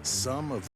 Some of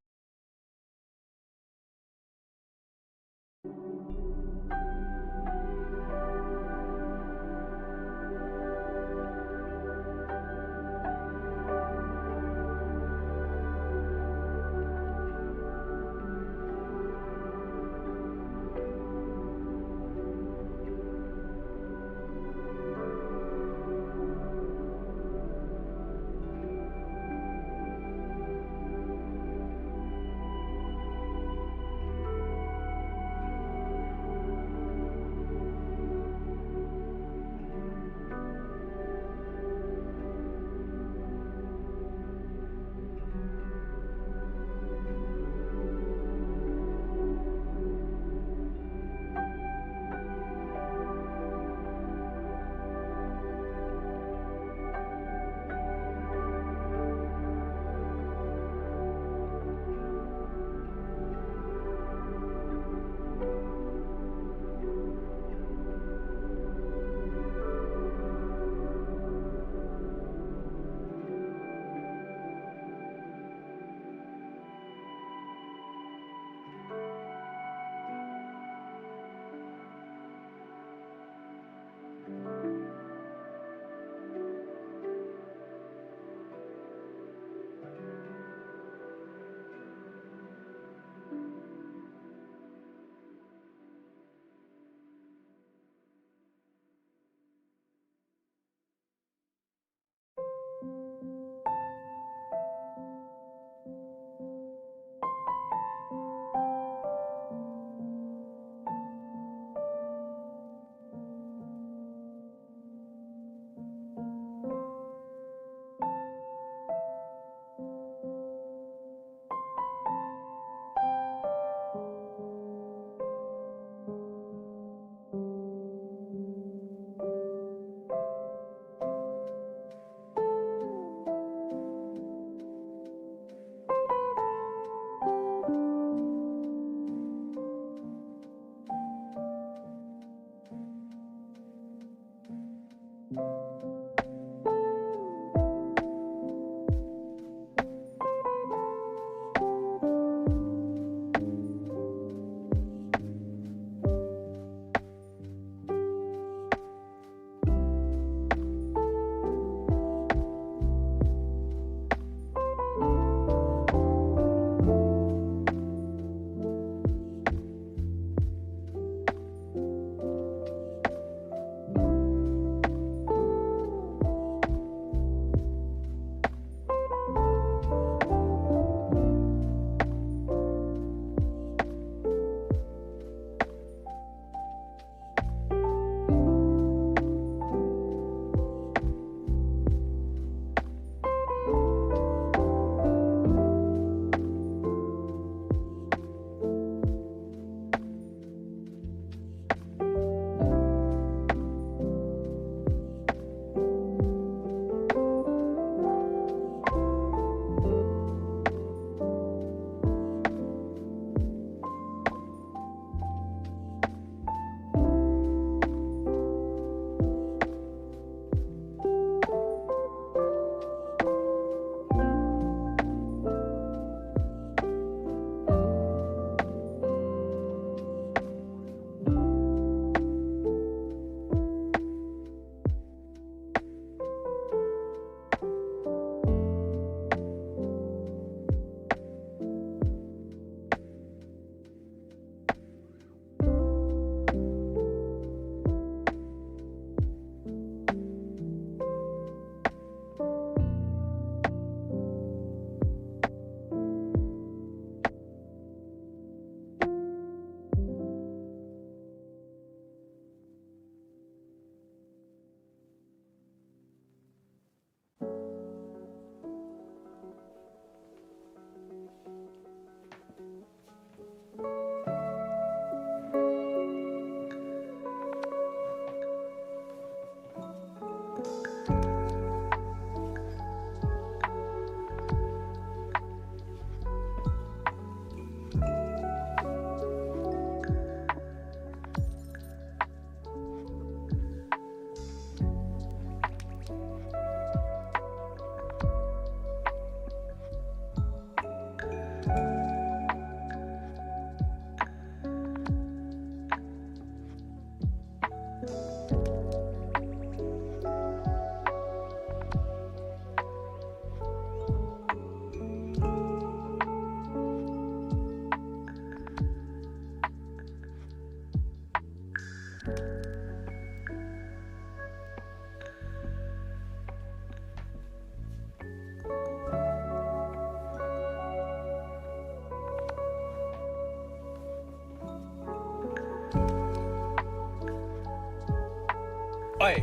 Oi.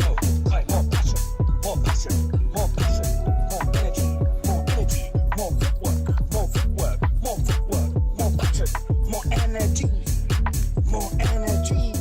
Oh, oi. More passion, more passion, more passion, more energy, more energy, more footwork, more footwork, more footwork, more passion, more energy, more energy.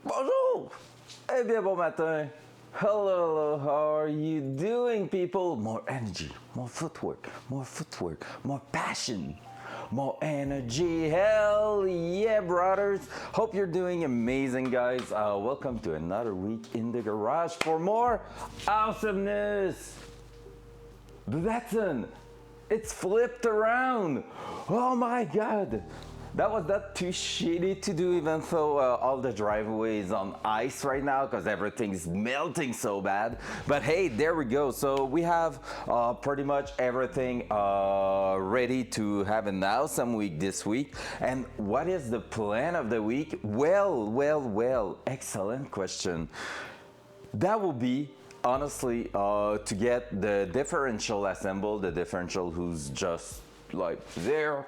Bonjour! Eh bien, bon matin. Hello, how are you doing, people? More energy, more footwork, more passion, more energy. Hell yeah, brothers. Hope you're doing amazing, guys. Welcome to another week in the garage for more awesomeness. Datsun, it's flipped around. Oh my god. That was not too shitty to do, even though all the driveway is on ice right now because everything's melting so bad. But hey, there we go. So we have pretty much everything ready to have an awesome week this week. And what is the plan of the week? Well, excellent question. That will be honestly to get the differential assembled, the differential who's just like there,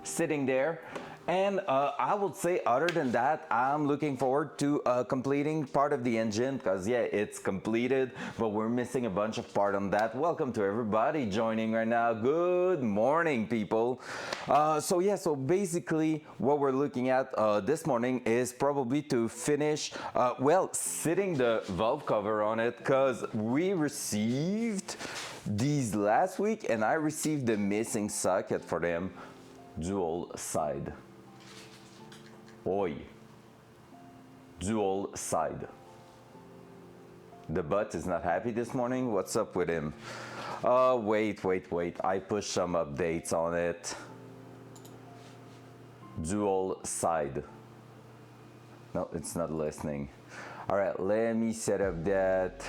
sitting there. And I would say other than that, I'm looking forward to completing part of the engine because yeah, it's completed, but we're missing a bunch of part on that. Welcome to everybody joining right now. Good morning, people. So basically what we're looking at this morning is probably to finish, sitting the valve cover on it because we received these last week and I received the missing socket for them. Dual side. Oi. Dual side. The butt is not happy this morning. What's up with him? Wait. I pushed some updates on it. Dual side. No, it's not listening. All right, let me set up that.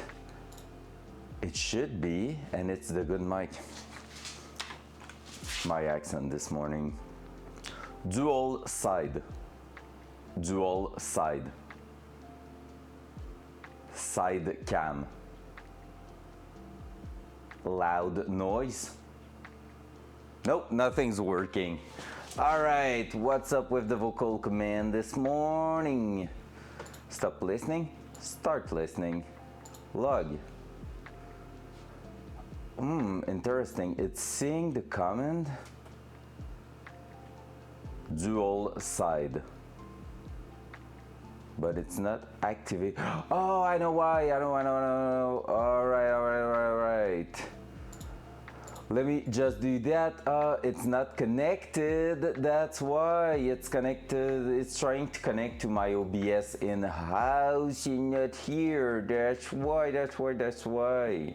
It should be, and it's the good mic. My accent this morning. Dual side. Side cam. Loud noise. Nope, nothing's working. All right, what's up with the vocal command this morning? Stop listening, start listening, log. Interesting. It's seeing the command dual side, but it's not activate. Oh, I know why. I know. All right. Let me just do that. It's not connected. That's why it's connected. It's trying to connect to my OBS in house. You're not here. That's why.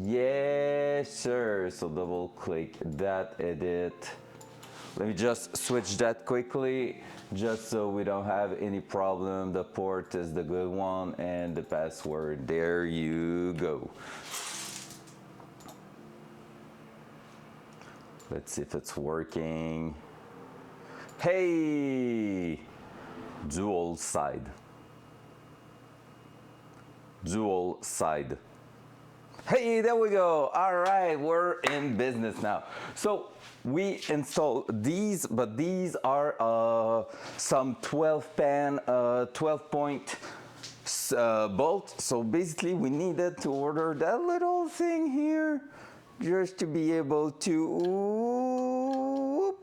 Yes, sir. So double click that edit. Let me just switch that quickly, just so we don't have any problem. The port is the good one and the password. There you go. Let's see if it's working. Hey! Dual side. Dual side. Hey, there we go. All right, we're in business now. So we install these, but these are some 12 point bolt. So basically we needed to order that little thing here just to be able to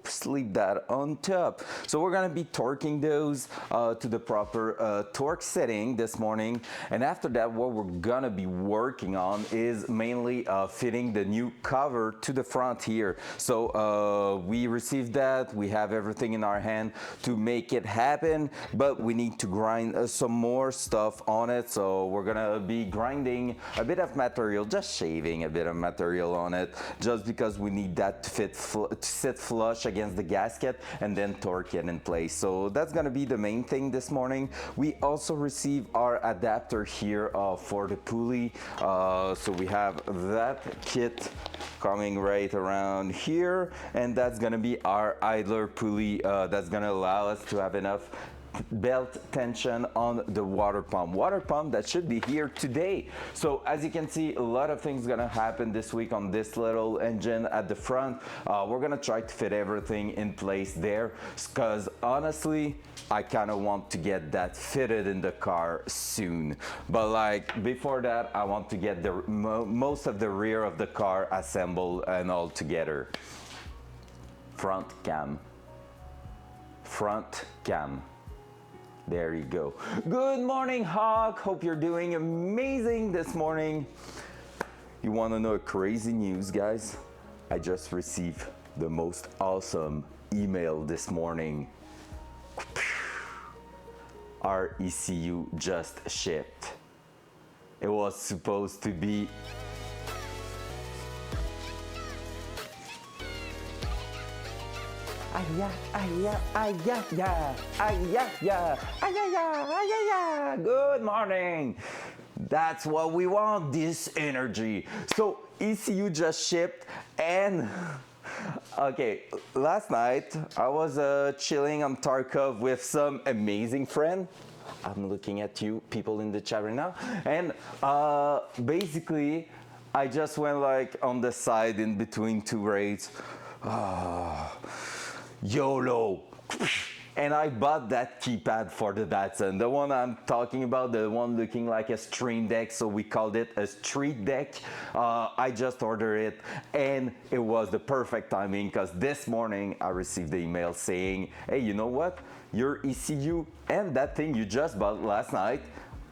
sleep that on top. So we're gonna be torquing those to the proper torque setting this morning, and after that what we're gonna be working on is mainly fitting the new cover to the front here. So we received that, we have everything in our hand to make it happen, but we need to grind some more stuff on it. So we're gonna be grinding a bit of material, just shaving a bit of material on it, just because we need that to sit flush against the gasket and then torque it in place. So that's gonna be the main thing this morning. We also receive our adapter here for the pulley. So we have that kit coming right around here, and that's gonna be our idler pulley. That's gonna allow us to have enough belt tension on the water pump that should be here today. So as you can see, a lot of things gonna happen this week on this little engine at the front. We're gonna try to fit everything in place there, because honestly I kind of want to get that fitted in the car soon, but like before that I want to get the most of the rear of the car assembled and all together. Front cam. There you go. Good morning, Hawk. Hope you're doing amazing this morning. You want to know crazy news, guys? I just received the most awesome email this morning. Our ECU just shipped. It was supposed to be Good morning. That's what we want, this energy. So ECU just shipped, and okay, last night I was chilling on Tarkov with some amazing friend. I'm looking at you people in the chat right now, and basically I just went like on the side in between two raids. YOLO! And I bought that keypad for the Datsun, the one I'm talking about, the one looking like a stream deck, so we called it a street deck. I just ordered it, and it was the perfect timing, because this morning I received the email saying, hey, you know what? Your ECU and that thing you just bought last night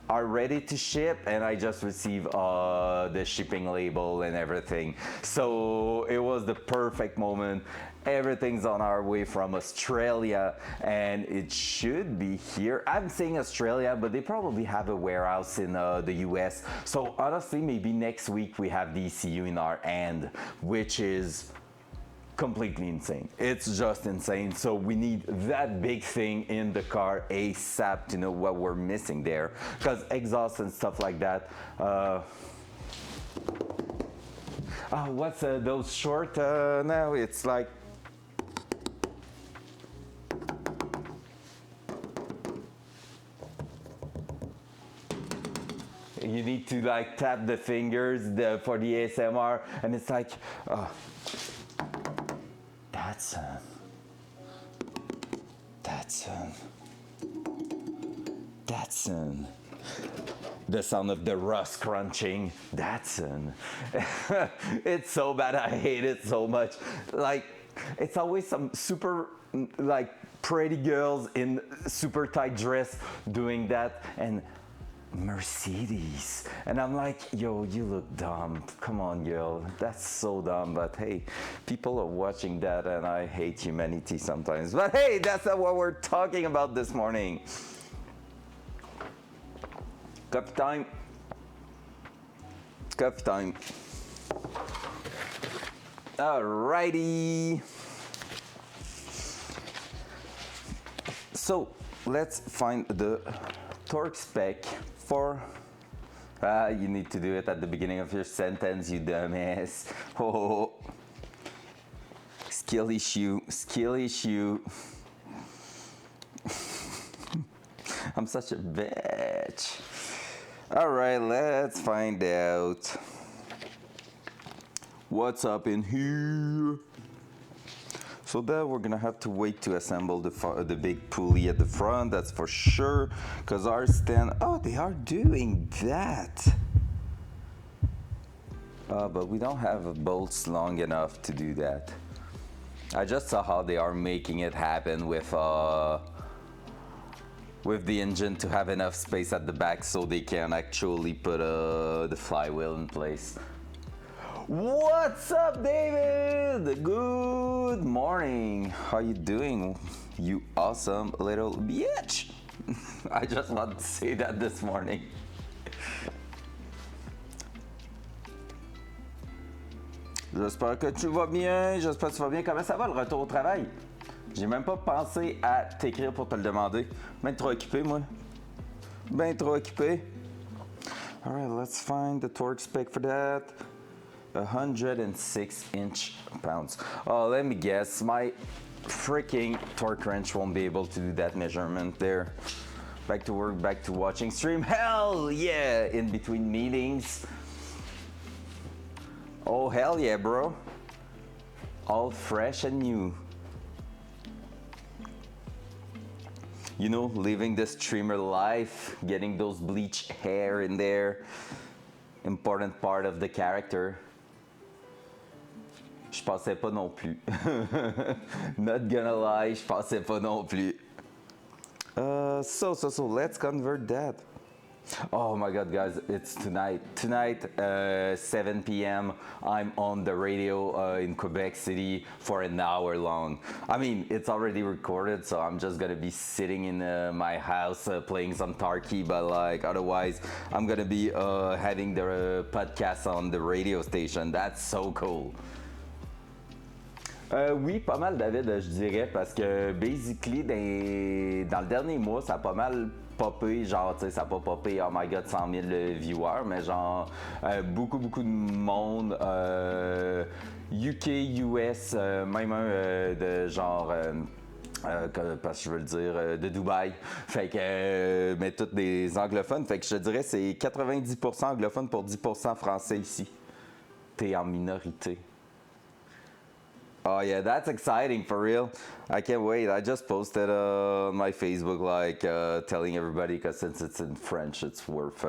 are ready to ship, and I just received the shipping label and everything. So it was the perfect moment. Everything's on our way from Australia, and it should be here. I'm saying Australia, but they probably have a warehouse in the US. So honestly, maybe next week we have the ECU in our hand, which is completely insane. It's just insane. So we need that big thing in the car ASAP to know what we're missing there, because exhaust and stuff like that. What's those short now? It's like you need to like tap the fingers for the ASMR, and it's like Datsun. Datsun. Datsun. The sound of the rust crunching. Datsun. It's so bad. I hate it so much. Like, it's always some super, like, pretty girls in super tight dress doing that, and Mercedes. And I'm like, yo, you look dumb. Come on, girl. That's so dumb. But hey, people are watching that, and I hate humanity sometimes. But hey, that's not what we're talking about this morning. Coffee time. Coffee time. Alrighty. So let's find the torque spec for. You need to do it at the beginning of your sentence, you dumbass. Oh. Skill issue. Skill issue. I'm such a bitch. All right, let's find out what's up in here. So that we're gonna have to wait to assemble the big pulley at the front, that's for sure, because our stand, oh, they are doing that. But we don't have bolts long enough to do that. I just saw how they are making it happen with the engine to have enough space at the back so they can actually put the flywheel in place. What's up, David? Good morning. How you doing, you awesome little bitch? I just wanted to say that this morning. J'espère que tu vas bien. J'espère que tu vas bien. Comment ça va le retour au travail? J'ai même pas pensé à t'écrire pour te le demander. Ben trop occupé, moi. Ben trop occupé. Alright, let's find the torque spec for that. 106 inch-pounds. Oh, let me guess. My freaking torque wrench won't be able to do that measurement there. Back to work, back to watching stream. Hell yeah! In between meetings. Oh, hell yeah, bro. All fresh and new. You know, living the streamer life, getting those bleached hair in there. Important part of the character. Je pensais pas non plus. Not gonna lie, je pensais pas non plus. So let's convert that. Oh my god, guys, it's tonight. Tonight, 7 p.m., I'm on the radio in Quebec City for an hour long. I mean, it's already recorded, so I'm just gonna be sitting in my house playing some Tarky, but like, otherwise, I'm gonna be having the podcast on the radio station. That's so cool. Oui, pas mal, David, je dirais, parce que basically, dans le dernier mois, ça a pas mal popé, genre, tu sais, ça a pas popé, oh my god, 100 000 viewers, mais genre, beaucoup de monde, UK, US, même un de genre, parce que je veux le dire, de Dubaï. Fait que, mais tous des anglophones, fait que je te dirais, c'est 90% anglophones pour 10% français ici. T'es en minorité. Oh yeah, that's exciting for real. I can't wait. I just posted on my Facebook like telling everybody, because since it's in French, it's worth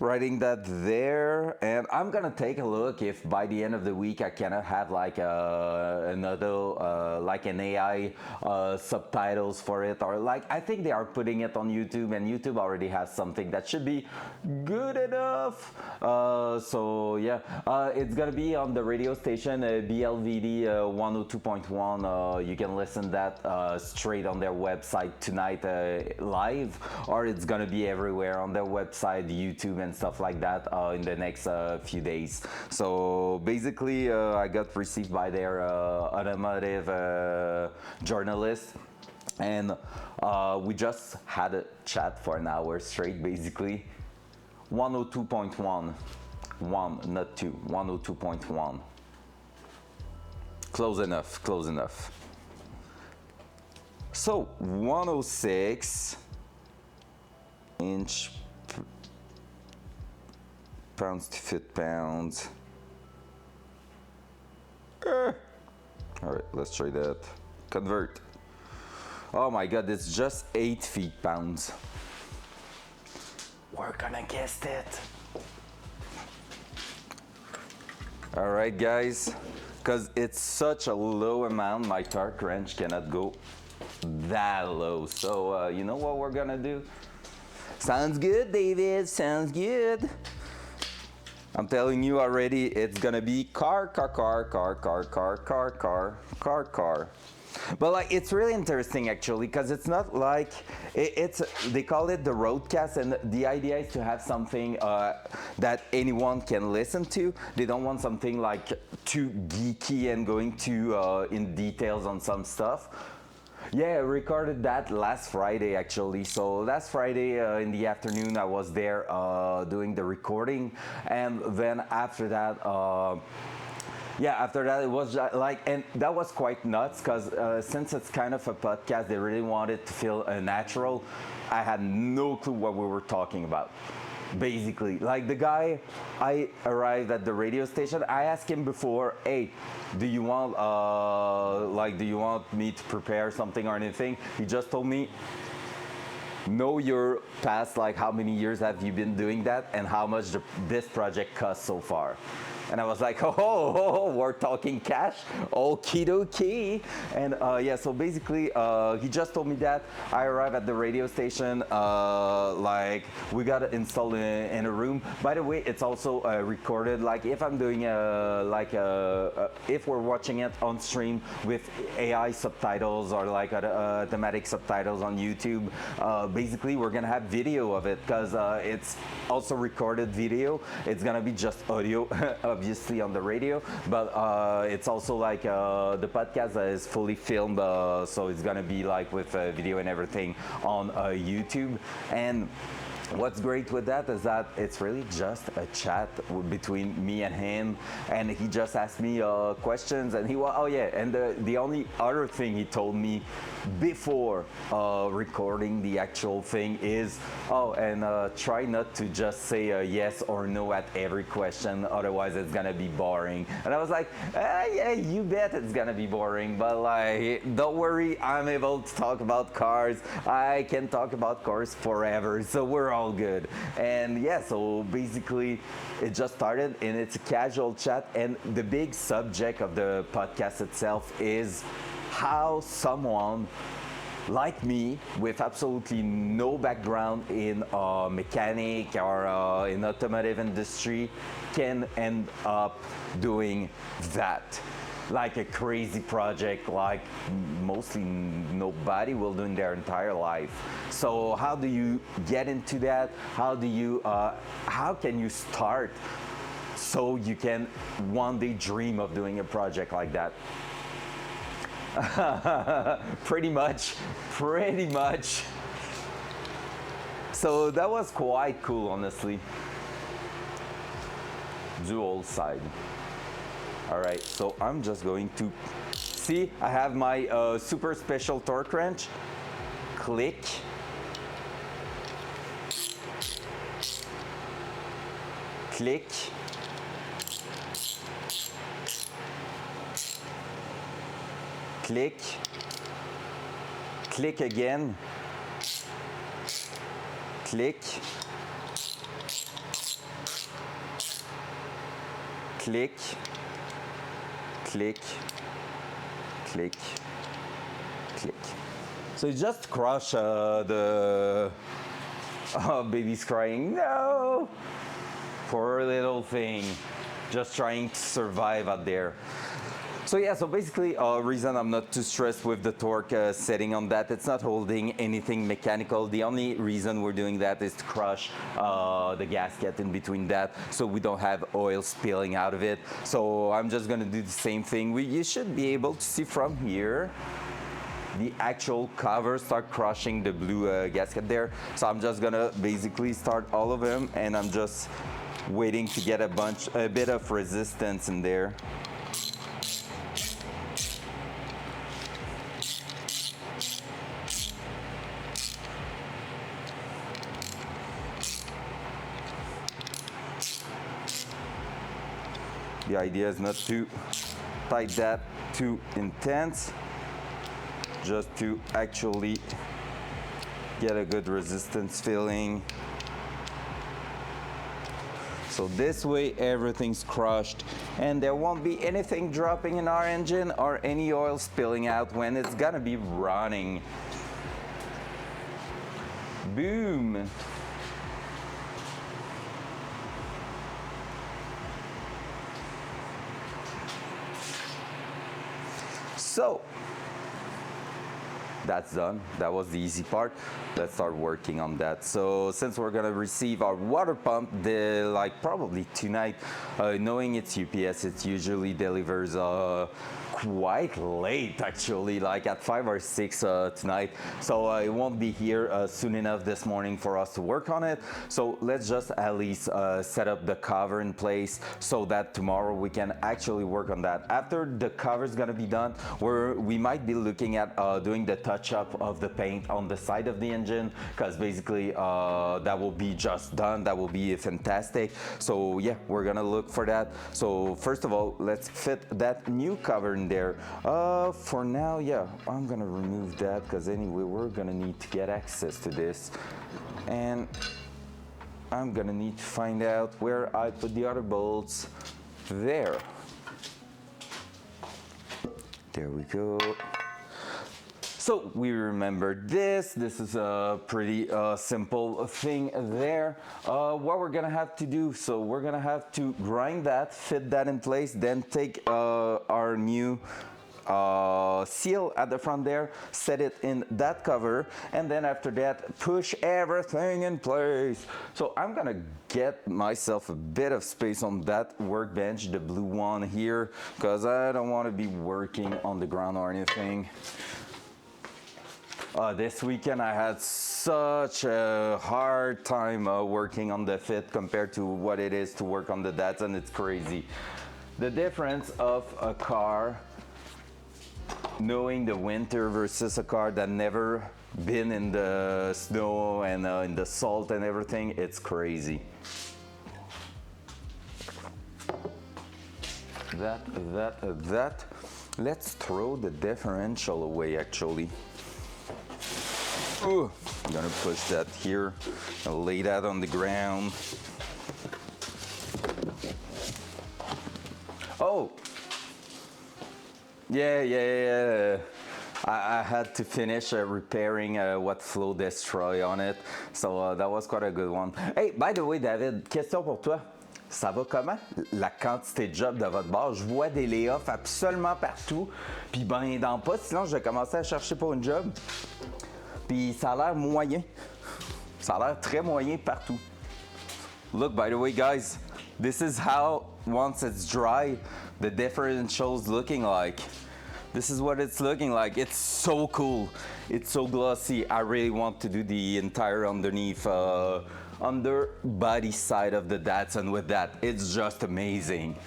writing that there. And I'm gonna take a look if by the end of the week I cannot have like another like an AI subtitles for it, or like I think they are putting it on YouTube, and YouTube already has something that should be good enough. So yeah, it's gonna be on the radio station BLVD 102.1. You can listen that straight on their website tonight live, or it's gonna be everywhere on their website, YouTube, and stuff like that in the next few days. So basically, I got received by their automotive journalist, and we just had a chat for an hour straight, basically. 102.1, one, not two, 102.1. Close enough, close enough. So 106 inch pounds to foot-pounds. All right, let's try that. Convert. Oh my God, it's just 8 feet-pounds. We're gonna guess it. All right, guys, because it's such a low amount, my torque wrench cannot go that low. So you know what we're gonna do? Sounds good, David, sounds good. I'm telling you already, it's gonna be car. But like, it's really interesting actually, because it's not like, they call it the roadcast, and the idea is to have something that anyone can listen to. They don't want something like too geeky and going too in details on some stuff. Yeah, I recorded that last Friday actually. So last Friday in the afternoon I was there doing the recording, and then after that it was like, and that was quite nuts because since it's kind of a podcast, they really wanted to feel natural. I had no clue what we were talking about. Basically, like the guy, I arrived at the radio station. I asked him before, hey, do you want me to prepare something or anything? He just told me, know your past, like how many years have you been doing that and how much this project cost so far. And I was like, oh, we're talking cash, okie dokie. And yeah, so basically, he just told me that. I arrived at the radio station, like we got it installed in a room. By the way, it's also recorded. Like if I'm doing if we're watching it on stream with AI subtitles or like thematic subtitles on YouTube, basically we're gonna have video of it because it's also recorded video. It's gonna be just audio. Obviously on the radio, but it's also like the podcast is fully filmed, so it's gonna be like with video and everything on YouTube. And what's great with that is that it's really just a chat between me and him, and he just asked me questions, and the only other thing he told me before recording the actual thing is, try not to just say yes or no at every question, otherwise it's gonna be boring. And I was like, yeah, you bet it's gonna be boring, but like, don't worry, I'm able to talk about cars. I can talk about cars forever, so we're all good. And yeah, so basically it just started, and it's a casual chat, and the big subject of the podcast itself is how someone like me with absolutely no background in mechanic or in automotive industry can end up doing that. Like a crazy project like mostly nobody will do in their entire life. So how do you get into that? How can you start so you can one day dream of doing a project like that? Pretty much. So that was quite cool, honestly. Dual side. All right, so I'm just going to see, I have my super special torque wrench. Click. Click. Click. Click again. Click. Click. Click, click, click. So you just crush the baby's crying, no! Poor little thing, just trying to survive out there. So yeah, so basically reason I'm not too stressed with the torque setting on that, it's not holding anything mechanical. The only reason we're doing that is to crush the gasket in between that so we don't have oil spilling out of it. So I'm just gonna do the same thing. You should be able to see from here the actual cover start crushing the blue gasket there. So I'm just gonna basically start all of them, and I'm just waiting to get a bit of resistance in there. The idea is not to tight that too intense, just to actually get a good resistance feeling. So this way everything's crushed and there won't be anything dropping in our engine or any oil spilling out when it's gonna be running. Boom. So that's done. That was the easy part. Let's start working on that. So since we're gonna receive our water pump, like probably tonight, knowing it's UPS, it usually delivers quite late actually, like at 5 or 6 tonight. So it won't be here soon enough this morning for us to work on it. So let's just at least set up the cover in place so that tomorrow we can actually work on that. After the cover is gonna be done, we might be looking at doing the touch up of the paint on the side of the engine, because basically that will be just done. That will be fantastic. So yeah, we're gonna look for that. So first of all, let's fit that new cover in there. For now, yeah, I'm gonna remove that because anyway we're gonna need to get access to this, and I'm gonna need to find out where I put the other bolts. There we go. So we remembered this. This is a pretty simple thing there. What we're gonna have to do, so we're gonna have to grind that, fit that in place, then take our new seal at the front there, set it in that cover, and then after that push everything in place. So I'm gonna get myself a bit of space on that workbench, the blue one here, because I don't want to be working on the ground or anything. This weekend I had such a hard time working on the fit compared to what it is to work on the Datsun. It's crazy. The difference of a car, knowing the winter versus a car that never been in the snow and in the salt and everything, it's crazy. That. Let's throw the differential away actually. Ooh, I'm gonna push that here, I'll lay that on the ground. Oh, yeah. I had to finish repairing what Flow destroy on it, so that was quite a good one. Hey, by the way, David, question pour toi. Ça va comment? La quantité de job de votre bar? Je vois des layoffs absolument partout. Puis ben, dans pas si long, je vais commencer à chercher pour une job. Puis ça a l'air moyen. Ça a l'air très moyen partout. Look, by the way, guys, this is how, once it's dry, the differential's looking like. This is what it's looking like. It's so cool. It's so glossy. I really want to do the entire underneath underbody side of the Datsun with that. It's just amazing.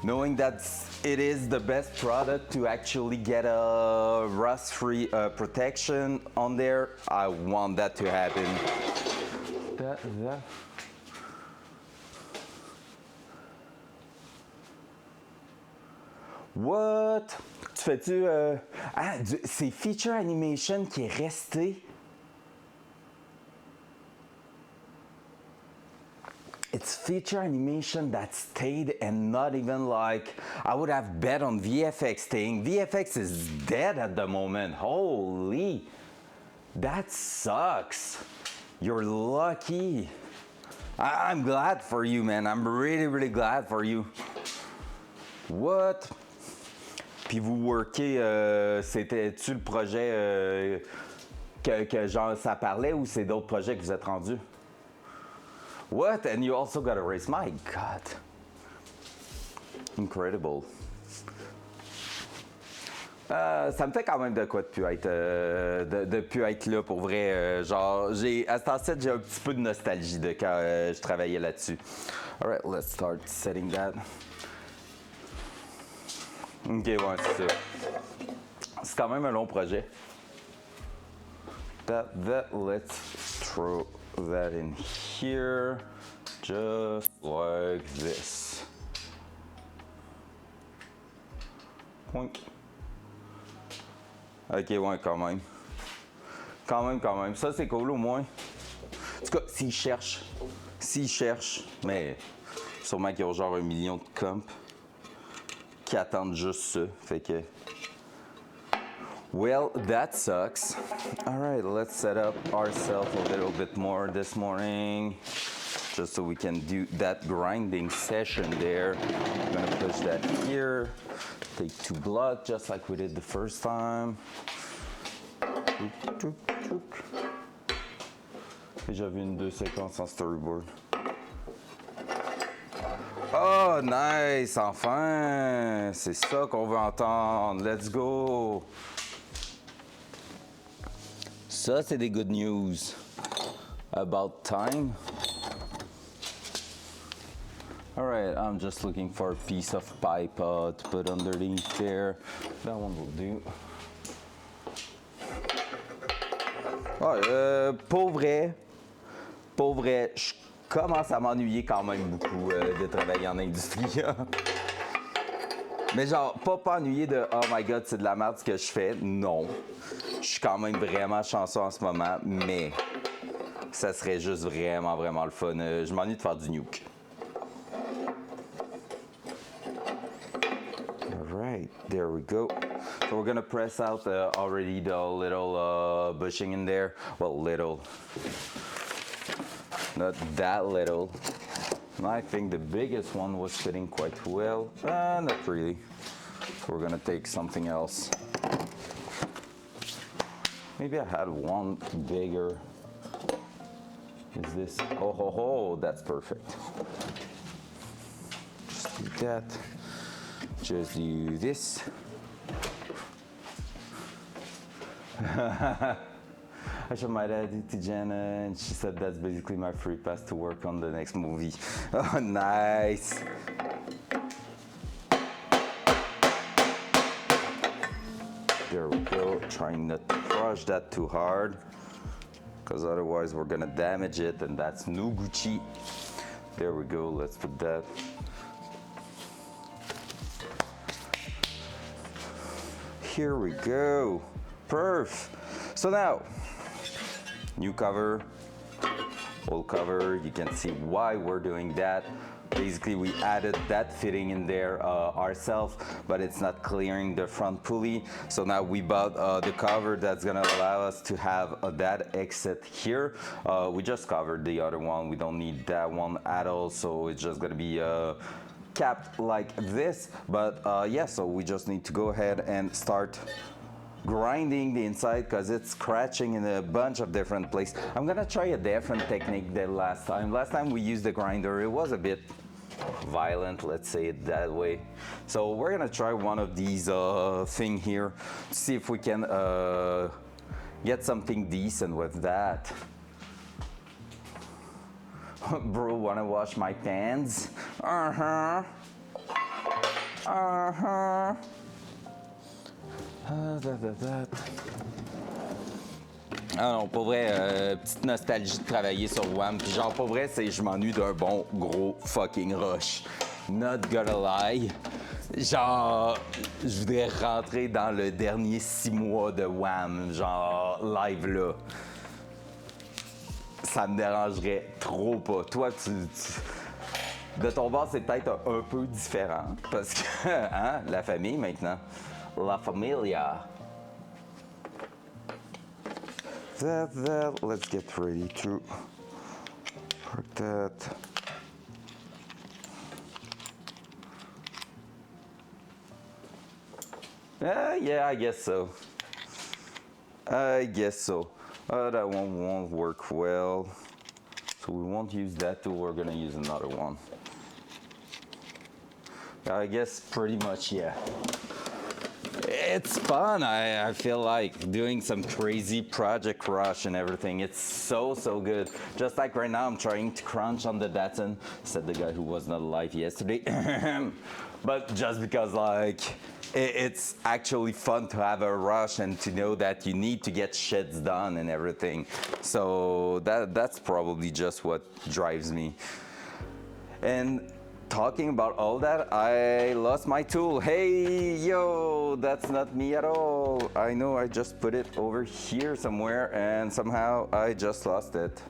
Knowing that it is the best product to actually get a rust-free protection on there, I want that to happen. What? Tu fais-tu... c'est feature animation qui est resté. It's feature animation that stayed and not even like, I would have bet on VFX staying. VFX is dead at the moment. Holy, that sucks. You're lucky. I'm glad for you, man. I'm really, really glad for you. What? Puis vous workez, c'était-tu le projet que genre ça parlait ou c'est d'autres projets que vous êtes rendus? What? And you also got a race? My God. Incredible. Ça me fait quand même de quoi de plus être, de plus être là pour vrai. Genre, à cet instant, j'ai un petit peu de nostalgie de quand je travaillais là-dessus. Alright, let's start setting that. Ok, ouais, c'est ça. C'est quand même un long projet. Let's throw that in here, just like this. Poink. Ok, ouais, quand même. Quand même. Ça, c'est cool au moins. En tout cas, s'ils cherchent, mais sûrement qu'ils ont genre 1 million de comps qui attendent juste ça. Fait que. Well, that sucks. Alright, let's set up ourselves a little bit more this morning. Just so we can do that grinding session there. I'm gonna push that here. Take 2 blocks just like we did the first time. Et j'avais une 2 séquences en storyboard. Oh, nice! Enfin! C'est ça qu'on veut entendre. Let's go! Ça, c'est des good news. About time. Alright, I'm just looking for a piece of pipe to put underneath there. That one will do. Oh, pour vrai, je commence à m'ennuyer quand même beaucoup de travailler en industrie. Mais genre, pas ennuyé de « Oh my God, c'est de la merde ce que je fais ». Non. Je suis quand même vraiment chanceux en ce moment, mais ça serait juste vraiment le fun. Je m'ennuie de faire du nuke. Alright, there we go. So we're gonna press out already the little bushing in there. Well, little. Not that little. I think the biggest one was fitting quite well. Not really. So we're gonna take something else. Maybe I had one bigger. Is this? Oh, that's perfect. Just do that. Just do this. I showed my dad to Jenna, and she said that's basically my free pass to work on the next movie. Oh, nice. There we go. Trying not to crush that too hard, because otherwise we're gonna damage it, and that's no Gucci. There we go. Let's put that. Here we go. Perf. So now, new cover, old cover. You can see why we're doing that. Basically, we added that fitting in there ourselves, but it's not clearing the front pulley. So now we bought the cover that's gonna allow us to have that exit here. We just covered the other one. We don't need that one at all. So it's just gonna be capped like this. But yeah, so we just need to go ahead and start grinding the inside because it's scratching in a bunch of different places. I'm gonna try a different technique than last time. Last time we used the grinder, it was a bit violent, let's say it that way. So we're gonna try one of these thing here, see if we can get something decent with that. Bro, wanna wash my pants? Uh-huh. Uh-huh. Ah non, pour vrai, petite nostalgie de travailler sur WAM. Puis genre, pour vrai, je m'ennuie d'un bon gros fucking rush. Not gonna lie. Genre, je voudrais rentrer dans le dernier 6 mois de WAM, genre live là. Ça me dérangerait trop pas. Toi, de ton bord, c'est peut-être un peu différent. Parce que, hein, la famille maintenant. La Familia. That, let's get ready to work that. Yeah, I guess so. That one won't work well. So we won't use that tool, we're gonna use another one. I guess pretty much, yeah. It's fun. I feel like doing some crazy project rush and everything. It's so good. Just like right now, I'm trying to crunch on the Datsun, said the guy who was not alive yesterday. But just because like it's actually fun to have a rush and to know that you need to get shits done and everything. So that's probably just what drives me. And talking about all that, I lost my tool. Hey, yo, that's not me at all. I know I just put it over here somewhere and somehow I just lost it.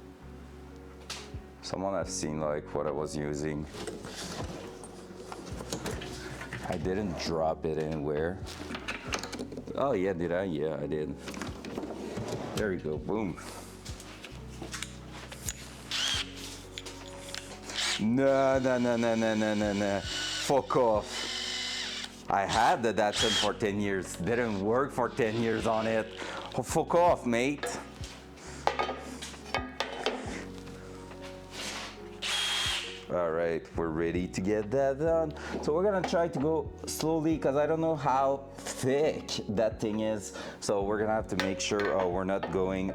Someone has seen like what I was using. I didn't drop it anywhere. Oh yeah, did I? Yeah, I did. There you go, boom. No. Fuck off. I had the Datsun for 10 years. Didn't work for 10 years on it. Oh, fuck off, mate. All right, we're ready to get that done. So we're gonna try to go slowly because I don't know how thick that thing is. So we're gonna have to make sure we're not going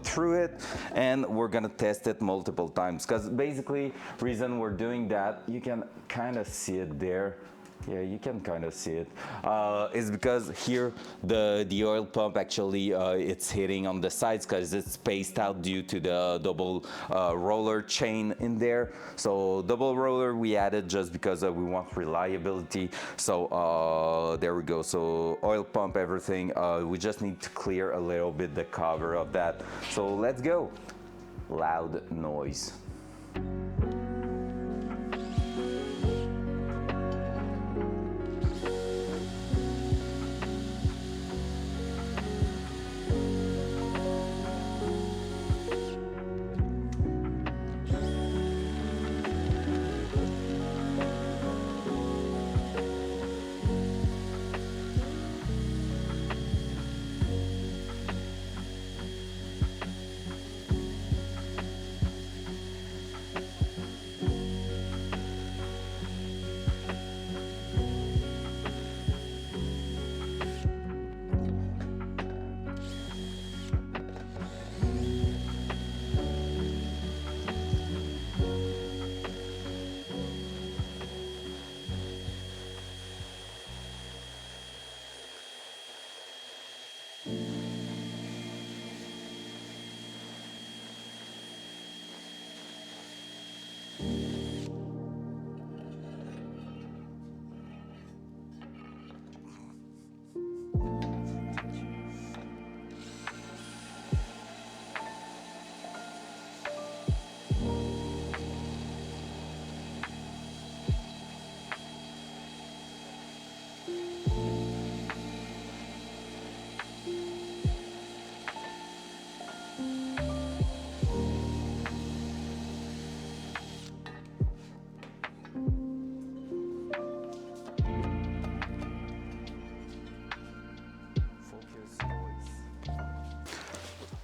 through it, and we're gonna test it multiple times. Because basically, reason we're doing that, you can kind of see it there. Yeah, you can kind of see it. Is because here the oil pump actually it's hitting on the sides because it's spaced out due to the double roller chain in there. So double roller we added just because we want reliability. So there we go. So oil pump, everything. We just need to clear a little bit the cover of that. So let's go. Loud noise.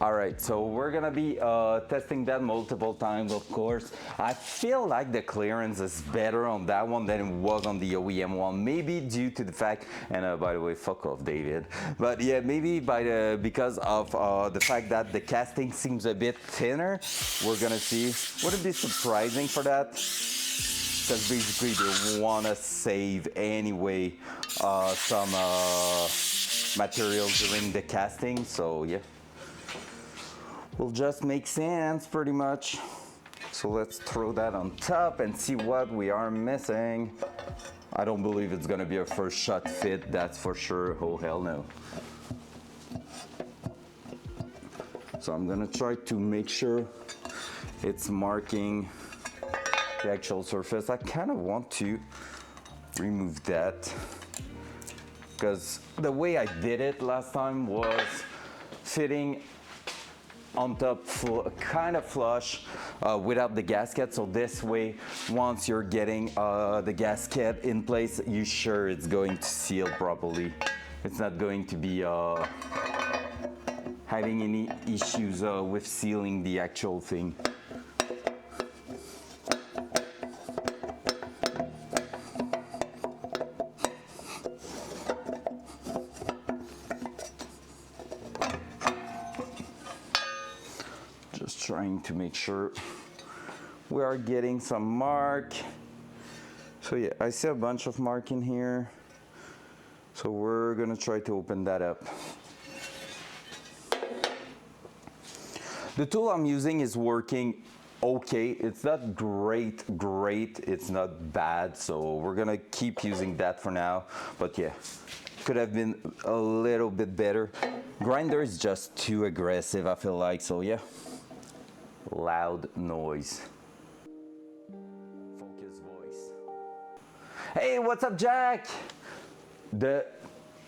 All right, so we're gonna be testing that multiple times, of course. I feel like the clearance is better on that one than it was on the OEM one, maybe due to the fact, and by the way, fuck off, David. But yeah, maybe because of the fact that the casting seems a bit thinner. We're gonna see. Wouldn't be surprising for that, because basically they wanna save anyway some material during the casting, so yeah. Will just make sense pretty much. So let's throw that on top and see what we are missing. I don't believe it's gonna be a first shot fit, that's for sure. Oh hell no. So I'm gonna try to make sure it's marking the actual surface. I kind of want to remove that because the way I did it last time was fitting on top kind of flush without the gasket. So this way, once you're getting the gasket in place, you're sure it's going to seal properly. It's not going to be having any issues with sealing the actual thing. Trying to make sure we are getting some mark. So yeah, I see a bunch of mark in here. So we're gonna try to open that up. The tool I'm using is working okay. It's not great, it's not bad. So we're gonna keep using that for now. But yeah, could have been a little bit better. Grinder is just too aggressive, I feel like, so yeah. Loud noise. Focus voice. Hey, what's up, Jack? The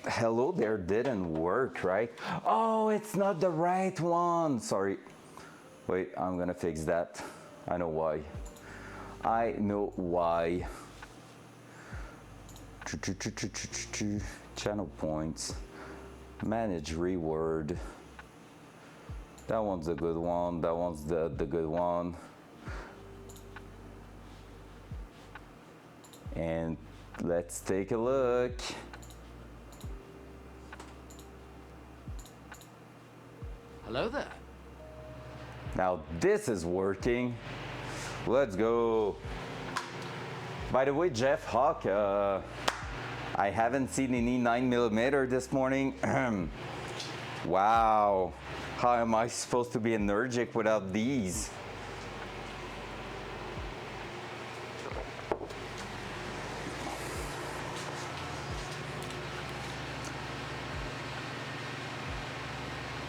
hello there didn't work, right? Oh, it's not the right one. Sorry. Wait, I'm gonna fix that. I know why. I know why. Channel points. Manage reward. That one's a good one. That one's the good one. And let's take a look. Hello there. Now this is working. Let's go. By the way, Jeff Hawk, I haven't seen any 9mm this morning. Wow. How am I supposed to be energetic without these?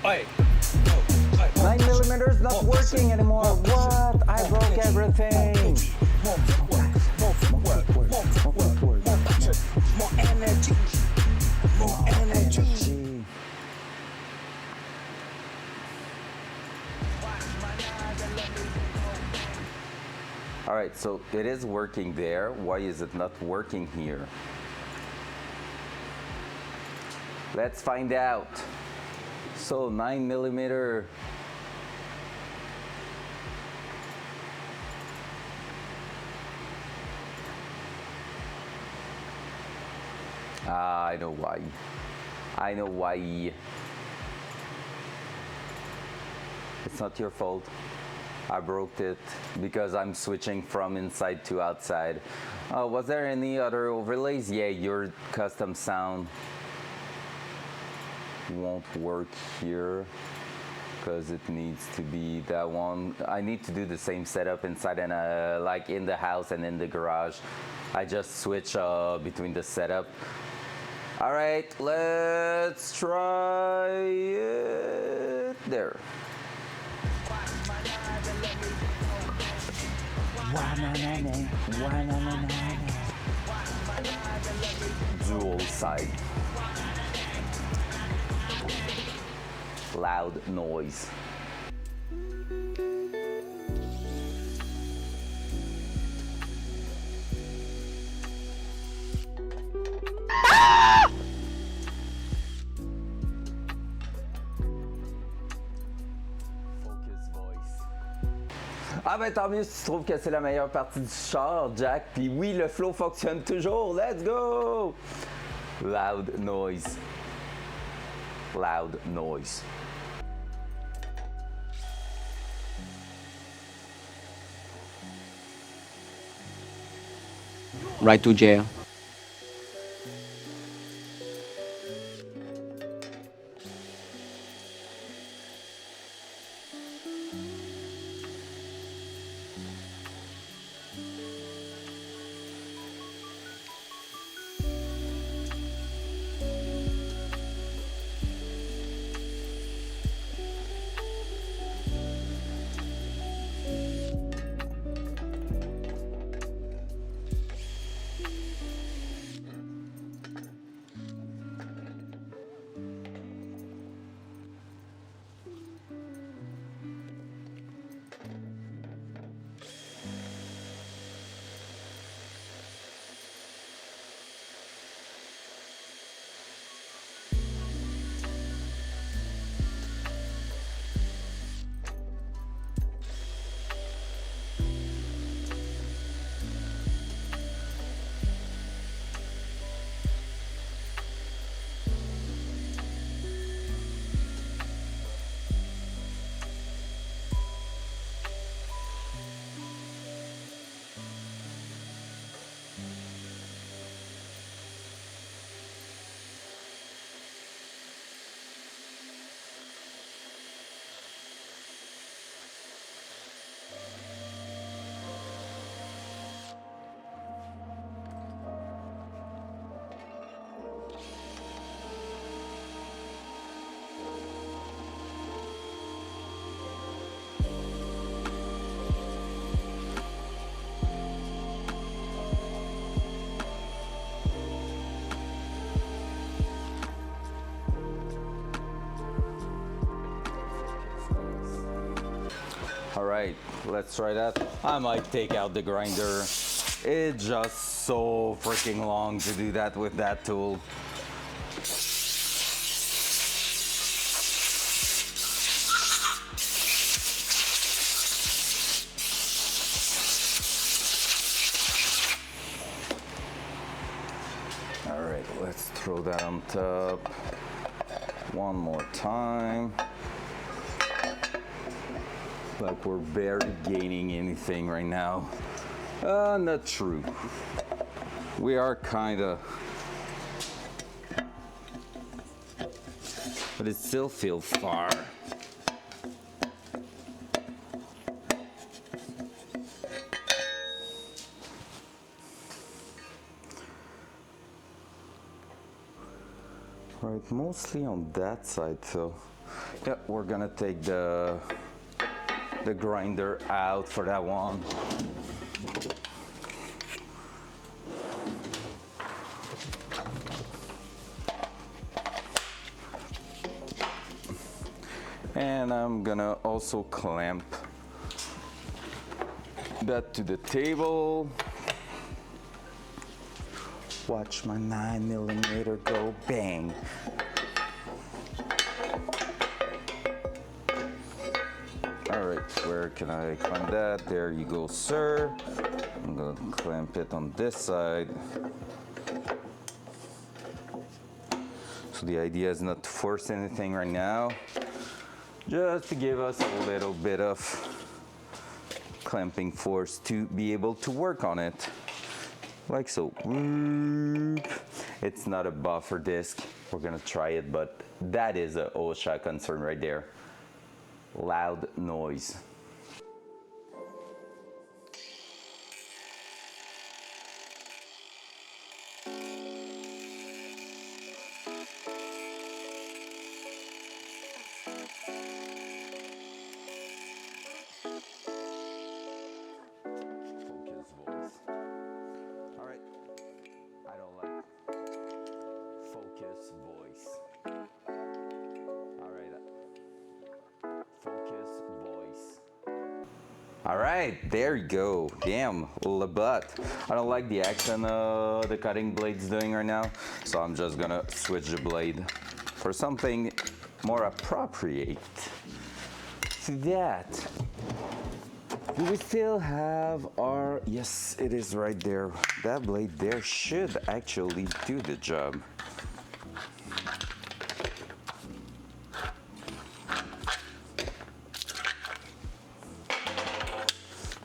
Oi. 9mm not working anymore. What? I broke everything. More footwork, more footwork, more footwork, more passion, more energy, more energy. All right, so it is working there. Why is it not working here? Let's find out. So 9mm. I know why. I know why. It's not your fault. I broke it because I'm switching from inside to outside. Was there any other overlays? Yeah, your custom sound won't work here because it needs to be that one. I need to do the same setup inside and like in the house and in the garage. I just switch between the setup. All right, let's try it there. Dual side. Loud noise. Ah ben tant mieux si tu trouves que c'est la meilleure partie du char, Jack. Puis oui, le flow fonctionne toujours. Let's go! Loud noise. Loud noise. Right to jail. All right, let's try that. I might take out the grinder. It's just so freaking long to do that with that tool. All right, let's throw that on top one more time. Like we're barely gaining anything right now. Not true. We are kinda, but it still feels far. Right, mostly on that side, so yeah, we're gonna take the grinder out for that one. And I'm gonna also clamp that to the table. Watch my 9mm go bang. All right, where can I clamp that? There you go, sir. I'm gonna clamp it on this side. So the idea is not to force anything right now, just to give us a little bit of clamping force to be able to work on it. Like so. It's not a buffer disc. We're gonna try it, but that is a OSHA concern right there. Loud noise. Focus voice. All right. I don't like focus voice. All right. Focus voice. All right, there you go. Damn, the butt. I don't like the action the cutting blade's doing right now, so I'm just gonna switch the blade for something more appropriate to that. Do we still have our, yes, it is right there. That blade there should actually do the job.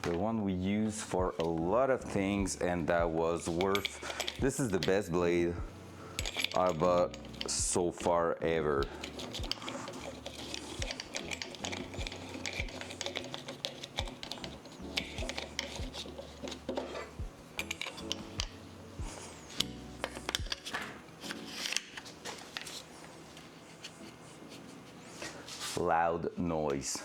The one we use for a lot of things, and that was worth, this is the best blade I bought so far ever. Loud noise.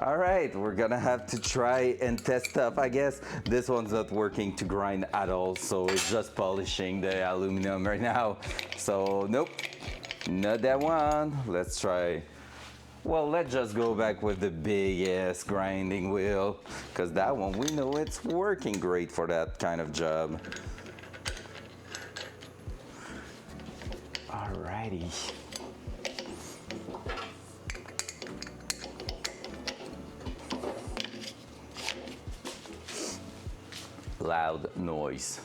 All right, we're gonna have to try and test up. I guess this one's not working to grind at all, so it's just polishing the aluminum right now. So nope, not that one. Let's try. Well, let's just go back with the big ass grinding wheel, because that one, we know it's working great for that kind of job. Alrighty. Loud noise.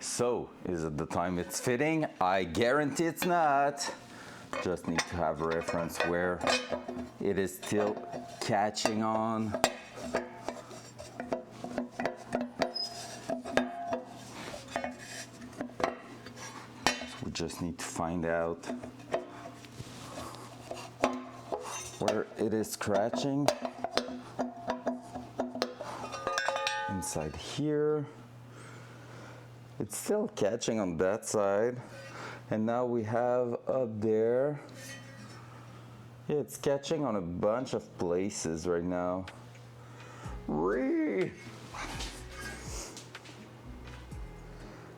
So, is it the time it's fitting? I guarantee it's not. Just need to have a reference where it is still catching on. So we just need to find out where it is scratching. Inside here. It's still catching on that side. And now we have up there. Yeah, it's catching on a bunch of places right now.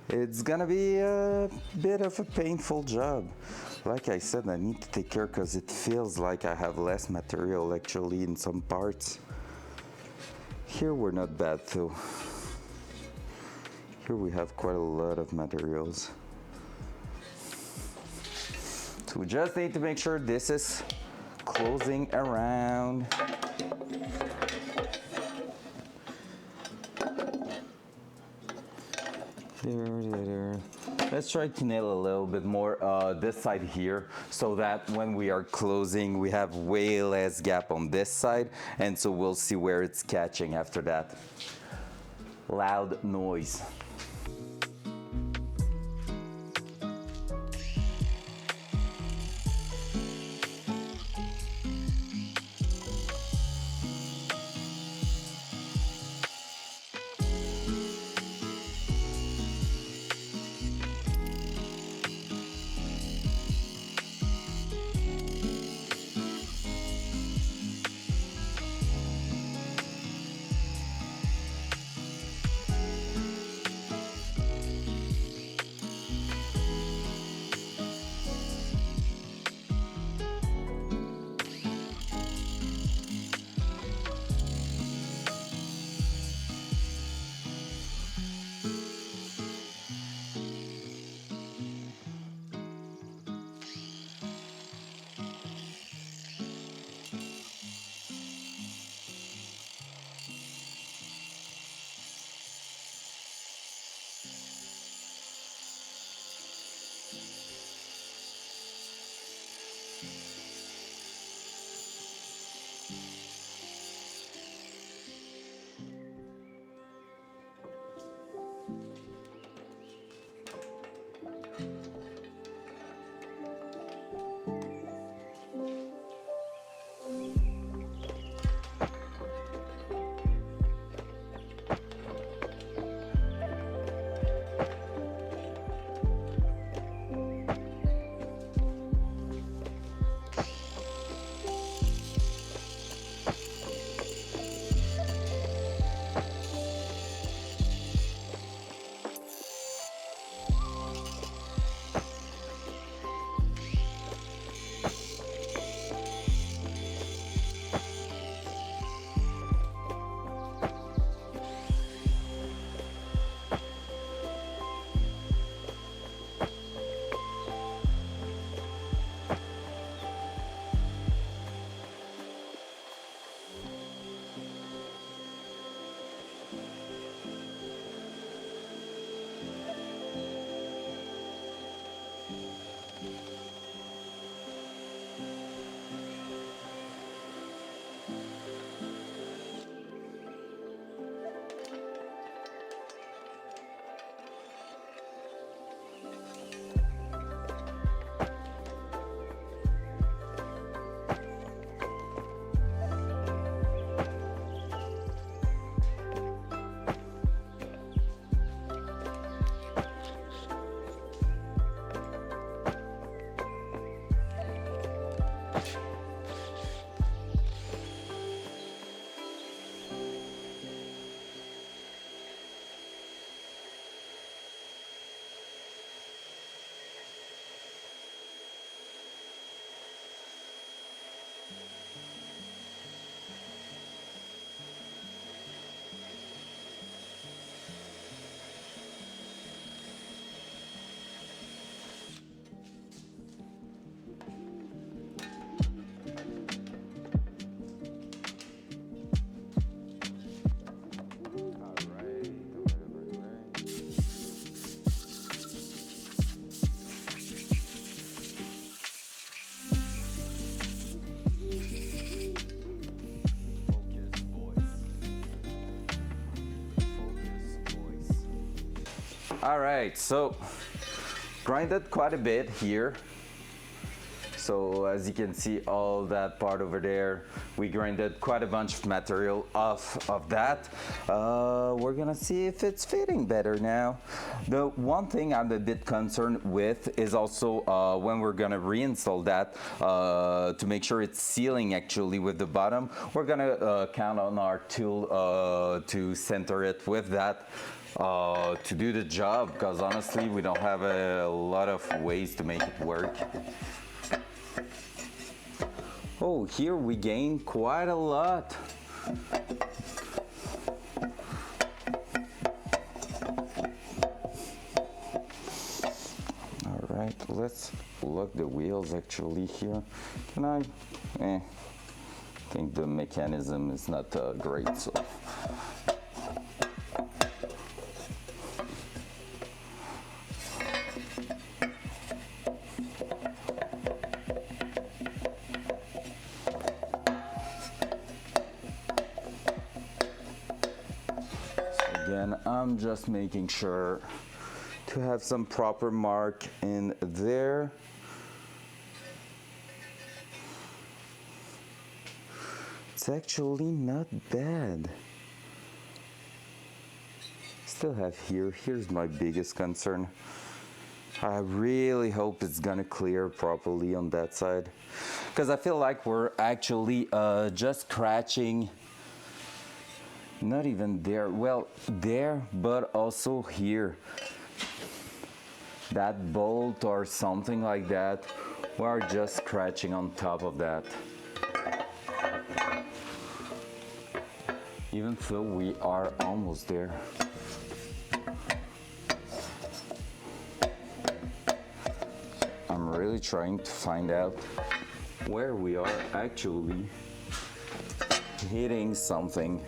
It's gonna be a bit of a painful job. Like I said, I need to take care because it feels like I have less material actually in some parts. Here we're not bad though. Here we have quite a lot of materials. So we just need to make sure this is closing around. There. Let's try to nail a little bit more this side here so that when we are closing we have way less gap on this side, and so we'll see where it's catching after that loud noise. All right, so grinded quite a bit here. So as you can see, all that part over there, we grinded quite a bunch of material off of that. We're gonna see if it's fitting better now. The one thing I'm a bit concerned with is also when we're gonna reinstall that to make sure it's sealing actually with the bottom. We're gonna count on our tool to center it with that. To do the job, because honestly we don't have a lot of ways to make it work. Oh, here we gain quite a lot. All right, let's look the wheels actually here. Can I? I think the mechanism is not great, so. Again, I'm just making sure to have some proper mark in there. It's actually not bad. Still have here's my biggest concern. I really hope it's gonna clear properly on that side, because I feel like we're actually just scratching. Not even there, well, there, but also here. That bolt or something like that, we're just scratching on top of that. Even though we are almost there. I'm really trying to find out where we are actually hitting something.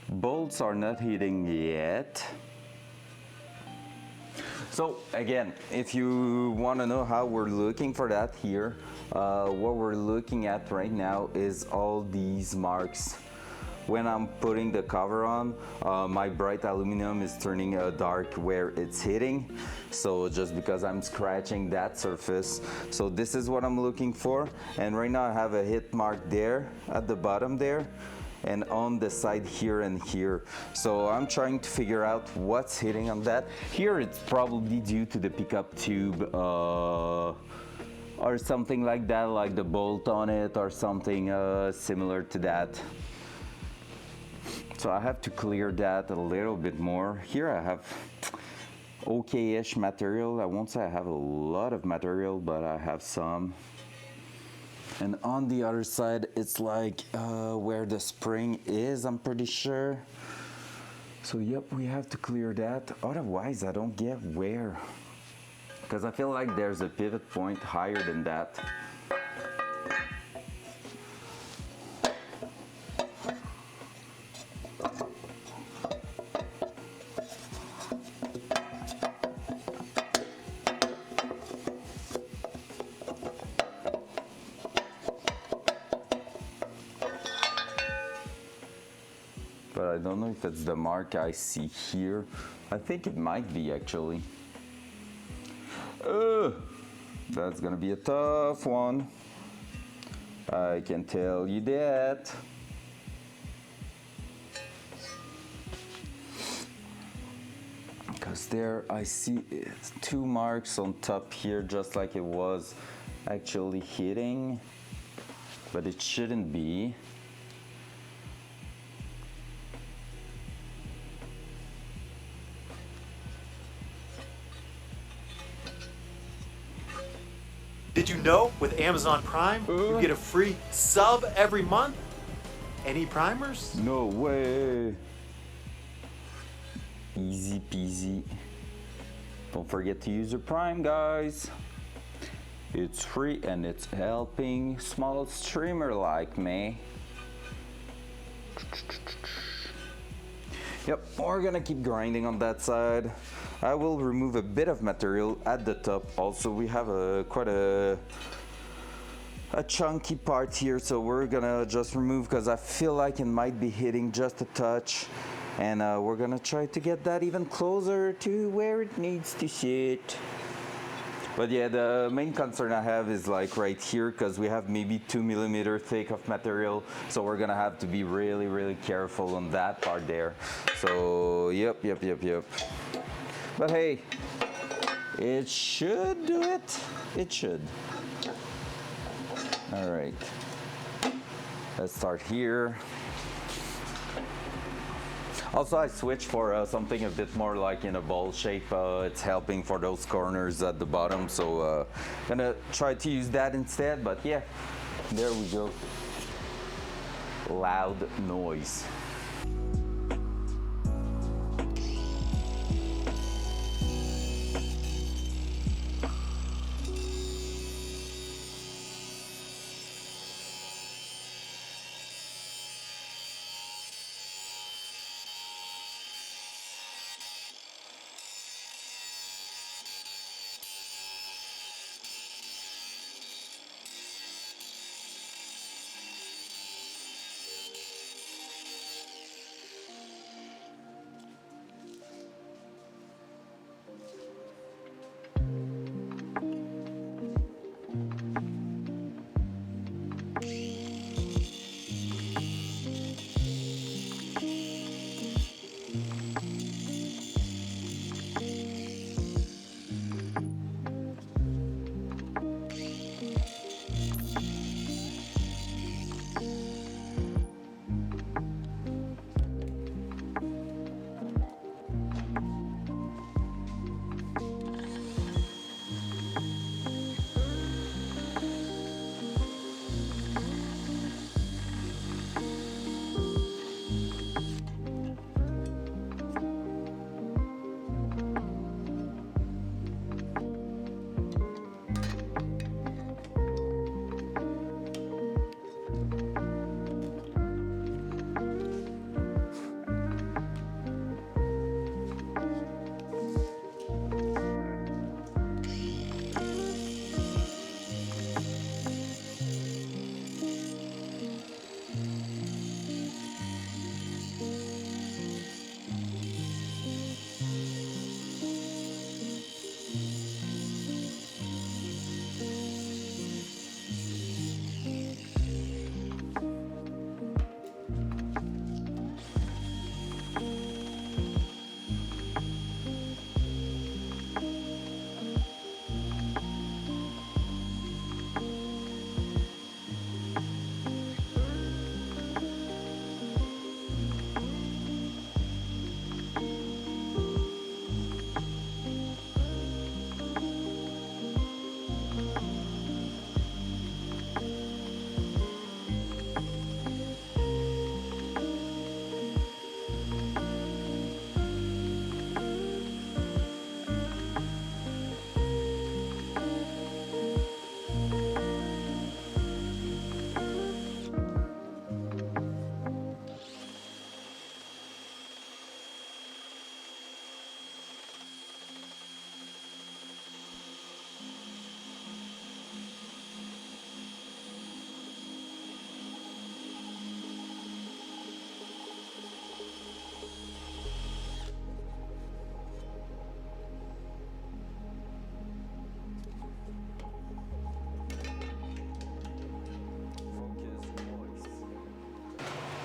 Bolts are not hitting yet. So again, if you want to know how we're looking for that here, what we're looking at right now is all these marks. When I'm putting the cover on, my bright aluminum is turning dark where it's hitting. So just because I'm scratching that surface. So this is what I'm looking for. And right now I have a hit mark there at the bottom there, and on the side here and here. So I'm trying to figure out what's hitting on that. Here it's probably due to the pickup tube or something like that, like the bolt on it or something similar to that. So I have to clear that a little bit more. Here I have okay-ish material. I won't say I have a lot of material, but I have some. And on the other side, it's like where the spring is, I'm pretty sure. So yep, we have to clear that. Otherwise, I don't get where. Because I feel like there's a pivot point higher than that. But I don't know if it's the mark I see here. I think it might be actually. That's gonna be a tough one. I can tell you that. Because there I see two marks on top here, just like it was actually hitting, but it shouldn't be. Did you know with Amazon Prime, you get a free sub every month? Any primers? No way. Easy peasy. Don't forget to use your Prime, guys. It's free and it's helping small streamer like me. Yep, we're gonna keep grinding on that side. I will remove a bit of material at the top. Also, we have quite a chunky part here, so we're gonna just remove because I feel like it might be hitting just a touch. And we're gonna try to get that even closer to where it needs to sit. But yeah, the main concern I have is like right here, because we have maybe 2 millimeter thick of material, so we're gonna have to be really, really careful on that part there. So yep. But hey, it should do it. It should. All right, let's start here. Also, I switched for something a bit more like in a ball shape. It's helping for those corners at the bottom, so gonna try to use that instead. But yeah, there we go. Loud noise.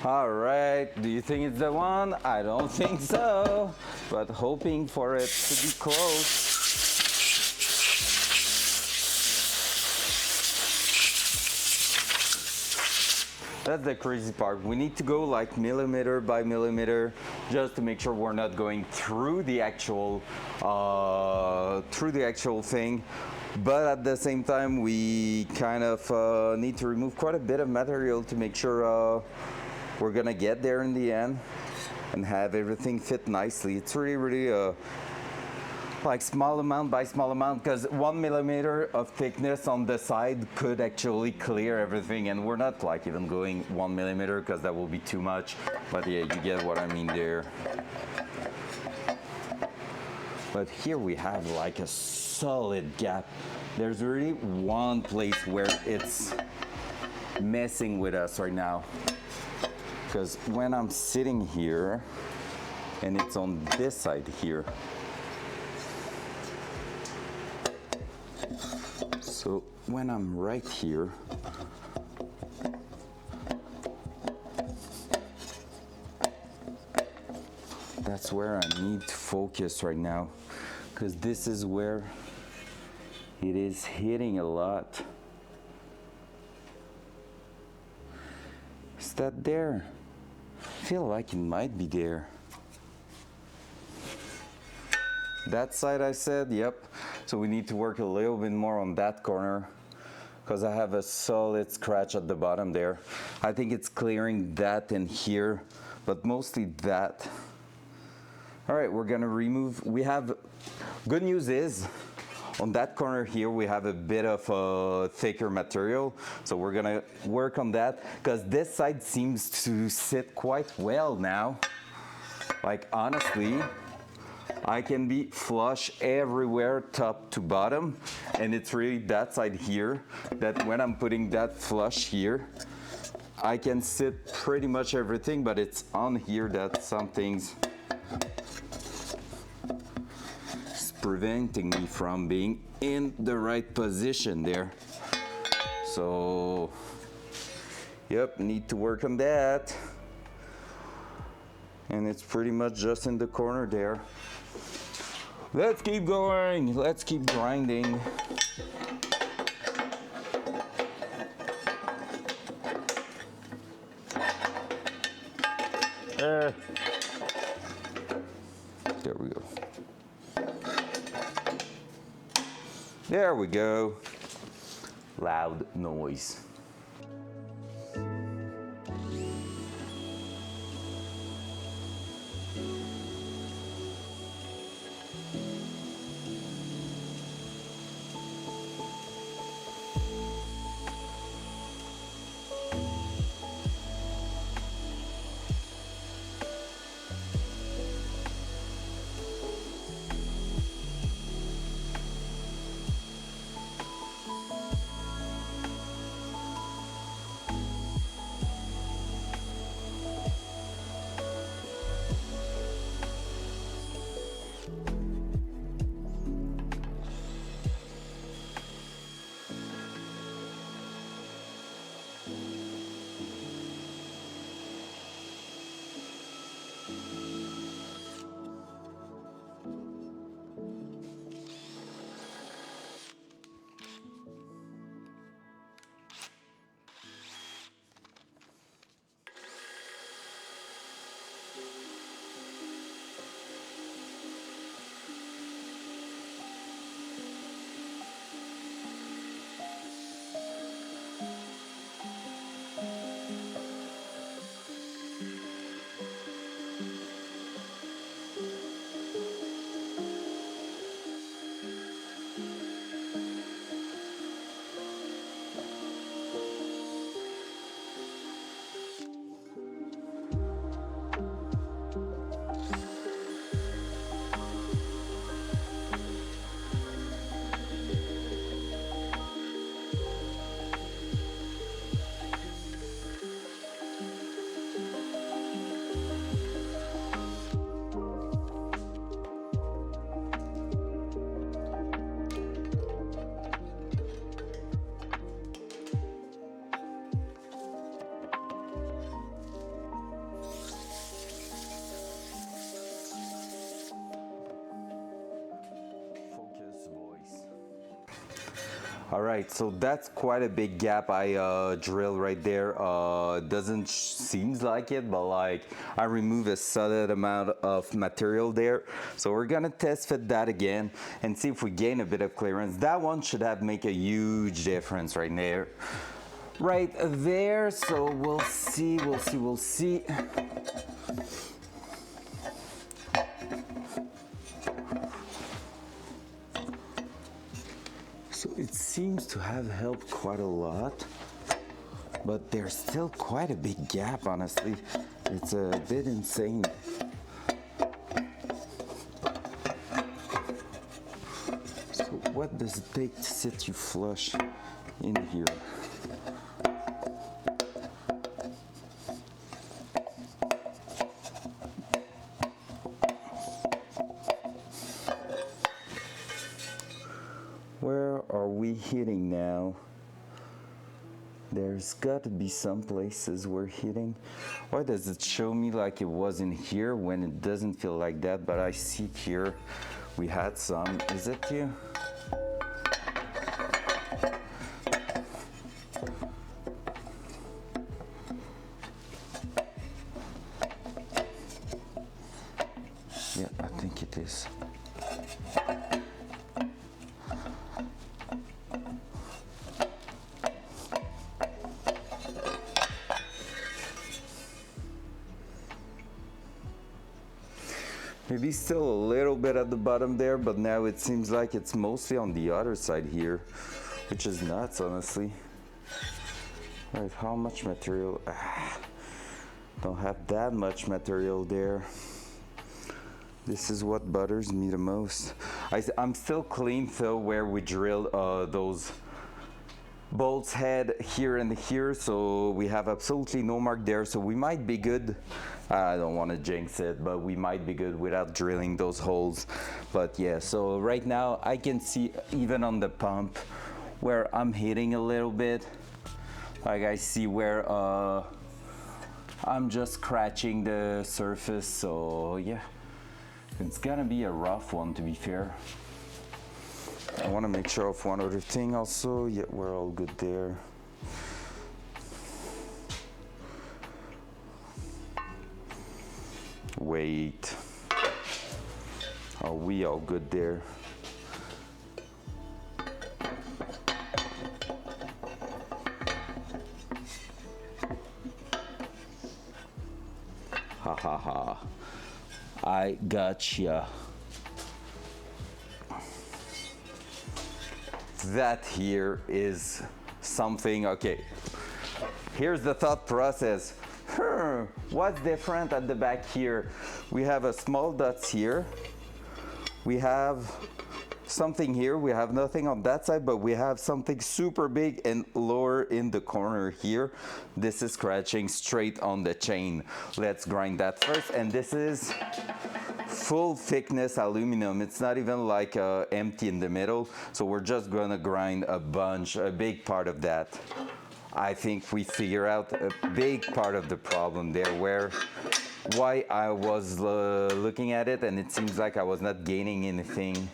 All right, do you think it's the one? I don't think so, but hoping for it to be close. That's the crazy part. We need to go like millimeter by millimeter just to make sure we're not going through the actual thing. But at the same time, we kind of need to remove quite a bit of material to make sure we're gonna get there in the end and have everything fit nicely. It's really like small amount by small amount, because 1 millimeter of thickness on the side could actually clear everything, and we're not like even going 1 millimeter because that will be too much, but yeah, you get what I mean there. But here we have like a solid gap. There's really one place where it's messing with us right now, because when I'm sitting here and it's on this side here, so when I'm right here, that's where I need to focus right now, because this is where it is hitting a lot. Is that there? I feel like it might be there. That side I said, yep. So we need to work a little bit more on that corner, because I have a solid scratch at the bottom there. I think it's clearing that and here, but mostly that. All right, we're gonna remove, we have, good news is, on that corner here, we have a bit of thicker material. So we're gonna work on that, because this side seems to sit quite well now. Like honestly, I can be flush everywhere, top to bottom. And it's really that side here, that when I'm putting that flush here, I can sit pretty much everything, but it's on here that some things preventing me from being in the right position there. So, yep, need to work on that. And it's pretty much just in the corner there. Let's keep going, let's keep grinding. There we go. There we go. Loud noise. All right, so that's quite a big gap I drilled right there. Doesn't seems like it, but like I remove a solid amount of material there. So we're gonna test fit that again and see if we gain a bit of clearance. That one should have make a huge difference right there. Right there, so we'll see. it seems to have helped quite a lot, but there's still quite a big gap, honestly. It's a bit insane. So what does it take to sit you flush in here? Where are we hitting now? There's got to be some places we're hitting. Why does it show me like it wasn't here when it doesn't feel like that? But I see here we had some. Is it you? Yeah, I think it is. Maybe still a little bit at the bottom there, but now it seems like it's mostly on the other side here, which is nuts, honestly. Right, how much material? Don't have that much material there. This is what bothers me the most. I'm still clean though where we drilled those bolts head here and here, so we have absolutely no mark there, so we might be good. I don't want to jinx it, but we might be good without drilling those holes. But yeah, so right now I can see even on the pump where I'm hitting a little bit. Like I see where I'm just scratching the surface, so yeah, it's gonna be a rough one, to be fair. I want to make sure of one other thing also. Yeah, we're all good there. Wait. Are we all good there? Ha ha ha. I gotcha. That here is something. Okay, here's the thought process. What's different at the back here? We have a small dots here. We have something here. We have nothing on that side, but we have something super big and lower in the corner here. This is scratching straight on the chain. Let's grind that first. And this is full thickness aluminum. It's not even like empty in the middle. So we're just gonna grind a big part of that. I think we figure out a big part of the problem there, why I was looking at it and it seems like I was not gaining anything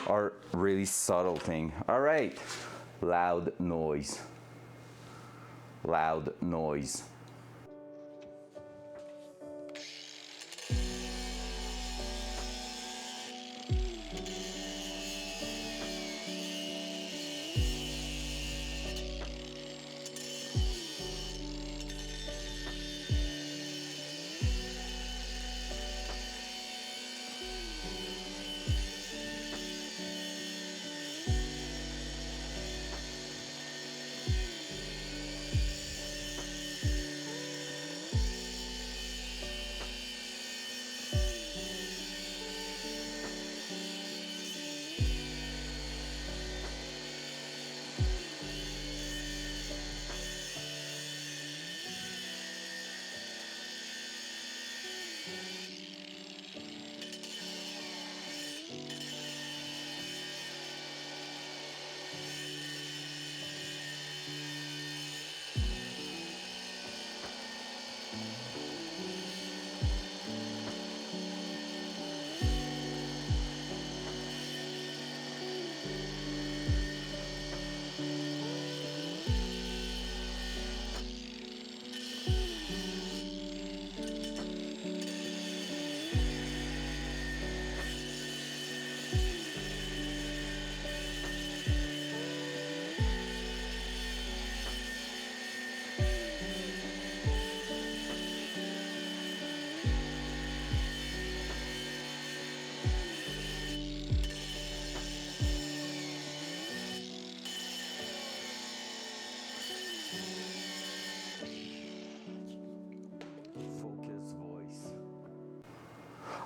or really subtle thing. All right, loud noise. Loud noise.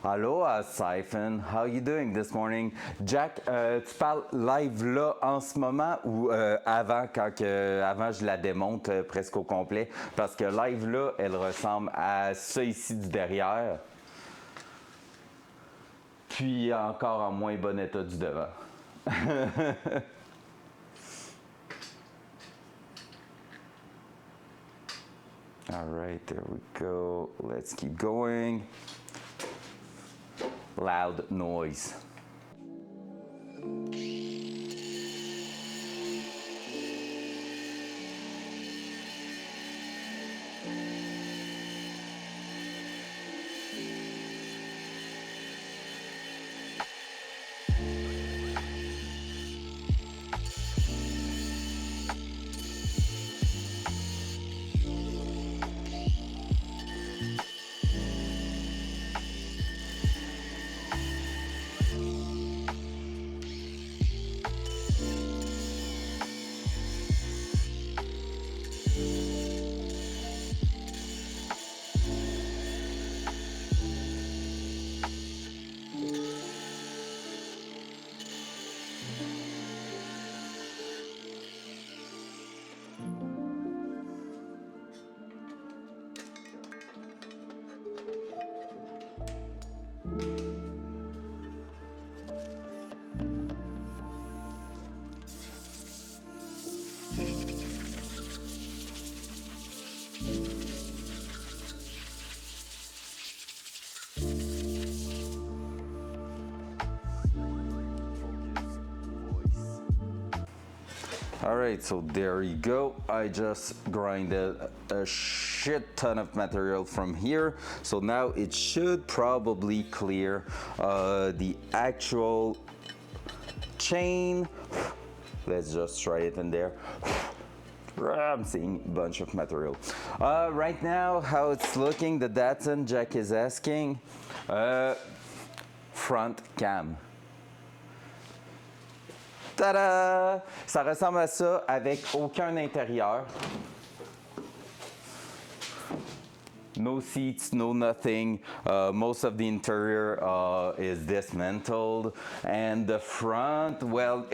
Aloha, Siphon. How you doing this morning? Jack, tu parles live là en ce moment ou avant, avant je la démonte presque au complet? Parce que live là, elle ressemble à ça ici du derrière. Puis encore en moins bon état du devant. All right, there we go. Let's keep going. Loud noise. All right, so there you go. I just grinded a shit ton of material from here. So now it should probably clear the actual chain. Let's just try it in there. I'm seeing a bunch of material. Right now, how it's looking, the Datsun, Jack is asking, front cam. Tada! Ça ressemble à ça avec aucun intérieur. No seats, no nothing. Most of the interior is dismantled. And the front, well,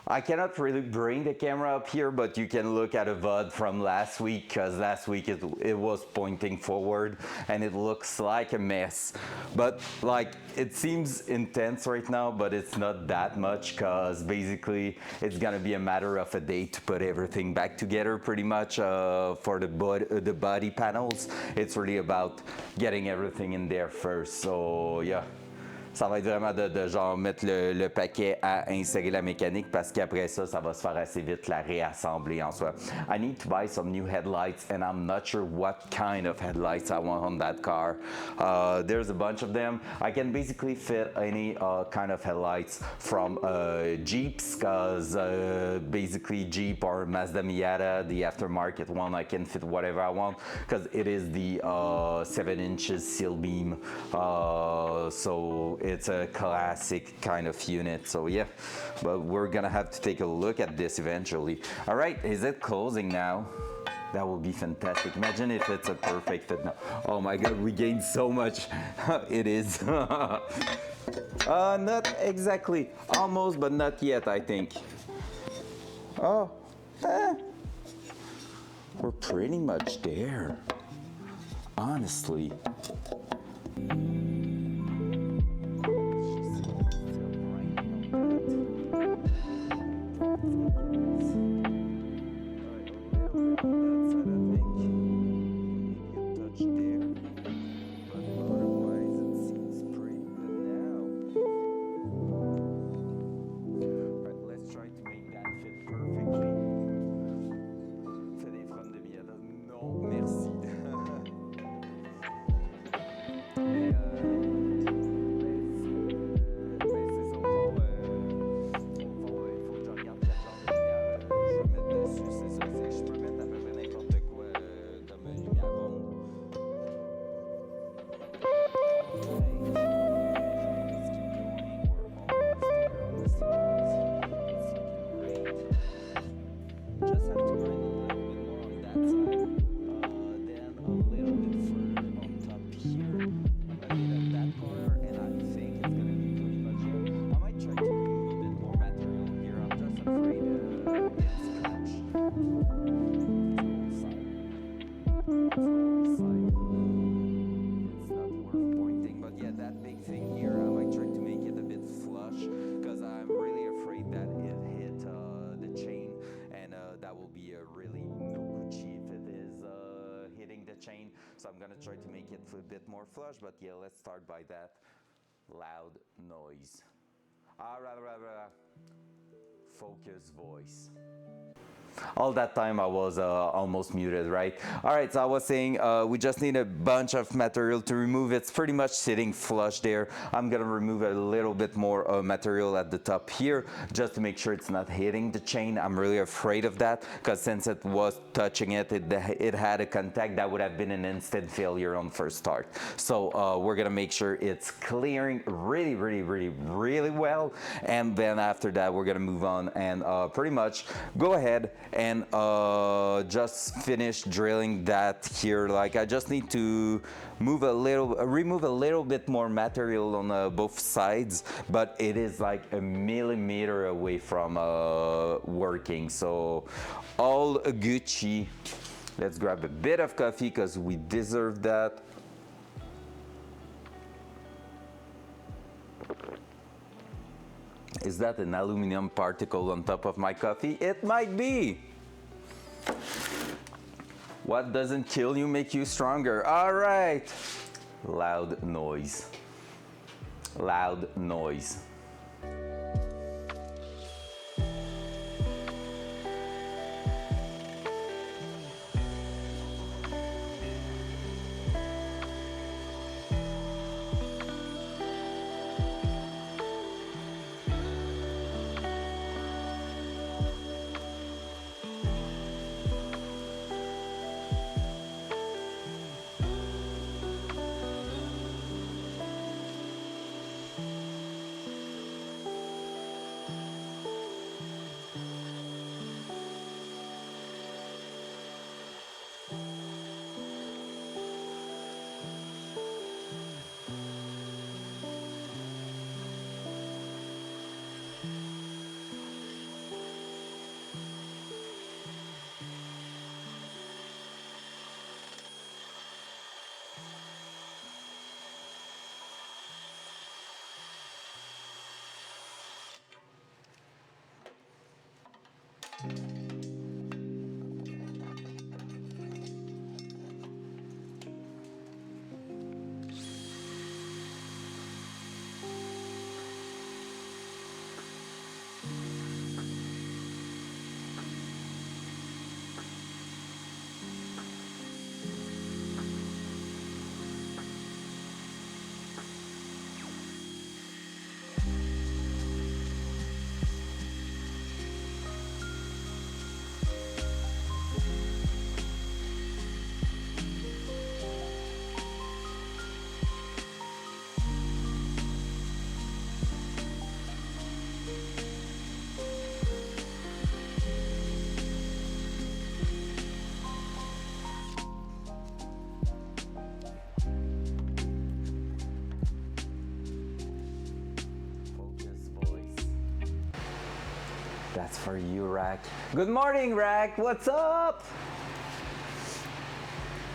I cannot really bring the camera up here, but you can look at a VOD from last week, because last week it was pointing forward and it looks like a mess. But like, it seems intense right now, but it's not that much, because basically it's gonna be a matter of a day to put everything back together pretty much for the body panels. It's really about getting everything in there first, so yeah. Ça va être vraiment de genre mettre le paquet à insérer la mécanique, parce qu'après ça, ça va se faire assez vite la réassembler en soi. I need to buy some new headlights, and I'm not sure what kind of headlights I want on that car. There's a bunch of them. I can basically fit any kind of headlights from Jeeps, because basically Jeep or Mazda Miata, the aftermarket one, I can fit whatever I want, because it is the 7 inches seal beam. So it's a classic kind of unit, so yeah, but we're gonna have to take a look at this eventually. All right, is it closing now? That would be fantastic. Imagine if it's a perfect fit now. Oh my god, we gained so much. It is. Not exactly. Almost, but not yet, I think. Oh, we're pretty much there, honestly. gonna try to make it a bit more flush, but yeah, let's start by that loud noise. Focus voice. All that time I was almost muted, right? All right, so I was saying we just need a bunch of material to remove. It's pretty much sitting flush there. I'm gonna remove a little bit more material at the top here just to make sure it's not hitting the chain. I'm really afraid of that because since it was touching it, it had a contact that would have been an instant failure on first start. So we're gonna make sure it's clearing really well, and then after that we're gonna move on and pretty much go ahead and just finish drilling that here. Like I just need to remove a little bit more material on both sides, but it is like a millimeter away from working, so all Gucci. Let's grab a bit of coffee because we deserve that. Is that an aluminum particle on top of my coffee? It might be. What doesn't kill you make you stronger. All right. Loud noise. Loud noise. That's for you, Rack. Good morning, Rack. What's up?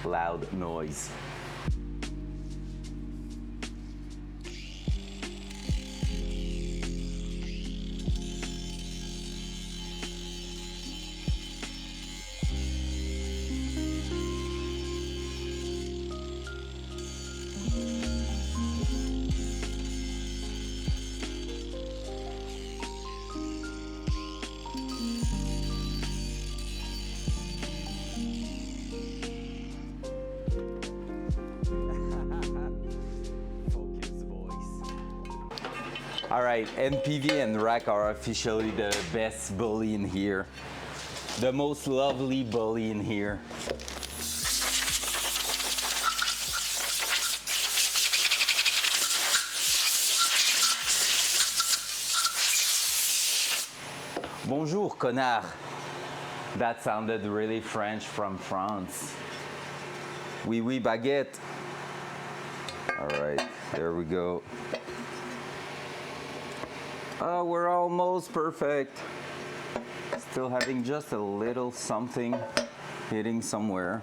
Loud noise. All right, NPV and Rack are officially the best bully in here. The most lovely bully in here. Bonjour, connard. That sounded really French from France. Oui, oui, baguette. All right, there we go. Oh, we're almost perfect. Still having just a little something hitting somewhere.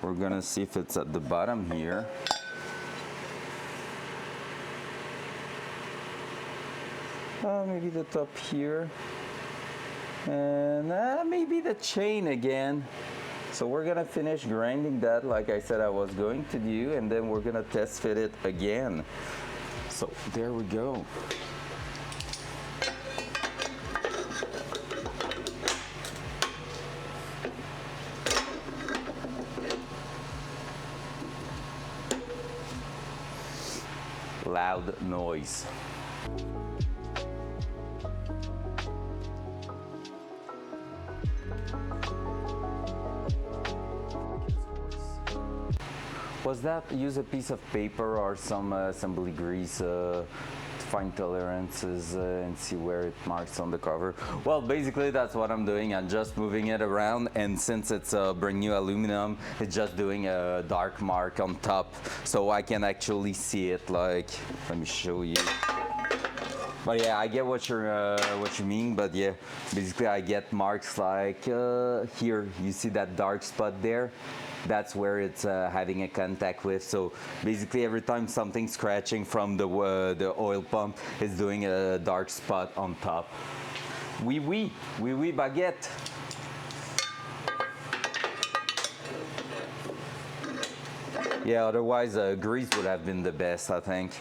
We're gonna see if it's at the bottom here. Maybe the top here. And maybe the chain again. So we're gonna finish grinding that like I said I was going to do, and then we're gonna test fit it again. So there we go. Loud noise. Was that use a piece of paper or some assembly grease to find tolerances and see where it marks on the cover? Well, basically that's what I'm doing. I'm just moving it around, and since it's brand new aluminum, it's just doing a dark mark on top so I can actually see it. Like, let me show you. But yeah, I get what you mean. But yeah, basically I get marks like here. You see that dark spot there? That's where it's having a contact with. So basically every time something's scratching from the oil pump, it's doing a dark spot on top. Oui, baguette. Yeah, otherwise grease would have been the best, I think.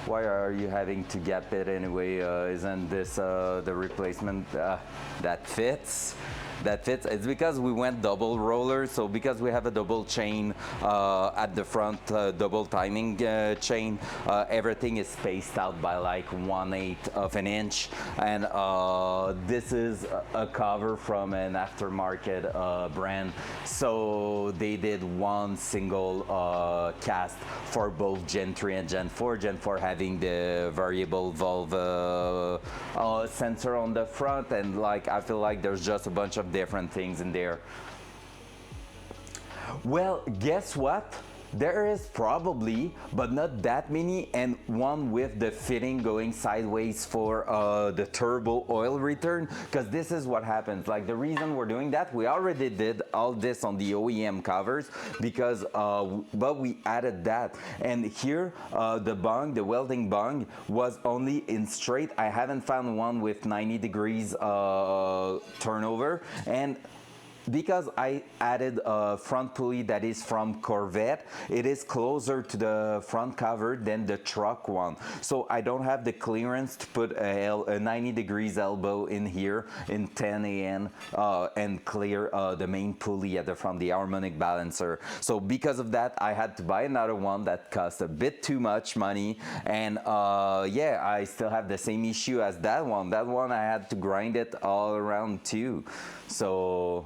Why are you having to gap it anyway? Isn't this the replacement that fits? That fits. It's because we went double roller, so because we have a double chain at the front, double timing chain, everything is spaced out by like 1/8 of an inch, and this is a cover from an aftermarket brand, so they did one single cast for both Gen 3 and Gen 4. Gen 4 having the variable valve sensor on the front, and like I feel like there's just a bunch of different things in there. Well, guess what? There is probably, but not that many, and one with the fitting going sideways for the turbo oil return, because this is what happens. Like, the reason we're doing that, we already did all this on the OEM covers, because but we added that, and here the bung, the welding bung, was only in straight. I haven't found one with 90 degrees turnover, and because I added a front pulley that is from Corvette, it is closer to the front cover than the truck one. So I don't have the clearance to put a 90 degrees elbow in here in 10 AN and clear the main pulley at the front, the harmonic balancer. So because of that, I had to buy another one that cost a bit too much money. And yeah, I still have the same issue as that one. That one I had to grind it all around too. So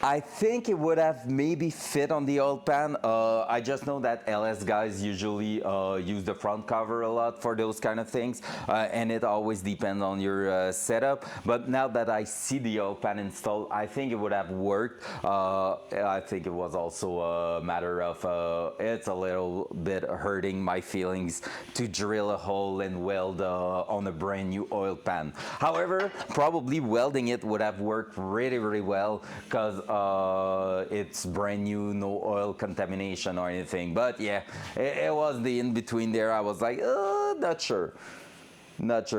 I think it would have maybe fit on the oil pan. I just know that LS guys usually use the front cover a lot for those kind of things, and it always depends on your setup. But now that I see the oil pan installed, I think it would have worked. I think it was also a matter of it's a little bit hurting my feelings to drill a hole and weld on a brand new oil pan. However, probably welding it would have worked really, really well, because it's brand new, no oil contamination or anything. But yeah, it was the in-between there. I was like, not sure.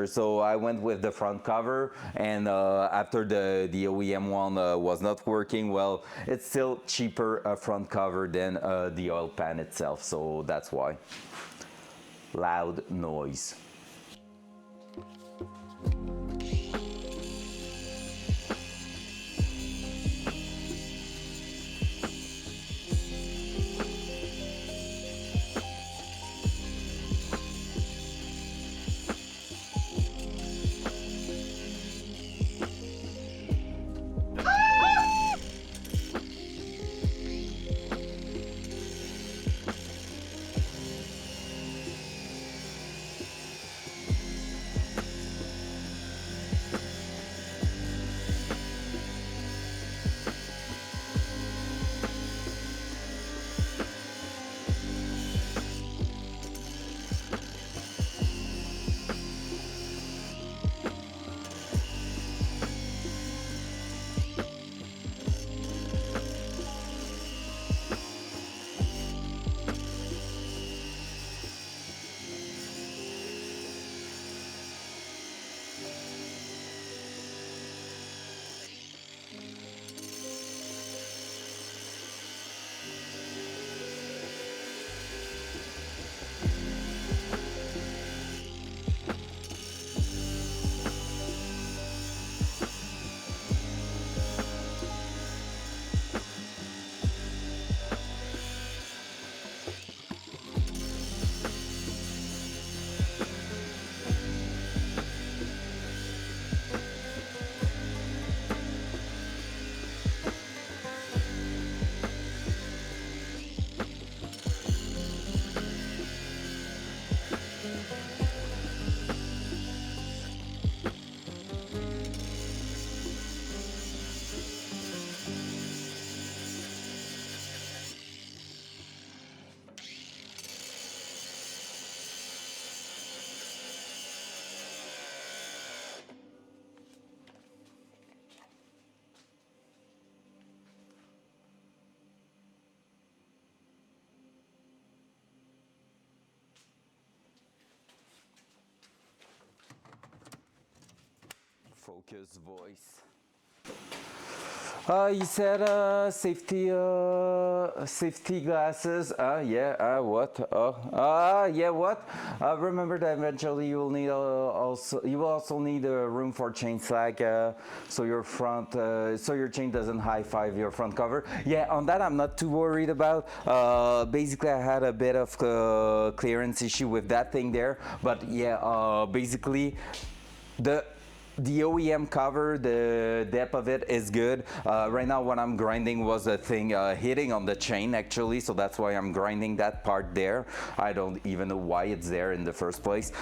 So I went with the front cover, and after the OEM one was not working, well, it's still cheaper front cover than the oil pan itself, so that's why. Loud noise. Focus voice. You said safety glasses. Yeah. What? Yeah. What? Remember that eventually you will need you will also need a room for chain slack, so your front, so your chain doesn't high five your front cover. Yeah. On that, I'm not too worried about. Basically, I had a bit of clearance issue with that thing there, but yeah. Basically, the OEM cover, the depth of it is good. Right now what I'm grinding was a thing hitting on the chain actually, so that's why I'm grinding that part there. I don't even know why it's there in the first place.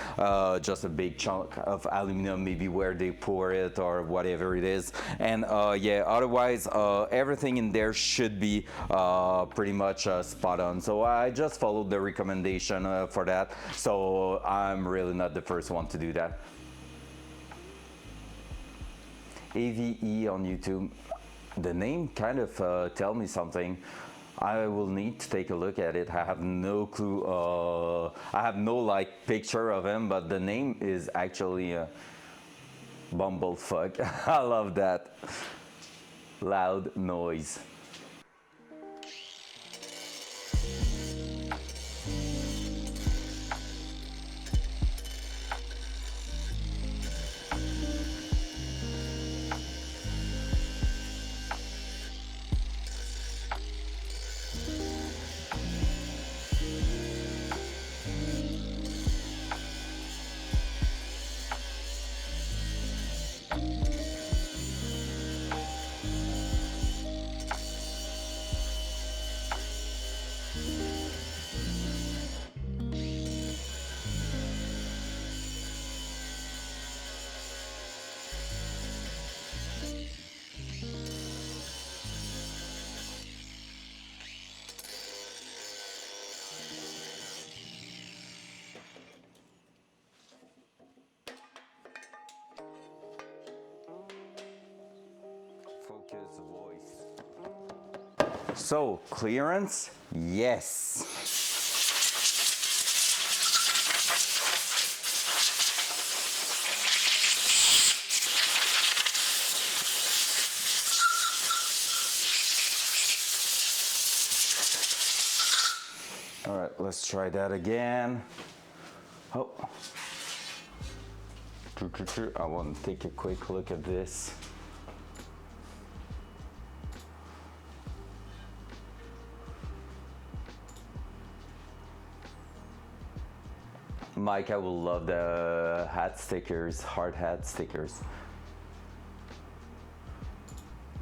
Just a big chunk of aluminum, maybe where they pour it or whatever it is. And yeah, otherwise everything in there should be pretty much spot on. So I just followed the recommendation for that. So I'm really not the first one to do that. AVE on YouTube. The name kind of tell me something. I will need to take a look at it. I have no clue. I have no like picture of him, but the name is actually Bumblefuck. I love that. Loud noise. Focus voice. So, clearance, yes. All right, let's try that again. Oh. I want to take a quick look at this. Mike, I will love the hat stickers, hard hat stickers.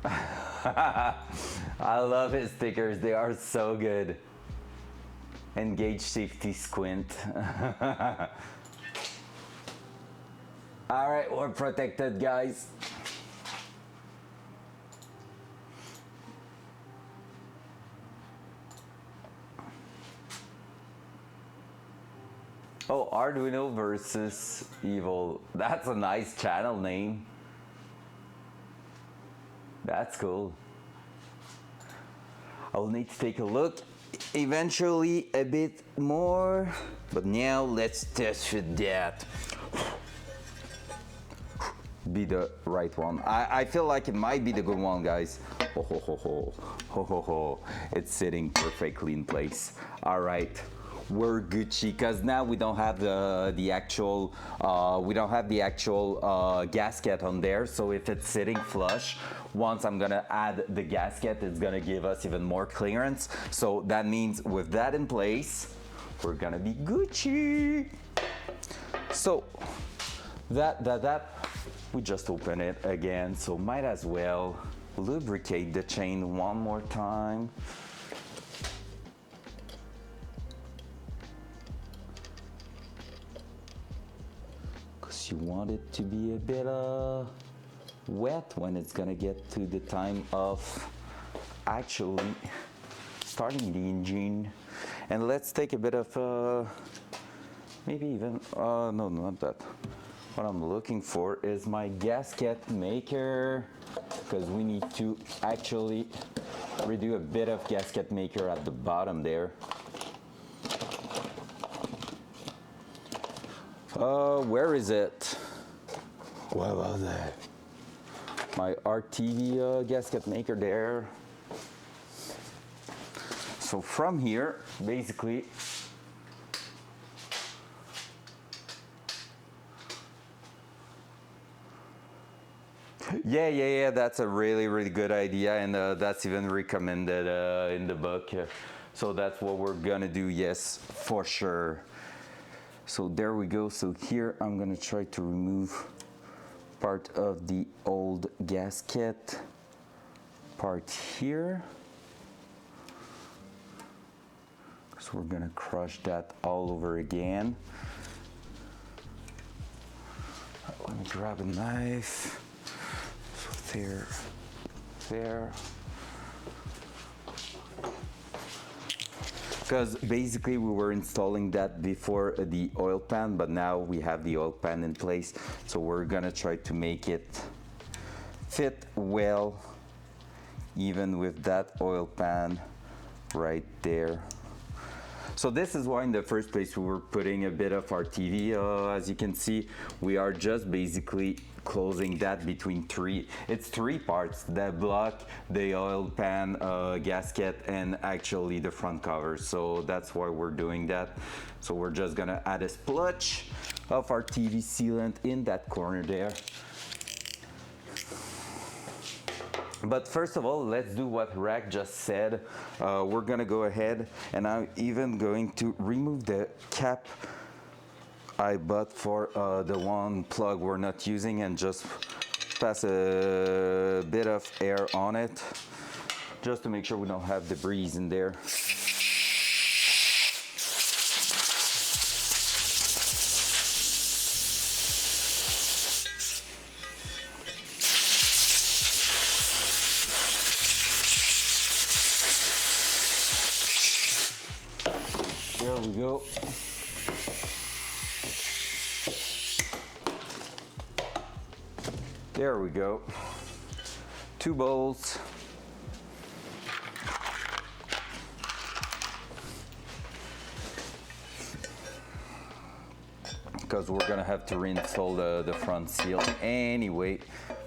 I love his stickers, they are so good. Engage safety squint. All right, we're protected, guys. Oh, Arduino versus Evil. That's a nice channel name. That's cool. I'll need to take a look eventually a bit more, but now let's test with that. Be the right one. I feel like it might be the good one, guys. Ho ho ho ho ho ho ho. It's sitting perfectly in place. All right. We're Gucci because now we don't have the actual gasket on there. So if it's sitting flush, once I'm gonna add the gasket, it's gonna give us even more clearance. So that means with that in place, we're gonna be Gucci. So that we just open it again. So might as well lubricate the chain one more time. You want it to be a bit wet when it's gonna get to the time of actually starting the engine. And let's take a bit of maybe even no, not that. What I'm looking for is my gasket maker, because we need to actually redo a bit of gasket maker at the bottom there. Where is it? Where was it? my RTV gasket maker there. So from here, basically, yeah, that's a really good idea, and that's even recommended in the book. So that's what we're gonna do, yes, for sure. So there we go. So here I'm gonna try to remove part of the old gasket part here. So we're gonna crush that all over again. Let me grab a knife. So there. Because basically we were installing that before the oil pan, but now we have the oil pan in place. So we're gonna try to make it fit well, even with that oil pan right there. So this is why in the first place we were putting a bit of RTV. As you can see, we are just basically closing that between it's three parts: the block, the oil pan gasket, and actually the front cover. So that's why we're doing that. So we're just gonna add a splotch of RTV sealant in that corner there. But first of all, let's do what Rack just said. We're gonna go ahead, and I'm even going to remove the cap I bought for the one plug we're not using, and just pass a bit of air on it, just to make sure we don't have debris in there. There we go. There we go. 2 bowls. Because we're gonna have to reinstall the front seal anyway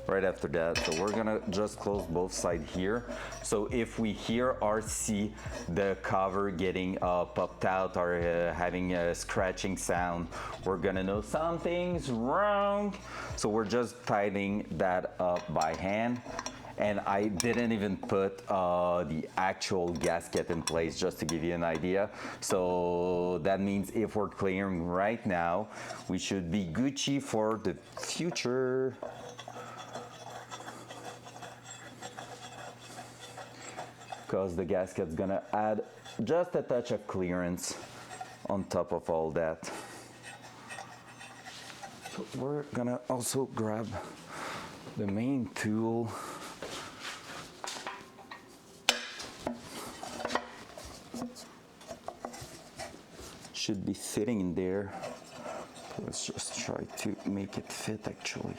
right after that. So we're gonna just close both sides here. So if we hear or see the cover getting popped out or having a scratching sound, we're gonna know something's wrong. So we're just tightening that up by hand. And I didn't even put the actual gasket in place, just to give you an idea. So that means if we're clearing right now, we should be Gucci for the future. Because the gasket's gonna add just a touch of clearance on top of all that. So we're gonna also grab the main tool. Should be fitting in there. Let's just try to make it fit actually.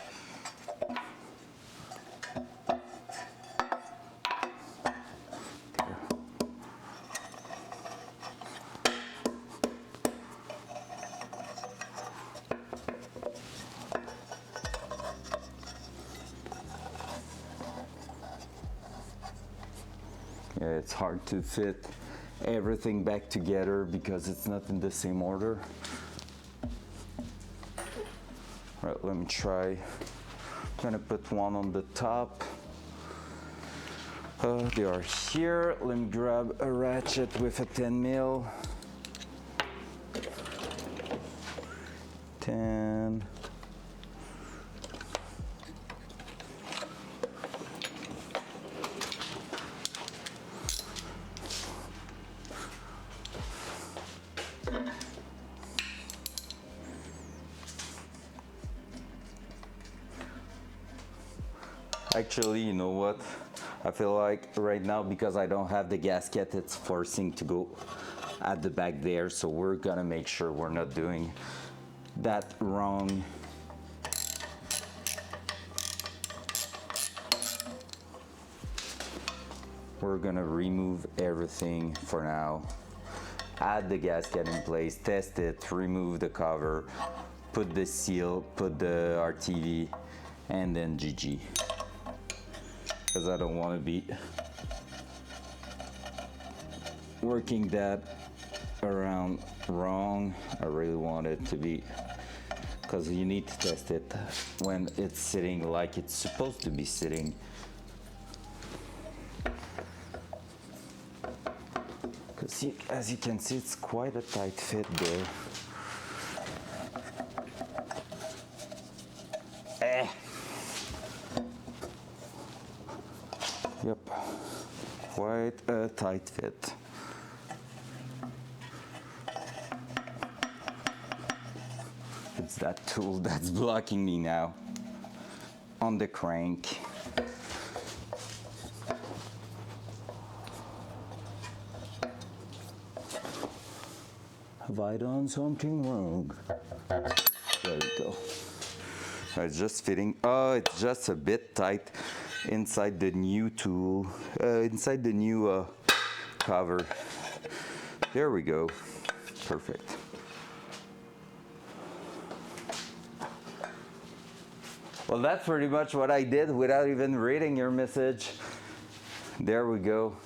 Yeah, it's hard to fit everything back together because it's not in the same order. All right, let me try. I'm gonna put one on the top. They are here. Let me grab a ratchet with a 10 mil. 10. Actually, you know what? I feel like right now, because I don't have the gasket, it's forcing to go at the back there. So we're gonna make sure we're not doing that wrong. We're gonna remove everything for now. Add the gasket in place, test it, remove the cover, put the seal, put the RTV, and then GG. because I don't want to be working that around wrong. I really want it to be, because you need to test it when it's sitting like it's supposed to be sitting. Because as you can see, it's quite a tight fit there. Yep, quite a tight fit. It's that tool that's blocking me now on the crank. Have I done something wrong? There we go. It's just fitting. Oh, it's just a bit tight inside the new tool, inside the new cover. There we go. Perfect. Well, that's pretty much what I did without even reading your message. There we go.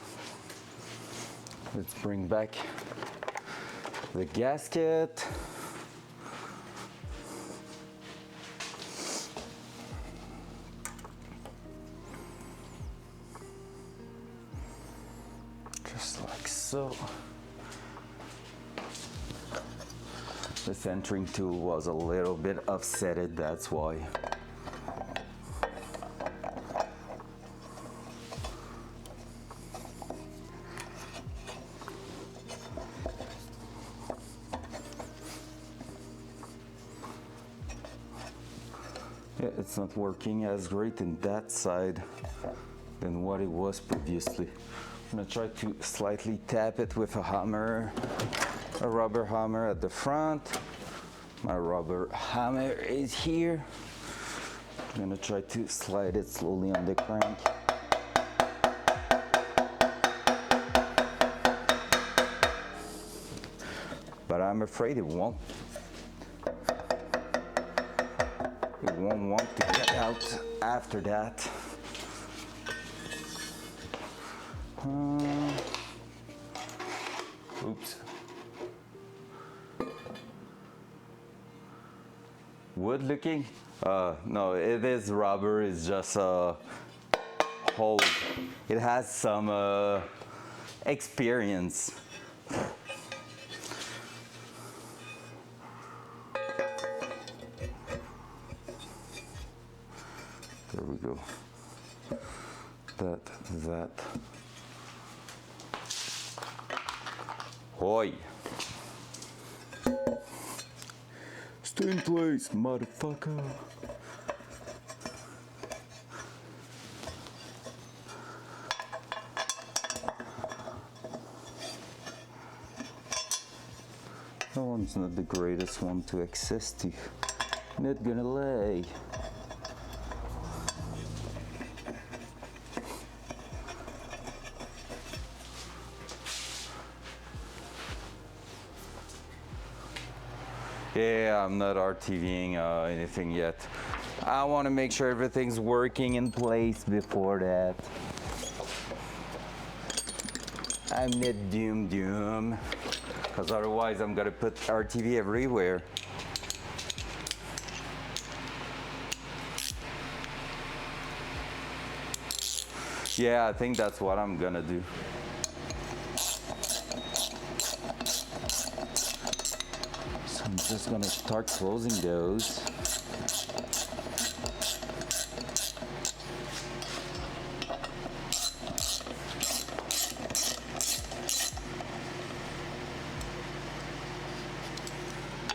Let's bring back the gasket. Just like so. The centering tool was a little bit offsetted, that's why. Yeah, it's not working as great in that side than what it was previously. I'm gonna try to slightly tap it with a hammer, a rubber hammer at the front. My rubber hammer is here. I'm gonna try to slide it slowly on the crank. But I'm afraid it won't want to get out after that. Oops. Wood looking? No, it is rubber. It's just a hole. It has some experience. There we go. That. Hoi. Stay in place, motherfucker. That one's not the greatest one to access to. Not gonna lie. Yeah, I'm not RTVing anything yet. I want to make sure everything's working in place before that. I'm not doom, because otherwise I'm gonna put RTV everywhere. Yeah, I think that's what I'm gonna do. I'm just gonna start closing those.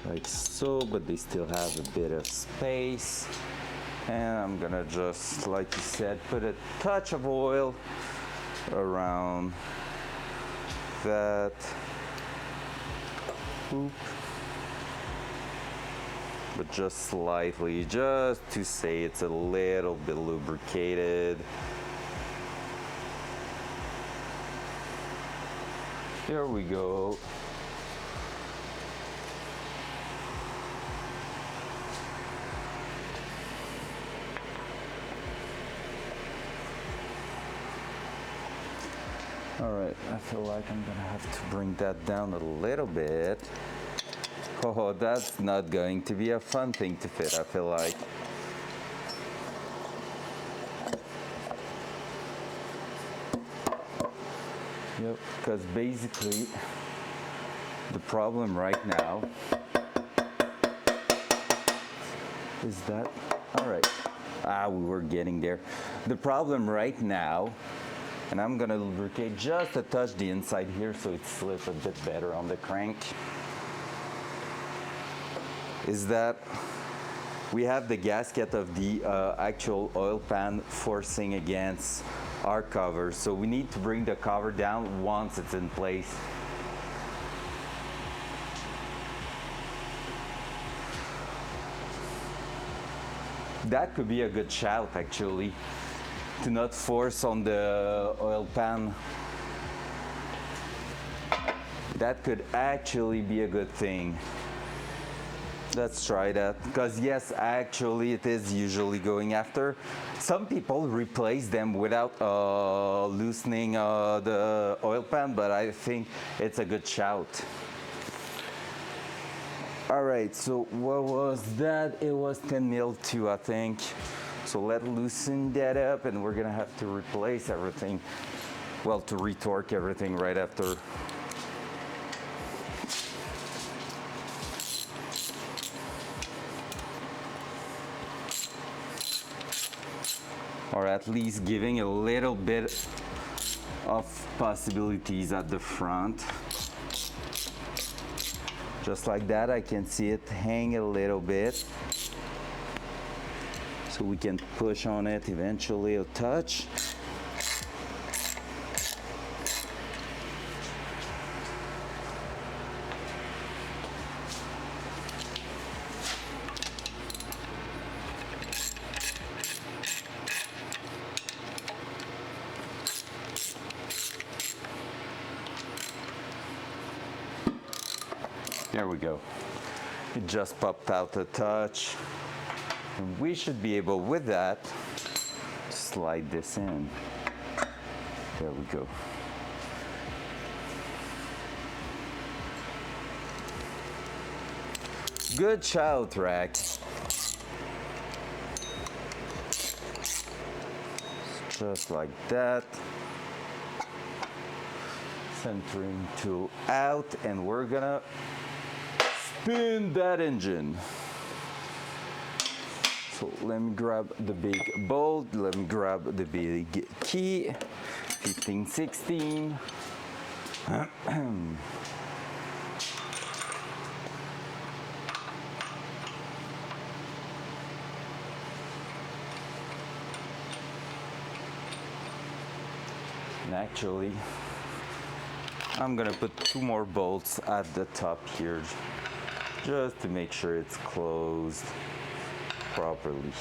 Like so, but they still have a bit of space. And I'm gonna just, like you said, put a touch of oil around that. Oop. But just slightly, just to say it's a little bit lubricated. There we go. All right, I feel like I'm gonna have to bring that down a little bit. Oh, that's not going to be a fun thing to fit, I feel like. Yep, because basically the problem right now is that, all right, we were getting there. The problem right now, and I'm gonna lubricate just a touch the inside here so it slips a bit better on the crank, is that we have the gasket of the actual oil pan forcing against our cover. So we need to bring the cover down once it's in place. That could be a good shout actually, to not force on the oil pan. That could actually be a good thing. Let's try that, because yes, actually it is usually going after. Some people replace them without loosening the oil pan, but I think it's a good shout. All right, so what was that? It was 10 mil too, I think. So let's loosen that up, and we're gonna have to replace everything. Well, to retorque everything right after. Or at least giving a little bit of possibilities at the front. Just like that, I can see it hang a little bit. So we can push on it eventually a touch. There we go. It just popped out a touch. And we should be able, with that, to slide this in. There we go. Good shout, Rex. Just like that. Centering tool out, and we're gonna spin that engine. So let me grab the big bolt, let me grab the big key, 15, 16. And actually, I'm gonna put 2 more bolts at the top here, just to make sure it's closed properly.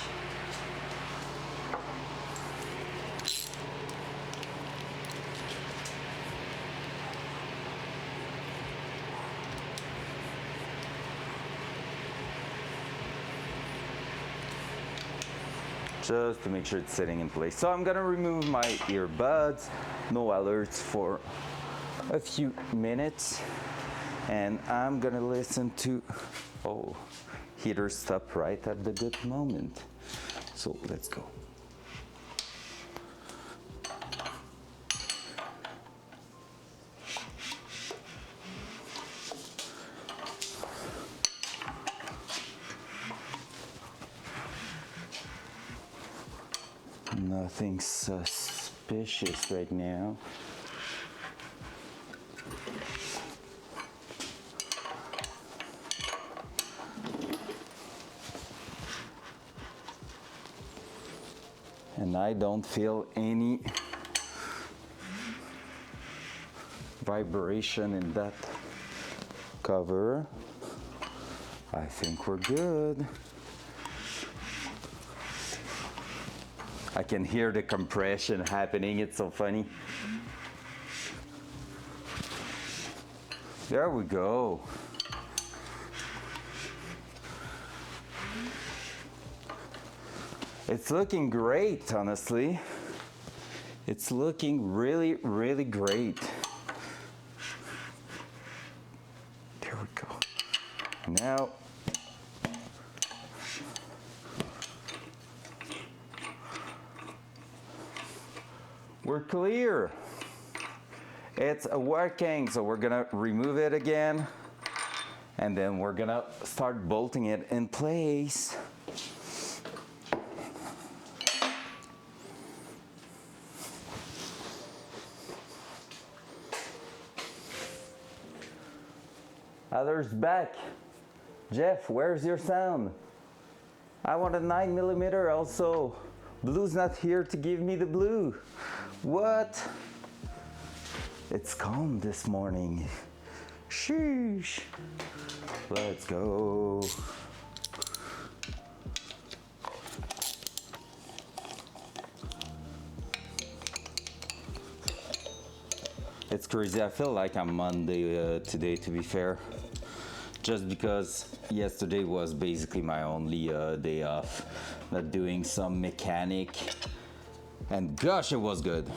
Just to make sure it's sitting in place. So I'm gonna remove my earbuds, no alerts for a few minutes, and I'm gonna listen to, oh, heater stop right at the good moment. So let's go. Nothing suspicious right now. And I don't feel any vibration in that cover. I think we're good. I can hear the compression happening, it's so funny. There we go. It's looking great, honestly. It's looking really, really great. There we go. Now, we're clear. It's working, so we're gonna remove it again, and then we're gonna start bolting it in place. Others back. Jeff, where's your sound? I want a 9mm also. Blue's not here to give me the blue. What? It's calm this morning. Sheesh. Let's go. It's crazy. I feel like I'm Monday today, to be fair. Just because yesterday was basically my only day off. Not doing some mechanic. And gosh, it was good.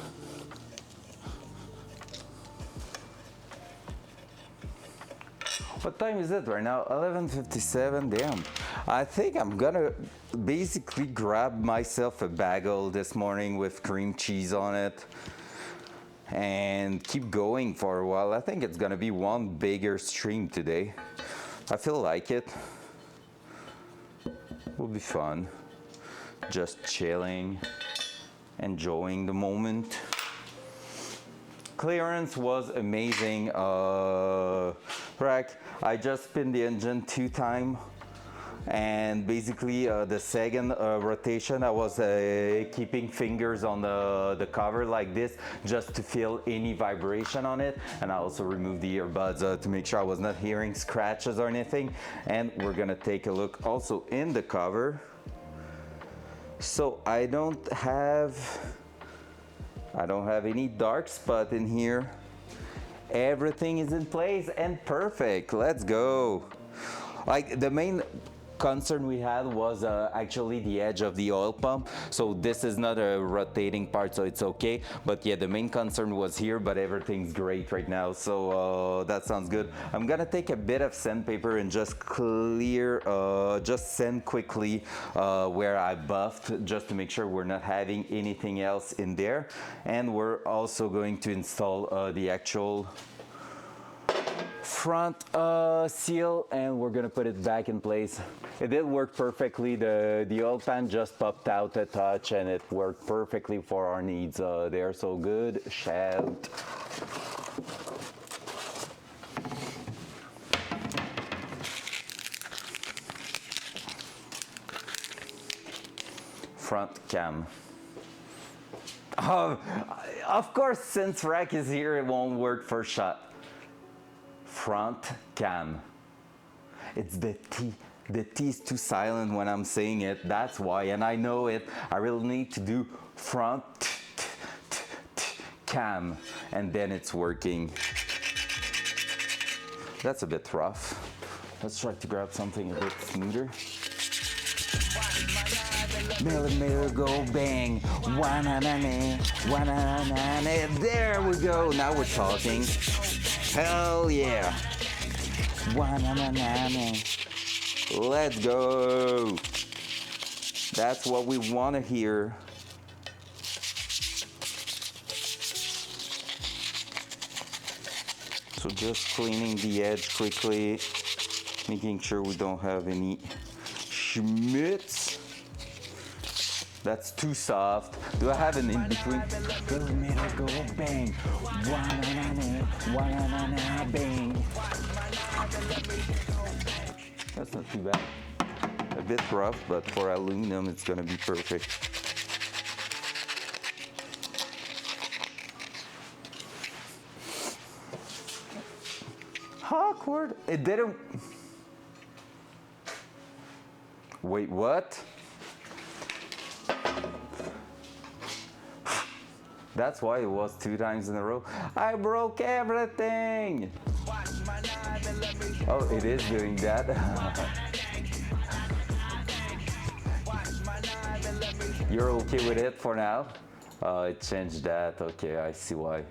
What time is it right now? 11:57, damn. I think I'm gonna basically grab myself a bagel this morning with cream cheese on it and keep going for a while. I think it's gonna be one bigger stream today. I feel like it. Will be fun. Just chilling, enjoying the moment. Clearance was amazing. Rack, I just spin the engine 2 times, and basically the second rotation I was keeping fingers on the cover like this just to feel any vibration on it, and I also removed the earbuds to make sure I was not hearing scratches or anything. And we're gonna take a look also in the cover. So I don't have any dark spot in here. Everything is in place and perfect. Let's go. Like, the main concern we had was actually the edge of the oil pump. So this is not a rotating part, so it's okay. But yeah, the main concern was here, but everything's great right now. So that sounds good. I'm gonna take a bit of sandpaper and just clear, just sand quickly where I buffed, just to make sure we're not having anything else in there. And we're also going to install the actual front seal, and we're gonna put it back in place. It did work perfectly. The oil pan just popped out a touch, and it worked perfectly for our needs there. So good shout. Front cam. Of course, since Rack is here, it won't work for shot. Front cam. It's the T. The T is too silent when I'm saying it. That's why, and I know it. I really need to do front cam, and then it's working. That's a bit rough. Let's try to grab something a bit smoother. Millimeter go bang. Wa-na-na-na, wa-na-na-na. There we go. Now we're talking. Hell yeah. Wa-na-na-na-na. Let's go. That's what we want to hear. So just cleaning the edge quickly, making sure we don't have any schmutz. That's too soft. Do I have an in-between? Millimeter go bang. Wa-na-na-na, wa-na-na-na, bang. That's not too bad. A bit rough, but for aluminum, it's gonna be perfect. Awkward. It didn't. Wait, what? That's why it was 2 times in a row. I broke everything. Oh, it is doing that. You're okay with it for now? It changed that. Okay, I see why.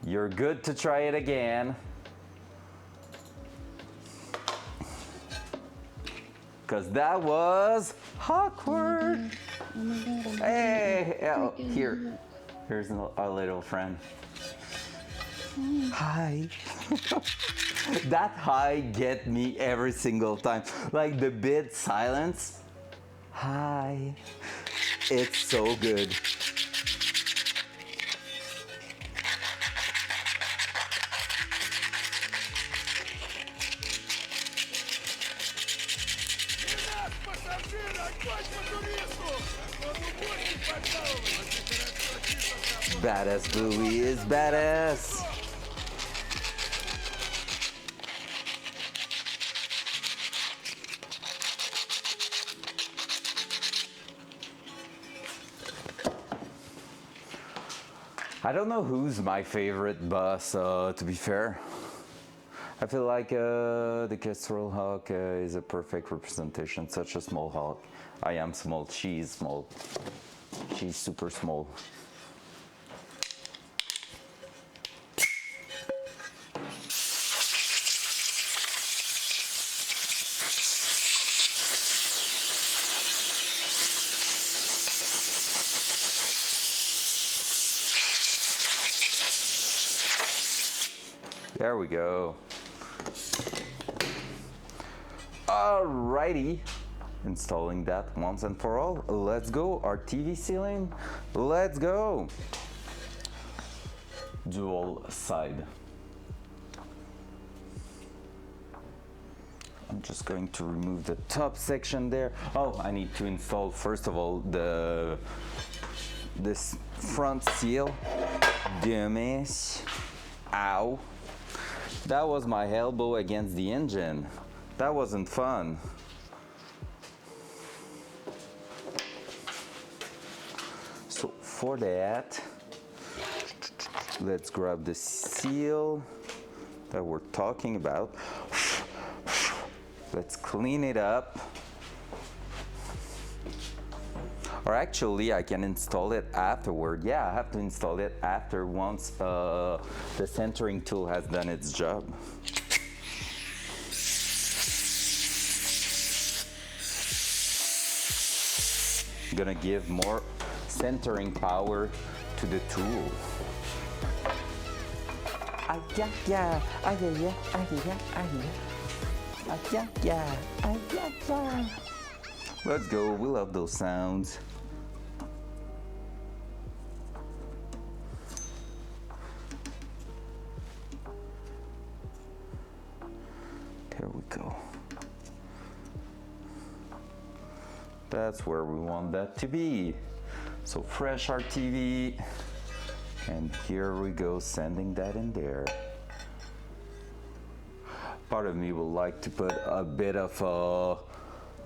You're good to try it again. Because that was awkward. Hey, oh, here's our little friend. Hi. That hi get me every single time. Like the bit silence. Hi. It's so good. Badass Bluey is badass. I don't know who's my favorite bus, to be fair. I feel like the Kestrel Hawk is a perfect representation, such a small hawk. I am small, she's small. She's super small. There we go. Alrighty, installing that once and for all. Let's go, our TV ceiling, let's go. Dual side. I'm just going to remove the top section there. Oh, I need to install first of all this front seal. Dumbass. Ow. That was my elbow against the engine. That wasn't fun. So for that, let's grab the seal that we're talking about. Let's clean it up. Or actually, I can install it afterward. Yeah, I have to install it after once the centering tool has done its job. I'm gonna give more centering power to the tool. Let's go, we love those sounds. There we go. That's where we want that to be. So fresh RTV, and here we go, sending that in there. Part of me would like to put a bit of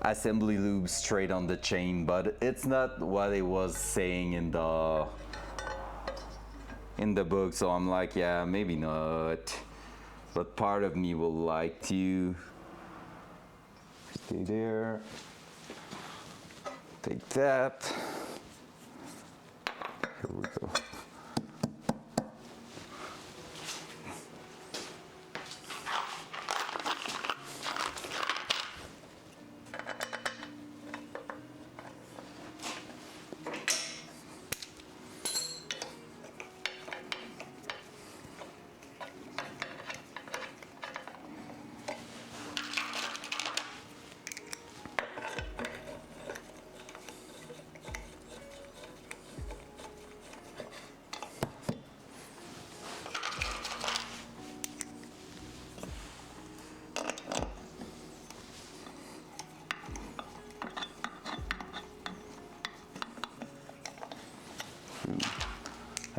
assembly lube straight on the chain, but it's not what it was saying in the book, so I'm like, yeah, maybe not. But part of me will like to stay there. Take that. Here we go.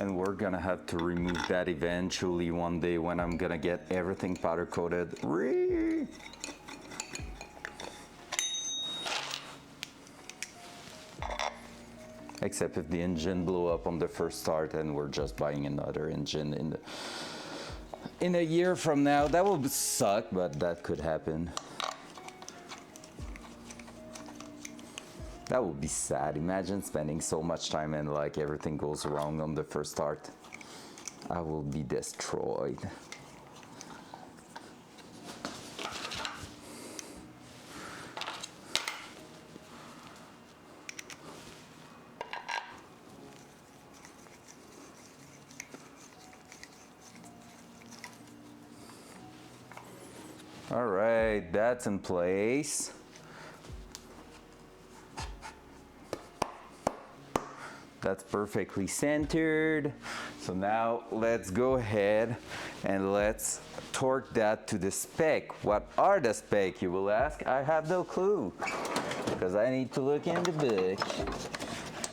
And we're gonna have to remove that eventually one day when I'm gonna get everything powder coated. Except if the engine blew up on the first start and we're just buying another engine in a year from now. That will suck, but that could happen. That would be sad. Imagine spending so much time and like everything goes wrong on the first start. I will be destroyed. All right, that's in place. That's perfectly centered. So now let's go ahead and let's torque that to the spec. What are the spec, you will ask? I have no clue because I need to look in the book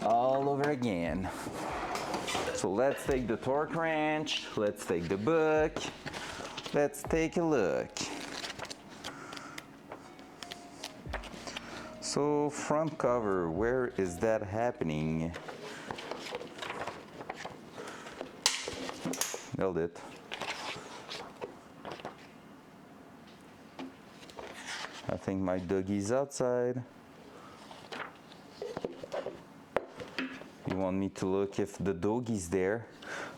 all over again. So let's take the torque wrench, let's take the book, let's take a look. So front cover, where is that happening? Nailed it. I think my doggy's outside. You want me to look if the doggy's there?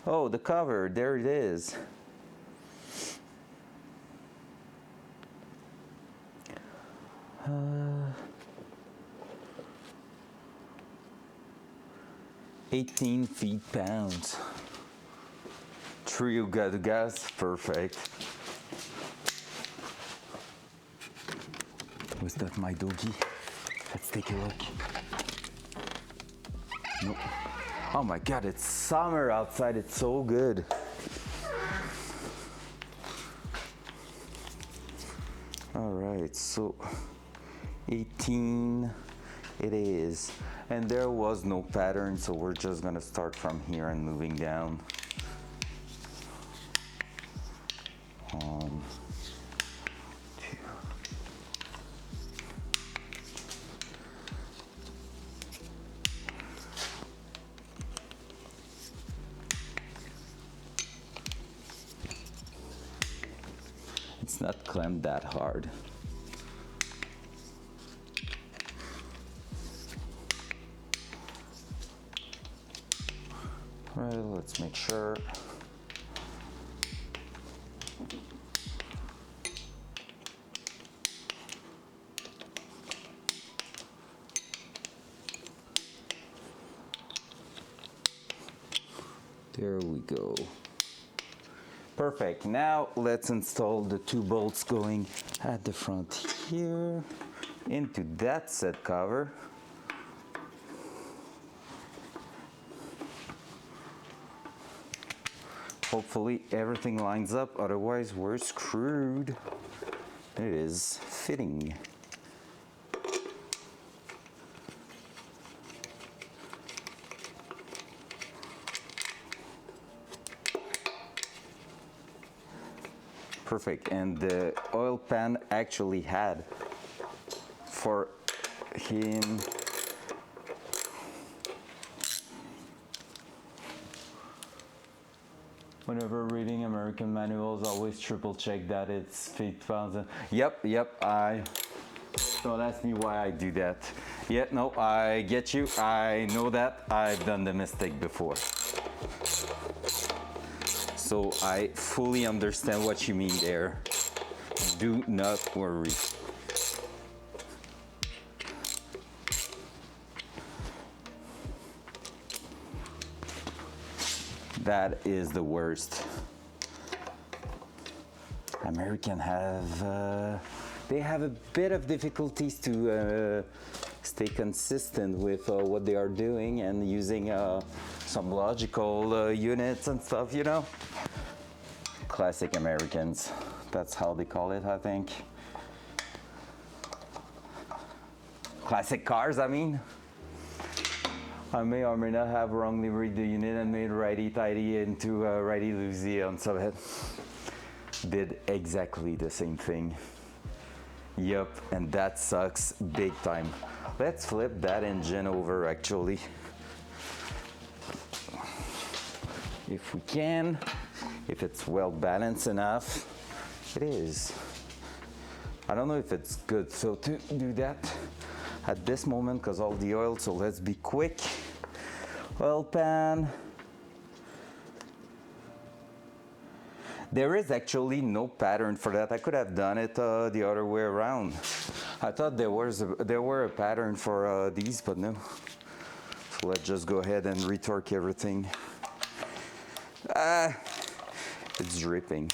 Oh, the cover, there it is. Uh, 18 feet-pounds. Trio gas, perfect. Was that my doggy? Let's take a look. No. Oh my God, it's summer outside, it's so good. All right, so 18 it is. And there was no pattern, so we're just gonna start from here and moving down. Two. It's not clamped that hard. All right, let's make sure. There we go. Perfect. Now let's install the two bolts going at the front here into that set cover. Hopefully everything lines up, otherwise we're screwed. It is fitting. Perfect, and the oil pan actually had for him. Whenever reading American manuals, always triple check that it's feet-pounds. Yep, don't ask me why I do that. Yeah, no, I get you, I know that, I've done the mistake before. So I fully understand what you mean there. Do not worry. That is the worst. Americans have, they have a bit of difficulties to stay consistent with what they are doing and using some logical units and stuff, you know? Classic Americans, that's how they call it, I think. Classic cars, I mean. I may or may not have wrongly read the unit and made righty-tighty into righty-loosey on some head. Did exactly the same thing. Yup, and that sucks big time. Let's flip that engine over actually. If we can, if it's well balanced enough. It is. I don't know if it's good so to do that. at this moment because all the oil, so let's be quick. Oil pan. There is actually no pattern for that. I could have done it the other way around. I thought there were a pattern for these, but no. So let's just go ahead and retorque everything. It's dripping.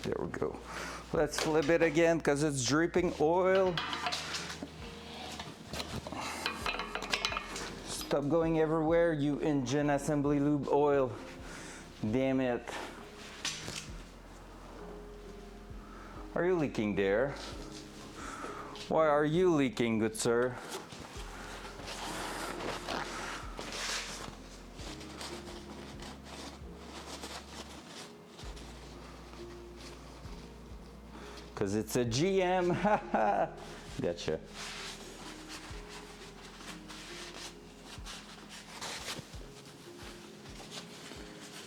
There we go. Let's flip it again because it's dripping oil. Stop going everywhere, you engine assembly lube oil. Damn it. Are you leaking there? Why are you leaking, good sir? Because it's a GM. Gotcha.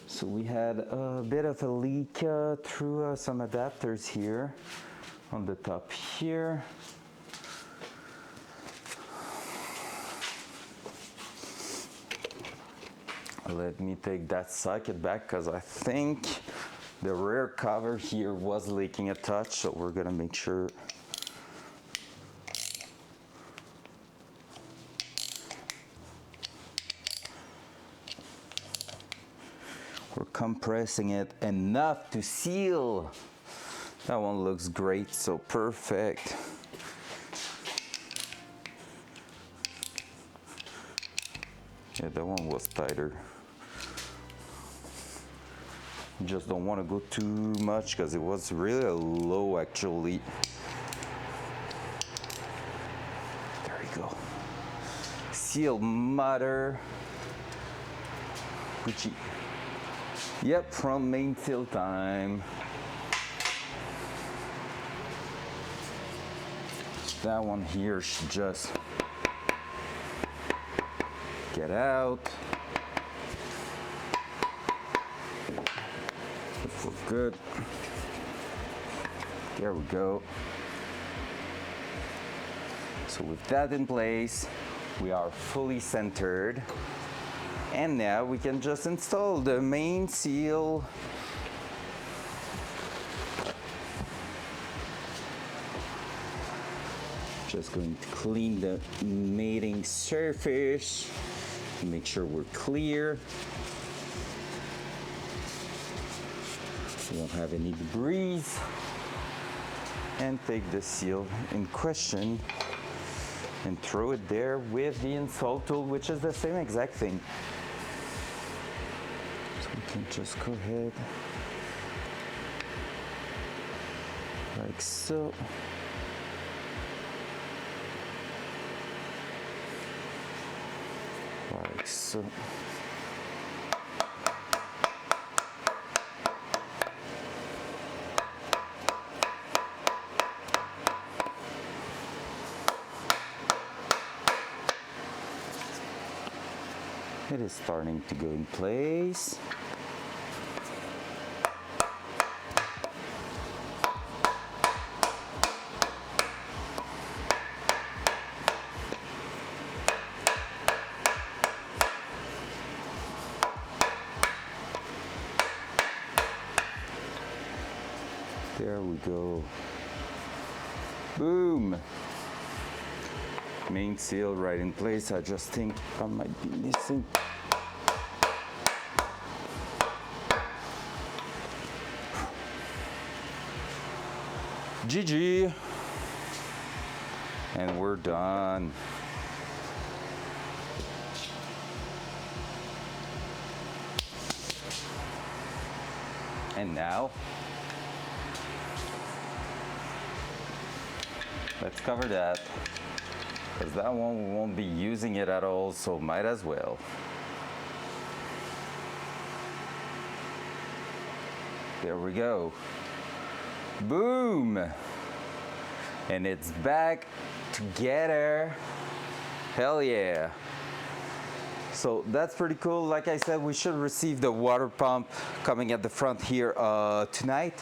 So we had a bit of a leak through some adapters here on the top here. Let me take that socket back because I think the rear cover here was leaking a touch, so we're gonna make sure. We're compressing it enough to seal. That one looks great, so perfect. Yeah, that one was tighter. Just don't want to go too much because it was really low actually. There we go. Seal motor. Gucci. Yep, from main seal time. That one here should just get out. If we're good. There we go. So with that in place, we are fully centered. And now we can just install the main seal. Just going to clean the mating surface to make sure we're clear. We won't have any debris. And take the seal in question and throw it there with the install tool, which is the same exact thing. So we can just go ahead like so. Like so. It is starting to go in place. There we go. Boom. Main seal right in place. I just think I might be missing. GG. And we're done. And now, let's cover that, because that one we won't be using it at all, so might as well. There we go. Boom! And it's back together. Hell yeah. So that's pretty cool. Like I said, we should receive the water pump coming at the front here tonight,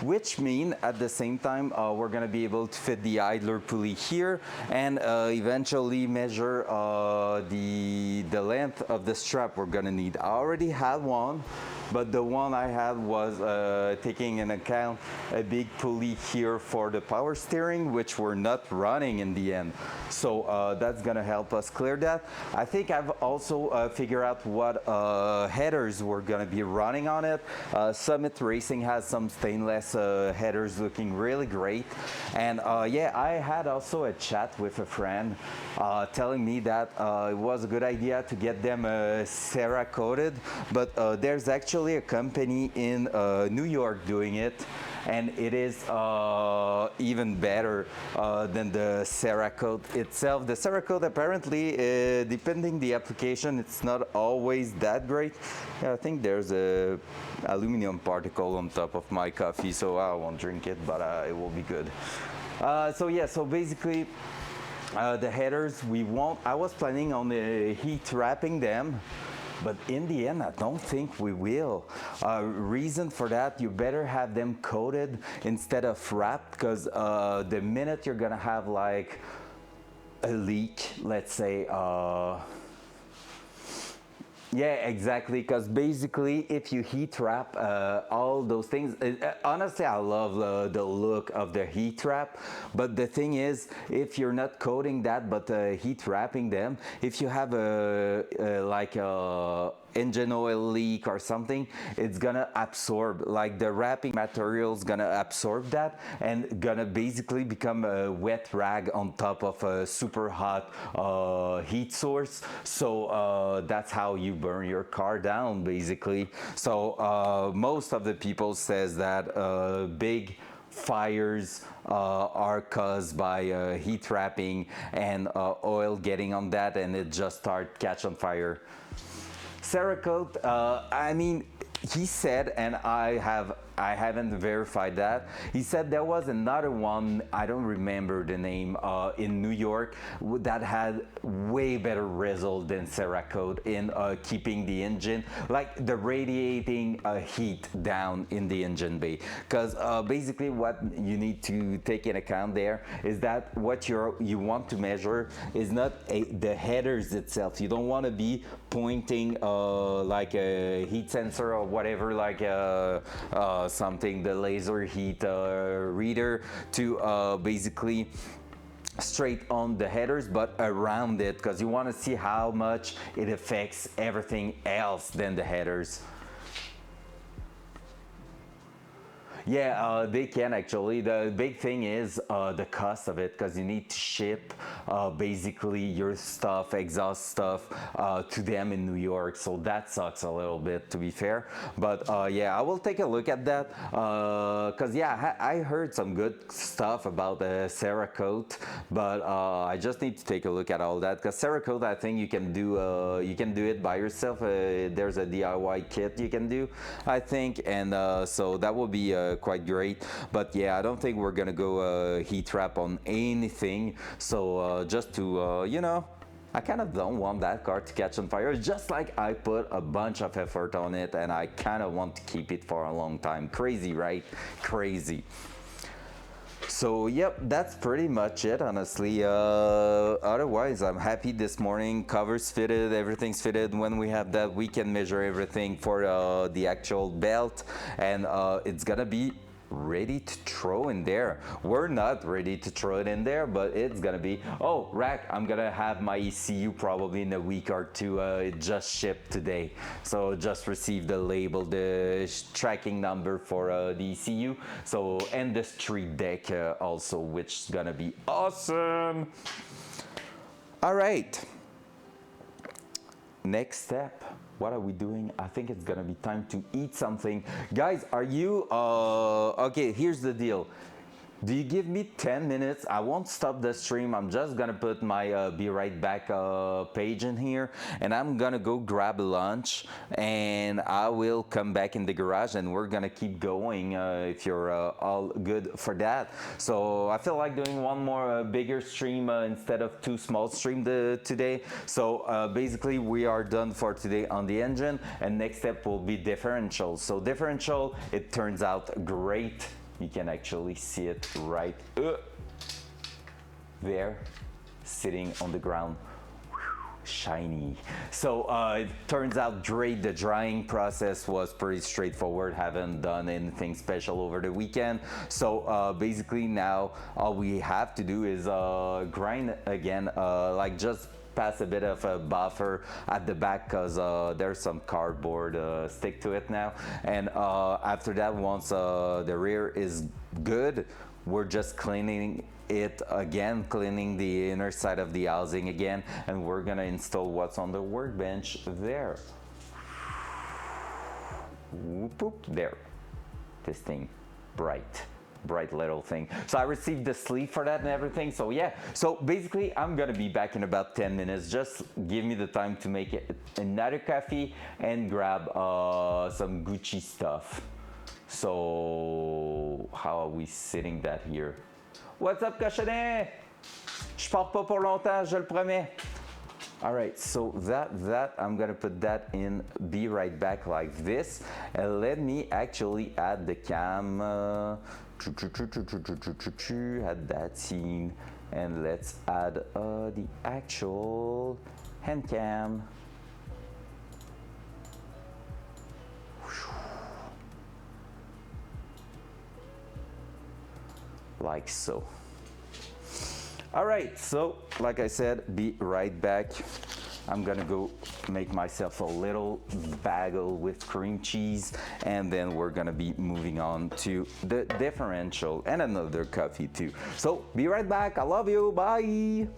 which mean at the same time we're gonna be able to fit the idler pulley here and eventually measure the length of the strap we're gonna need. I already had one, but the one I had was taking into account a big pulley here for the power steering, which we're not running in the end. So that's gonna help us clear that. I think I've also figured out what headers we're gonna be running on it. Summit Racing has some stainless headers looking really great. And yeah, I had also a chat with a friend telling me that it was a good idea to get them Cerakoted, but there's actually a company in New York doing it, and it is even better than the Cerakote itself. The Cerakote apparently, depending the application, it's not always that great. Yeah, I think there's a aluminum particle on top of my coffee, so I won't drink it, but it will be good. So yeah, so basically the headers, I was planning on heat wrapping them, but in the end, I don't think we will. Reason for that, you better have them coated instead of wrapped, because the minute you're gonna have like a leak, let's say, yeah, exactly, because basically if you heat wrap all those things, honestly I love the look of the heat wrap, but the thing is, if you're not coating that but heat wrapping them, if you have like a engine oil leak or something, it's gonna absorb, like the wrapping material's gonna absorb that and gonna basically become a wet rag on top of a super hot heat source. So that's how you burn your car down basically. So most of the people says that big fires are caused by heat wrapping and oil getting on that, and it just start catch on fire. Cerakote, I mean, he said, and I haven't verified that. He said there was another one, I don't remember the name, in New York that had way better result than Cerakote in keeping the engine, like the radiating heat down in the engine bay. Because basically what you need to take in account there is that what you want to measure is not the headers itself. You don't want to be pointing like a heat sensor or whatever, like something, the laser heat reader, to basically straight on the headers, but around it, because you want to see how much it affects everything else than the headers. Yeah, they can actually. The big thing is the cost of it, because you need to ship basically your stuff, exhaust stuff, to them in New York. So that sucks a little bit, to be fair. But yeah, I will take a look at that, because yeah, I heard some good stuff about the Cerakote, but I just need to take a look at all that, because Cerakote, I think you can do it by yourself. There's a DIY kit you can do, I think, and so that will be quite great. But yeah, I don't think we're gonna go heat wrap on anything. So just to you know, I kind of don't want that car to catch on fire. Just like I put a bunch of effort on it, and I kind of want to keep it for a long time. Crazy, right? Crazy. So yep, that's pretty much it, honestly. Otherwise, I'm happy this morning. Covers fitted, everything's fitted. When we have that, we can measure everything for the actual belt, and it's gonna be ready to throw in there. We're not ready to throw it in there, but it's gonna be, oh, rack, I'm gonna have my ECU probably in a week or two. It just shipped today. So just received the label, the tracking number for the ECU. So, and the street deck also, which is gonna be awesome. All right. Next step, what are we doing? I think it's gonna be time to eat something. Guys, are you, okay, here's the deal. Do you give me 10 minutes? I won't stop the stream. I'm just gonna put my be right back page in here, and I'm gonna go grab lunch, and I will come back in the garage, and we're gonna keep going if you're all good for that. So I feel like doing one more bigger stream instead of two small streams today. So basically we are done for today on the engine, and next step will be differential. So differential, it turns out great. You can actually see it right there, sitting on the ground, shiny. So it turns out great. The drying process was pretty straightforward. Haven't done anything special over the weekend. So basically now all we have to do is grind again, like just pass a bit of a buffer at the back because there's some cardboard stick to it now, and after that, once the rear is good, we're just cleaning it again, cleaning the inner side of the housing again, and we're gonna install what's on the workbench there. Whoop, whoop, there, this thing, bright little thing. So I received the sleeve for that and everything. So yeah, so basically I'm gonna be back in about 10 minutes. Just give me the time to make it another coffee and grab some Gucci stuff. So how are we sitting that here? What's up, cochonnet? Je pars pas pour longtemps, je le promets. All right, so that I'm gonna put that in be right back like this, and let me actually add the cam. Add that scene, and let's add the actual hand cam. Like so. All right, so like I said, be right back. I'm gonna go make myself a little bagel with cream cheese, and then we're gonna be moving on to the differential and another coffee too. So be right back. I love you. Bye.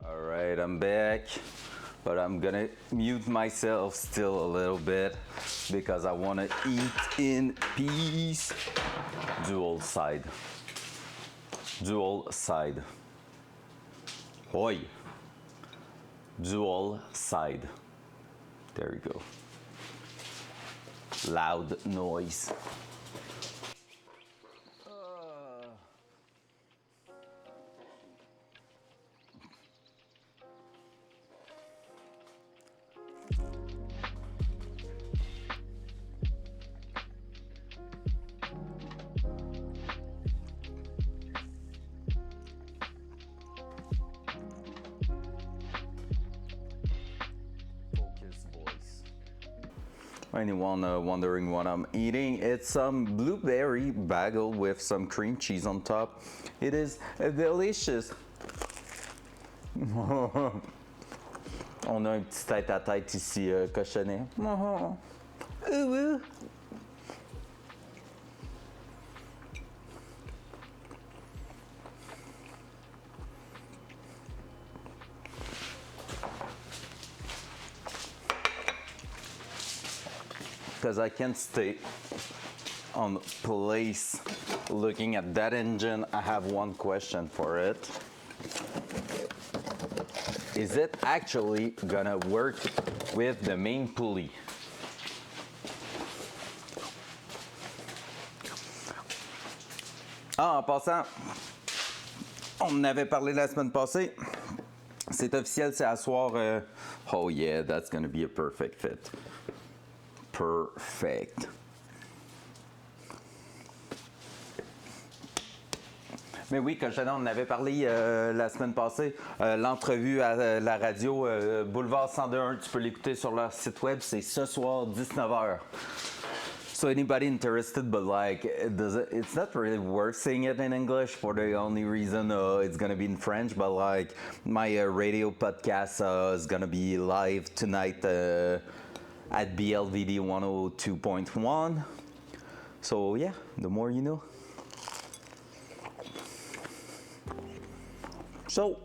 All right, I'm back, but I'm gonna mute myself still a little bit because I wanna eat in peace. Dual side. Dual side. Hoi. Dual side. There we go. Loud noise. Anyone wondering what I'm eating? It's some blueberry bagel with some cream cheese on top. It is delicious. On a un petit tête à tête ici, cochonnet. Because I can't stay on place looking at that engine, I have one question for it. Is it actually gonna work with the main pulley? Ah, en passant, on en avait parlé la semaine passée. C'est officiel, c'est à soir. Oh yeah, that's gonna be a perfect fit. Perfect. Mais oui, cochonnet, on en avait parlé la semaine passée. L'entrevue à la radio Boulevard 102.1, tu peux l'écouter sur leur site web, c'est ce soir 19h. So anybody interested, but like, it's not really worth saying it in English for the only reason it's gonna be in French, but like, my radio podcast is gonna be live tonight at BLVD 102.1. So yeah, the more you know. So,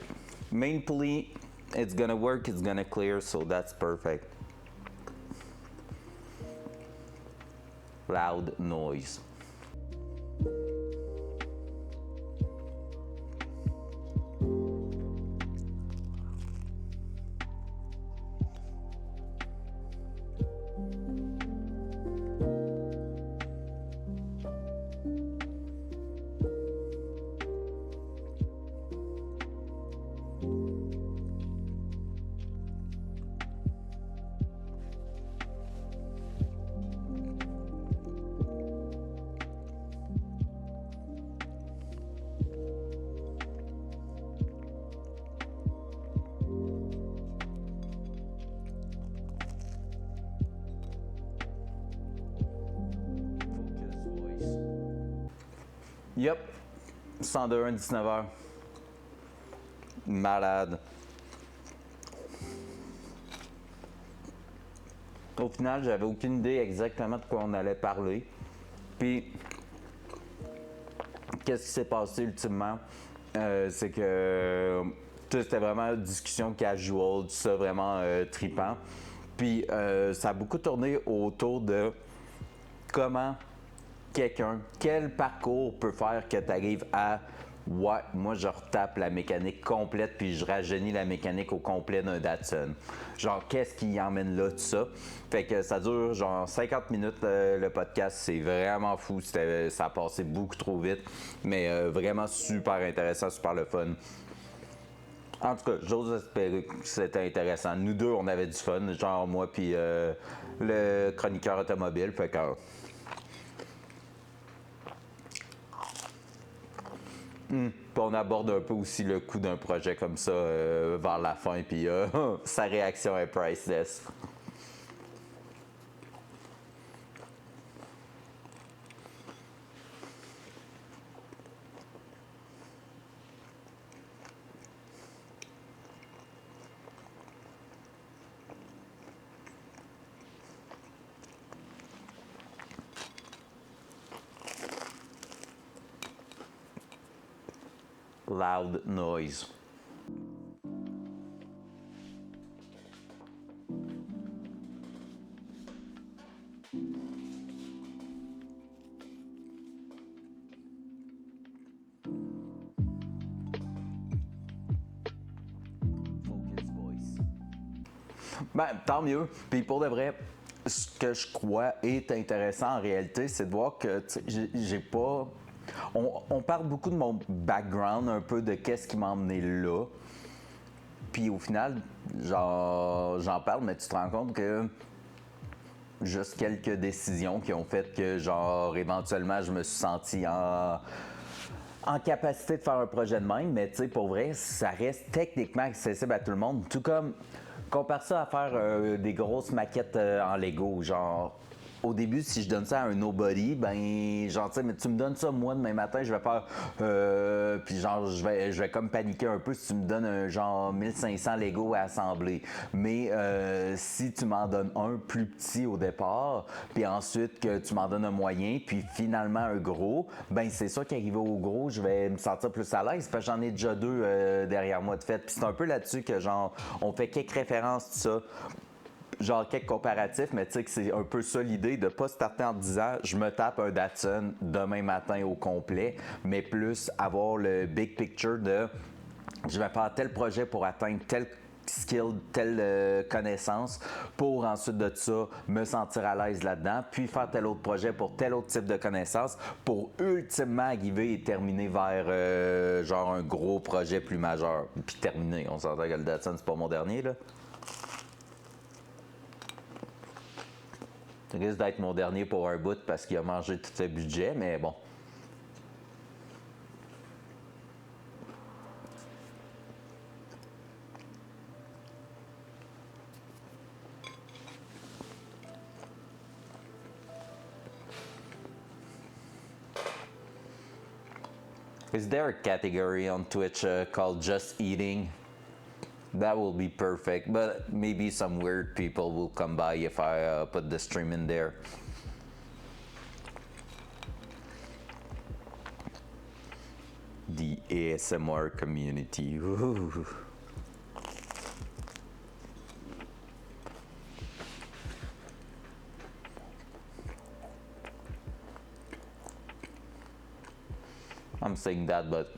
main pulley, it's gonna work, it's gonna clear, so that's perfect. Loud noise. Yep, 102, 19h. malade. Au final, j'avais aucune idée exactement de quoi on allait parler. Puis, qu'est-ce qui s'est passé ultimement? C'est que c'était vraiment une discussion casual, tout ça vraiment tripant. Puis, ça a beaucoup tourné autour de comment quel parcours peut faire que tu arrives à ouais, moi je retape la mécanique complète puis je rajeunis la mécanique au complet d'un Datsun. Genre, qu'est-ce qui emmène là, tout ça? Fait que ça dure genre 50 minutes le podcast, c'est vraiment fou, ça a passé beaucoup trop vite, mais vraiment super intéressant, super le fun. En tout cas, j'ose espérer que c'était intéressant. Nous deux, on avait du fun, genre moi puis le chroniqueur automobile, fait que... Puis on aborde un peu aussi le coût d'un projet comme ça vers la fin, puis sa réaction est priceless. Loud noise. Focus voice. Ben, tant mieux. Puis pour de vrai, ce que je crois est intéressant en réalité, c'est de voir que j'ai pas... On parle beaucoup de mon background, un peu de qu'est-ce qui m'a emmené là. Puis au final, genre, j'en parle, mais tu te rends compte que juste quelques décisions qui ont fait que, genre, éventuellement, je me suis senti en capacité de faire un projet de même, mais tu sais, pour vrai, ça reste techniquement accessible à tout le monde. Tout comme, compare ça à faire des grosses maquettes en Lego, genre... Au début, si je donne ça à un nobody, ben, genre, tu sais, mais tu me donnes ça, moi, demain matin, je vais faire, puis genre, je vais comme paniquer un peu si tu me donnes un genre 1500 Lego à assembler. Mais si tu m'en donnes un plus petit au départ, puis ensuite que tu m'en donnes un moyen, puis finalement un gros, ben, c'est sûr qu'arrivé au gros, je vais me sentir plus à l'aise, parce que j'en ai déjà deux derrière moi de fait. Puis c'est un peu là-dessus que, genre, on fait quelques références, tout ça. Genre quelques comparatifs, mais tu sais que c'est un peu ça l'idée de pas starter en disant je me tape un Datsun demain matin au complet, mais plus avoir le big picture de je vais faire tel projet pour atteindre tel skill, telle connaissance pour ensuite de ça me sentir à l'aise là-dedans, puis faire tel autre projet pour tel autre type de connaissance pour ultimement arriver et terminer vers genre un gros projet plus majeur. Puis terminer, on s'entend que le Datsun c'est pas mon dernier là. Ça risque d'être mon dernier pour un bout parce qu'il a mangé tout ce budget, mais bon. Is there a category on Twitch called Just Eating? That will be perfect, but maybe some weird people will come by if I put the stream in there. The ASMR community. Ooh. I'm saying that, but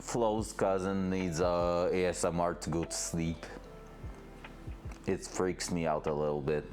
Flo's cousin needs ASMR to go to sleep. It freaks me out a little bit.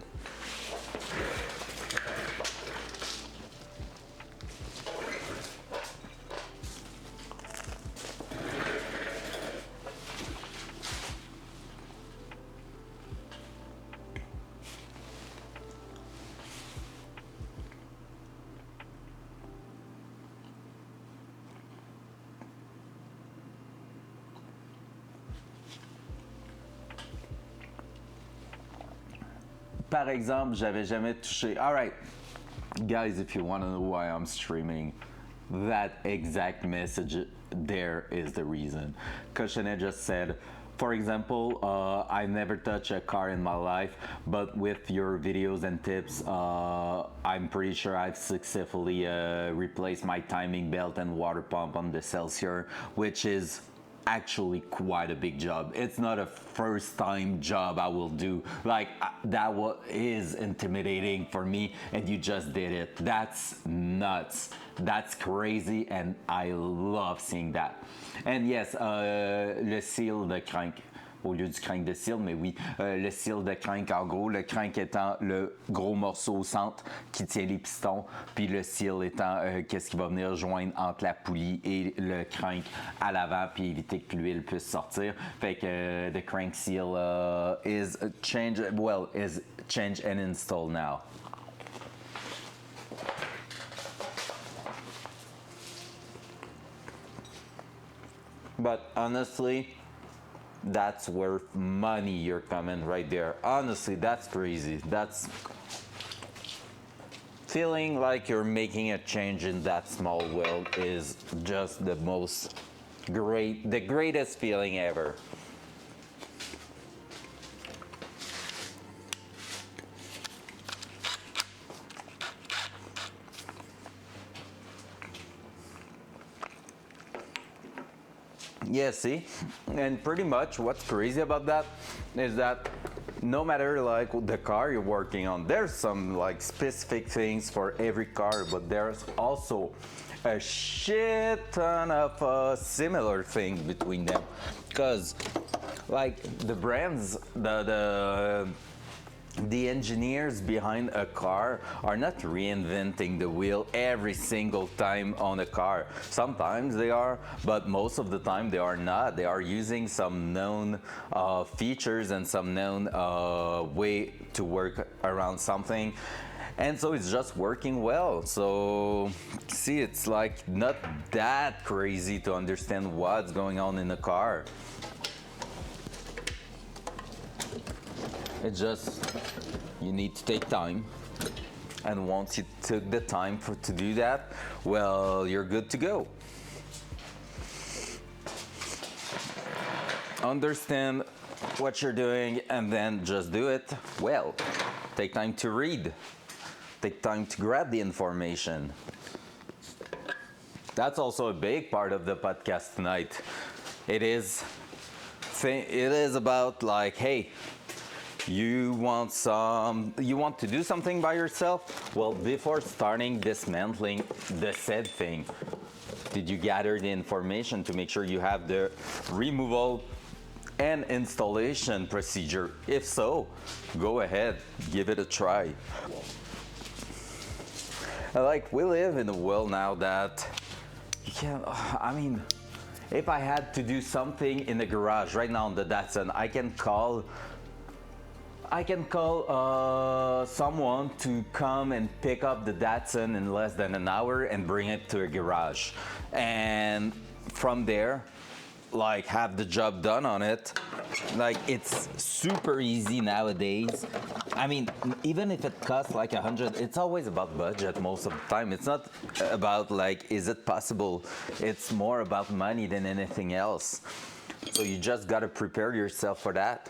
Par exemple, j'avais jamais touché. Alright, guys, if you want to know why I'm streaming, that exact message there is the reason. Cochonnet just said, for example, I never touched a car in my life, but with your videos and tips, I'm pretty sure I've successfully replaced my timing belt and water pump on the Celsior, which is actually quite a big job. It's not a first time job I will do. Like that is intimidating for me, and you just did it. That's nuts. That's crazy, and I love seeing that. And yes, le seal de crank. Au lieu du crank de seal, mais oui, le seal de crank, en gros, le crank étant le gros morceau au centre qui tient les pistons, puis le seal étant qu'est-ce qui va venir joindre entre la poulie et le crank à l'avant, puis éviter que l'huile puisse sortir. Fait que the crank seal is changed and installed now. But honestly, that's worth money, your comment right there. Honestly, that's crazy. That's feeling like you're making a change in that small world is just the greatest feeling ever. Yeah, see? And pretty much what's crazy about that is that no matter like the car you're working on, there's some like specific things for every car, but there's also a shit ton of similar things between them. Because like the brands, the engineers behind a car are not reinventing the wheel every single time on a car. Sometimes they are, but most of the time they are not. They are using some known features and some known way to work around something. And so it's just working well. So see, it's like not that crazy to understand what's going on in the car. It's just, you need to take time. And once you took the time to do that, well, you're good to go. Understand what you're doing and then just do it well. Take time to read. Take time to grab the information. That's also a big part of the podcast tonight. It is about like, hey, you want to do something by yourself? Well, before starting dismantling the said thing, did you gather the information to make sure you have the removal and installation procedure? If so, go ahead, give it a try. Like, we live in a world now that I mean, if I had to do something in the garage right now on the Datsun, I can call someone to come and pick up the Datsun in less than an hour and bring it to a garage, and from there, like, have the job done on it. Like, it's super easy nowadays. I mean, even if it costs like 100, it's always about budget most of the time. It's not about like, is it possible? It's more about money than anything else. So you just gotta prepare yourself for that.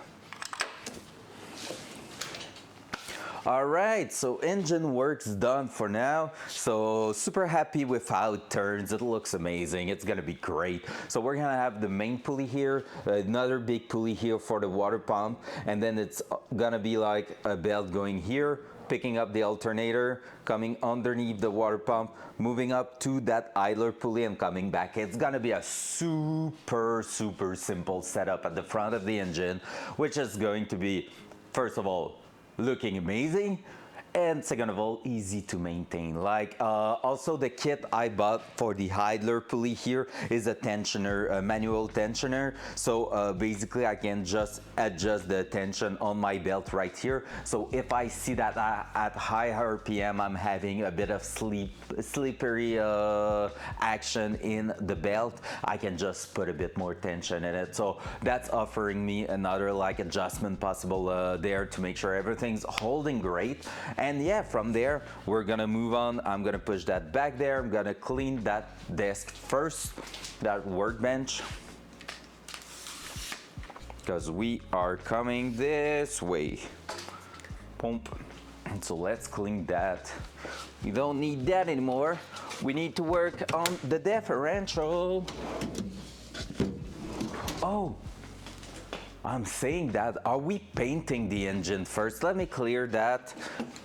All right, so engine work's done for now. So super happy with how it turns. It looks amazing. It's gonna be great. So we're gonna have the main pulley here, another big pulley here for the water pump, and then it's gonna be like a belt going here, picking up the alternator, coming underneath the water pump, moving up to that idler pulley and coming back. It's gonna be a super simple setup at the front of the engine, which is going to be, first of all, looking amazing, and second of all, easy to maintain. Like, also the kit I bought for the idler pulley here is a tensioner, a manual tensioner. So basically I can just adjust the tension on my belt right here. So if I see that at high RPM I'm having a bit of slippery action in the belt, I can just put a bit more tension in it. So that's offering me another like adjustment possible there to make sure everything's holding great. And yeah, from there, we're gonna move on. I'm gonna push that back there. I'm gonna clean that desk first, that workbench, because we are coming this way. Pump. And so let's clean that. We don't need that anymore. We need to work on the differential. Oh, I'm saying that. Are we painting the engine first? Let me clear that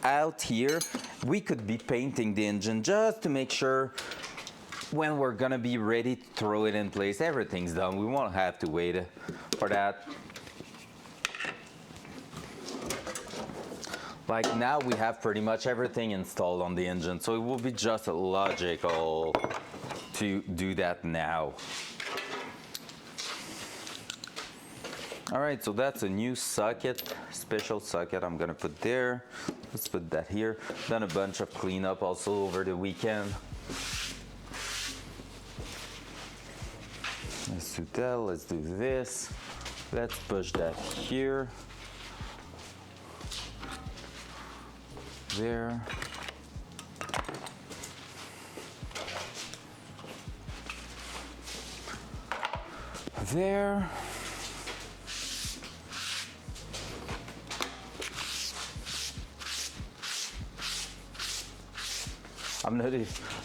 out here. We could be painting the engine just to make sure when we're gonna be ready to throw it in place, everything's done. We won't have to wait for that. Like now we have pretty much everything installed on the engine, so it will be just logical to do that now. All right, so that's a new socket, special socket I'm gonna put there. Let's put that here. Done a bunch of cleanup also over the weekend. Let's do that, let's do this. Let's push that here. There. There.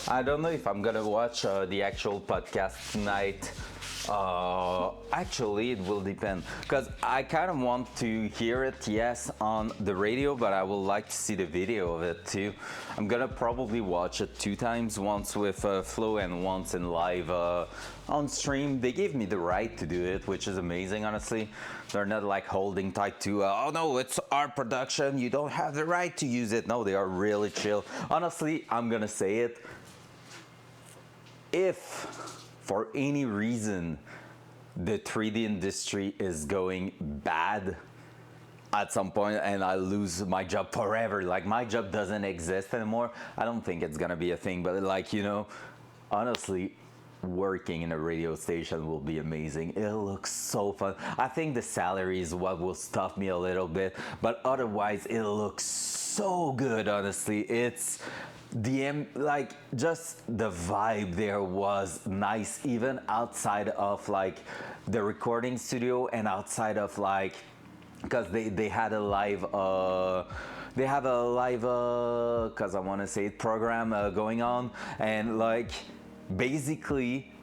I don't know if I'm gonna watch the actual podcast tonight. Actually, it will depend, because I kind of want to hear it, yes, on the radio, but I would like to see the video of it too. I'm gonna probably watch it 2 times, once with Flo and once in live on stream. They gave me the right to do it, which is amazing, honestly. They're not like holding tight to, oh no, it's our production, you don't have the right to use it. No, they are really chill. Honestly, I'm gonna say it. If for any reason the 3D industry is going bad at some point and I lose my job forever, like my job doesn't exist anymore, I don't think it's gonna be a thing, but like, you know, honestly, working in a radio station will be amazing. It looks so fun. I think the salary is what will stop me a little bit, but otherwise it looks so good, honestly. It's like just the vibe there was nice, even outside of like the recording studio and outside of like, because they had a live they have a live because I want to say it, program going on, and like basically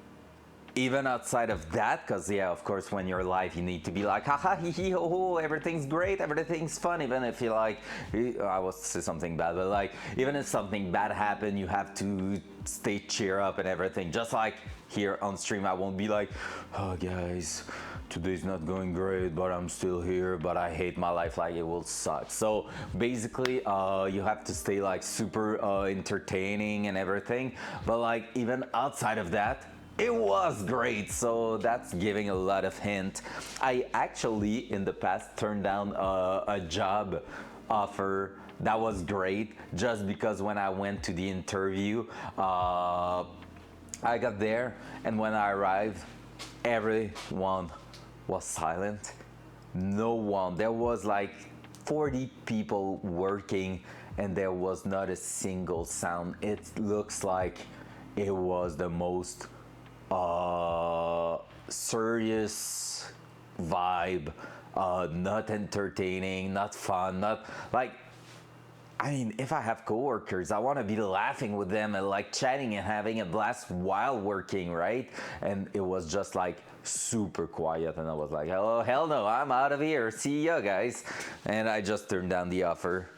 even outside of that, because yeah, of course, when you're live, you need to be like, haha, hee hee, ho ho, everything's great, everything's fun. Even if you like, I was to say something bad, but like, even if something bad happened, you have to stay cheer up and everything. Just like here on stream, I won't be like, oh guys, today's not going great, but I'm still here, but I hate my life, like it will suck. So basically, you have to stay like super entertaining and everything. But like even outside of that, it was great, so that's giving a lot of hint. I actually, in the past, turned down a job offer that was great, just because when I went to the interview, I got there, and when I arrived, everyone was silent. No one. There was like 40 people working, and there was not a single sound. It looks like it was the most serious vibe, not entertaining, not fun, not like, I mean, if I have coworkers, I want to be laughing with them and like chatting and having a blast while working, right? And it was just like super quiet, and I was like, oh hell no, I'm out of here, see ya guys. And I just turned down the offer.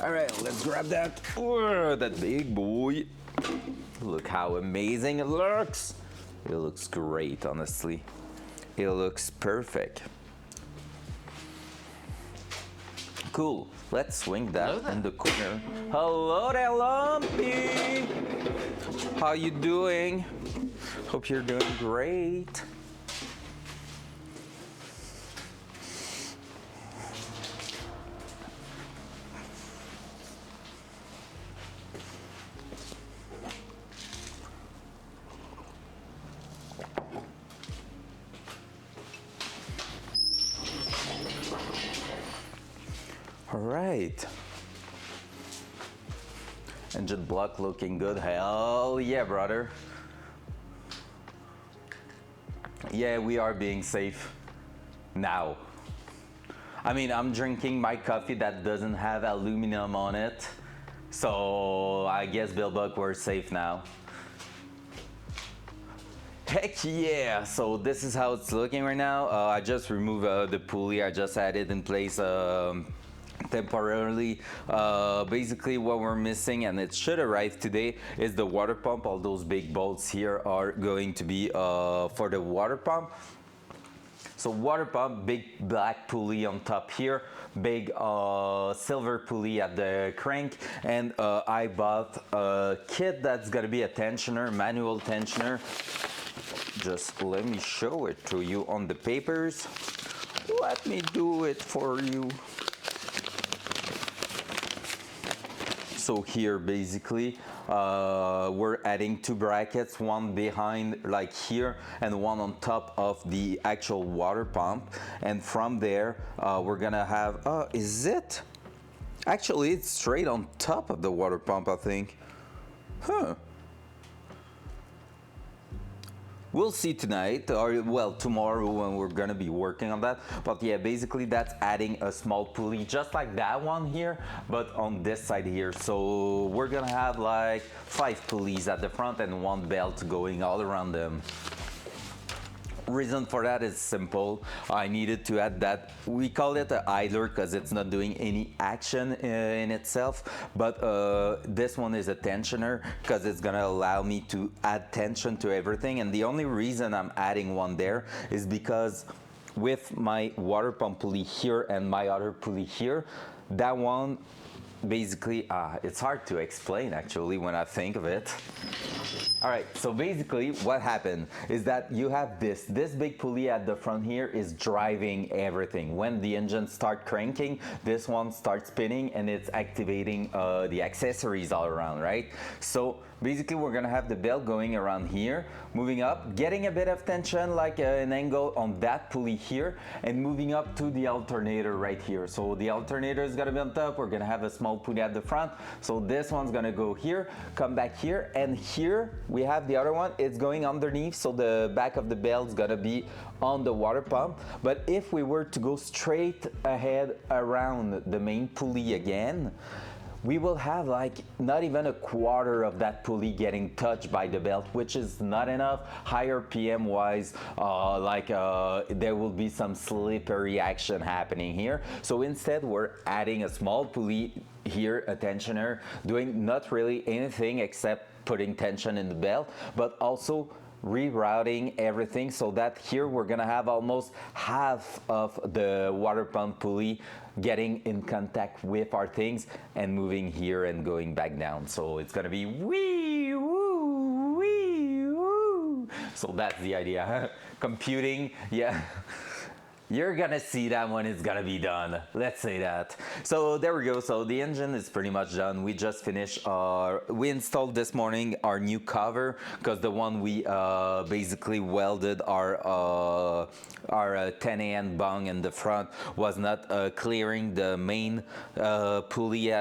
All right, let's grab that. Whoa, that big boy. Look how amazing it looks. It looks great, honestly. It looks perfect. Cool. Let's swing that in the corner. Hello there, Lumpy. How you doing? Hope you're doing great. All right. Engine block looking good. Hell yeah, brother. Yeah, we are being safe now. I mean, I'm drinking my coffee that doesn't have aluminum on it. So I guess Billbuck, we're safe now. Heck yeah! So this is how it's looking right now. I just removed the pulley. I just had it in place temporarily. Basically what we're missing, and it should arrive today, is the water pump. All those big bolts here are going to be for the water pump. So water pump, big black pulley on top here, big silver pulley at the crank, and I bought a kit that's gonna be a tensioner, manual tensioner. Just let me show it to you on the papers. Let me do it for you. So here basically we're adding two brackets, one behind like here and one on top of the actual water pump, and from there we're gonna have is it actually, it's straight on top of the water pump, I think. We'll see tonight, or well, tomorrow when we're gonna be working on that. But yeah, basically that's adding a small pulley, just like that one here, but on this side here. So we're gonna have like 5 pulleys at the front and one belt going all around them. Reason for that is simple. I needed to add that. We call it an idler because it's not doing any action in itself, but this one is a tensioner because it's gonna allow me to add tension to everything. And the only reason I'm adding one there is because with my water pump pulley here and my other pulley here, that one basically, it's hard to explain actually when I think of it. All right, so basically what happened is that you have this big pulley at the front here is driving everything. When the engine starts cranking, this one starts spinning and it's activating the accessories all around, right? So basically we're gonna have the belt going around here, moving up, getting a bit of tension like an angle on that pulley here, and moving up to the alternator right here. So the alternator is gonna be on top, we're gonna have a small pulley at the front. So this one's gonna go here, come back here, and here we have the other one, it's going underneath, so the back of the belt is gonna be on the water pump. But if we were to go straight ahead around the main pulley again, we will have like not even a quarter of that pulley getting touched by the belt, which is not enough. Higher PM wise, there will be some slippery action happening here. So instead we're adding a small pulley here, a tensioner, doing not really anything except putting tension in the belt, but also rerouting everything so that here we're gonna have almost half of the water pump pulley getting in contact with our things and moving here and going back down. So it's gonna be wee woo, wee woo. So that's the idea. Computing, yeah. You're gonna see that when it's gonna be done. Let's say that. So there we go. So the engine is pretty much done. We just finished we installed this morning our new cover because the one we basically welded our 10 AN bung in the front was not clearing the main pulley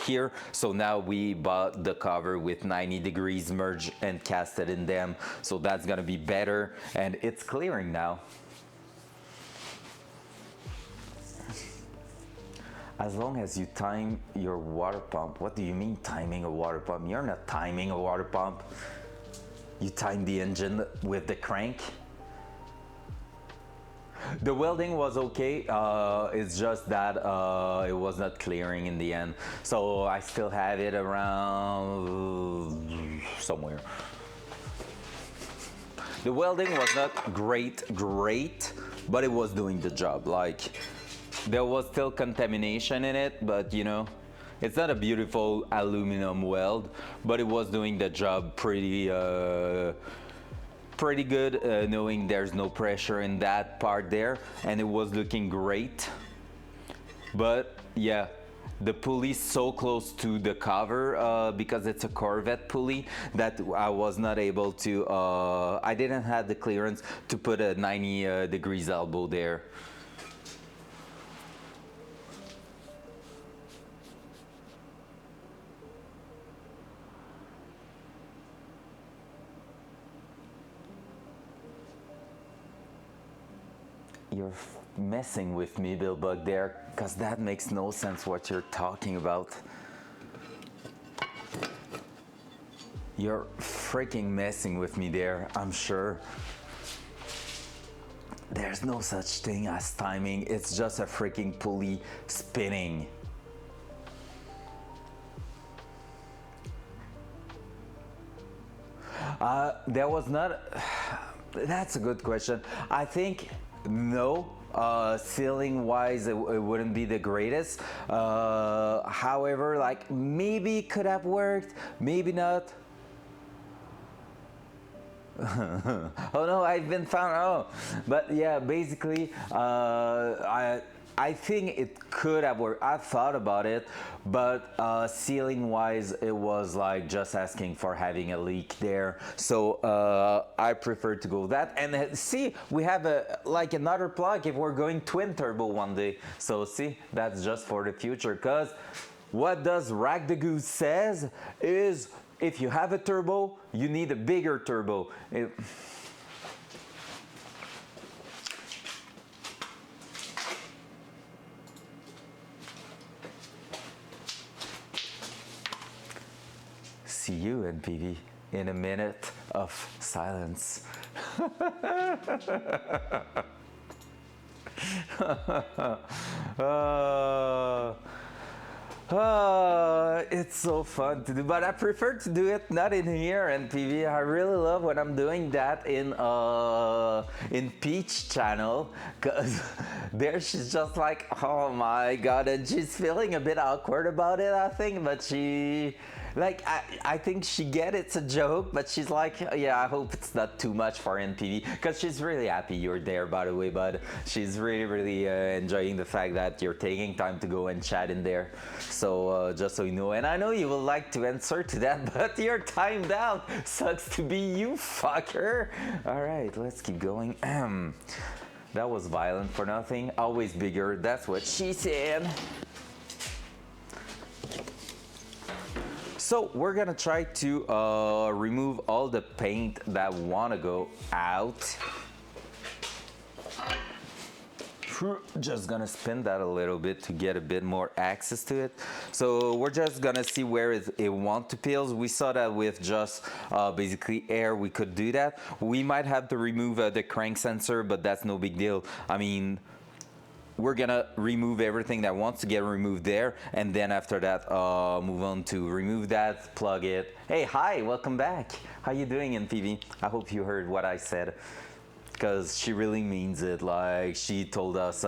here. So now we bought the cover with 90 degrees merged and casted in them. So that's gonna be better, and it's clearing now. As long as you time your water pump. What do you mean timing a water pump? You're not timing a water pump. You time the engine with the crank. The welding was okay, it's just that it was not clearing in the end. So I still have it around somewhere. The welding was not great, but it was doing the job. Like, there was still contamination in it, but you know, it's not a beautiful aluminum weld, but it was doing the job pretty good, knowing there's no pressure in that part there, and it was looking great. But yeah, the pulley's so close to the cover because it's a Corvette pulley that I was not able to, I didn't have the clearance to put a 90 degrees elbow there. you're messing with me, Bill Bug, there, because that makes no sense what you're talking about. You're freaking messing with me there, I'm sure. There's no such thing as timing, it's just a freaking pulley spinning. There was not. That's a good question. I think no. Ceiling wise, it wouldn't be the greatest. However, like maybe could have worked, maybe not. Oh no, I've been found. Oh, but yeah, basically, I think it could have worked. I thought about it, but ceiling wise, it was like just asking for having a leak there. So I prefer to go that. And see, we have like another plug if we're going twin turbo one day. So see, that's just for the future. Cause what does Rag the Goose says is, if you have a turbo, you need a bigger turbo. See you, NPV, in a minute of silence. It's so fun to do, but I prefer to do it not in here, NPV. I really love when I'm doing that in Peach channel, cause there she's just like, oh my god, and she's feeling a bit awkward about it, I think, but she. Like, I think she gets it's a joke, but she's like, yeah, I hope it's not too much for NPV, because she's really happy you're there, by the way, bud. She's really enjoying the fact that you're taking time to go and chat in there. So just so you know, and I know you will like to answer to that, but you're timed out. Sucks to be you, fucker. All right, let's keep going. That was violent for nothing. Always bigger, that's what she said. So we're gonna try to remove all the paint that wanna go out. Just gonna spin that a little bit to get a bit more access to it. So we're just gonna see where it want to peel. We saw that with just basically air, we could do that. We might have to remove the crank sensor, but that's no big deal. I mean, we're gonna remove everything that wants to get removed there, and then after that move on to remove that, plug it. Hey, hi, welcome back. How you doing, NPV? I hope you heard what I said, because she really means it. Like, she told us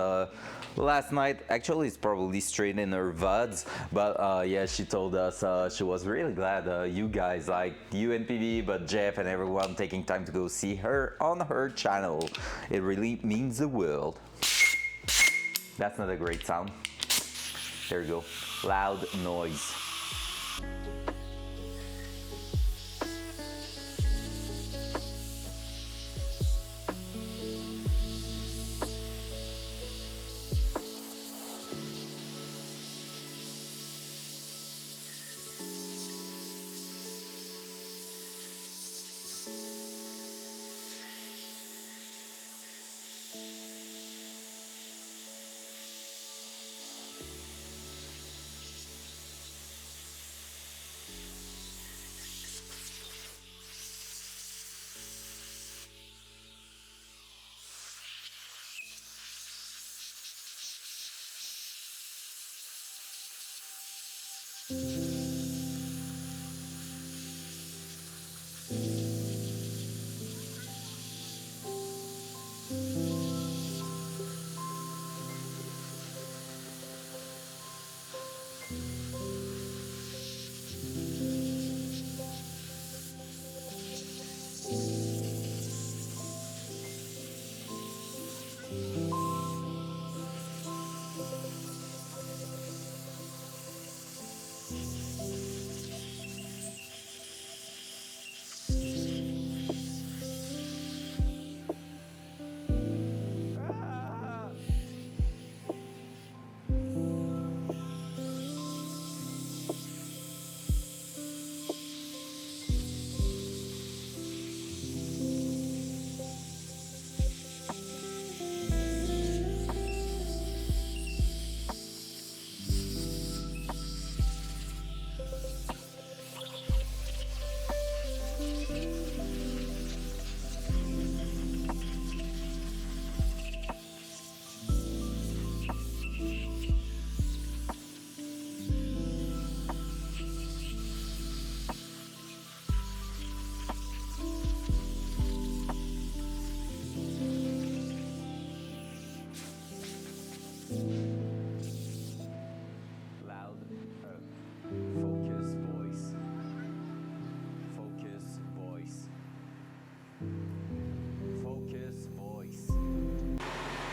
last night, actually it's probably straight in her VODs, but yeah, she told us she was really glad you guys, like you, NPV, but Jeff and everyone taking time to go see her on her channel. It really means the world. That's not a great sound. There you go. Loud noise.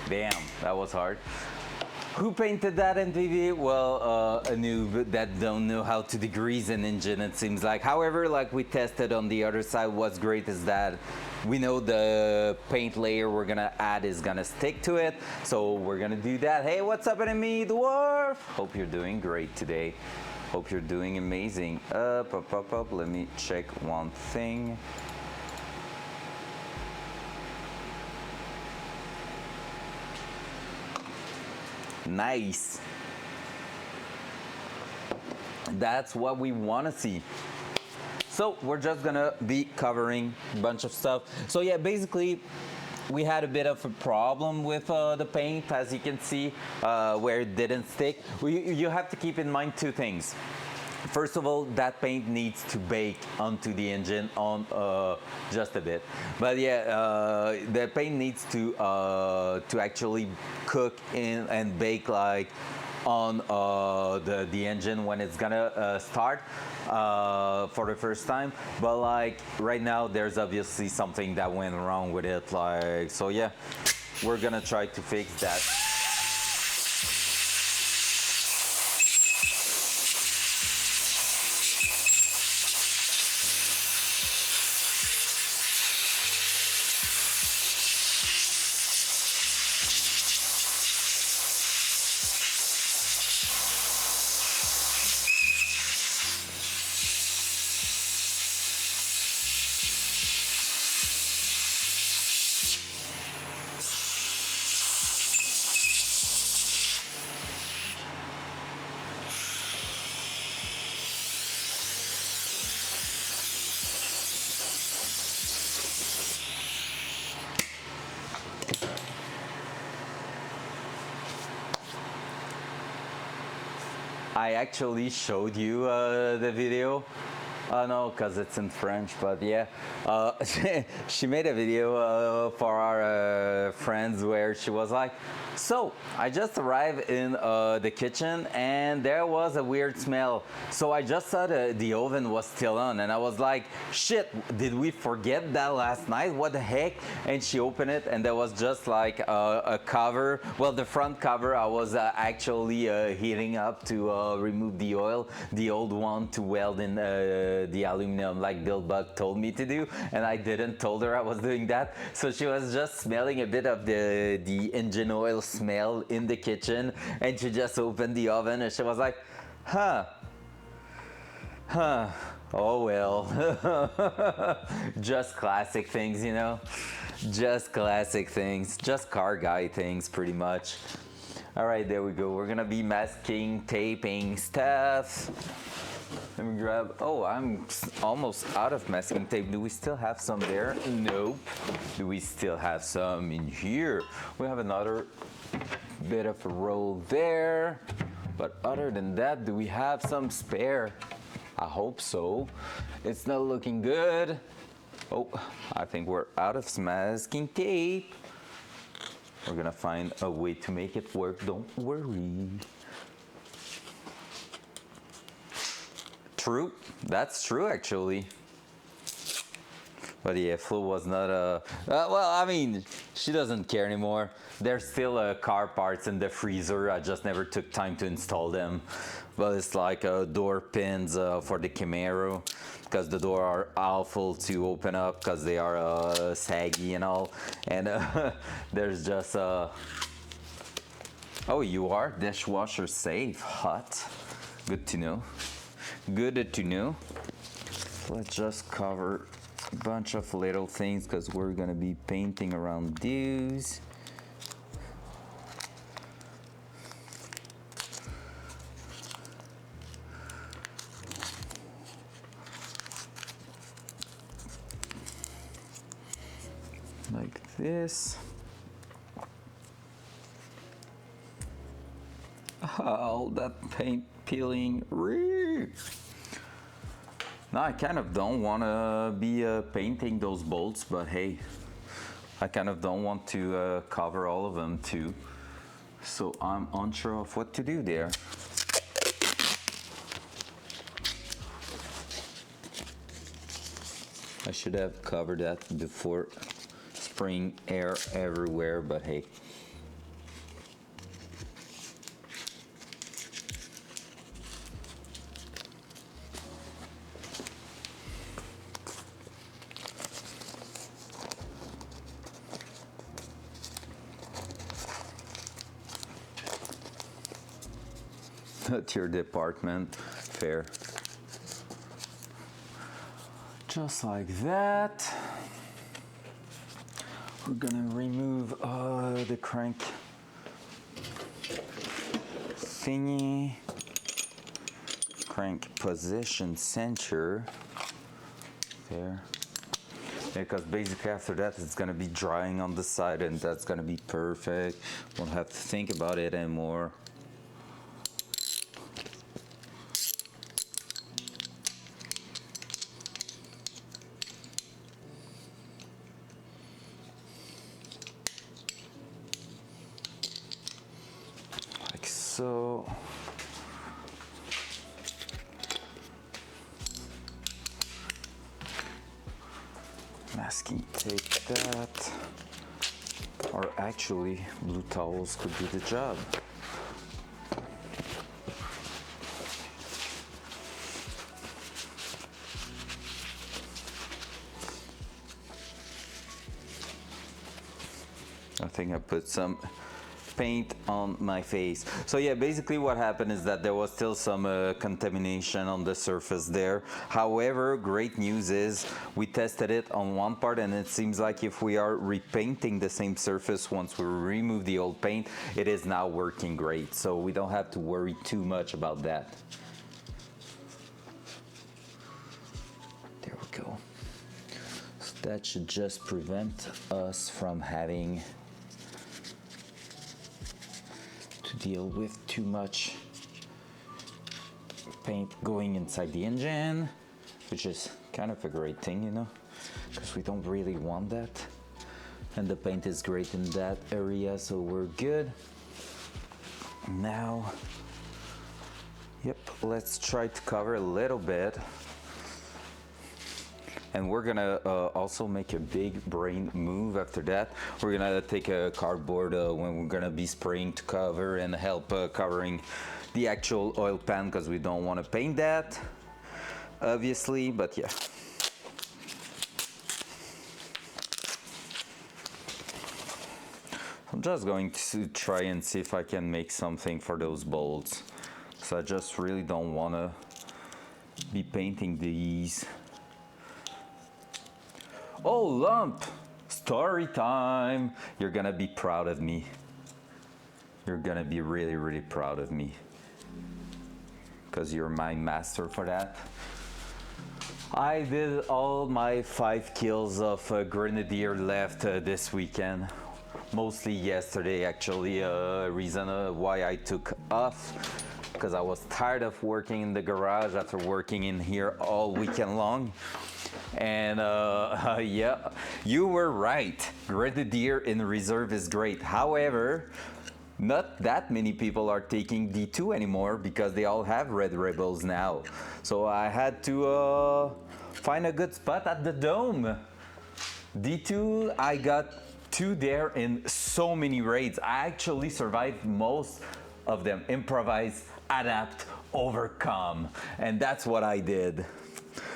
Damn, that was hard. Who painted that MPV? Well, a noob that don't know how to degrease an engine, it seems like. However, like we tested on the other side, what's great is that we know the paint layer we're gonna add is gonna stick to it. So we're gonna do that. Hey, what's up, enemy dwarf? Hope you're doing great today. Hope you're doing amazing. Up. Let me check one thing. Nice. That's what we want to see. So we're just gonna be covering a bunch of stuff. So yeah, basically we had a bit of a problem with the paint, as you can see, where it didn't stick. You have to keep in mind two things. First of all, that paint needs to bake onto the engine on just a bit. But yeah, the paint needs to actually cook in and bake like on the engine when it's gonna start for the first time. But like right now, there's obviously something that went wrong with it. Like, so yeah, we're gonna try to fix that. I actually showed you the video. No, because it's in French, but yeah. She made a video for our friends where she was like, so I just arrived in the kitchen and there was a weird smell. So I just saw the oven was still on and I was like, shit, did we forget that last night? What the heck? And she opened it and there was just like a cover. Well, the front cover I was actually heating up to remove the oil, the old one to weld in the aluminum like Bill Buck told me to do, and I didn't told her I was doing that. So she was just smelling a bit of the engine oil smell in the kitchen, and she just opened the oven and she was like, huh, oh well. Just classic things, you know, just classic things, just car guy things pretty much. All right, there we go. We're gonna be masking, taping stuff. Let me grab, oh, I'm almost out of masking tape. Do we still have some there? Nope. Do we still have some in here? We have another bit of a roll there. But other than that, do we have some spare? I hope so. It's not looking good. Oh, I think we're out of masking tape. We're gonna find a way to make it work, don't worry. True, that's true actually. But yeah, Flo was not well, I mean, she doesn't care anymore. There's still car parts in the freezer, I just never took time to install them. But it's like door pins for the Camaro, because the door are awful to open up because they are saggy and all. And there's just oh, you are dishwasher safe, hot. Good to know. Good to know. Let's just cover a bunch of little things because we're gonna be painting around these. Like this. Oh, that paint peeling. Now I kind of don't want to be painting those bolts, but hey, I kind of don't want to cover all of them too. So I'm unsure of what to do there. I should have covered that before spraying air everywhere, but hey, not your department. Fair. Just like that. We're gonna remove the crank thingy, crank position center. There. Because basically after that it's gonna be drying on the side and that's gonna be perfect. Won't have to think about it anymore. Like so. Masking tape that, or actually blue towels could do the job. I think I put some paint on my face. So yeah, basically what happened is that there was still some contamination on the surface there. However, great news is we tested it on one part and it seems like if we are repainting the same surface once we remove the old paint, it is now working great. So we don't have to worry too much about that. There we go. So that should just prevent us from having deal with too much paint going inside the engine, which is kind of a great thing, you know, because we don't really want that. And the paint is great in that area, so we're good. Now, yep, let's try to cover a little bit. And we're gonna also make a big brain move after that. We're gonna take a cardboard when we're gonna be spraying to cover and help covering the actual oil pan because we don't want to paint that, obviously, but yeah. I'm just going to try and see if I can make something for those bolts. So I just really don't want to be painting these. Oh, Lump! Story time! You're gonna be proud of me. You're gonna be really, really proud of me. Because you're my master for that. I did all my 5 kills of Grenadier left this weekend. Mostly yesterday, actually. Reason why I took off. Because I was tired of working in the garage after working in here all weekend long. And yeah, you were right. Grenadier in reserve is great. However, not that many people are taking D2 anymore because they all have Red Rebels now. So I had to find a good spot at the dome. D2, I got 2 there in so many raids. I actually survived most of them. Improvise, adapt, overcome. And that's what I did.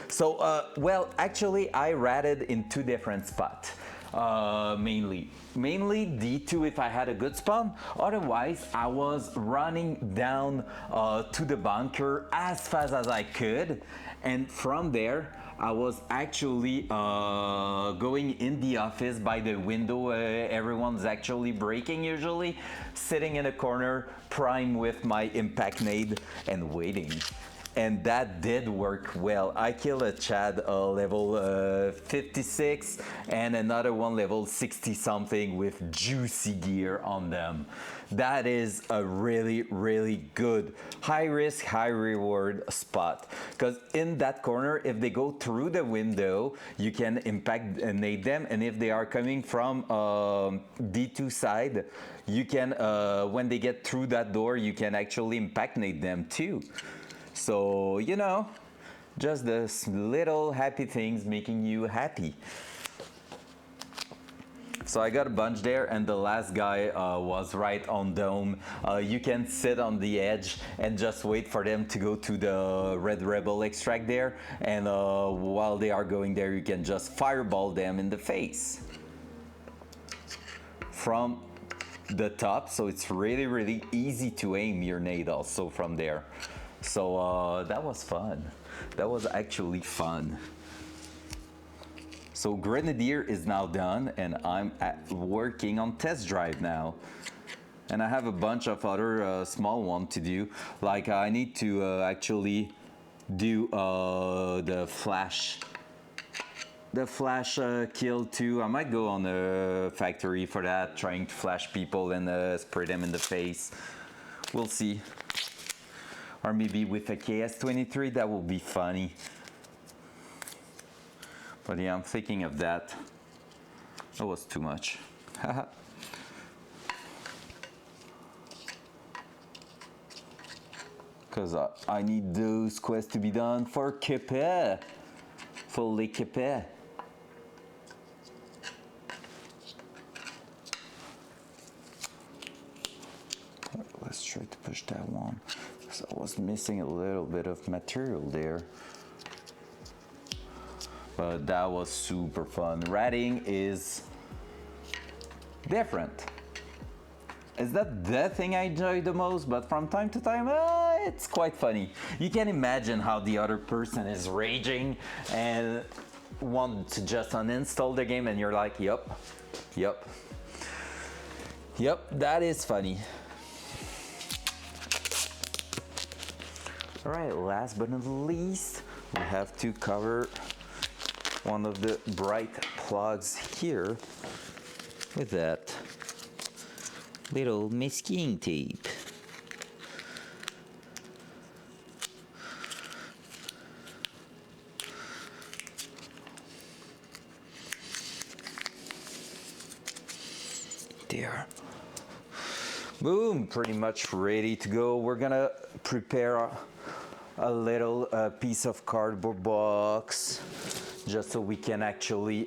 So, well, actually, I ratted in 2 different spots, mainly D2 if I had a good spawn. Otherwise, I was running down to the bunker as fast as I could, and from there, I was actually going in the office by the window. Everyone's actually breaking usually, sitting in a corner, prime with my impact nade and waiting. And that did work well. I killed a Chad level 56 and another one level 60 something with juicy gear on them. That is a really, really good high risk, high reward spot. Because in that corner, if they go through the window, you can impact nade them. And if they are coming from D2 side, you can, when they get through that door, you can actually impact nade them too. So, you know, just the little happy things making you happy. So I got a bunch there and the last guy was right on dome. You can sit on the edge and just wait for them to go to the Red Rebel extract there. And while they are going there, you can just fireball them in the face. From the top, so it's really easy to aim your nade also from there. So that was fun. That was actually fun. So Grenadier is now done, and I'm working on test drive now. And I have a bunch of other small ones to do. Like I need to actually do the flash kill too. I might go on the factory for that, trying to flash people and spray them in the face. We'll see. Or maybe with a KS-23, that will be funny. But yeah, I'm thinking of that. That was too much. Because I need those quests to be done for Quebec. Fully Quebec. Let's try to push that one. So I was missing a little bit of material there. But that was super fun. Ratting is different. Is that the thing I enjoy the most? But from time to time, it's quite funny. You can imagine how the other person is raging and want to just uninstall the game, and you're like, yep, that is funny. All right, last but not least, we have to cover one of the bright plugs here with that little masking tape. There. Boom, pretty much ready to go. We're gonna prepare a little piece of cardboard box just so we can actually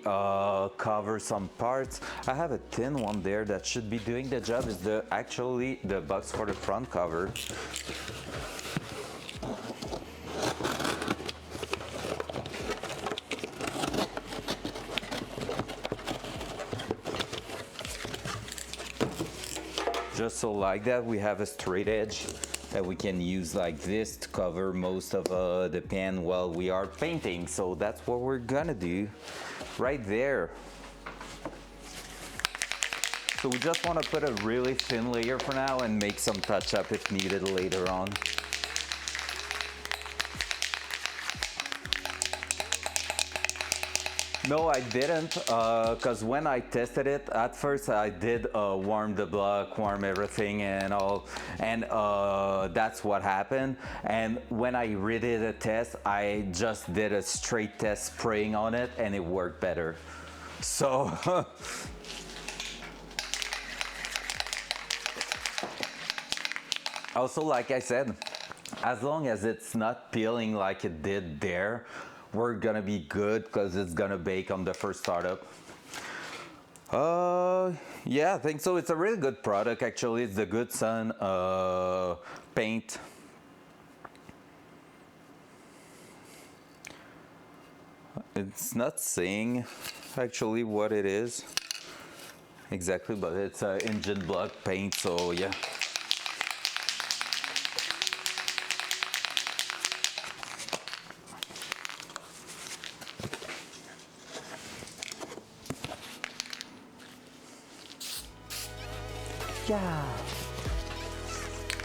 cover some parts. I have a thin one there that should be doing the job. Is actually the box for the front cover. Just so like that, we have a straight edge that we can use like this to cover most of the pan while we are painting. So that's what we're gonna do right there. So we just want to put a really thin layer for now and make some touch up if needed later on. No, I didn't, because when I tested it, at first I did warm the block, warm everything and all, and that's what happened. And when I redid a test, I just did a straight test spraying on it, and it worked better. So, also, like I said, as long as it's not peeling like it did there, we're gonna be good because it's gonna bake on the first startup. Yeah, I think so. It's a really good product actually. It's the Good Sun paint. It's not saying actually what it is exactly, but it's engine block paint, so yeah.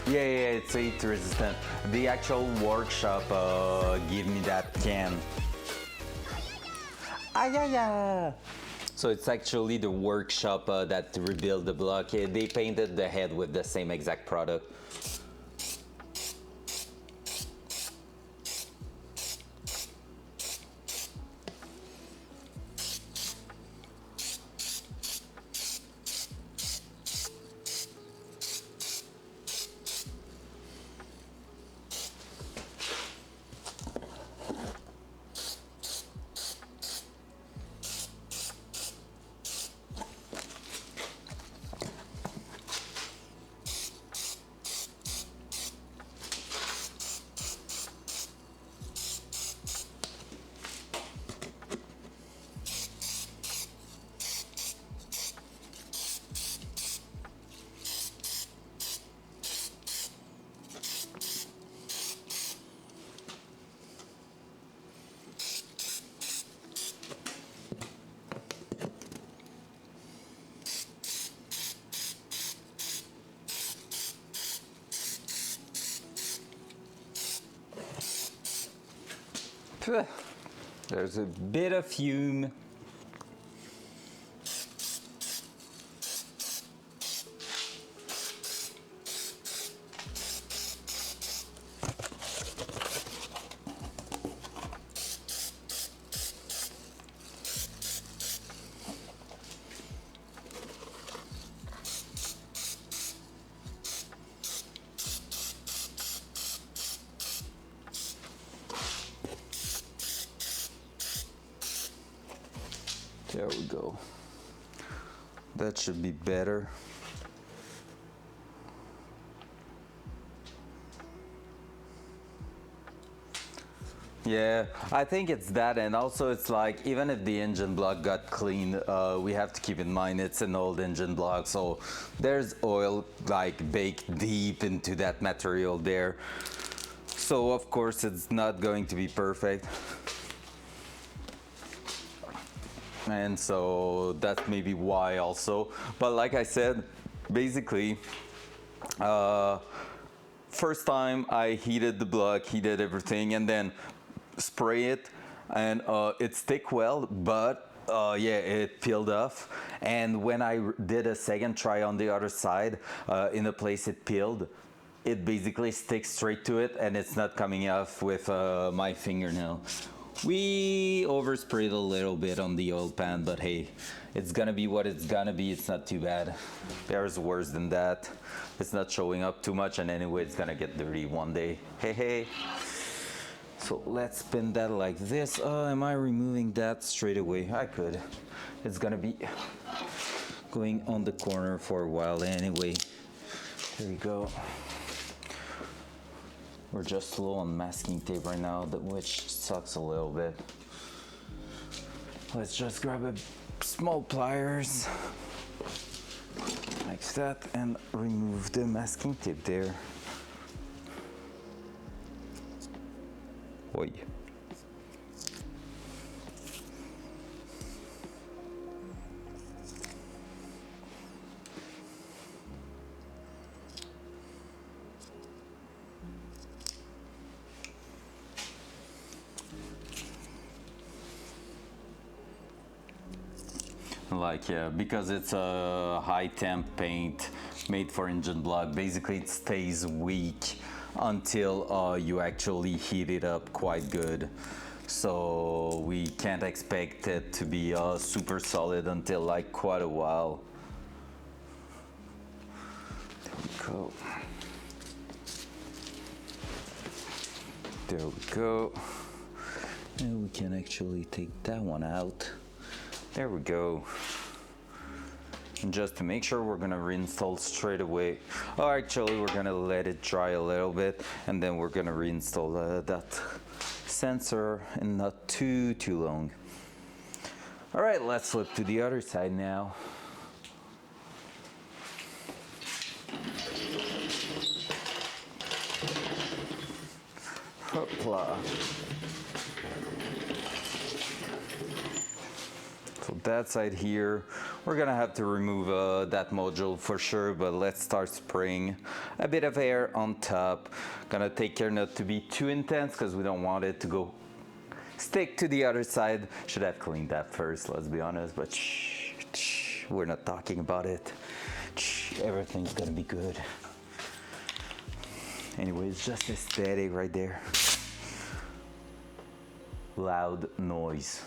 Yeah, it's heat resistant. The actual workshop gave me that can. Yeah. So it's actually the workshop that rebuilt the block. They painted the head with the same exact product. There's a bit of fume. There we go. That should be better. Yeah, I think it's that, and also it's like even if the engine block got cleaned, we have to keep in mind it's an old engine block, so there's oil like baked deep into that material there. So of course it's not going to be perfect. And so that's maybe why also. But like I said, basically, first time I heated the block, heated everything, and then spray it, and it stick well, but yeah, it peeled off. And when I did a second try on the other side, in a place it peeled, it basically sticks straight to it, and it's not coming off with my fingernail. We oversprayed a little bit on the oil pan, but hey, it's gonna be what it's gonna be. It's not too bad. There's worse than that. It's not showing up too much, and anyway, it's gonna get dirty one day. Hey, hey. So let's spin that like this. Am I removing that straight away? I could. It's gonna be going on the corner for a while anyway. There we go. We're just low on masking tape right now, which sucks a little bit. Let's just grab a small pliers like that and remove the masking tape there. Oi. Like, yeah, because it's a high temp paint made for engine block, basically it stays weak until you actually heat it up quite good. So we can't expect it to be super solid until like quite a while. There we go. There we go. And we can actually take that one out. There we go. And just to make sure, we're gonna reinstall straight away. Oh, actually, we're gonna let it dry a little bit, and then we're gonna reinstall that sensor in not too long. All right, let's flip to the other side now. Hopla. So that side here, we're gonna have to remove that module for sure, but let's start spraying a bit of air on top. Gonna take care not to be too intense because we don't want it to go stick to the other side. Should have cleaned that first, let's be honest, but we're not talking about it. Everything's gonna be good. Anyway, it's just aesthetic right there. Loud noise.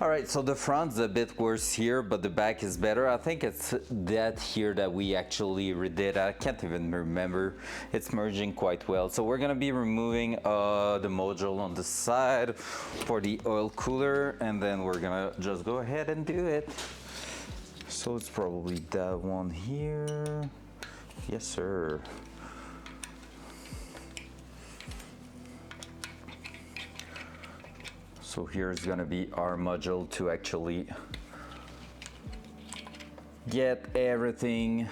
All right, so the front's a bit worse here, but the back is better. I think it's that here that we actually redid. I can't even remember. It's merging quite well. So we're gonna be removing the module on the side for the oil cooler, and then we're gonna just go ahead and do it. So it's probably that one here. Yes, sir. So here's gonna be our module to actually get everything,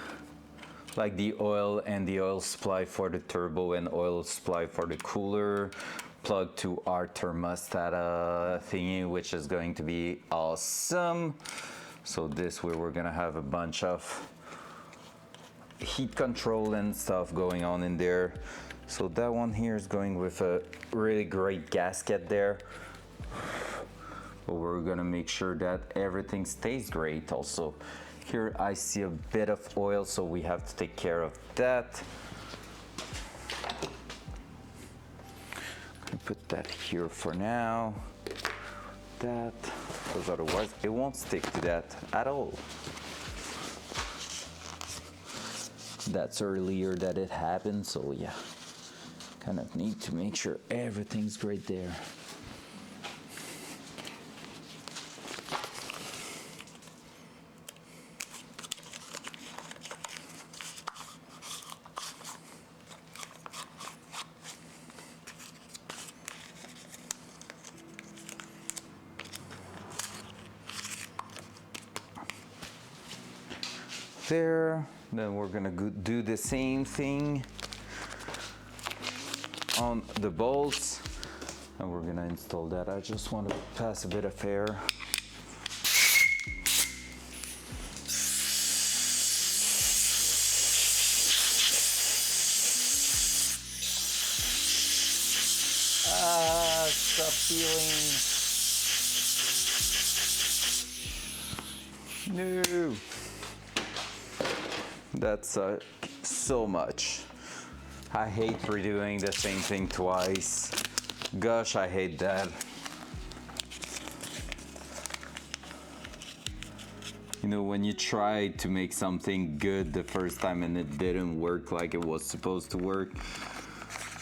like the oil and the oil supply for the turbo and oil supply for the cooler, plugged to our thermostat thingy, which is going to be awesome. So this way we're gonna have a bunch of heat control and stuff going on in there. So that one here is going with a really great gasket there. But we're gonna make sure that everything stays great. Also, here I see a bit of oil, so we have to take care of that. Put that here for now. That, because otherwise it won't stick to that at all. That's earlier that it happened, so yeah, kind of need to make sure everything's great there. There, then we're gonna do the same thing on the bolts, and we're gonna install that. I just want to pass a bit of air. Stop peeling. No. That's so much. I hate redoing the same thing twice. Gosh, I hate that. You know, when you try to make something good the first time and it didn't work like it was supposed to work,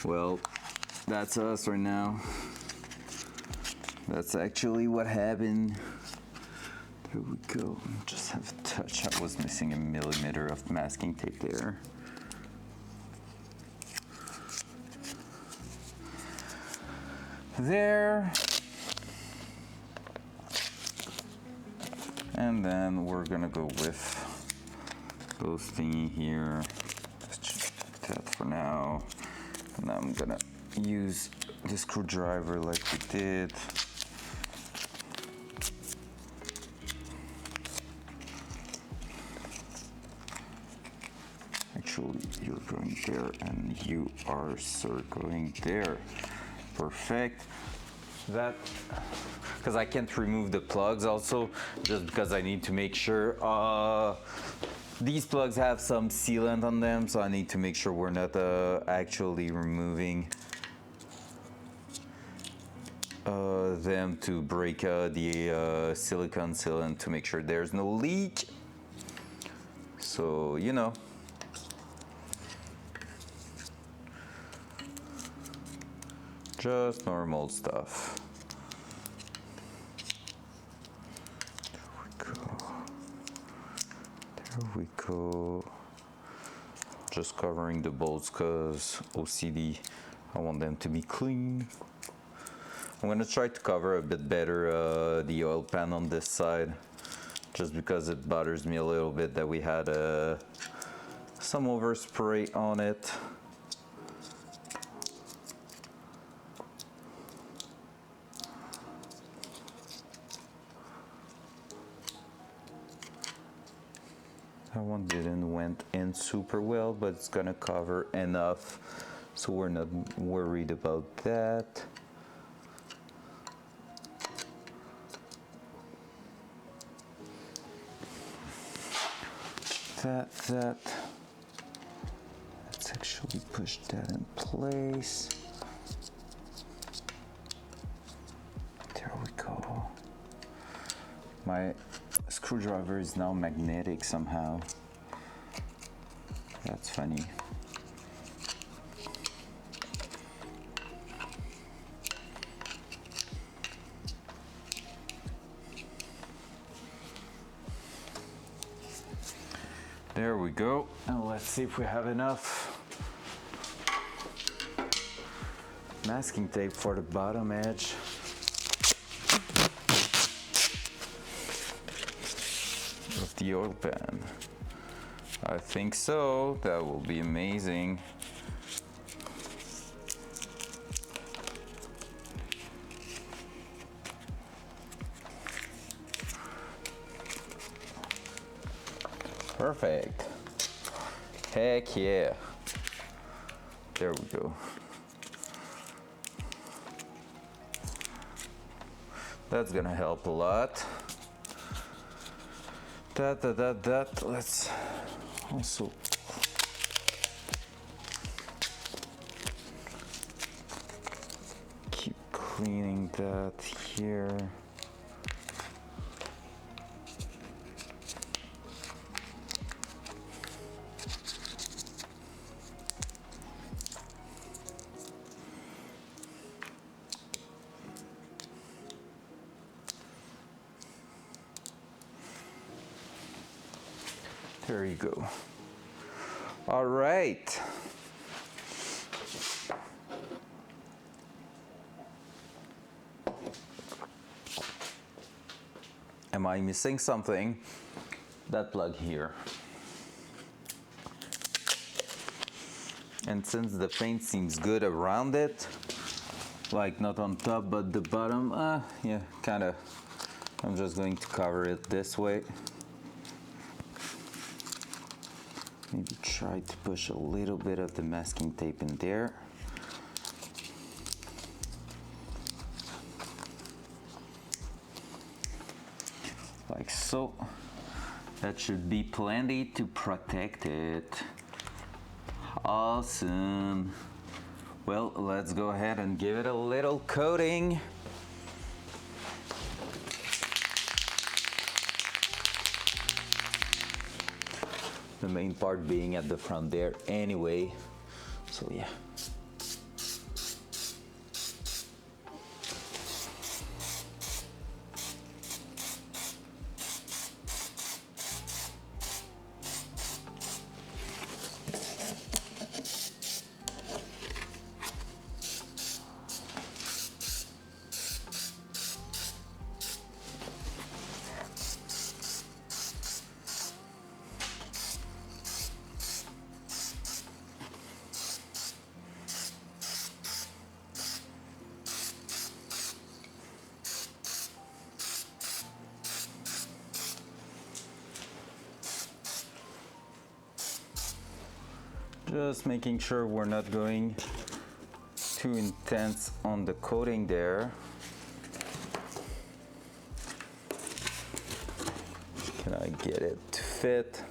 well, that's us right now. That's actually what happened. There we go. Just have a touch. I was missing a millimeter of masking tape there. There. And then we're gonna go with those thingy here. Let's just put that for now. And I'm gonna use the screwdriver like we did. Actually, you're going there and you are, sir, going there. Perfect. That, because I can't remove the plugs also, just because I need to make sure these plugs have some sealant on them, so I need to make sure we're not actually removing them to break the silicone sealant to make sure there's no leak. So, you know. Just normal stuff. There we go. There we go. Just covering the bolts because OCD, I want them to be clean. I'm gonna try to cover a bit better the oil pan on this side, just because it bothers me a little bit that we had some overspray on it. That one didn't went in super well, but it's gonna cover enough, so we're not worried about that. Let's actually push that in place. There we go. My screwdriver is now magnetic somehow. That's funny. There we go. And let's see if we have enough masking tape for the bottom edge. Of the oil pan. I think so. That will be amazing. Perfect. Heck yeah. There we go. That's gonna help a lot. That. Let's also keep cleaning that here. There you go. All right. Am I missing something? That plug here. And since the paint seems good around it, like not on top but the bottom, yeah, kinda. I'm just going to cover it this way. Maybe try to push a little bit of the masking tape in there. Like so. That should be plenty to protect it. Awesome. Well, let's go ahead and give it a little coating. The main part being at the front there anyway, so yeah. Just making sure we're not going too intense on the coating there. Can I get it to fit?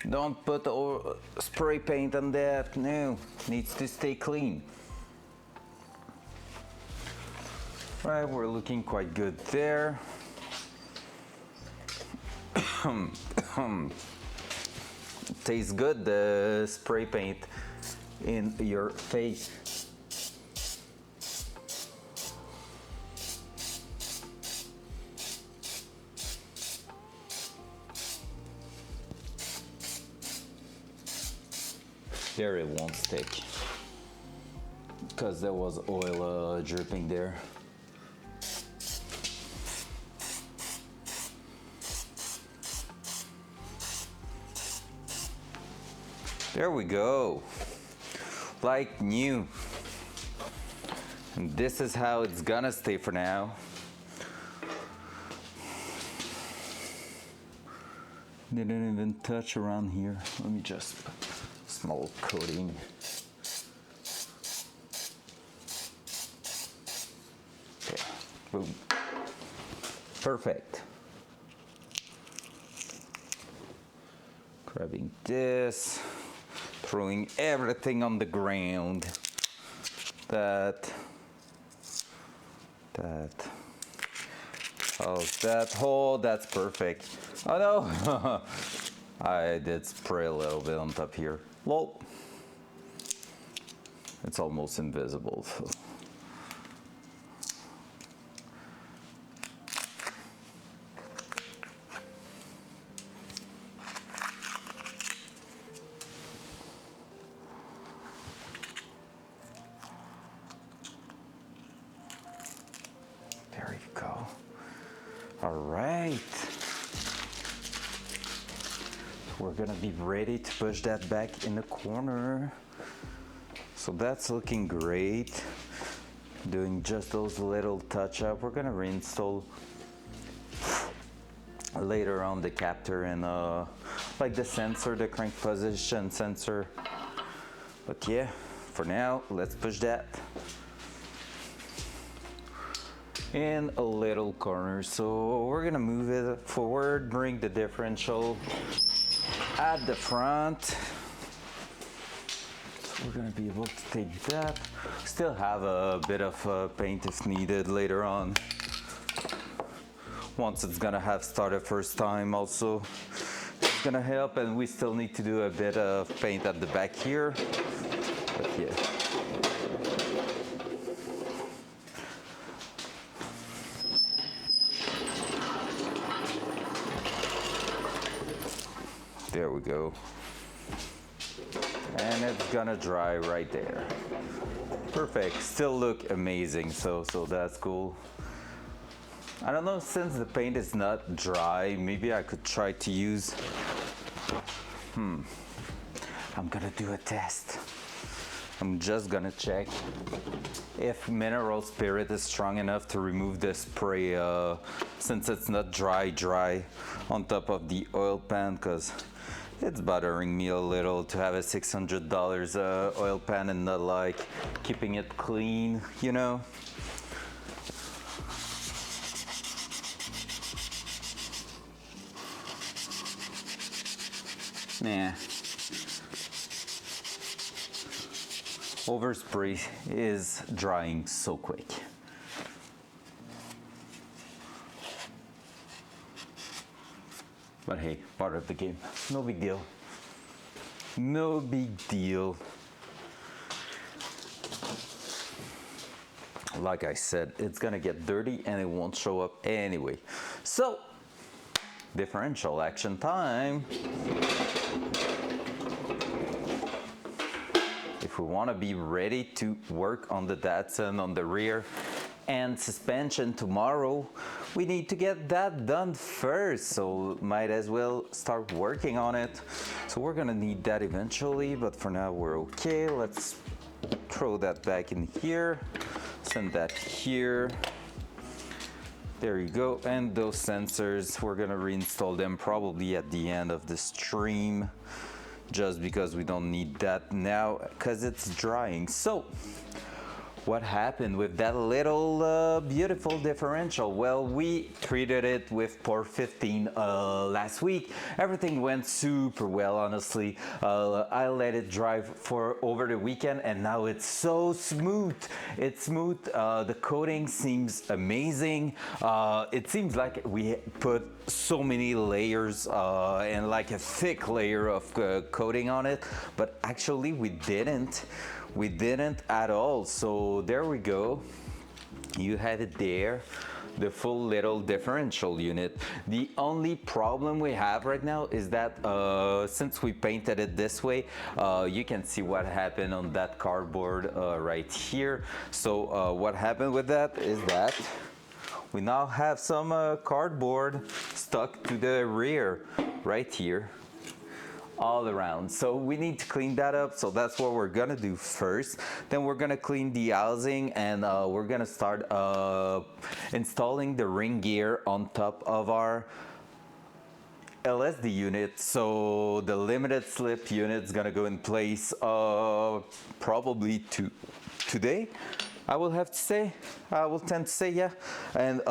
Don't put spray paint on that, no, needs to stay clean. Right, we're looking quite good there. Tastes good, the spray paint in your face. There, it won't stick because there was oil dripping there. There we go, like new. And this is how it's gonna stay for now. Didn't even touch around here. Let me just small coating. Okay, boom. Perfect. Grabbing this. Throwing everything on the ground. that. How's that? Oh, that's perfect. Oh no! I did spray a little bit on top here. Lol. It's almost invisible. So. There you go. All right. We're gonna be ready to push that back in the corner. So that's looking great. Doing just those little touch-up. We're gonna reinstall later on the captor and like the sensor, the crank position sensor. But yeah, for now, let's push that in a little corner. So we're gonna move it forward, bring the differential at the front. So we're gonna be able to take that. Still have a bit of paint if needed later on. Once it's gonna have started first time also, it's gonna help, and we still need to do a bit of paint at the back here. But yeah. There we go. And it's gonna dry right there. Perfect. Still look amazing, so that's cool. I don't know, since the paint is not dry, maybe I could try to use... I'm gonna do a test. I'm just gonna check if mineral spirit is strong enough to remove the spray since it's not dry on top of the oil pan, because it's bothering me a little to have a $600 oil pan and not like keeping it clean, you know? Nah. Overspray is drying so quick. But hey, part of the game. No big deal. No big deal. Like I said, it's gonna get dirty and it won't show up anyway. So, differential action time. If we want to be ready to work on the Datsun on the rear and suspension tomorrow, we need to get that done first, so might as well start working on it. So we're gonna need that eventually, but for now we're okay. Let's throw that back in here, send that here. There you go. And those sensors, we're gonna reinstall them probably at the end of the stream, just because we don't need that now because it's drying. So what happened with that little beautiful differential? Well, we treated it with port 15 last week. Everything went super well, honestly. I let it dry for over the weekend and now it's so smooth. It's smooth. The coating seems amazing. It seems like we put so many layers and like a thick layer of coating on it, but actually we didn't. We didn't at all. So there we go. You have it there, the full little differential unit. The only problem we have right now is that since we painted it this way, you can see what happened on that cardboard right here. So what happened with that is that we now have some cardboard stuck to the rear right here, all around. So we need to clean that up. So that's what we're gonna do first. Then we're gonna clean the housing and we're gonna start installing the ring gear on top of our LSD unit. So the limited slip unit is gonna go in place probably today. I will have to say, I will tend to say yeah. And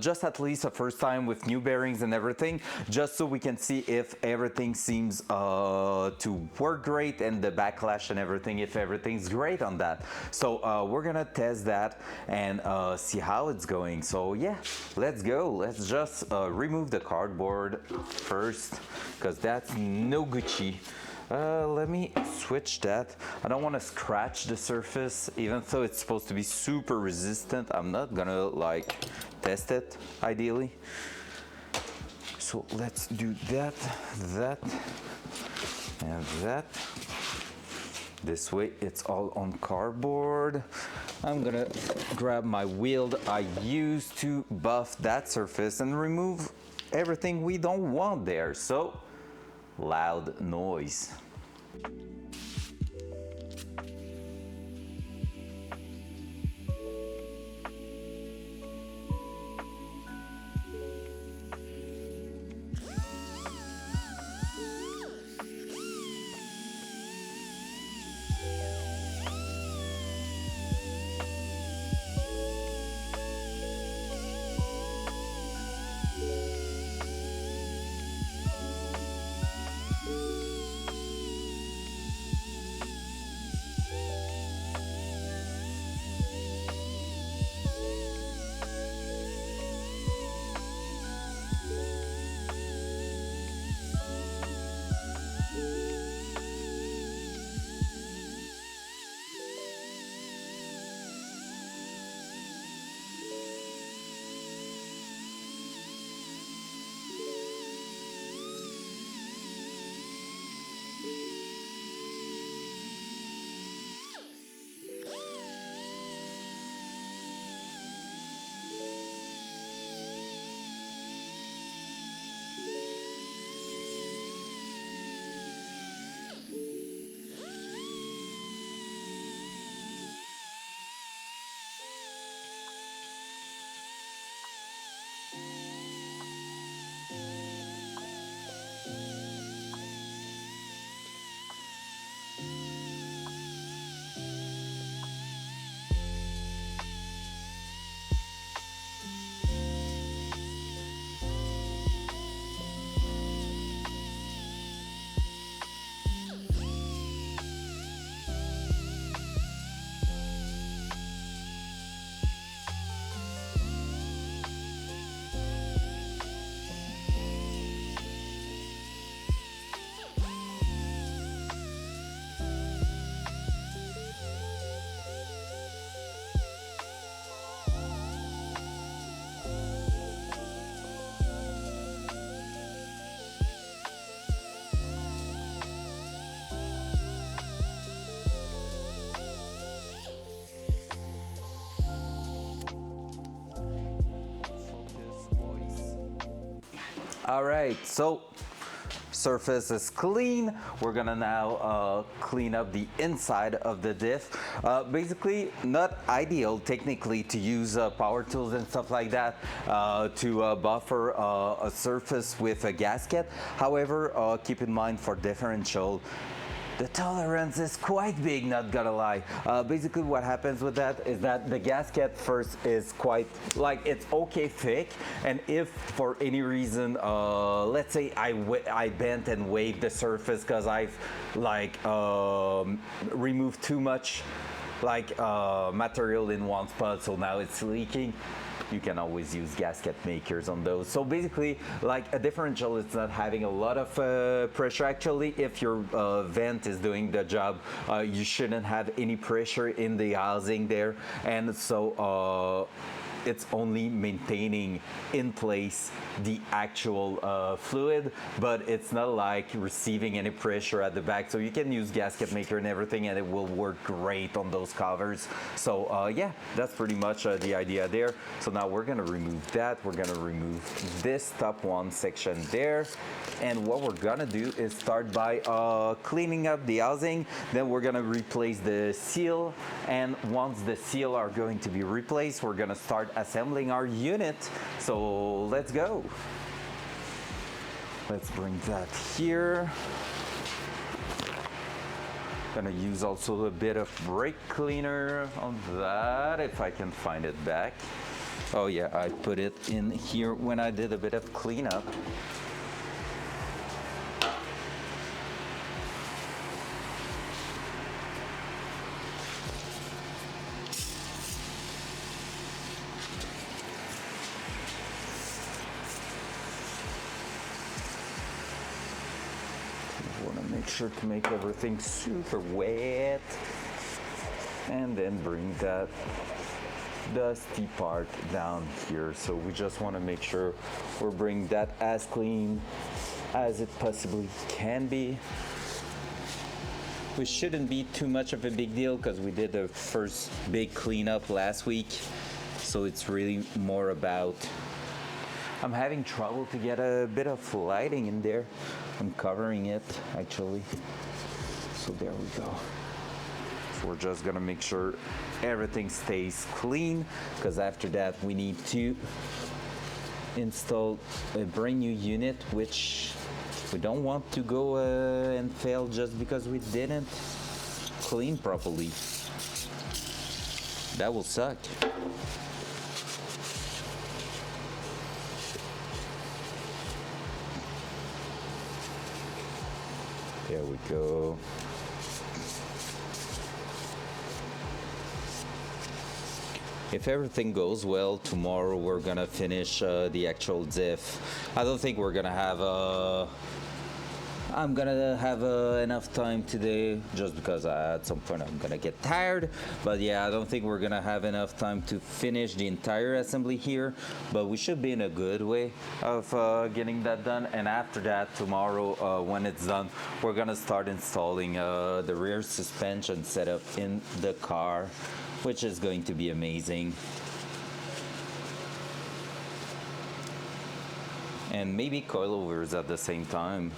just at least the first time with new bearings and everything, just so we can see if everything seems to work great and the backlash and everything, if everything's great on that. So we're gonna test that and see how it's going. So yeah, let's go. Let's just remove the cardboard first, because that's no Gucci. Let me switch that. I don't want to scratch the surface, even though it's supposed to be super resistant. I'm not gonna like test it ideally. So let's do that, that, and that. This way it's all on cardboard. I'm gonna grab my wheel I used to buff that surface and remove everything we don't want there. So, loud noise. All right, so surface is clean. We're gonna now clean up the inside of the diff. Basically, not ideal technically to use power tools and stuff like that to buffer a surface with a gasket. However, keep in mind for differential, the tolerance is quite big, not gonna lie. Basically what happens with that is that the gasket first is quite, like, it's okay thick, and if for any reason, let's say I bent and waved the surface because I've like removed too much like material in one spot, so now it's leaking, you can always use gasket makers on those. So basically, like a differential, it's not having a lot of pressure. Actually, if your vent is doing the job, you shouldn't have any pressure in the housing there, and so it's only maintaining in place the actual fluid, but it's not like receiving any pressure at the back. So you can use gasket maker and everything, and it will work great on those covers. So yeah, that's pretty much the idea there. So now we're gonna remove that. We're gonna remove this top one section there. And what we're gonna do is start by cleaning up the housing. Then we're gonna replace the seal. And once the seal are going to be replaced, we're gonna start assembling our unit. So let's go. Let's bring that here. Gonna use also a bit of brake cleaner on that if I can find it back. Oh yeah, I put it in here when I did a bit of cleanup. Make sure to make everything super wet and then bring that dusty part down here. So we just want to make sure we're bringing that as clean as it possibly can be. Which shouldn't be too much of a big deal because we did the first big cleanup last week. So it's really more about, I'm having trouble to get a bit of lighting in there. I'm covering it actually. So there we go. So we're just gonna make sure everything stays clean because after that we need to install a brand new unit, which we don't want to go and fail just because we didn't clean properly. That will suck. There we go. If everything goes well, tomorrow we're gonna finish the actual diff. I don't think we're gonna have I'm gonna have enough time today just because at some point I'm gonna get tired. But yeah, I don't think we're gonna have enough time to finish the entire assembly here, but we should be in a good way of getting that done. And after that, tomorrow when it's done, we're gonna start installing the rear suspension setup in the car, which is going to be amazing. And maybe coilovers at the same time.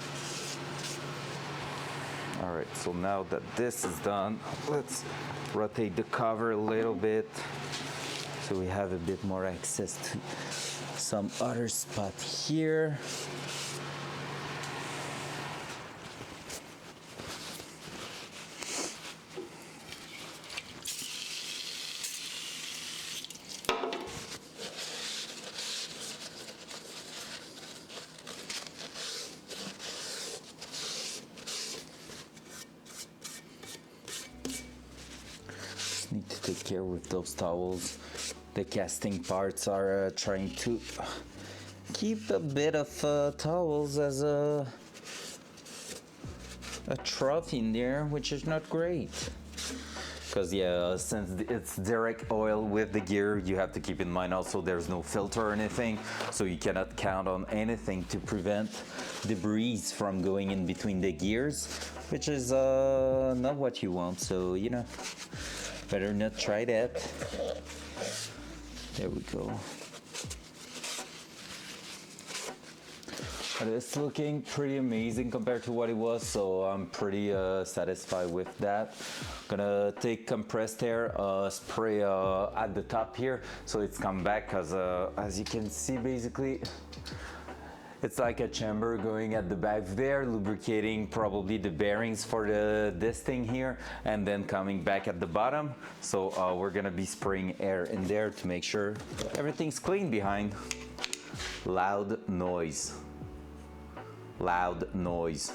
All right, so now that this is done, let's rotate the cover a little bit so we have a bit more access to some other spot here. Need to take care with those towels. The casting parts are trying to keep a bit of towels as a trough in there, which is not great. Because yeah, since it's direct oil with the gear, you have to keep in mind also there's no filter or anything, so you cannot count on anything to prevent debris from going in between the gears, which is not what you want. So you know, better not try that. There we go. But it's looking pretty amazing compared to what it was, so I'm pretty satisfied with that. Gonna take compressed air, spray at the top here, so it's come back, because as you can see, basically, it's like a chamber going at the back there, lubricating probably the bearings for this thing here, and then coming back at the bottom. So we're gonna be spraying air in there to make sure everything's clean behind. Loud noise. Loud noise.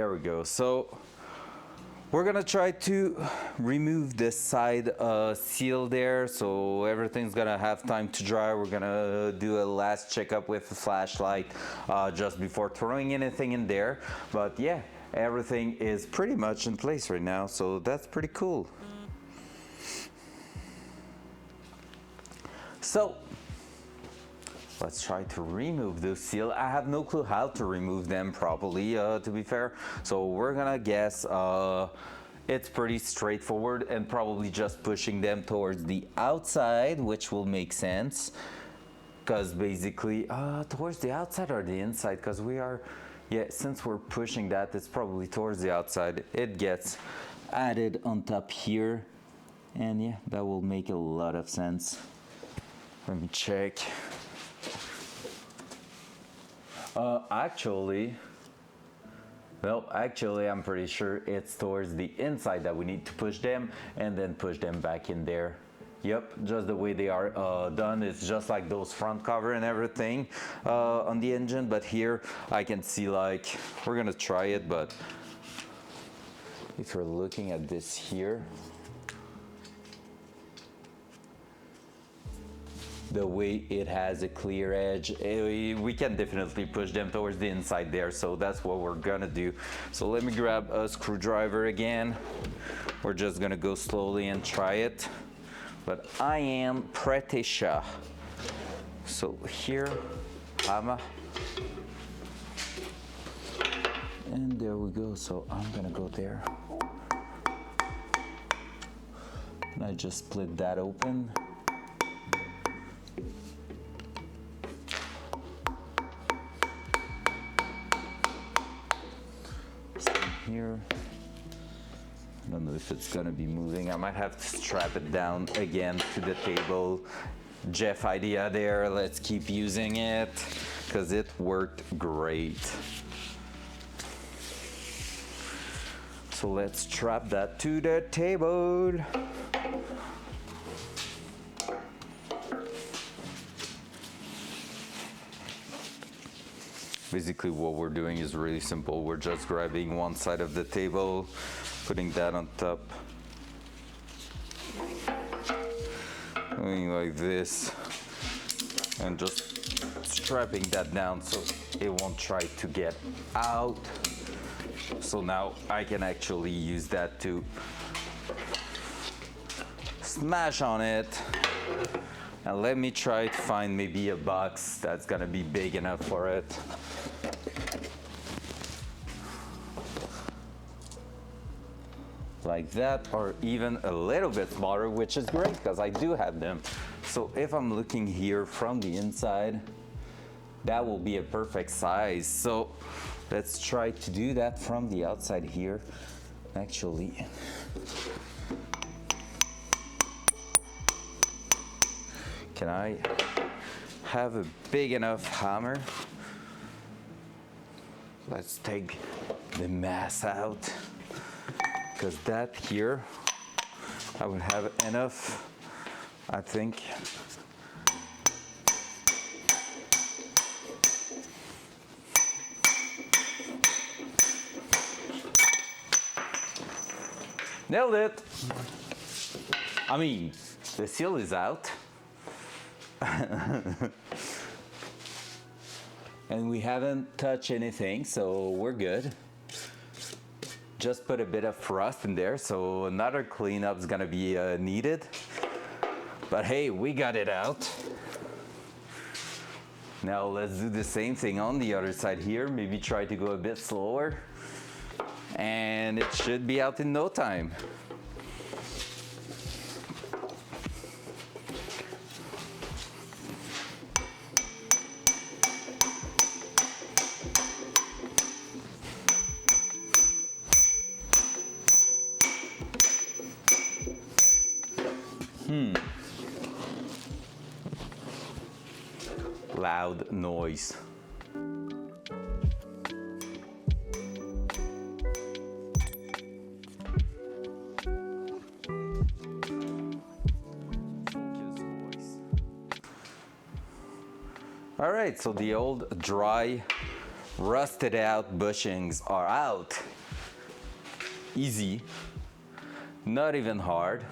There we go. So we're gonna try to remove this side seal there, so everything's gonna have time to dry. We're gonna do a last checkup with the flashlight just before throwing anything in there. But yeah, everything is pretty much in place right now, so that's pretty cool. So let's try to remove those seals. I have no clue how to remove them properly, to be fair. So we're gonna guess it's pretty straightforward and probably just pushing them towards the outside, which will make sense. Because basically, towards the outside or the inside, because we are, yeah, since we're pushing that, it's probably towards the outside. It gets added on top here. And yeah, that will make a lot of sense. Let me check. Actually, I'm pretty sure it's towards the inside that we need to push them and then push them back in there. Yep, just the way they are done. It's just like those front cover and everything on the engine, but here I can see, like, we're gonna try it, but if you're looking at this here, the way it has a clear edge, we can definitely push them towards the inside there, so that's what we're gonna do. So let me grab a screwdriver again. We're just gonna go slowly and try it, but I am pretty sure. So here, hammer, and there we go. So I'm gonna go there, and I just split that open. Here, I don't know if it's gonna be moving. I might have to strap it down again to the table. Jeff idea there, let's keep using it because it worked great. So let's strap that to the table. Basically what we're doing is really simple. We're just grabbing one side of the table, putting that on top, going like this, and just strapping that down so it won't try to get out. So now I can actually use that to smash on it. And let me try to find maybe a box that's gonna be big enough for it. Like that, or even a little bit smaller, which is great because I do have them. So if I'm looking here from the inside, that will be a perfect size. So let's try to do that from the outside here. Actually, can I have a big enough hammer? Let's take the mass out, because that here, I would have enough, I think. Nailed it. I mean, the seal is out. And we haven't touched anything, so we're good. Just put a bit of frost in there, so another cleanup is gonna be needed. But hey, we got it out. Now let's do the same thing on the other side here. Maybe try to go a bit slower. And it should be out in no time. Loud noise. All right, so the old dry rusted out bushings are out. Easy, not even hard.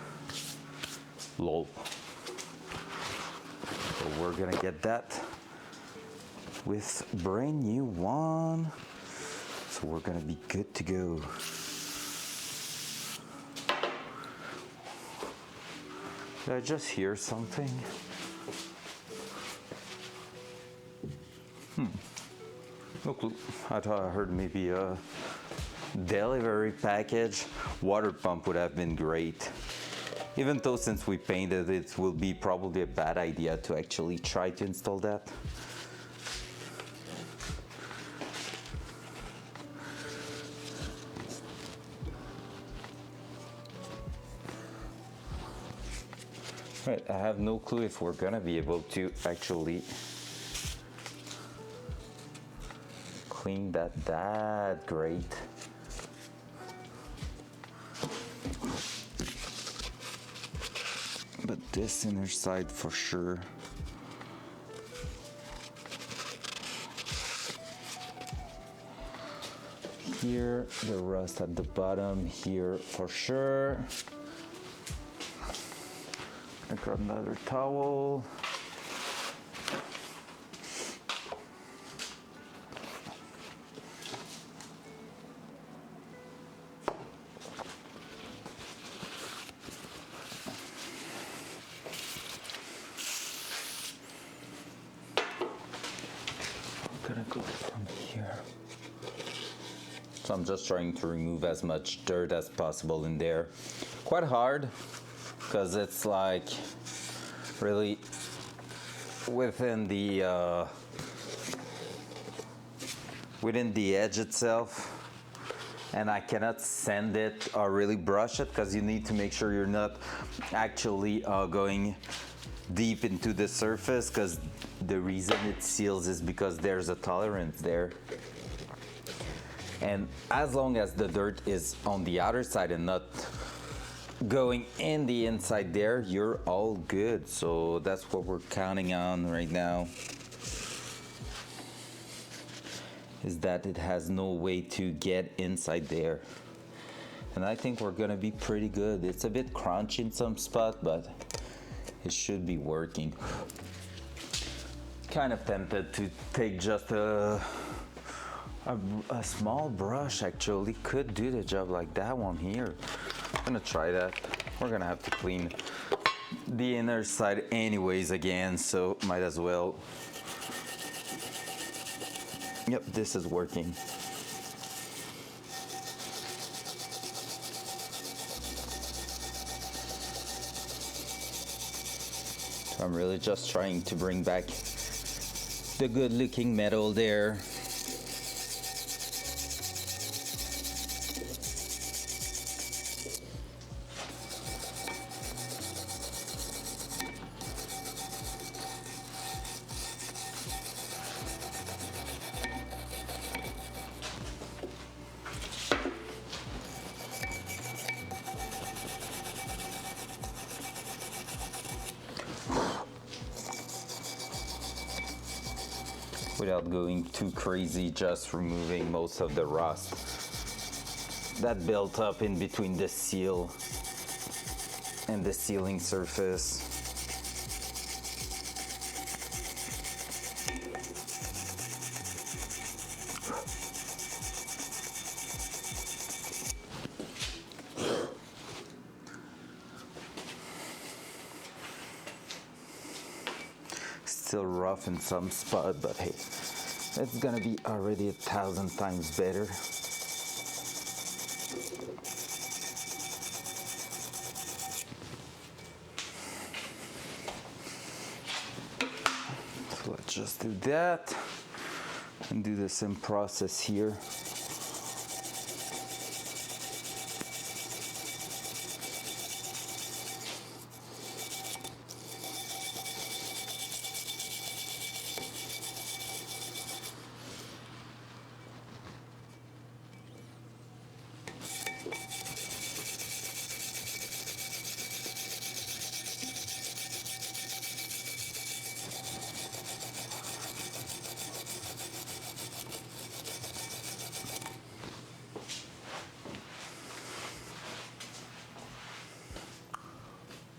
Lol. So we're gonna get that with brand new one. So we're gonna be good to go. Did I just hear something? No clue. I thought I heard maybe a delivery package. Water pump would have been great. Even though since we painted it will be probably a bad idea to actually try to install that. Right, I have no clue if we're gonna be able to actually clean that great. But this inner side for sure. Here, the rust at the bottom, here for sure. I grab another towel. I'm gonna go from here. So I'm just trying to remove as much dirt as possible in there. Quite hard, because it's like really within the edge itself, and I cannot sand it or really brush it because you need to make sure you're not actually going deep into the surface, because the reason it seals is because there's a tolerance there. And as long as the dirt is on the outer side and not going in the inside there, you're all good. So that's what we're counting on right now, is that it has no way to get inside there. And I think we're gonna be pretty good. It's a bit crunchy in some spot, but it should be working. Kind of tempted to take just a small brush actually could do the job, like that one here. I'm gonna try that. We're gonna have to clean the inner side anyways again, so might as well. Yep, this is working. So I'm really just trying to bring back the good looking metal there. Without going too crazy, just removing most of the rust that built up in between the seal and the sealing surface. Still rough in some spot, but hey, it's gonna be already 1,000 times better. So let's just do that and do the same process here.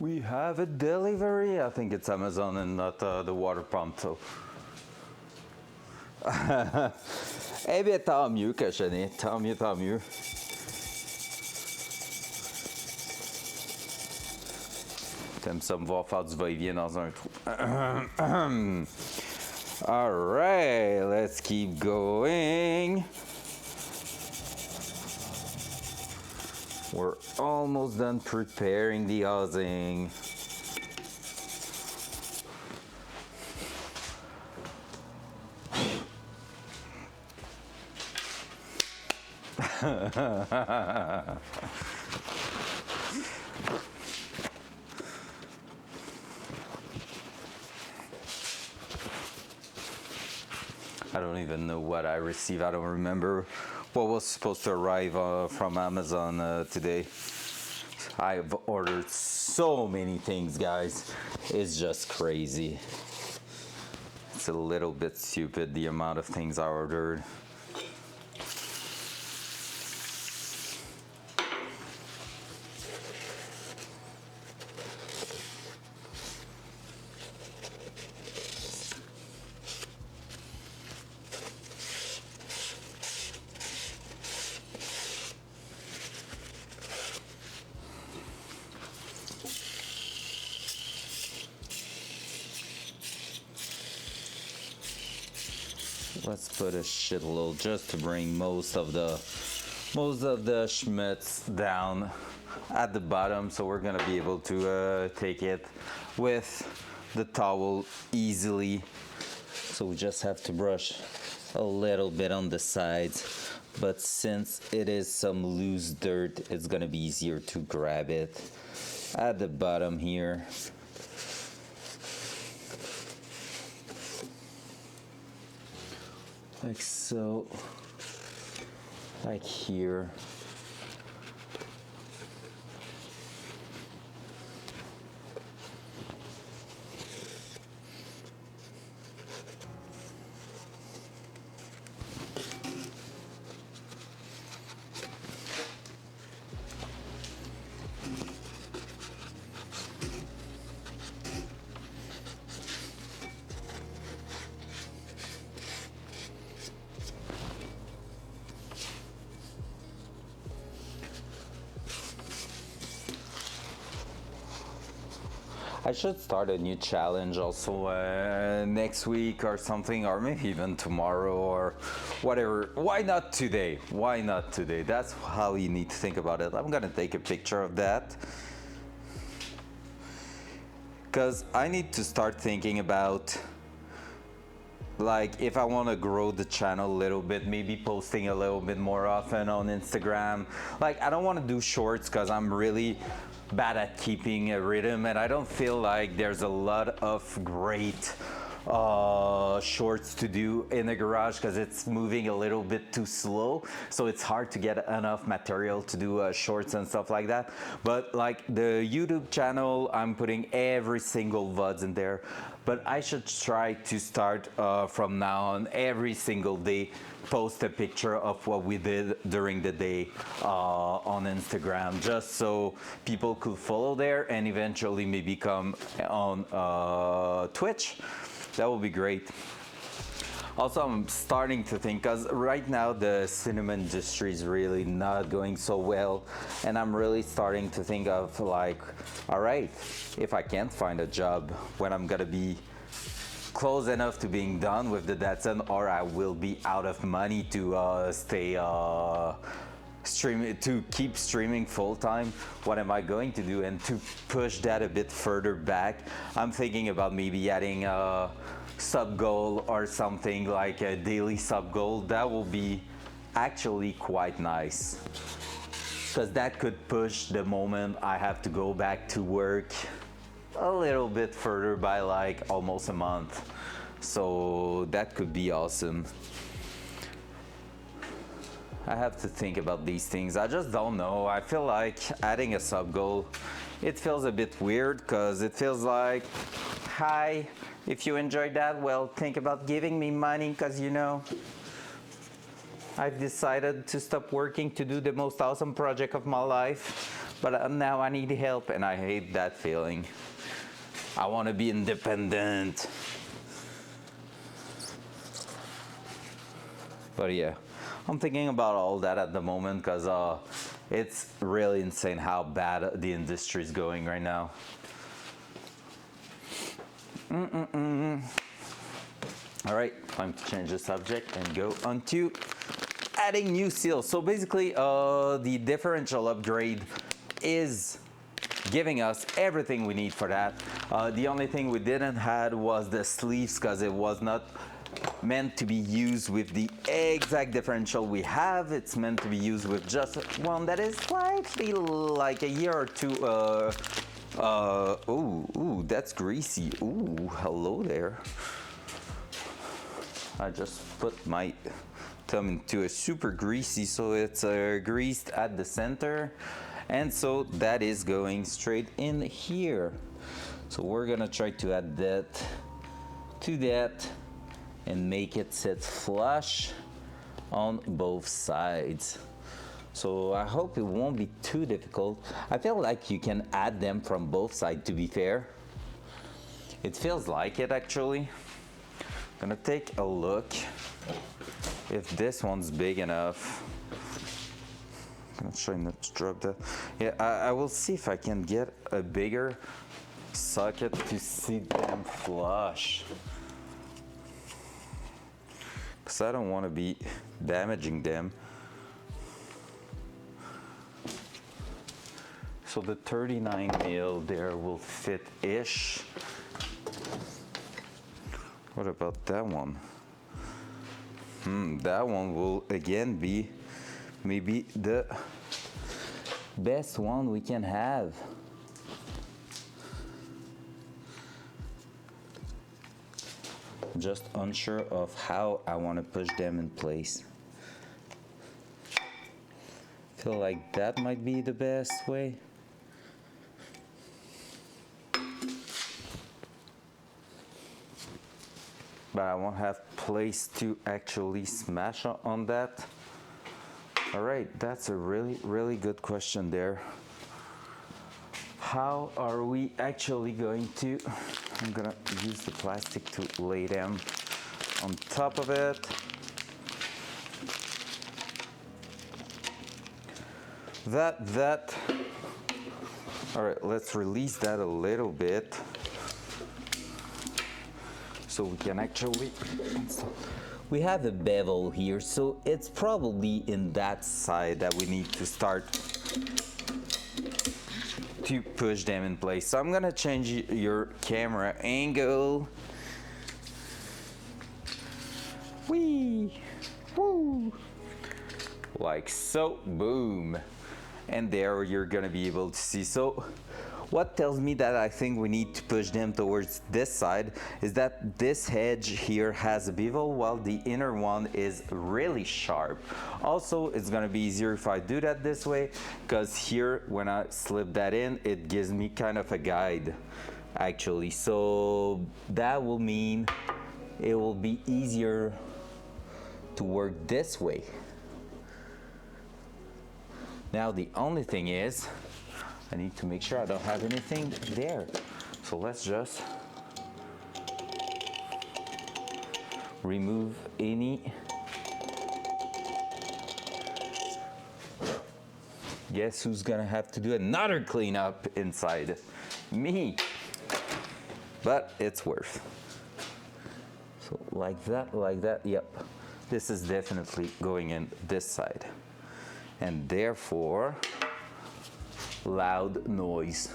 We have a delivery. I think it's Amazon and not the water pump. So. Eh bien, tant mieux que je n'ai. Tant mieux, tant mieux. T'aimes ça me voir faire du va-et-vient dans un trou. All right, let's keep going. We're almost done preparing the housing. I don't even know what I received. I don't remember what was supposed to arrive from Amazon today. I've ordered so many things, guys. It's just crazy. It's a little bit stupid, the amount of things I ordered. Let's put a shitload just to bring most of the schmutz down at the bottom, so we're gonna be able to take it with the towel easily. So we just have to brush a little bit on the sides, but since it is some loose dirt, it's gonna be easier to grab it at the bottom here. Like so, like here. I should start a new challenge also next week or something, or maybe even tomorrow or whatever. Why not today? Why not today? That's how you need to think about it. I'm gonna take a picture of that because I need to start thinking about, like, if I want to grow the channel a little bit, maybe posting a little bit more often on Instagram. Like, I don't want to do shorts because I'm really bad at keeping a rhythm, and I don't feel like there's a lot of great shorts to do in the garage because it's moving a little bit too slow, so it's hard to get enough material to do shorts and stuff like that. But like the YouTube channel, I'm putting every single VODs in there, but I should try to start from now on every single day post a picture of what we did during the day on Instagram, just so people could follow there and eventually maybe come on Twitch. That would be great. Also, I'm starting to think, because right now the cinema industry is really not going so well, and I'm really starting to think of like, all right, if I can't find a job when I'm gonna be close enough to being done with the Datsun, or I will be out of money to stay streaming, to keep streaming full time, what am I going to do? And to push that a bit further back, I'm thinking about maybe adding a sub goal or something, like a daily sub goal. That will be actually quite nice, because that could push the moment I have to go back to work a little bit further by like almost a month. So that could be awesome. I have to think about these things. I just don't know. I feel like adding a sub goal, it feels a bit weird, because it feels like, hi, if you enjoyed that, well, think about giving me money, because you know. I've decided to stop working to do the most awesome project of my life, but now I need help and I hate that feeling. I want to be independent. But yeah, I'm thinking about all that at the moment because it's really insane how bad the industry is going right now. All right, time to change the subject and go on to adding new seals. So basically, the differential upgrade is giving us everything we need for that. The only thing we didn't have was the sleeves because it was not meant to be used with the exact differential we have. It's meant to be used with just one that is slightly like a year or two. Ooh, that's greasy. Ooh, hello there. I just put my thumb into a super greasy, so it's greased at the center. And so that is going straight in here. So we're gonna try to add that to that and make it sit flush on both sides. So I hope it won't be too difficult. I feel like you can add them from both sides, to be fair. It feels like it actually. Gonna take a look if this one's big enough. I'm gonna try not to drop that. Yeah, I will see if I can get a bigger socket to see them flush. Because I don't want to be damaging them. So the 39 mil there will fit-ish. What about that one? That one will again be maybe the best one we can have. Just unsure of how I want to push them in place. Feel like that might be the best way. But I won't have place to actually smash on that. All right, that's a really good question there. How are we actually going to, I'm gonna use the plastic to lay them on top of it. That, all right, let's release that a little bit. So we can actually, we have a bevel here, so it's probably in that side that we need to start to push them in place. So I'm gonna change your camera angle. Wee, woo, like so, boom. And there you're gonna be able to see. So what tells me that I think we need to push them towards this side is that this edge here has a bevel while the inner one is really sharp. Also, it's gonna be easier if I do that this way, because here when I slip that in, it gives me kind of a guide actually. So that will mean it will be easier to work this way. Now the only thing is, I need to make sure I don't have anything there. So let's just remove any. Guess who's gonna have to do another cleanup inside? Me. But it's worth. So like that, yep. This is definitely going in this side. And therefore, loud noise.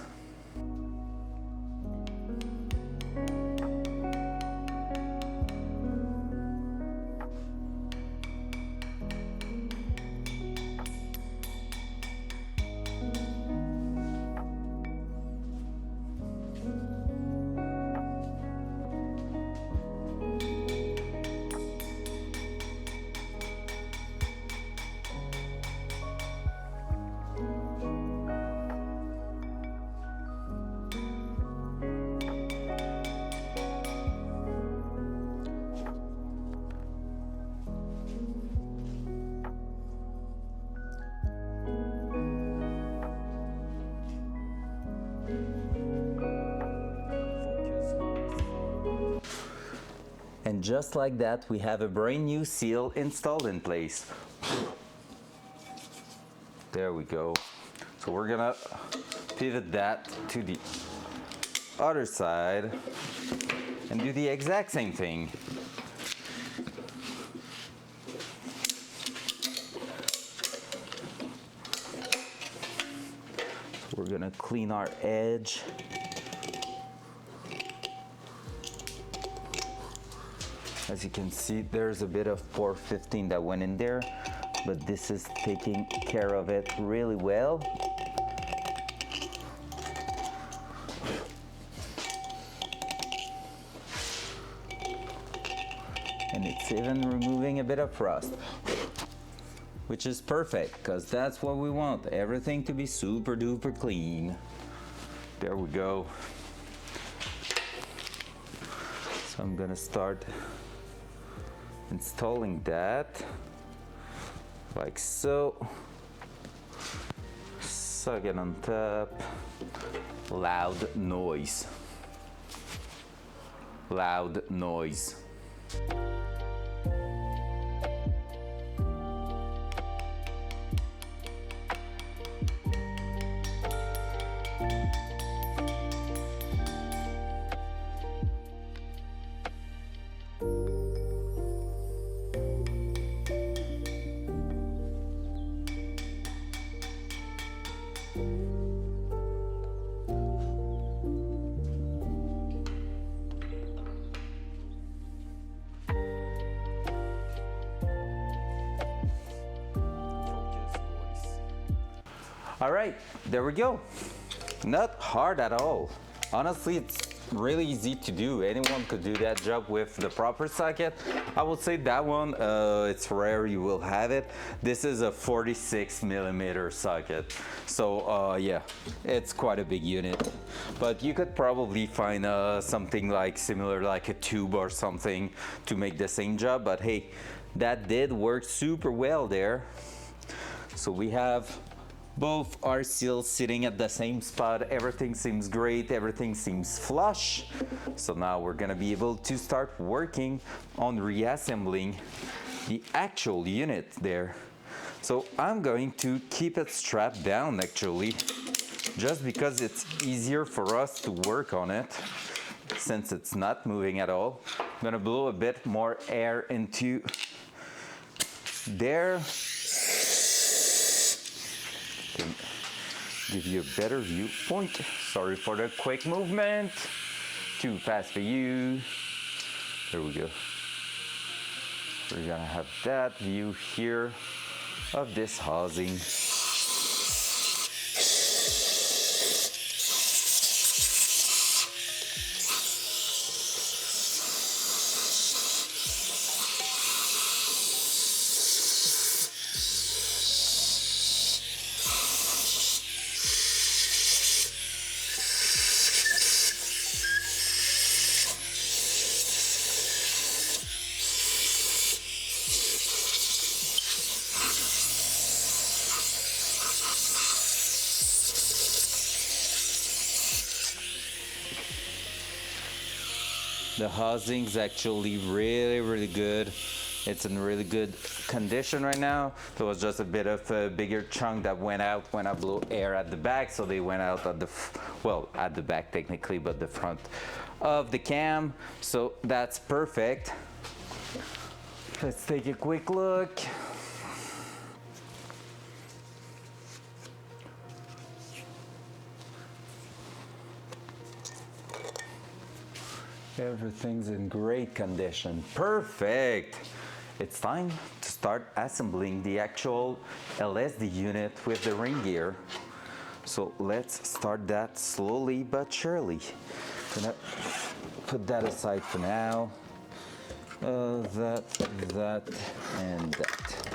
just like that, we have a brand new seal installed in place. There we go. So we're gonna pivot that to the other side and do the exact same thing. So we're gonna clean our edge. As you can see, there's a bit of 415 that went in there, but this is taking care of it really well. And it's even removing a bit of rust, which is perfect, because that's what we want, everything to be super duper clean. There we go. So I'm gonna start installing that like so. Socket on top. Loud noise. Loud noise. All right, there we go. Not hard at all. Honestly, it's really easy to do. Anyone could do that job with the proper socket. I would say that one, it's rare you will have it. This is a 46mm socket. So yeah, it's quite a big unit. But you could probably find something like similar, like a tube or something to make the same job. But hey, that did work super well there. So we have both our seals sitting at the same spot. Everything seems great, everything seems flush. So now we're gonna be able to start working on reassembling the actual unit there. So I'm going to keep it strapped down actually, just because it's easier for us to work on it since it's not moving at all. I'm gonna blow a bit more air into there. Give you a better viewpoint. Sorry for the quick movement. Too fast for you. There we go. We're gonna have that view here of this housing. The housing's actually really good. It's in really good condition right now. There was just a bit of a bigger chunk that went out when I blew air at the back, so they went out at the, well, at the back technically, but the front of the cam. So that's perfect. Let's take a quick look. Everything's in great condition. Perfect. It's time to start assembling the actual LSD unit with the ring gear. So let's start that slowly but surely. Gonna put that aside for now. That, and that.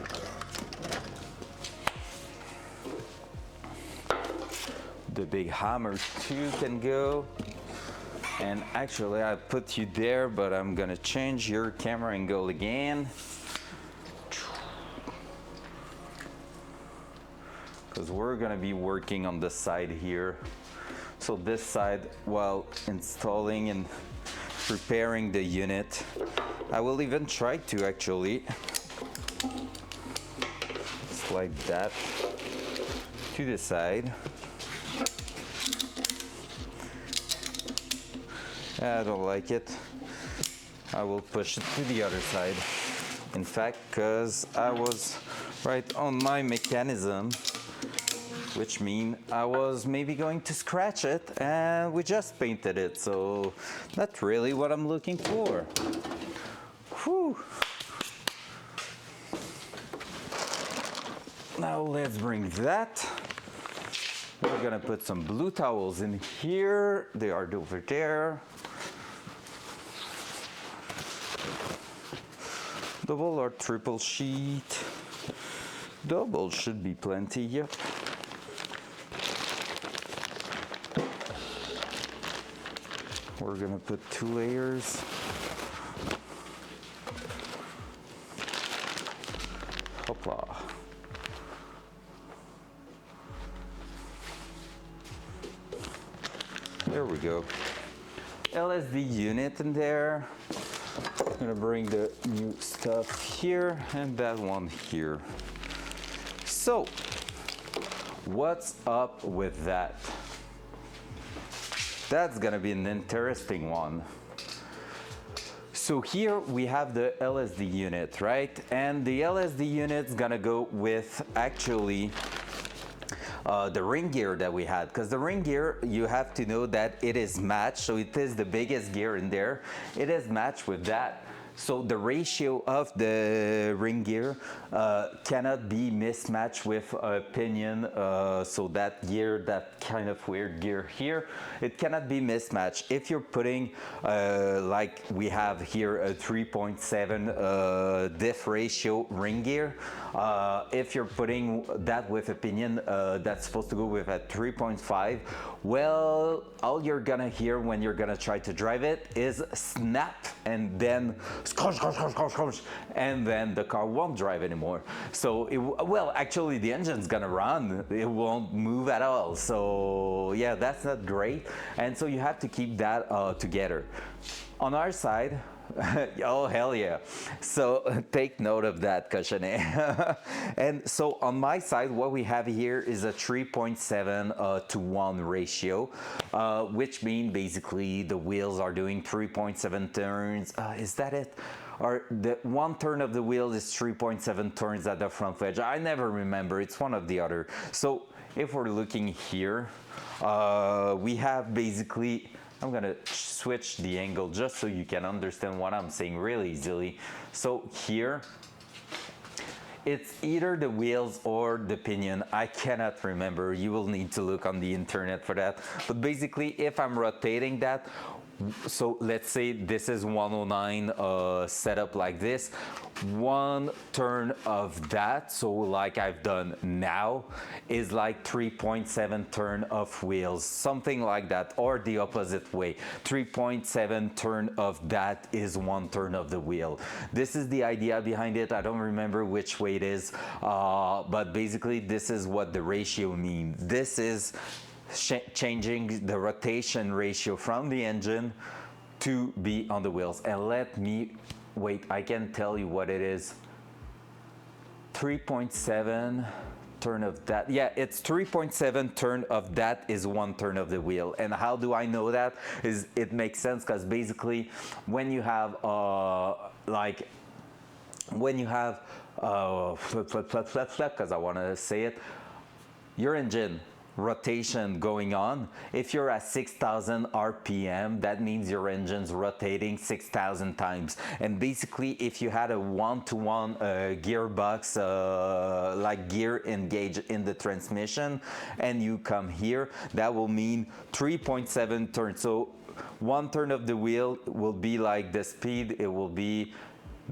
The big hammer too can go. And actually I put you there, but I'm gonna change your camera angle again. Because we're gonna be working on this side here. So this side, while installing and preparing the unit, I will even try to actually slide that to the side. I don't like it. I will push it to the other side. In fact, because I was right on my mechanism, which means I was maybe going to scratch it, and we just painted it, so that's really what I'm looking for. Whew. Now let's bring that. We're gonna put some blue towels in here. They are over there. Double or triple sheet? Double should be plenty, yep. We're gonna put 2 layers. Hopla. There we go. LSD unit in there. I'm gonna bring the new stuff here and that one here. So, what's up with that? That's gonna be an interesting one. So here we have the LSD unit, right? And the LSD unit's gonna go with actually the ring gear that we had, because the ring gear, you have to know that it is matched, so it is the biggest gear in there. It is matched with that. So the ratio of the ring gear cannot be mismatched with a pinion. So that gear, that kind of weird gear here, it cannot be mismatched. If you're putting, like we have here, a 3.7 diff ratio ring gear, if you're putting that with a pinion that's supposed to go with a 3.5, well, all you're gonna hear when you're gonna try to drive it is snap, and then and then the car won't drive anymore. So well, actually the engine's gonna run, it won't move at all. So yeah, that's not great, and so you have to keep that together. On our side, oh hell yeah, so take note of that, Cochonnet. And so on my side, what we have here is a 3.7 to 1 ratio, which means basically the wheels are doing 3.7 turns. Is that it? Or the one turn of the wheel is 3.7 turns at the front wedge. I never remember, it's one of the other. So if we're looking here, we have basically, I'm gonna switch the angle just so you can understand what I'm saying really easily. So here, it's either the wheels or the pinion. I cannot remember. You will need to look on the internet for that. But basically, if I'm rotating that, so let's say this is 109 setup like this, one turn of that, so like I've done now, is like 3.7 turn of wheels, something like that, or the opposite way. 3.7 turn of that is 1 turn of the wheel. This is the idea behind it. I don't remember which way it is, but basically this is what the ratio means. This is changing the rotation ratio from the engine to be on the wheels. And let me wait, I can tell you what it is. 3.7 turn of that. Yeah, it's 3.7 turn of that is 1 turn of the wheel. And how do I know that? Is it makes sense because basically when you have like when you have because I want to say it, your engine rotation going on, if you're at 6,000 RPM, that means your engine's rotating 6,000 times. And basically, if you had a one-to-one gearbox, like gear engaged in the transmission, and you come here, that will mean 3.7 turns. So 1 turn of the wheel will be like the speed, it will be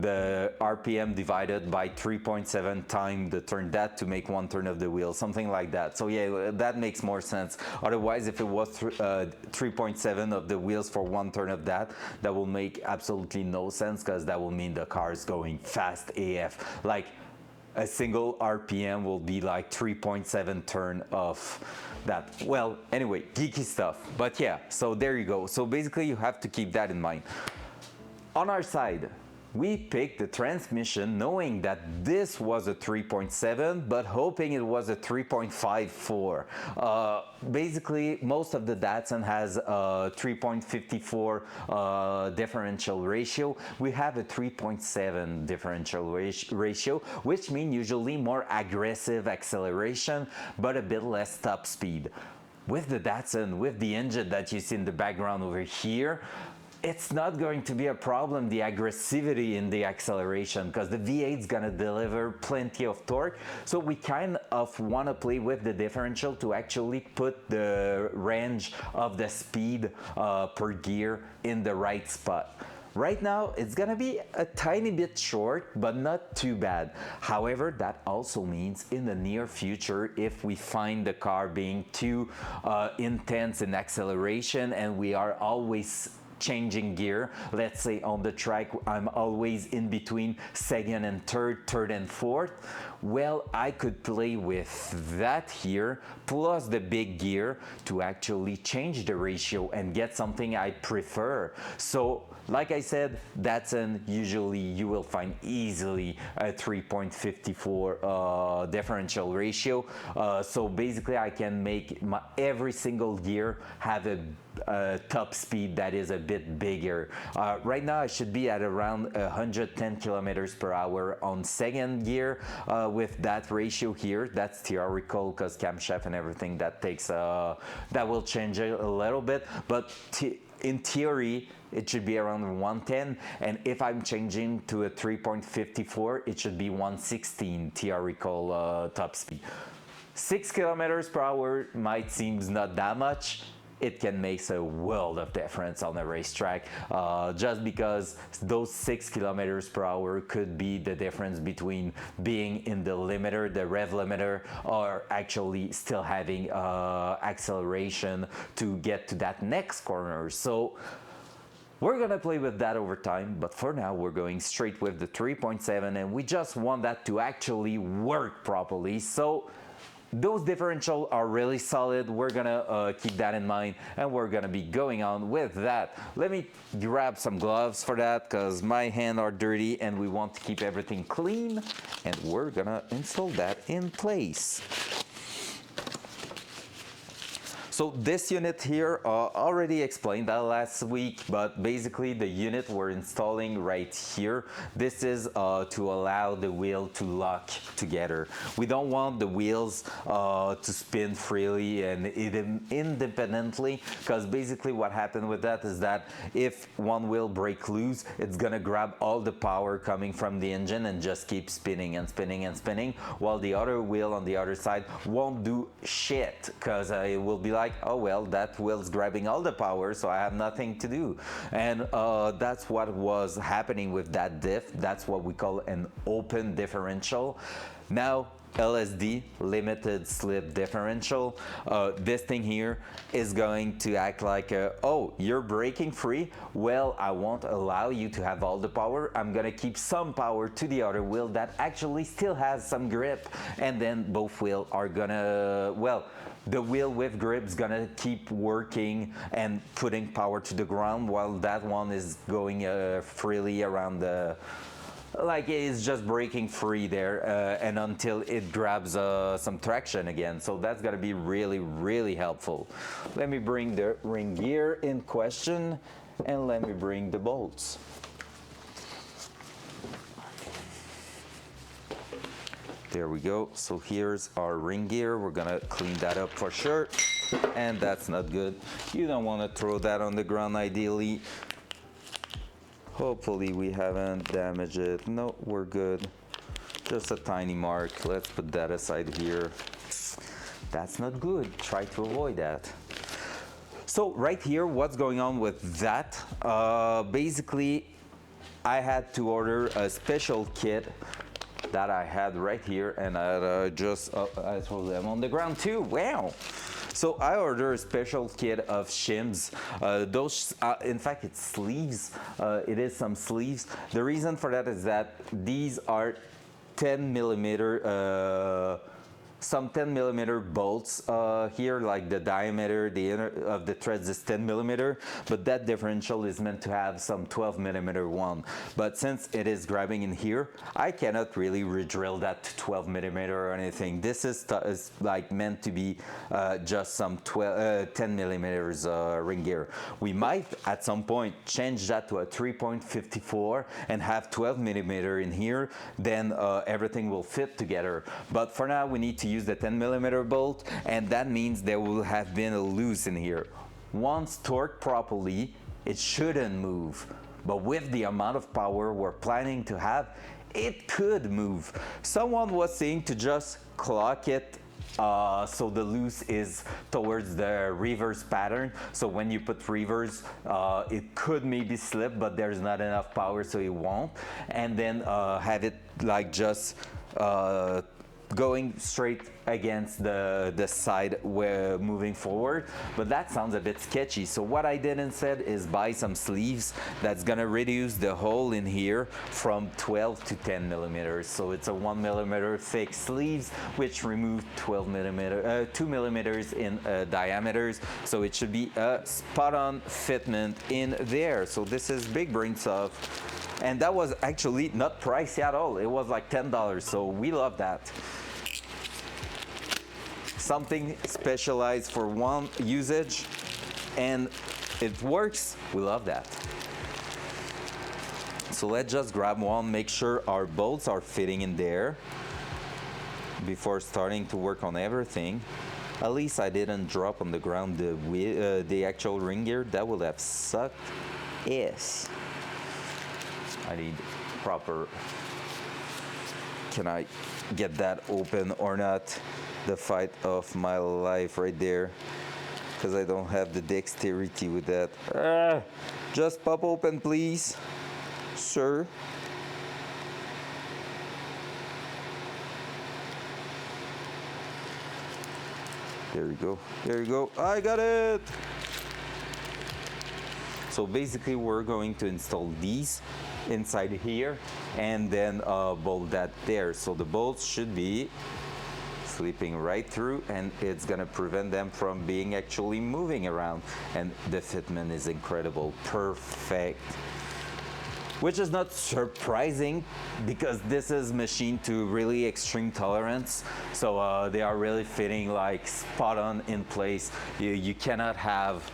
the RPM divided by 3.7 times the turn, that to make 1 turn of the wheel, something like that. So yeah, that makes more sense. Otherwise, if it was 3.7 of the wheels for 1 turn of that, that will make absolutely no sense, because that will mean the car is going fast AF. Like a single RPM will be like 3.7 turn of that. Well, anyway, geeky stuff. But yeah, so there you go. So basically you have to keep that in mind. On our side, we picked the transmission knowing that this was a 3.7 but hoping it was a 3.54. Basically most of the Datsun has a 3.54 differential ratio. We have a 3.7 differential ratio, which means usually more aggressive acceleration but a bit less top speed. With the Datsun, with the engine that you see in the background over here, it's not going to be a problem, the aggressivity in the acceleration, because the V8 is going to deliver plenty of torque. So we kind of want to play with the differential to actually put the range of the speed per gear in the right spot. Right now, it's gonna be a tiny bit short, but not too bad. However, that also means in the near future, if we find the car being too intense in acceleration and we are always changing gear, let's say on the track I'm always in between second and third and fourth, well, I could play with that here plus the big gear to actually change the ratio and get something I prefer. So like I said, Datsun, usually you will find easily a 3.54 differential ratio. So basically I can make every single gear have a top speed that is a bit bigger. Right now I should be at around 110 kilometers per hour on second gear with that ratio here. That's theoretical because camshaft and everything that takes that will change a little bit, but in theory it should be around 110, and if I'm changing to a 3.54 it should be 116 theoretical top speed. 6 kilometers per hour might seem not that much. It can make a world of difference on a racetrack, just because those 6 kilometers per hour could be the difference between being in the limiter, the rev limiter, or actually still having acceleration to get to that next corner. So we're gonna play with that over time, but for now we're going straight with the 3.7 and we just want that to actually work properly. So those differentials are really solid. We're gonna keep that in mind and we're gonna be going on with that. Let me grab some gloves for that because my hands are dirty and we want to keep everything clean, and we're gonna install that in place. So this unit here, already explained that last week, but basically the unit we're installing right here, this is to allow the wheel to lock together. We don't want the wheels to spin freely and independently, because basically what happened with that is that if one wheel break loose, it's gonna grab all the power coming from the engine and just keep spinning and spinning and spinning, while the other wheel on the other side won't do shit, because it will be like, oh well, that wheel's grabbing all the power, so I have nothing to do. And that's what was happening with that diff. That's what we call an open differential. Now LSD, limited slip differential, this thing here is going to act like oh, you're braking free, well, I won't allow you to have all the power. I'm gonna keep some power to the other wheel that actually still has some grip, and then both wheels are gonna, well, the wheel with grip is gonna keep working and putting power to the ground, while that one is going freely around the, like it's just breaking free there, and until it grabs some traction again. So that's gonna be really, really helpful. Let me bring the ring gear in question and let me bring the bolts. There we go. So here's our ring gear. We're gonna clean that up for sure. And that's not good. You don't want to throw that on the ground ideally. Hopefully we haven't damaged it. No, we're good. Just a tiny mark. Let's put that aside here. That's not good. Try to avoid that. So right here, what's going on with that? Basically, I had to order a special kit that I had right here, and I just I throw them on the ground too. Wow. So I ordered a special kit of shims. Those, in fact, it's sleeves. It is some sleeves. The reason for that is that these are 10 millimeter some 10 millimeter bolts here, like the diameter of the threads is 10 millimeter, but that differential is meant to have some 12 millimeter one. But since it is grabbing in here, I cannot really re-drill that to 12 millimeter or anything. This is like meant to be just some 10 millimeters ring gear. We might at some point change that to a 3.54 and have 12 millimeter in here, then everything will fit together. But for now, we need to use the 10 millimeter bolt, and that means there will have been a loose in here. Once torqued properly, it shouldn't move. But with the amount of power we're planning to have, it could move. Someone was saying to just clock it so the loose is towards the reverse pattern. So when you put reverse, it could maybe slip, but there's not enough power, so it won't. And then have it like just going straight against the side where moving forward, but that sounds a bit sketchy. So what I did instead is buy some sleeves that's gonna reduce the hole in here from 12 to 10 millimeters. So it's a 1 millimeter thick sleeves, which remove 2 millimeters in diameters. So it should be a spot-on fitment in there. So this is big brain stuff. And that was actually not pricey at all. It was like $10, so we love that. Something specialized for one usage, and it works. We love that. So let's just grab one, make sure our bolts are fitting in there before starting to work on everything. At least I didn't drop on the ground the actual ring gear. That would have sucked. Yes. I need proper. Can I get that open or not? The fight of my life right there, because I don't have the dexterity with that. Just pop open, please, sir. There we go. There you go. I got it. So basically, we're going to install these inside here and then bolt that there. So the bolts should be slipping right through, and it's gonna prevent them from being actually moving around. And the fitment is incredible, perfect. Which is not surprising because this is machined to really extreme tolerance. So they are really fitting like spot on in place. You cannot have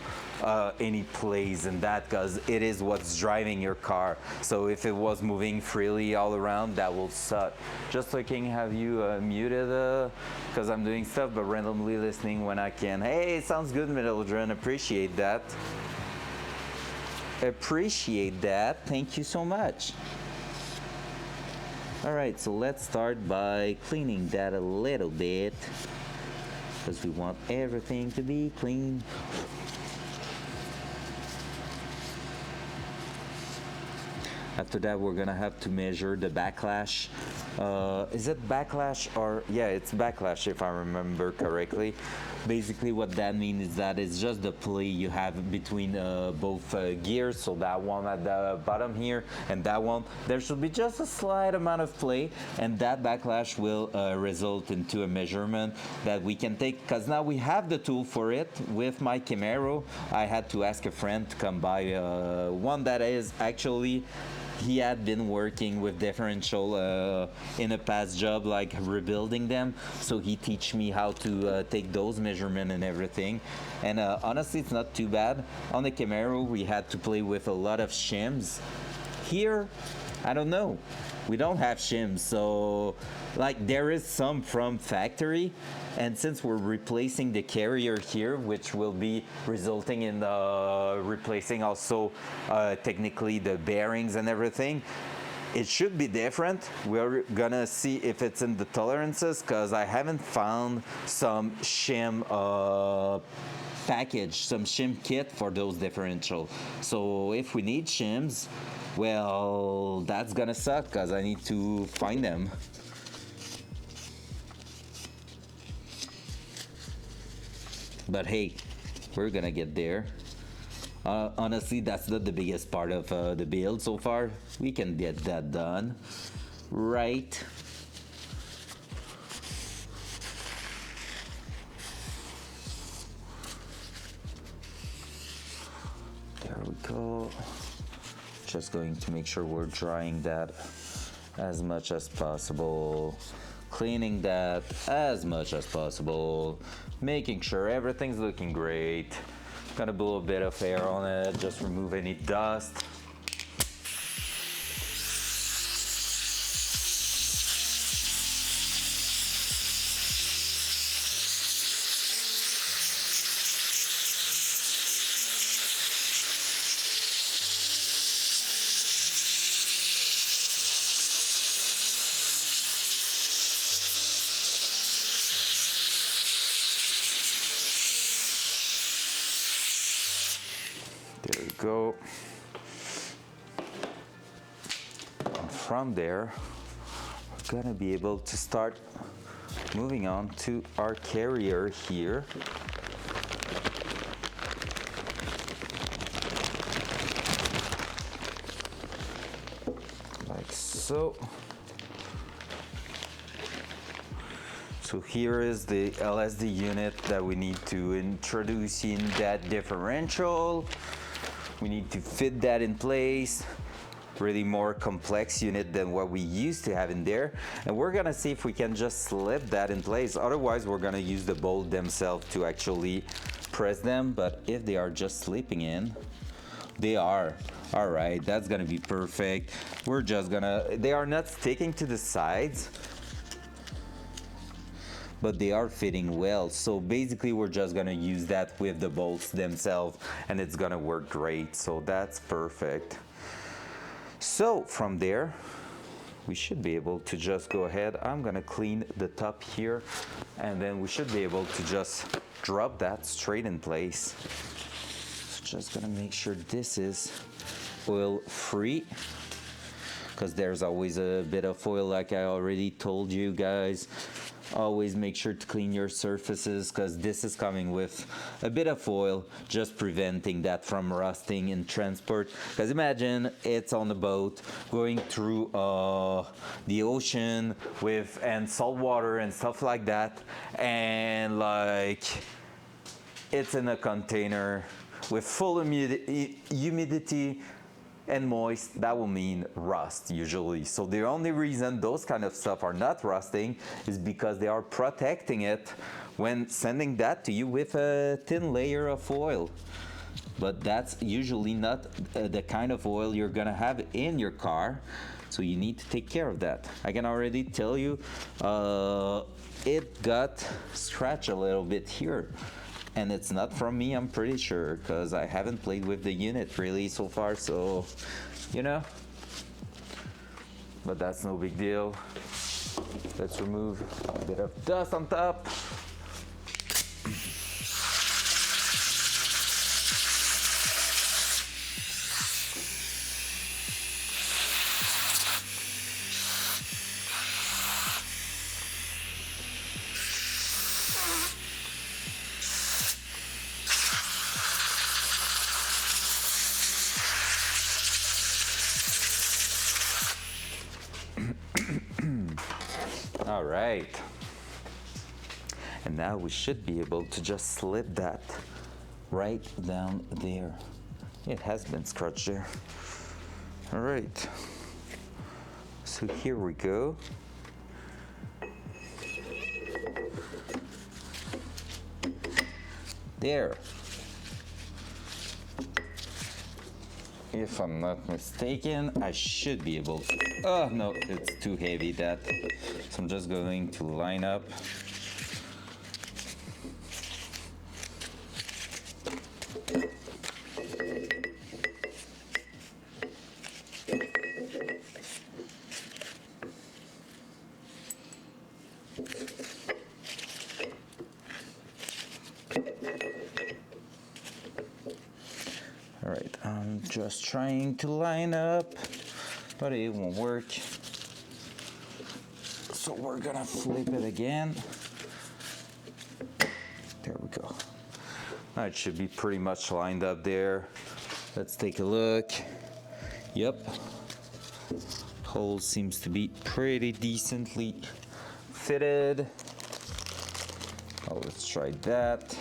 any plays in that because it is what's driving your car. So if it was moving freely all around, that will suck. Just looking, have you muted because I'm doing stuff but randomly listening when I can. Hey, sounds good, Mildred. Appreciate that. Appreciate that. Thank you so much. All right, so let's start by cleaning that a little bit because we want everything to be clean. After that, we're gonna have to measure the backlash. Is it backlash or, yeah, it's backlash if I remember correctly. Basically what that means is that it's just the play you have between both gears. So that one at the bottom here and that one, there should be just a slight amount of play, and that backlash will result into a measurement that we can take, because now we have the tool for it. With my Camaro, I had to ask a friend to come by one that is actually, he had been working with differential in a past job, like rebuilding them. So he teach me how to take those measurements and everything. And honestly, it's not too bad. On the Camaro, we had to play with a lot of shims. Here, I don't know. We don't have shims, so like there is some from factory. And since we're replacing the carrier here, which will be resulting in replacing also technically the bearings and everything, it should be different. We're gonna see if it's in the tolerances, because I haven't found some shim package, some shim kit for those differential. So if we need shims, well, that's gonna suck because I need to find them. But hey, we're gonna get there. Honestly, that's not the biggest part of the build so far. We can get that done, right? go. Just going to make sure we're drying that as much as possible, cleaning that as much as possible, making sure everything's looking great. Gonna blow a bit of air on it, just remove any dust. There we go. And from there, we're gonna be able to start moving on to our carrier here. Like so. So here is the LSD unit that we need to introduce in that differential. We need to fit that in place. Really more complex unit than what we used to have in there. And we're gonna see if we can just slip that in place. Otherwise, we're gonna use the bolt themselves to actually press them. But if they are just slipping in, they are. All right, that's gonna be perfect. We're just gonna, they are not sticking to the sides, but they are fitting well. So basically we're just gonna use that with the bolts themselves and it's gonna work great. So that's perfect. So from there, we should be able to just go ahead. I'm gonna clean the top here and then we should be able to just drop that straight in place. So just gonna make sure this is oil free, because there's always a bit of oil, like I already told you guys. Always make sure to clean your surfaces, because this is coming with a bit of oil, just preventing that from rusting in transport. Because imagine it's on the boat going through the ocean with and salt water and stuff like that, and like it's in a container with full humidity and moist. That will mean rust usually. So the only reason those kind of stuff are not rusting is because they are protecting it when sending that to you with a thin layer of oil. But that's usually not the kind of oil you're gonna have in your car, so you need to take care of that. I can already tell you it got scratched a little bit here. And it's not from me, I'm pretty sure, because I haven't played with the unit really so far, so, you know. But that's no big deal. Let's remove a bit of dust on top. All right, and now we should be able to just slip that right down there. It has been scratched there. All right, so here we go. There. If I'm not mistaken, I should be able to. Oh no, it's too heavy, that. So I'm just going to line up. All right, I'm just trying to line up, but it won't work. So we're gonna flip it again. There we go. Now it should be pretty much lined up there. Let's take a look. Yep. Hole seems to be pretty decently fitted. Oh, let's try that.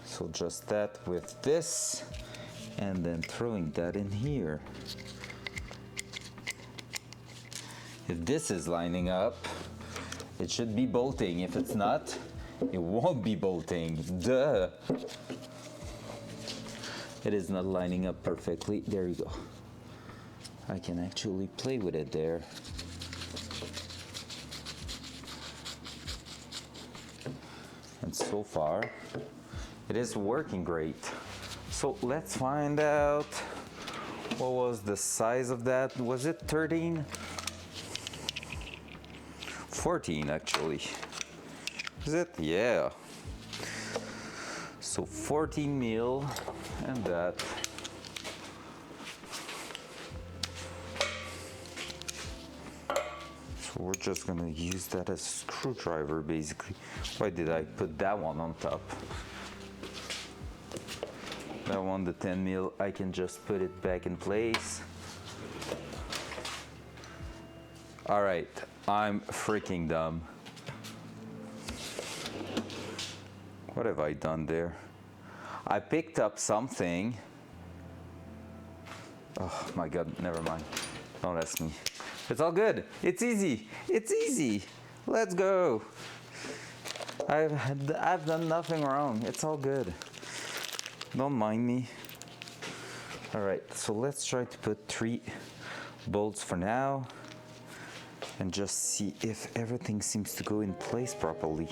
So just that with this, and then throwing that in here. If this is lining up, it should be bolting. If it's not, it won't be bolting. Duh! It is not lining up perfectly. There you go. I can actually play with it there. And so far, it is working great. So let's find out what was the size of that. Was it 13? 14 actually. Is it? Yeah. So 14 mil and that. So we're just gonna use that as a screwdriver basically. Why did I put that one on top? That one, the 10 mil, I can just put it back in place. All right, I'm freaking dumb. What have I done there? I picked up something. Oh my God, never mind. Don't ask me. It's all good. It's easy. It's easy. Let's go. I've done nothing wrong. It's all good. Don't mind me. All right, so let's try to put 3 bolts for now and just see if everything seems to go in place properly.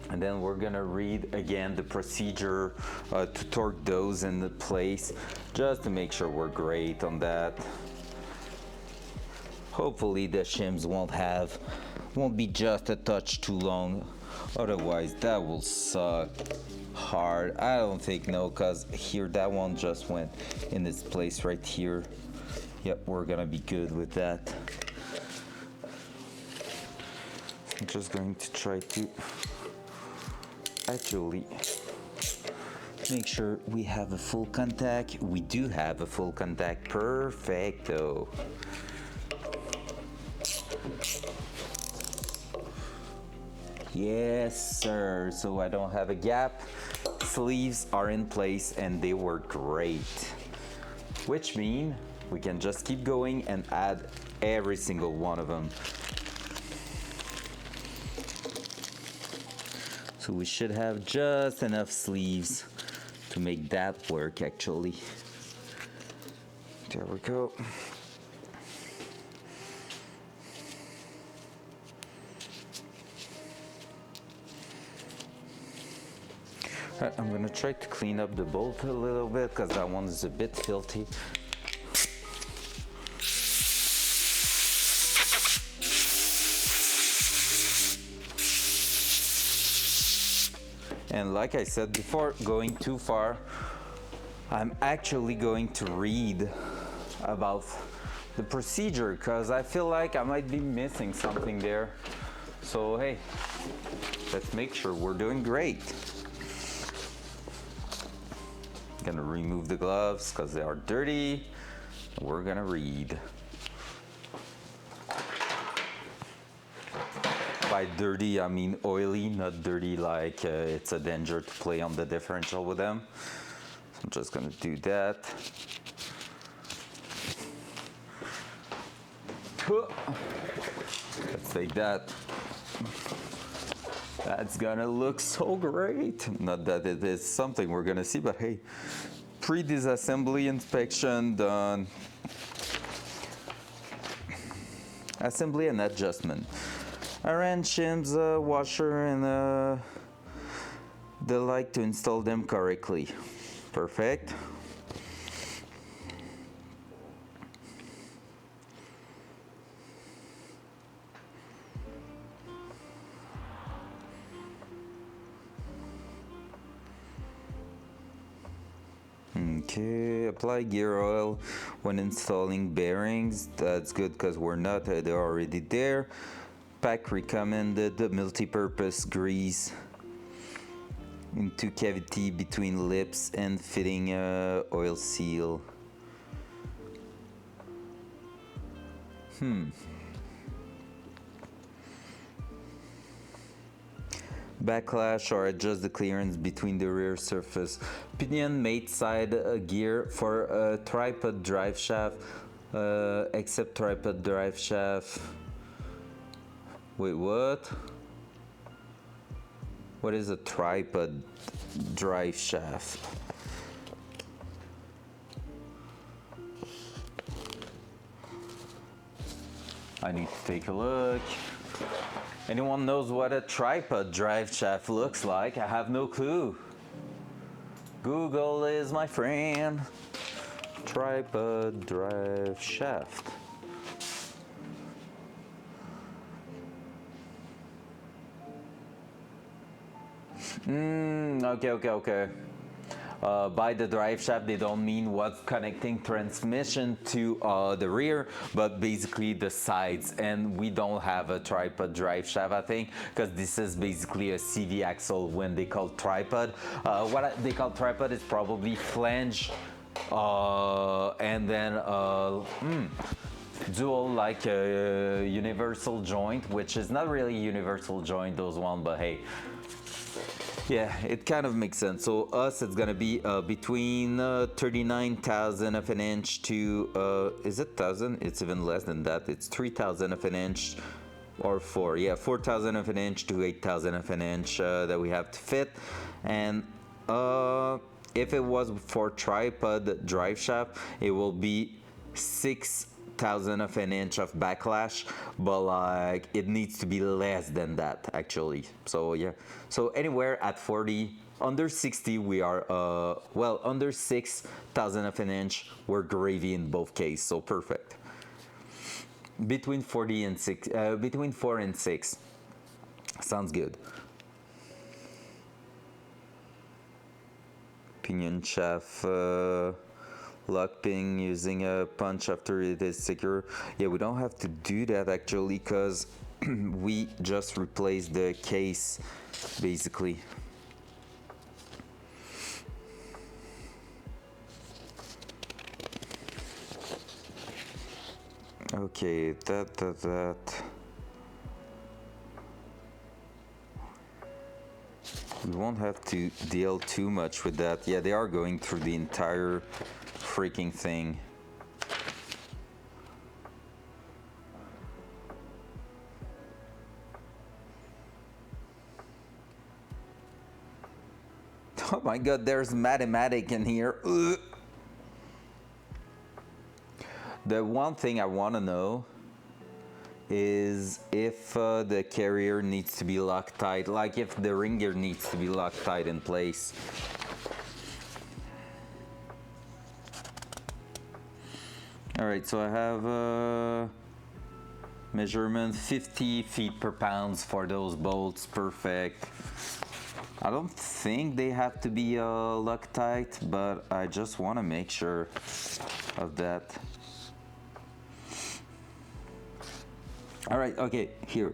And then we're gonna read again the procedure to torque those into place, just to make sure we're great on that. Hopefully the shims won't be just a touch too long, otherwise that will suck hard. I don't think no, cause here that one just went in its place right here. Yep, we're gonna be good with that. I'm just going to try to actually make sure we have a full contact. We do have a full contact. Perfecto. Yes, sir. So I don't have a gap. Sleeves are in place and they work great. Which means we can just keep going and add every single one of them. So we should have just enough sleeves to make that work actually. There we go. Alright, I'm gonna try to clean up the bolt a little bit because that one is a bit filthy. And like I said before, going too far, I'm actually going to read about the procedure because I feel like I might be missing something there. So hey, let's make sure we're doing great. Gonna remove the gloves because they are dirty. We're gonna read. By dirty, I mean oily, not dirty like it's a danger to play on the differential with them. So I'm just gonna do that. Let's take that. That's gonna look so great. Not that it is something we're gonna see, but hey, pre-disassembly inspection done. Assembly and adjustment. A wrench, shims, washer, and they like to install them correctly. Perfect. Okay, apply gear oil when installing bearings. That's good because we're not, they're already there. Pack recommended multi-purpose grease into cavity between lips and fitting oil seal. Backlash or adjust the clearance between the rear surface. Pinion mate side gear for a tripod drive shaft, except tripod drive shaft. Wait, what? What is a tripod drive shaft? I need to take a look. Anyone knows what a tripod drive shaft looks like? I have no clue. Google is my friend. Tripod drive shaft. Okay. By the drive shaft, they don't mean what's connecting transmission to the rear, but basically the sides. And we don't have a tripod drive shaft, I think, because this is basically a CV axle when they call tripod. They call tripod is probably flange, and then dual, like a universal joint, which is not really universal joint, those one, but hey. Yeah, it kind of makes sense. So us, it's gonna be between 39,000 of an inch to, is it 1,000? It's even less than that. It's 3,000 of an inch or 4,000 of an inch to 8,000 of an inch that we have to fit. And if it was for tripod drive shaft, it will be 6,000 of an inch of backlash, but like it needs to be less than that actually. So yeah, so anywhere at 40, under 60 we are well, under 6,000 of an inch we're gravy in both cases, so perfect. Between 40 and 6, between 4 and 6 sounds good. Pinion shaft lock pin using a punch after it is secure. Yeah, we don't have to do that actually, because we just replaced the case basically. Okay, that we won't have to deal too much with that. Yeah, they are going through the entire freaking thing. Oh my god, there's mathematics in here. Ugh. The one thing I want to know is if the carrier needs to be Loctite, like if the ring gear needs to be Loctite in place. Alright, so I have measurement 50 feet per pound for those bolts, perfect. I don't think they have to be Loctite, but I just want to make sure of that. Alright, okay, here.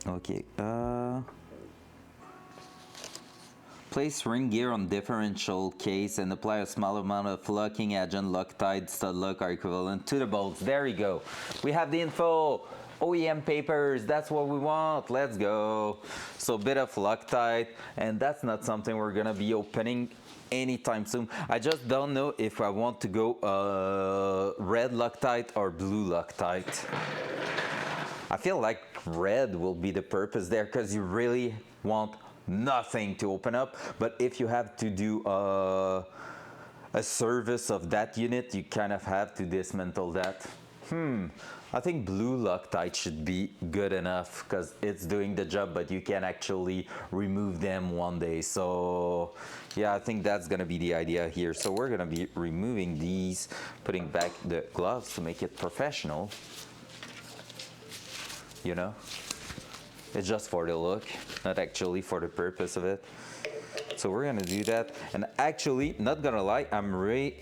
Okay, place ring gear on differential case and apply a small amount of locking agent. Loctite, stud lock are equivalent to the bolts. There you go. We have the info. OEM papers, that's what we want. Let's go. So a bit of Loctite, and that's not something we're gonna be opening anytime soon. I just don't know if I want to go red Loctite or blue Loctite. I feel like red will be the purpose there, because you really want nothing to open up. But if you have to do a service of that unit, you kind of have to dismantle that. I think blue Loctite should be good enough, because it's doing the job, but you can actually remove them one day. So yeah, I think that's gonna be the idea here. So we're gonna be removing these, putting back the gloves to make it professional. You know, it's just for the look, not actually for the purpose of it. So we're gonna do that. And actually, not gonna lie, I'm really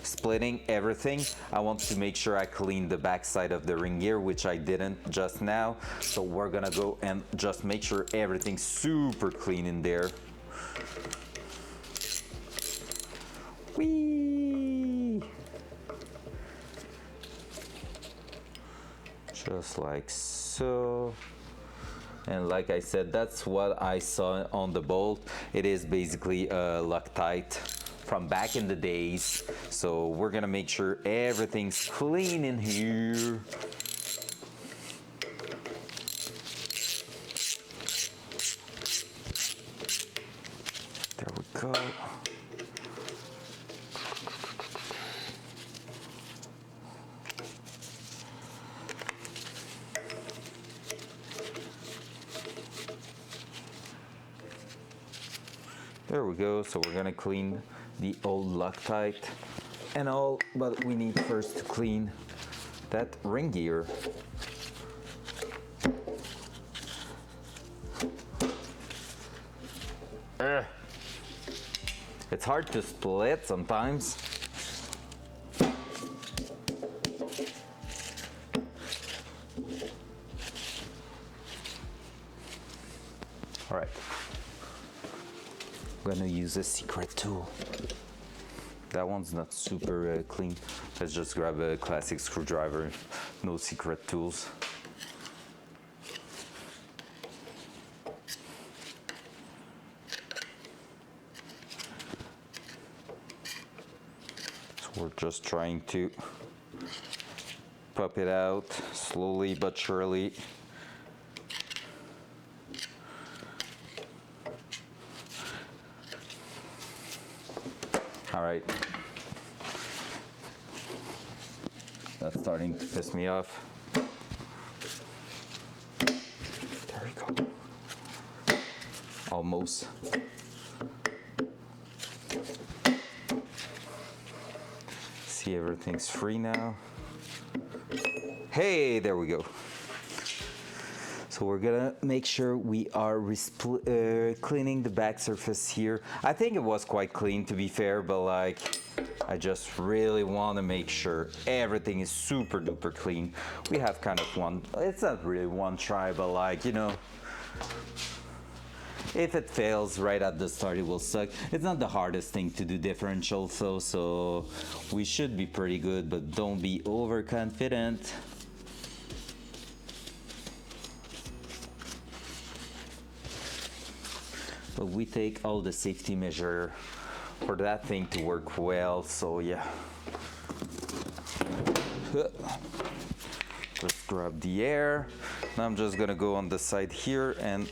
splitting everything. I want to make sure I clean the back side of the ring gear, which I didn't just now. So we're gonna go and just make sure everything's super clean in there. Whee! Just like so. And like I said, that's what I saw on the bolt. It is basically a Loctite from back in the days. So we're gonna make sure everything's clean in here. There we go. There we go. So we're gonna clean the old Loctite and all, but we need first to clean that ring gear. It's hard to split sometimes. All right. I'm gonna use a secret tool. That one's not super clean. Let's just grab a classic screwdriver. No secret tools. So we're just trying to pop it out slowly but surely. All right. That's starting to piss me off. There we go. Almost. See, everything's free now. Hey, there we go. So we're gonna make sure we are cleaning the back surface here. I think it was quite clean, to be fair, but like, I just really want to make sure everything is super duper clean. We have kind of one, it's not really one try, but like, you know, if it fails right at the start, it will suck. It's not the hardest thing to do differential though, so we should be pretty good, but don't be overconfident. But we take all the safety measure for that thing to work well, so yeah. Let's grab the air. Now I'm just gonna go on the side here and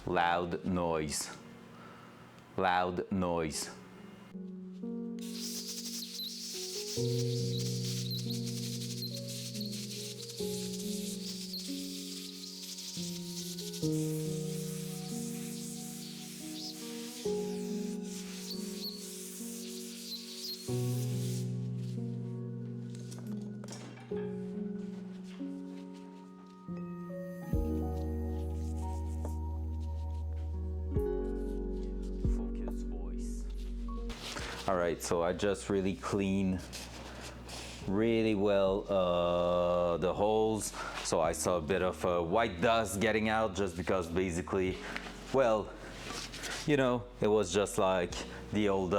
loud noise. Loud noise. All right, so I just really clean really well the holes. So I saw a bit of white dust getting out just because basically, well, you know, it was just like the old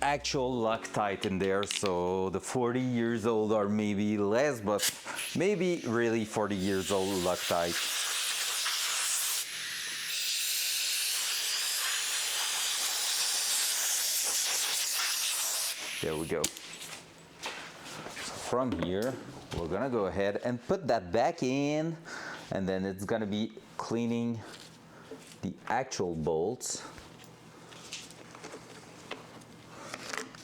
actual Loctite in there. So the 40 years old or maybe less, but maybe really 40 years old Loctite. There we go. So from here, we're gonna go ahead and put that back in, and then it's gonna be cleaning the actual bolts.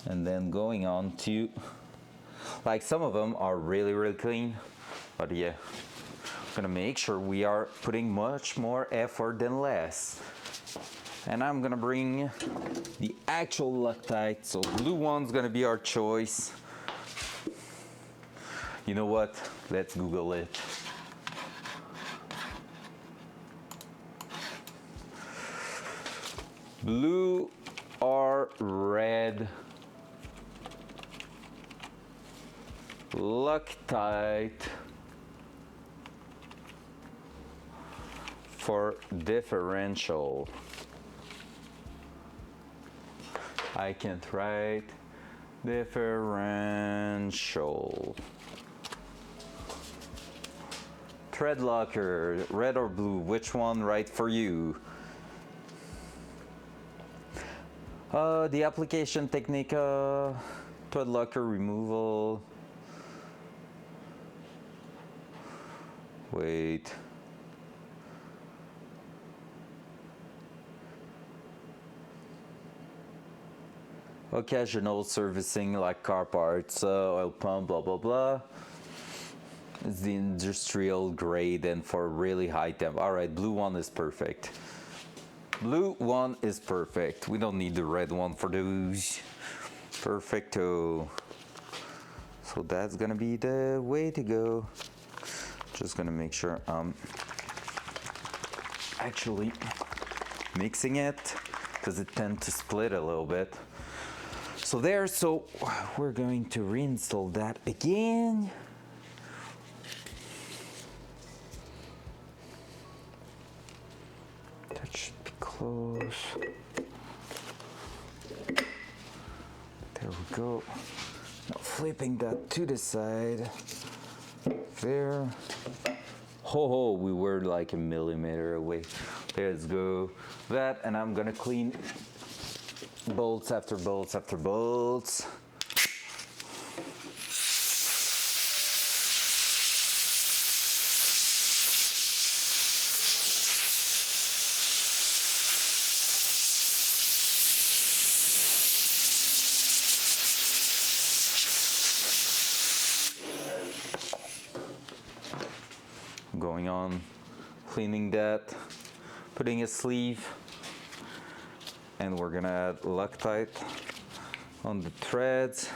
And then going on to, like some of them are really, really clean, but yeah, gonna make sure we are putting much more effort than less. And I'm gonna bring the actual Loctite, so blue one's gonna be our choice. You know what? Let's Google it. Blue or red. Loctite for differential. I can't write differential. Thread locker, red or blue, which one right for you? The application technique, thread locker removal. Wait. Occasional servicing like car parts, oil pump, blah blah blah. It's the industrial grade and for really high temp. All right, blue one is perfect. Blue one is perfect. We don't need the red one for those. Perfecto. So that's gonna be the way to go. Just gonna make sure I'm actually mixing it because it tends to split a little bit. So there, so we're going to reinstall that again. That should be close. There we go. Now flipping that to the side. There. Ho, we were like a millimeter away. Let's go. That, and I'm gonna clean bolts after bolts after bolts. Going on, cleaning that, putting a sleeve, and we're gonna add Loctite on the threads,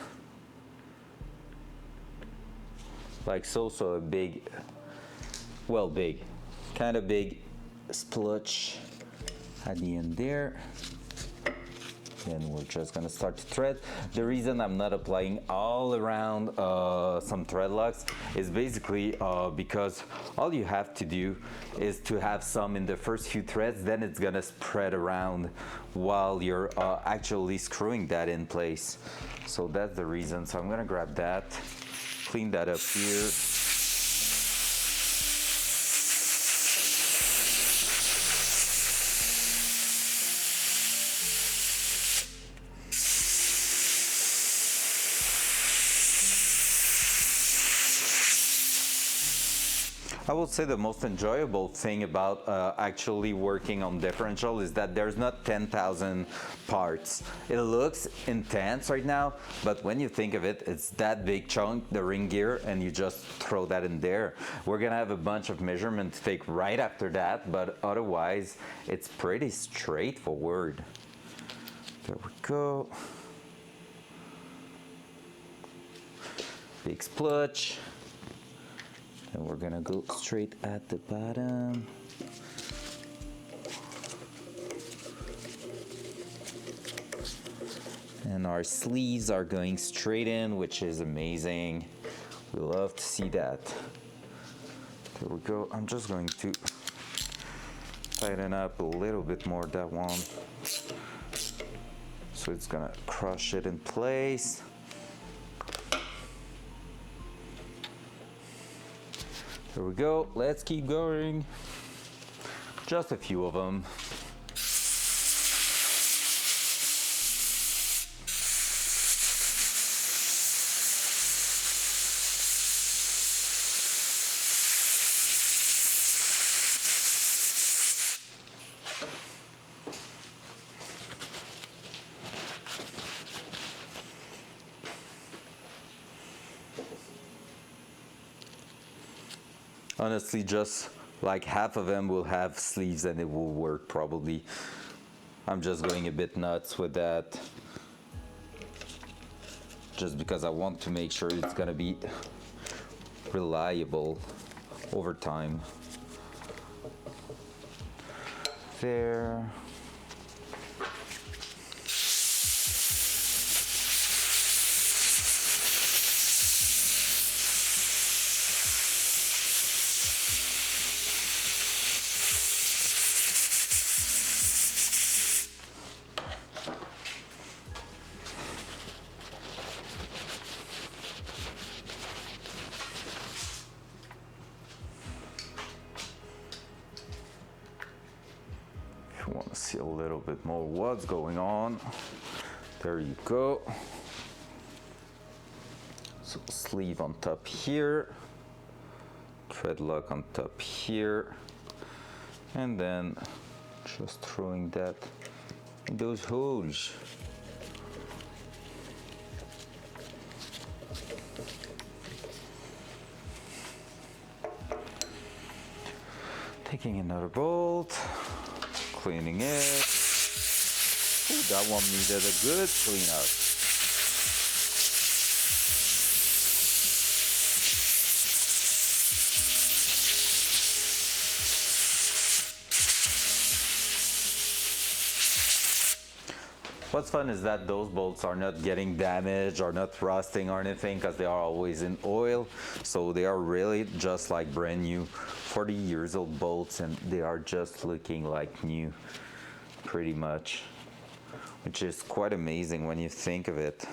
like so. So a big, well, big, kind of big splotch at the end there. Then we're just gonna start to thread. The reason I'm not applying all around some thread locks is basically because all you have to do is to have some in the first few threads, then it's gonna spread around while you're actually screwing that in place. So that's the reason. So I'm gonna grab that, clean that up here. I would say the most enjoyable thing about actually working on differential is that there's not 10,000 parts. It looks intense right now, but when you think of it, it's that big chunk, the ring gear, and you just throw that in there. We're gonna have a bunch of measurements to take right after that, but otherwise, it's pretty straightforward. There we go. Big splotch. And we're gonna go straight at the bottom. And our sleeves are going straight in, which is amazing. We love to see that. There we go. I'm just going to tighten up a little bit more that one. So it's gonna crush it in place. There we go, let's keep going. Just a few of them. Honestly, just like half of them will have sleeves and it will work probably. I'm just going a bit nuts with that. Just because I want to make sure it's gonna be reliable over time. Let's see a little bit more what's going on. There you go. So sleeve on top here, thread lock on top here, and then just throwing that in those holes. Taking another bolt, cleaning it. Ooh, that one needed a good cleanup. What's fun is that those bolts are not getting damaged or not rusting or anything because they are always in oil. So they are really just like brand new 40 years old bolts, and they are just looking like new pretty much, which is quite amazing when you think of it.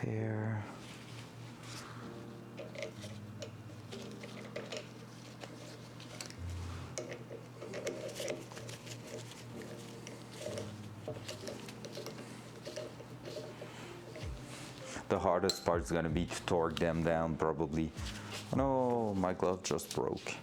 There. The hardest part is going to be to torque them down probably. Oh no, my glove just broke.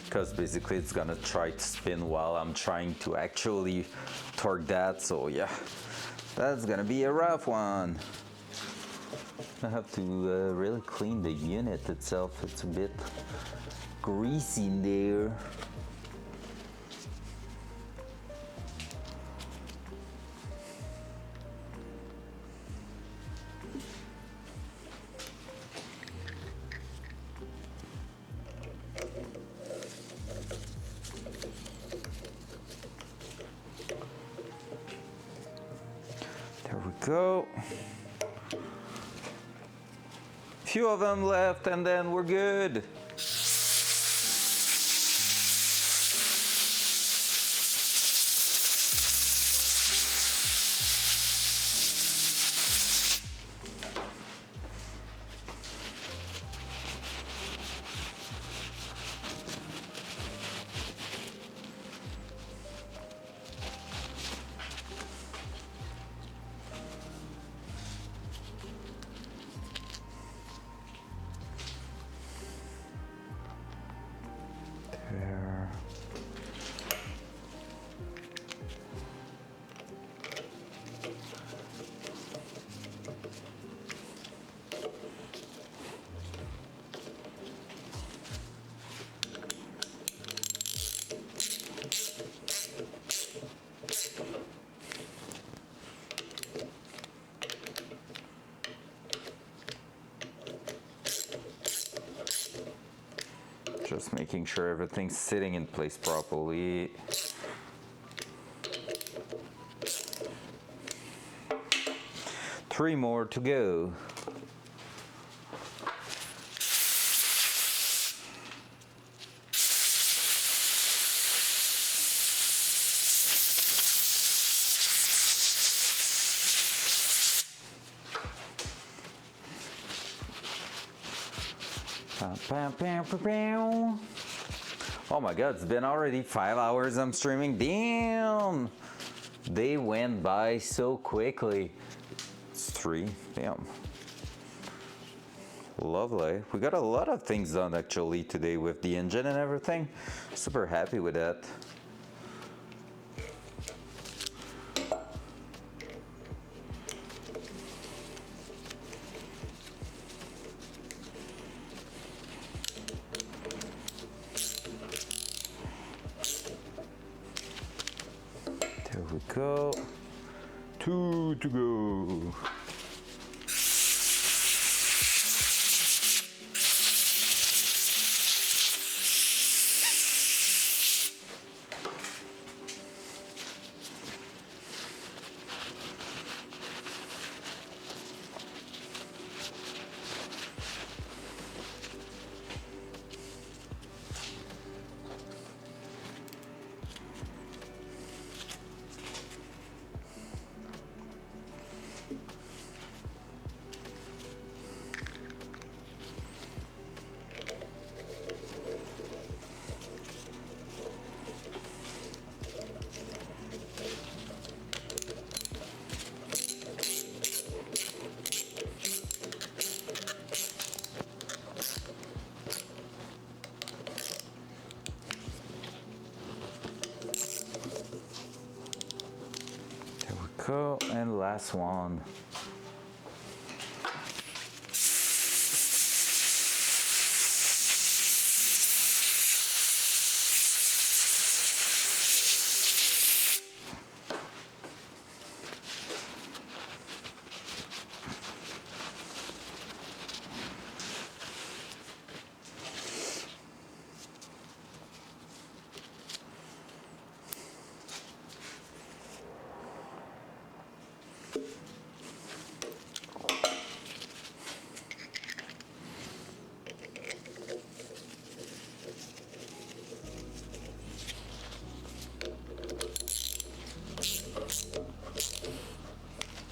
Because basically it's gonna try to spin while I'm trying to actually torque that, so yeah, that's gonna be a rough one. I have to really clean the unit itself. It's a bit greasy in there. There we go. Few of them left and then we're good. There. Just making sure everything's sitting in place properly. Three more to go. Oh my god, it's been already 5 hours I'm streaming. Damn! They went by so quickly. It's 3, damn. Lovely. We got a lot of things done actually today with the engine and everything. Super happy with that. There we go. 2 to go. go, and last one.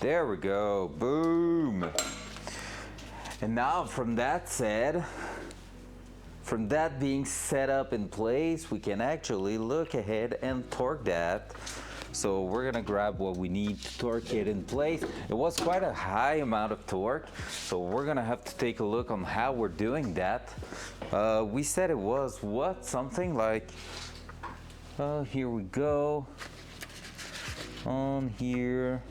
There we go, boom. And now from that being set up in place, we can actually look ahead and torque that. So we're gonna grab what we need to torque it in place. It was quite a high amount of torque, so we're gonna have to take a look on how we're doing that. We said it was what? Something like, here we go. On here.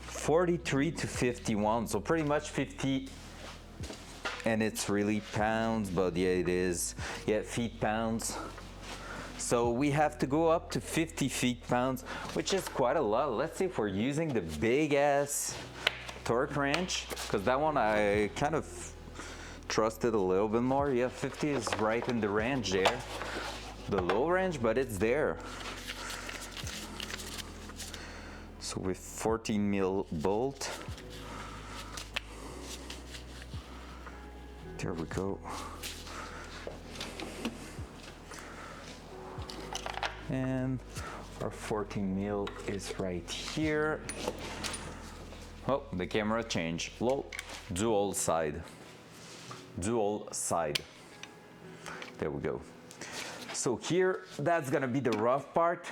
43 to 51, so pretty much 50, and it's really pounds, but yeah, it is, yeah, feet pounds. So we have to go up to 50 feet-pounds, which is quite a lot. Let's see if we're using the big ass torque wrench, because that one I kind of trusted a little bit more. Yeah, 50 is right in the range there, the low range, but it's there. So with 14 mil bolt, there we go. And our 14 mil is right here. Oh, the camera changed. Low, dual side. Dual side. There we go. So here, that's gonna be the rough part.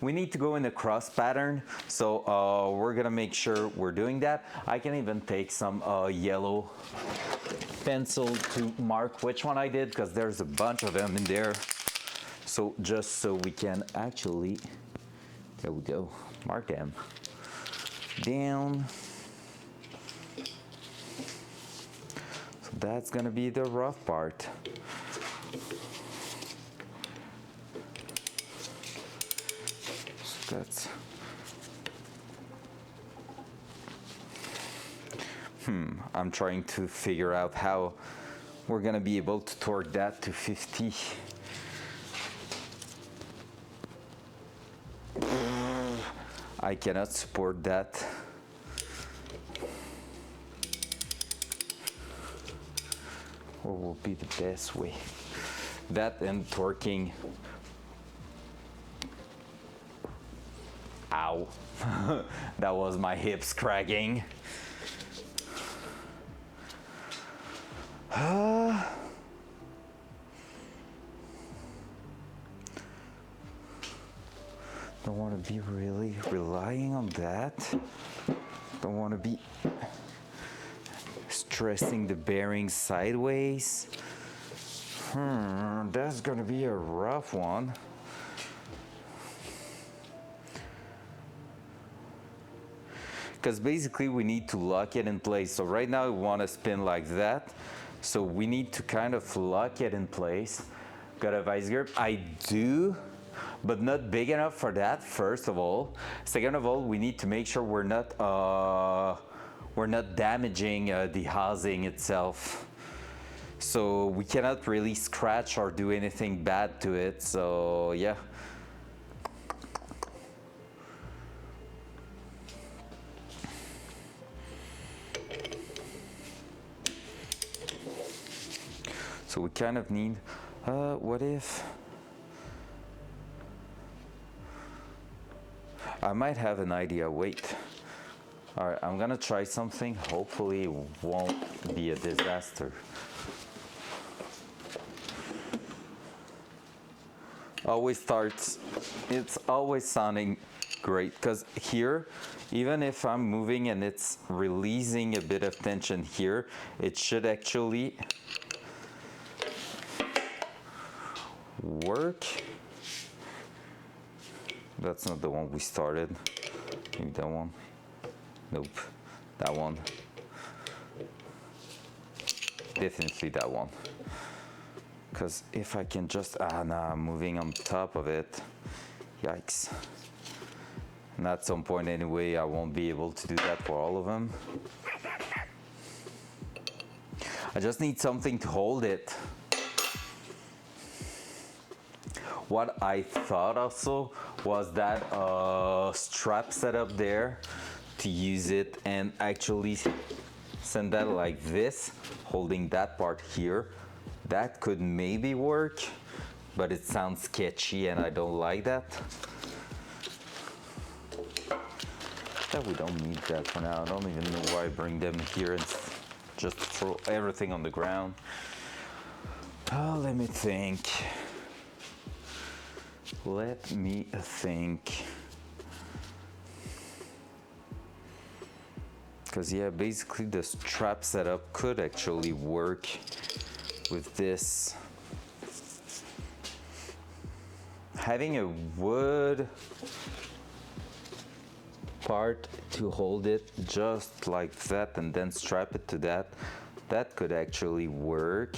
We need to go in the cross pattern, so we're gonna make sure we're doing that. I can even take some yellow pencil to mark which one I did, because there's a bunch of them in there. So just so we can actually, there we go, mark them down. So that's gonna be the rough part. That's I'm trying to figure out how we're gonna be able to torque that to 50. I cannot support that. What will be the best way? That and torquing. Ow. That was my hips cracking. Don't want to be really relying on that. Don't want to be stressing the bearing sideways. That's gonna be a rough one. Because basically we need to lock it in place. So right now we want to spin like that. So we need to kind of lock it in place. Got a vice grip? I do, but not big enough for that, first of all. Second of all, we need to make sure we're not damaging the housing itself. So we cannot really scratch or do anything bad to it, so yeah. So we kind of need, what if? I might have an idea, wait. All right, I'm gonna try something. Hopefully it won't be a disaster. Always starts, it's always sounding great, because here, even if I'm moving and it's releasing a bit of tension here, it should actually work. That's not the one we started. Maybe that one. Nope. That one. Definitely that one. Because if I can just, nah, I'm moving on top of it. Yikes. And at some point anyway, I won't be able to do that for all of them. I just need something to hold it. What I thought also was that strap setup there to use it and actually send that like this, holding that part here. That could maybe work, but it sounds sketchy and I don't like that. We don't need that for now. I don't even know why I bring them here and just throw everything on the ground. Let me think. Let me think. Because yeah, basically the strap setup could actually work with this. Having a wood part to hold it just like that and then strap it to that, that could actually work.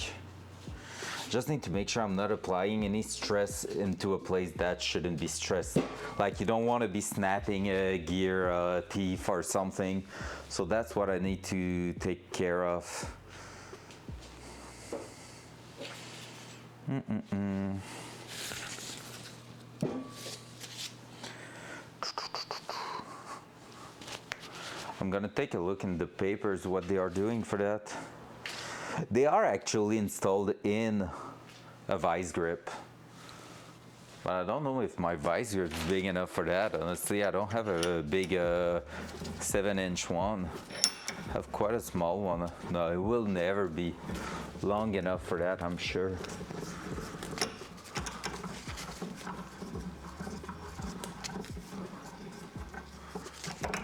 Just need to make sure I'm not applying any stress into a place that shouldn't be stressed. Like you don't want to be snapping a gear teeth or something. So that's what I need to take care of. I'm gonna take a look in the papers what they are doing for that. They are actually installed in a vice grip. But I don't know if my vice grip is big enough for that. Honestly, I don't have a big 7-inch one. I have quite a small one. No, it will never be long enough for that, I'm sure.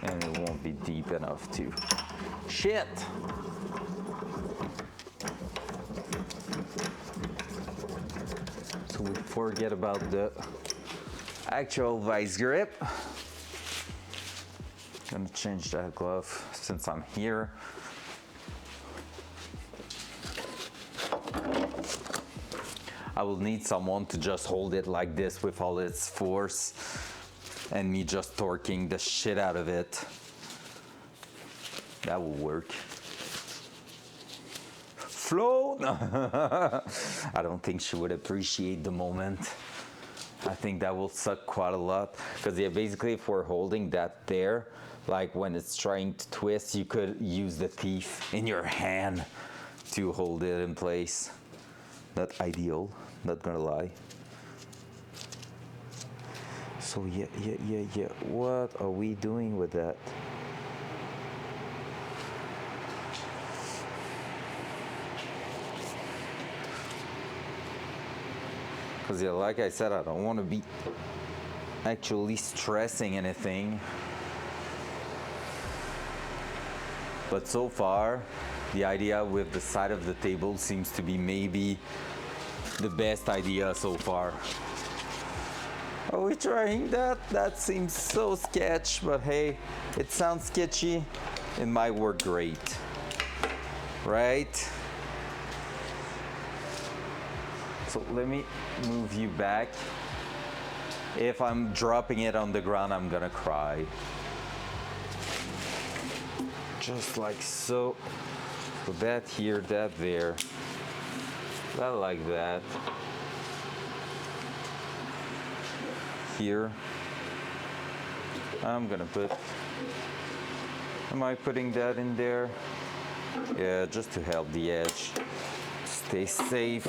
And it won't be deep enough to. Shit! So we forget about the actual vice grip. Gonna change that glove since I'm here. I will need someone to just hold it like this with all its force and me just torquing the shit out of it. That will work. Flo? I don't think she would appreciate the moment. I think that will suck quite a lot. Because yeah, basically if we're holding that there, like when it's trying to twist, you could use the teeth in your hand to hold it in place. Not ideal, not gonna lie. So yeah. What are we doing with that? Because yeah, like I said, I don't want to be actually stressing anything. But so far, the idea with the side of the table seems to be maybe the best idea so far. Are we trying that? That seems so sketch, but hey, it sounds sketchy. It might work great, right? So let me move you back. If I'm dropping it on the ground, I'm gonna cry. Just like so. So that here, that there. That like that. Here. I'm gonna put. Am I putting that in there? Yeah, just to help the edge. Stay safe.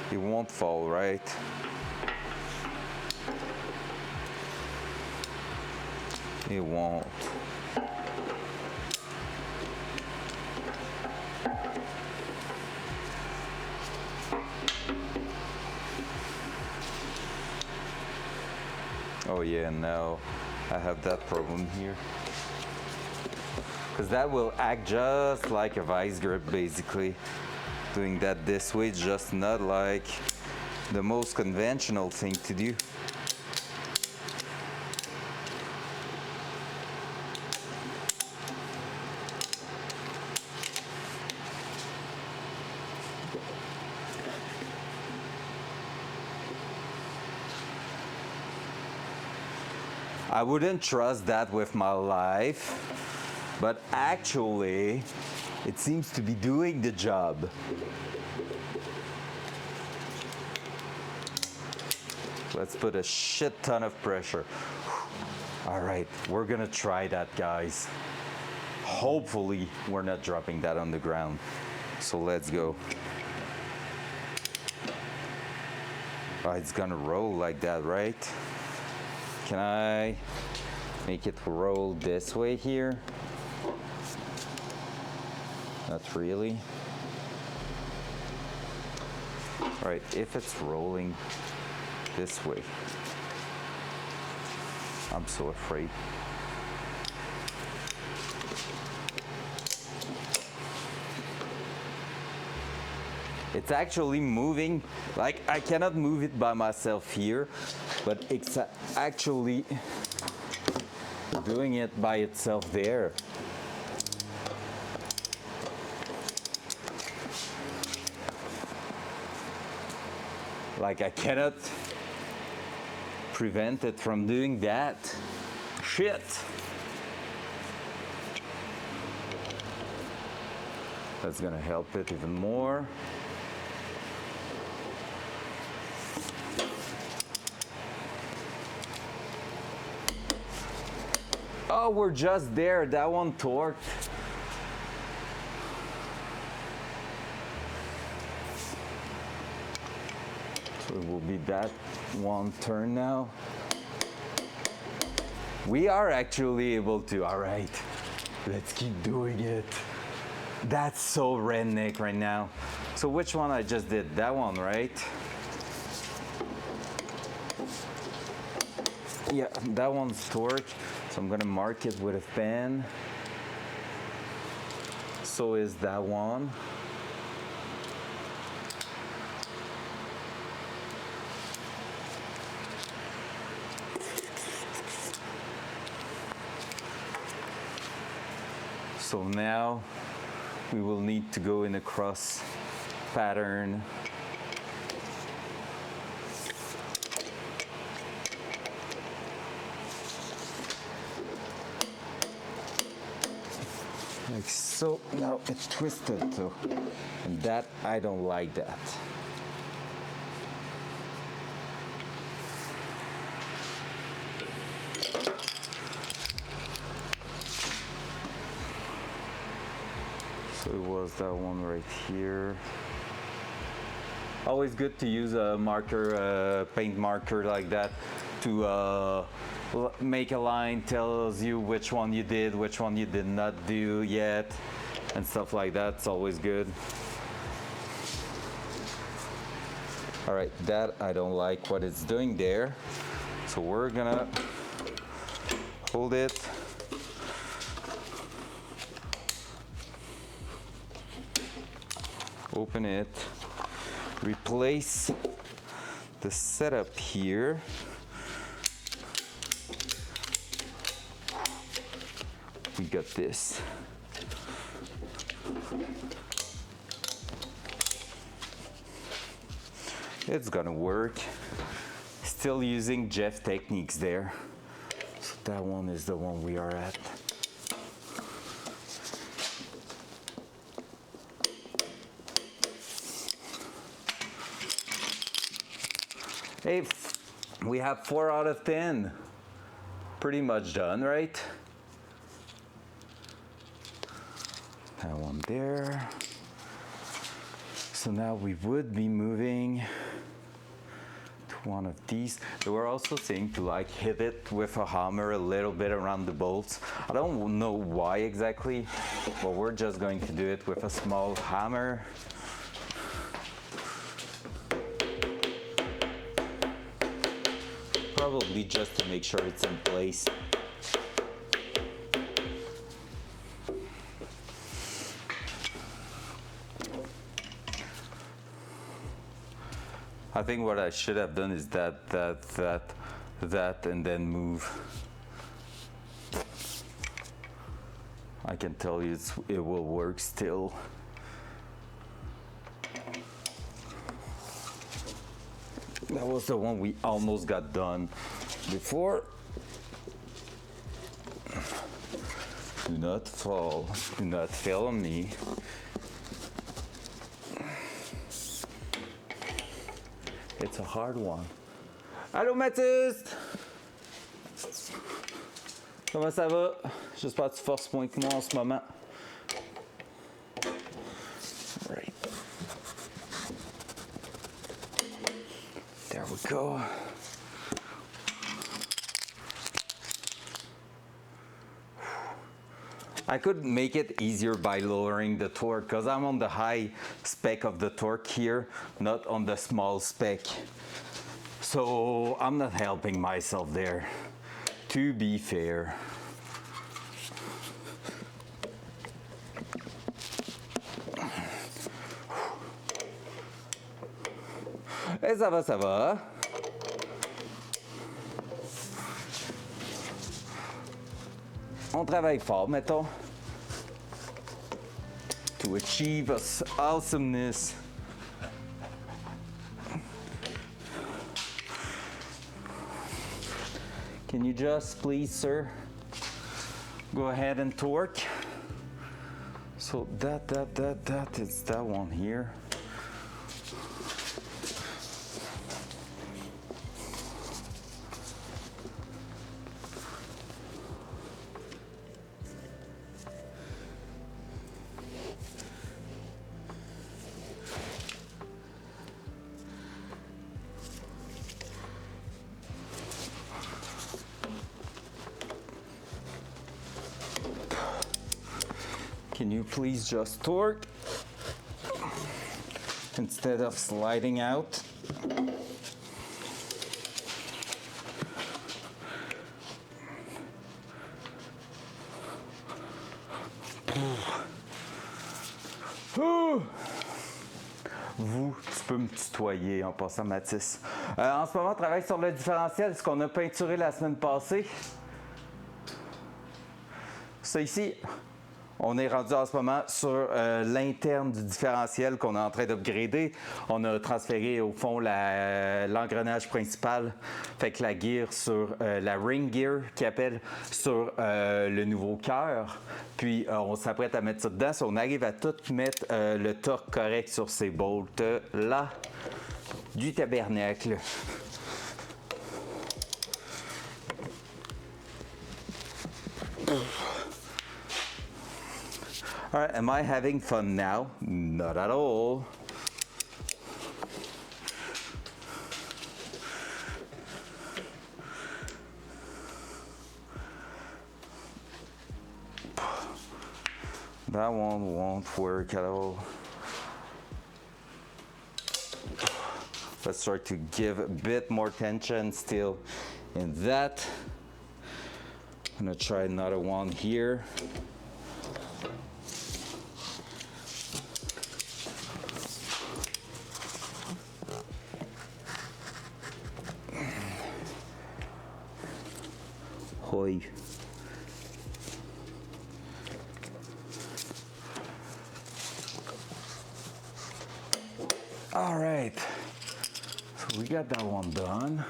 It won't fall, right? It won't. Oh yeah, no, I have that problem here. Because that will act just like a vice grip basically. Doing that this way, just not like the most conventional thing to do. I wouldn't trust that with my life, but actually, it seems to be doing the job. Let's put a shit ton of pressure. All right, we're gonna try that, guys. Hopefully, we're not dropping that on the ground. So let's go. Oh, it's gonna roll like that, right? Can I make it roll this way here? Not really. All right, if it's rolling this way, I'm so afraid. It's actually moving, like I cannot move it by myself here, but it's actually doing it by itself there. Like I cannot prevent it from doing that. Shit. That's gonna help it even more. Oh, we're just there. That one torqued. So it will be that one turn now. We are actually able to. All right, let's keep doing it. That's so redneck right now. So which one I just did? That one, right? Yeah, that one's torque. So I'm gonna mark it with a pen. So is that one. So now we will need to go in a cross pattern. Like so. Now it's twisted too, and that I don't like that. So it was that one right here. Always good to use a marker, paint marker like that to make a line, tells you which one you did, which one you did not do yet, and stuff like that. It's always good. All right, that I don't like what it's doing there. So we're gonna hold it. Open it, replace the setup here. We got this. It's gonna work. Still using Jeff techniques there. So that one is the one we are at. Hey, we have 4 out of 10. Pretty much done, right? That one there. So now we would be moving to one of these. They were also saying to like hit it with a hammer a little bit around the bolts. I don't know why exactly, but we're just going to do it with a small hammer. Probably just to make sure it's in place. I think what I should have done is that, and then move. I can tell you it will work still. That was the one we almost got done before. Do not fall. Do not fail on me. It's a hard one. Allô Mathis! Comment ça va? J'espère que tu forces moins que moi en ce moment. Right. There we go. I could make it easier by lowering the torque because I'm on the high spec of the torque here, not on the small spec. So I'm not helping myself there, to be fair. Et ça va, ça va. On travaille fort, mettons, to achieve awesomeness. Can you just, please, sir, go ahead and torque? So that is that one here. Can you please just torque instead of sliding out? Vous, tu peux me tutoyer en passant, Mathis. En ce moment, on travaille sur le différentiel, ce qu'on a peinturé la semaine passée. Ça ici, on est rendu en ce moment sur l'interne du différentiel qu'on est en train d'upgrader. On a transféré au fond l'engrenage principal, fait que la gear sur la ring gear qui appelle sur le nouveau cœur. Puis on s'apprête à mettre ça dedans. Si on arrive à tout mettre le torque correct sur ces bolts là du tabernacle. All right, am I having fun now? Not at all. That one won't work at all. Let's try to give a bit more tension still in that. I'm gonna try another one here. Hoy. All right, so we got that one done.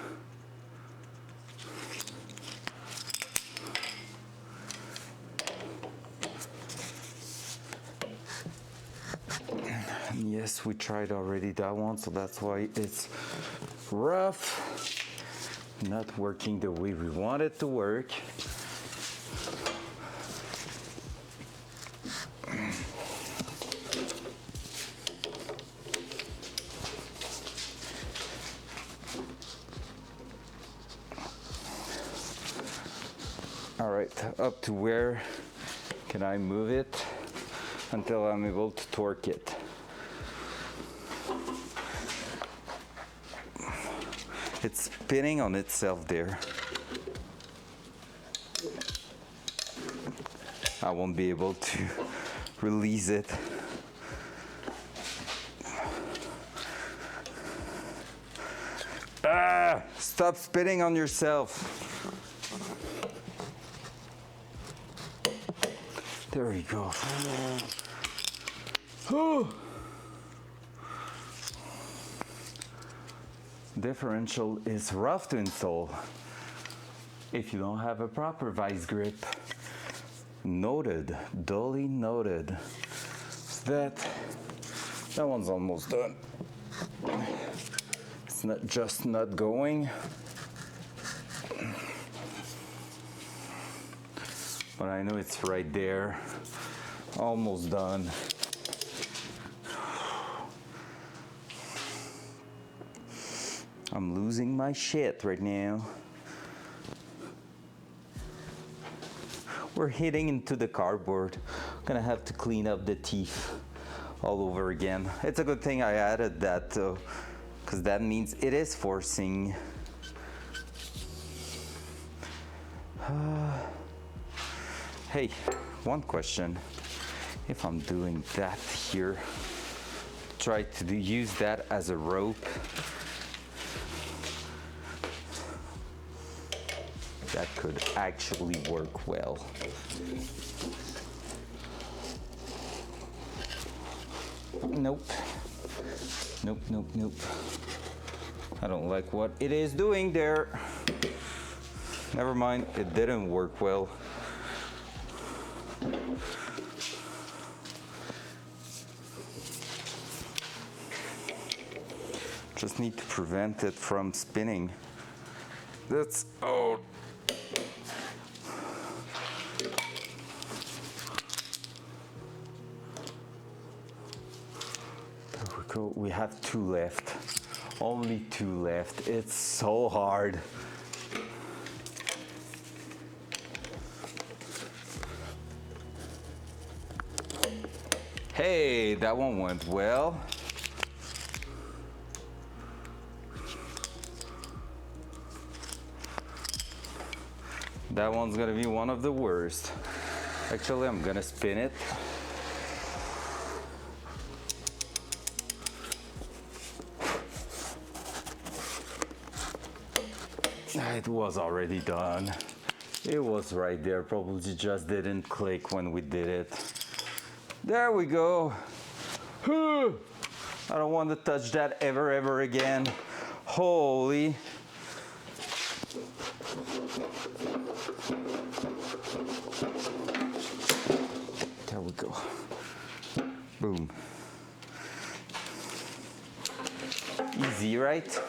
And yes, we tried already that one, so that's why it's rough. Not working the way we want it to work. All right, up to where can I move it until I'm able to torque it? It's spinning on itself there. I won't be able to release it. Stop spitting on yourself. There we go. Differential is rough to install if you don't have a proper vice grip. Noted, duly noted. That one's almost done. It's not going. But I know it's right there. Almost done. I'm losing my shit right now. We're hitting into the cardboard. Gonna have to clean up the teeth all over again. It's a good thing I added that though, because that means it is forcing. Hey, one question. If I'm doing that here, try to use that as a rope. That could actually work well. Nope. Nope, nope, nope. I don't like what it is doing there. Never mind, it didn't work well. Just need to prevent it from spinning. That's, oh. There we go, we have 2 left. Only 2 left, it's so hard. Hey, that one went well. That one's gonna be one of the worst. Actually, I'm gonna spin it. It was already done. It was right there, probably just didn't click when we did it. There we go. I don't want to touch that ever again. Holy. There we go. Boom. Easy, right?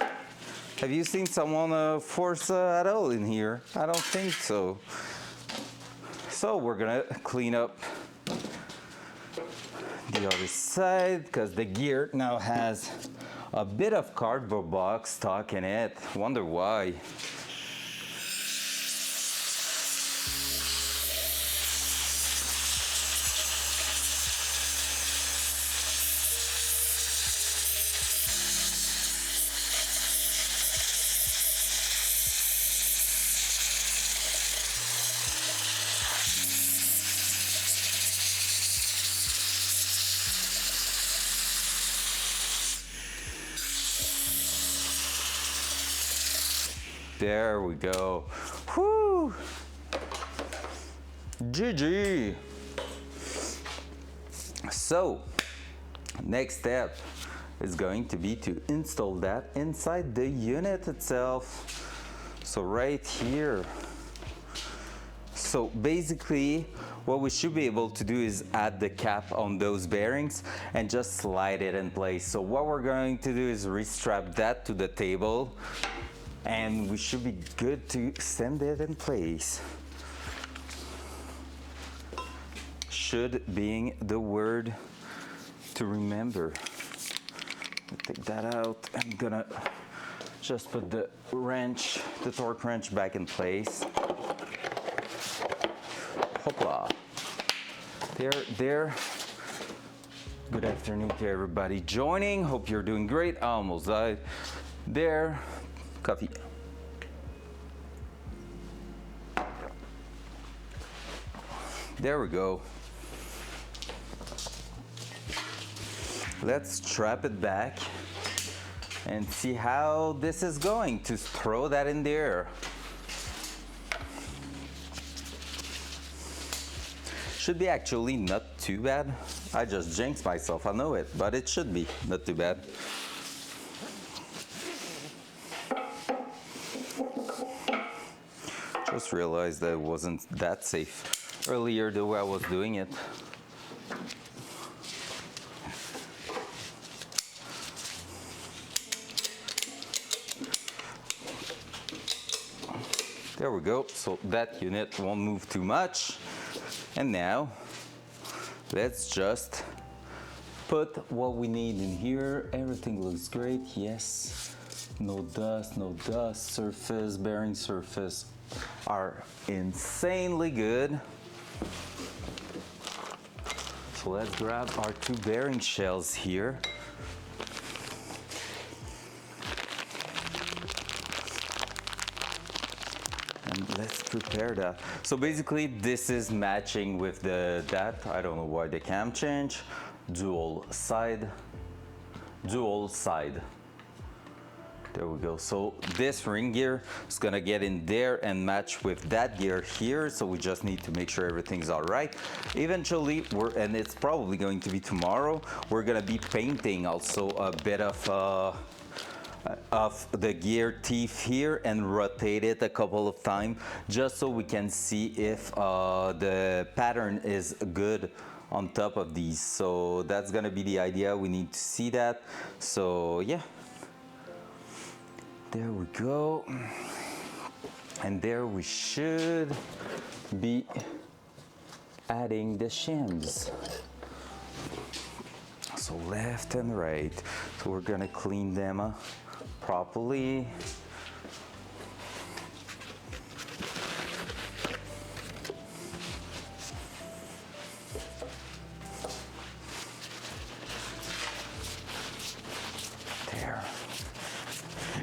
Have you seen someone force at all in here? I don't think so. So we're gonna clean up the other side because the gear now has a bit of cardboard box stuck in it. Wonder why. There we go. Whoo! GG. So, next step is going to be to install that inside the unit itself. So right here. So basically, what we should be able to do is add the cap on those bearings and just slide it in place. So what we're going to do is restrap that to the table, and we should be good to send it in place. Should being the word to remember. Take that out. I'm gonna just put the wrench, the torque wrench back in place. Hopla. There. Good afternoon to everybody joining. Hope you're doing great. I almost died. There. Coffee. There we go. Let's strap it back and see how this is going. To throw that in there. Should be actually not too bad. I just jinxed myself, I know it, but it should be not too bad. Just realized that it wasn't that safe earlier the way I was doing it. There we go, so that unit won't move too much. And now, let's just put what we need in here. Everything looks great, yes. No dust, surface, bearing surface are insanely good. So let's grab our 2 bearing shells here. And let's prepare that. So basically this is matching with that. I don't know why the cam changed. Dual side. There we go. So this ring gear is gonna get in there and match with that gear here. So we just need to make sure everything's all right. Eventually, and it's probably going to be tomorrow, we're gonna be painting also a bit of the gear teeth here and rotate it a couple of times just so we can see if the pattern is good on top of these. So that's gonna be the idea. We need to see that. So yeah. There we go. And there we should be adding the shims. So left and right. So we're gonna clean them properly. There.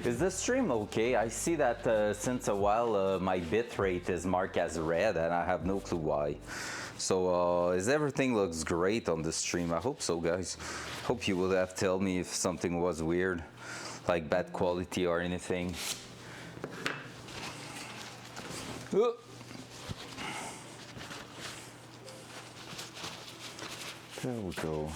Is the stream okay? I see that since a while my bit rate is marked as red and I have no clue why. So is everything looks great on the stream? I hope so, guys. Hope you will have tell me if something was weird, like bad quality or anything. There we go.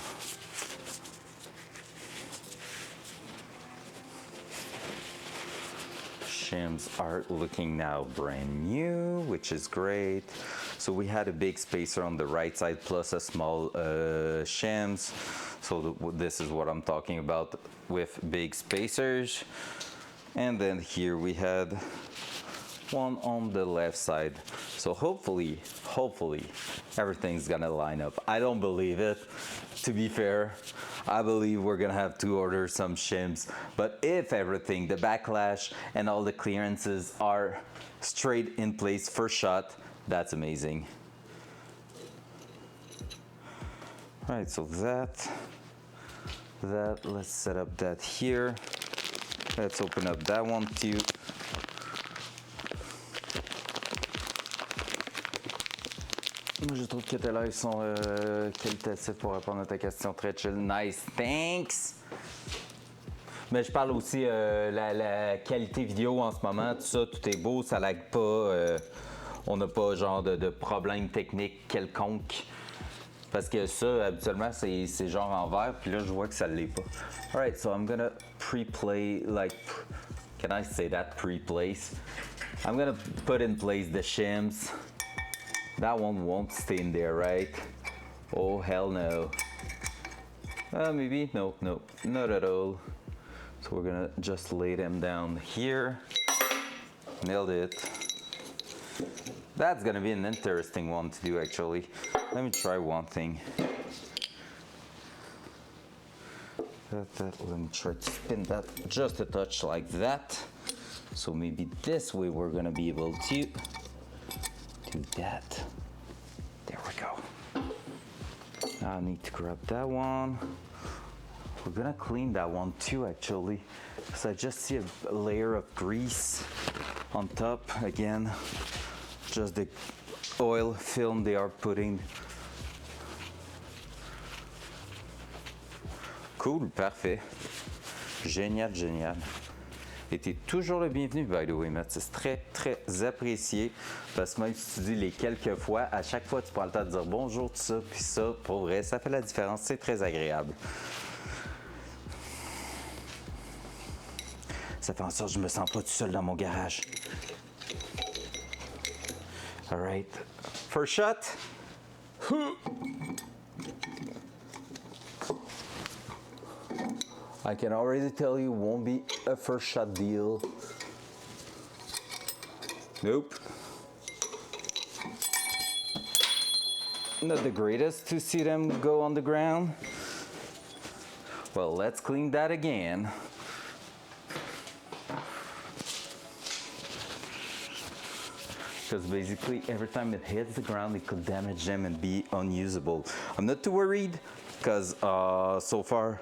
Shims are looking now brand new, which is great. So we had a big spacer on the right side plus a small shims. So this is what I'm talking about with big spacers. And then here we had one on the left side. So hopefully everything's gonna line up. I don't believe it, to be fair. I believe we're gonna have to order some shims, but if everything, the backlash and all the clearances are straight in place first shot, that's amazing. All right, so that, let's set up that here. Let's open up that one too. Moi, je trouve que tes lives sont qualitatifs pour répondre à ta question. Très chill. Nice. Thanks. Mais je parle aussi la qualité vidéo en ce moment. Tout ça, tout est beau. Ça lag pas. On n'a pas genre de problème technique quelconque. Parce que ça, habituellement, c'est genre en vert. Puis là, je vois que ça ne l'est pas. Alright, so I'm gonna pre-play, like, can I say that? Pre-place? I'm gonna put in place the shims. That one won't stay in there, right? Oh, hell no. Maybe, no, not at all. So we're gonna just lay them down here. Nailed it. That's gonna be an interesting one to do, actually. Let me try one thing. Let me try to spin that just a touch like that. So maybe this way we're gonna be able to do that. There we go. Now I need to grab that one. We're gonna clean that one too, actually, because I just see a layer of grease on top again. Just the oil film they are putting. Cool, parfait. Génial, génial. Et t'es toujours le bienvenu, by the way, Matt. C'est très, très apprécié. Parce que même si tu dis les quelques fois, à chaque fois, tu prends le temps de dire bonjour, tout ça, puis ça, pour vrai, ça fait la différence. C'est très agréable. Ça fait en sorte que je me sens pas tout seul dans mon garage. All right. First shot. I can already tell you won't be a first shot deal. Nope. Not the greatest to see them go on the ground. Well, let's clean that again. Because basically every time it hits the ground, it could damage them and be unusable. I'm not too worried because so far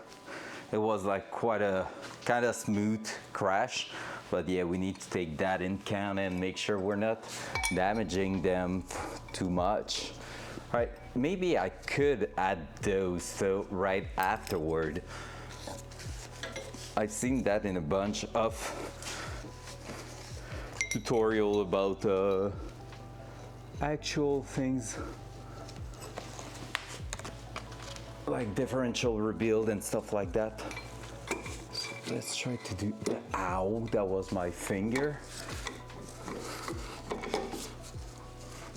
it was like quite a kind of smooth crash. But yeah, we need to take that in account and make sure we're not damaging them too much. All right, maybe I could add those though right afterward. I've seen that in a bunch of tutorial about actual things like differential rebuild and stuff like that. Let's try to do the ow, that was my finger.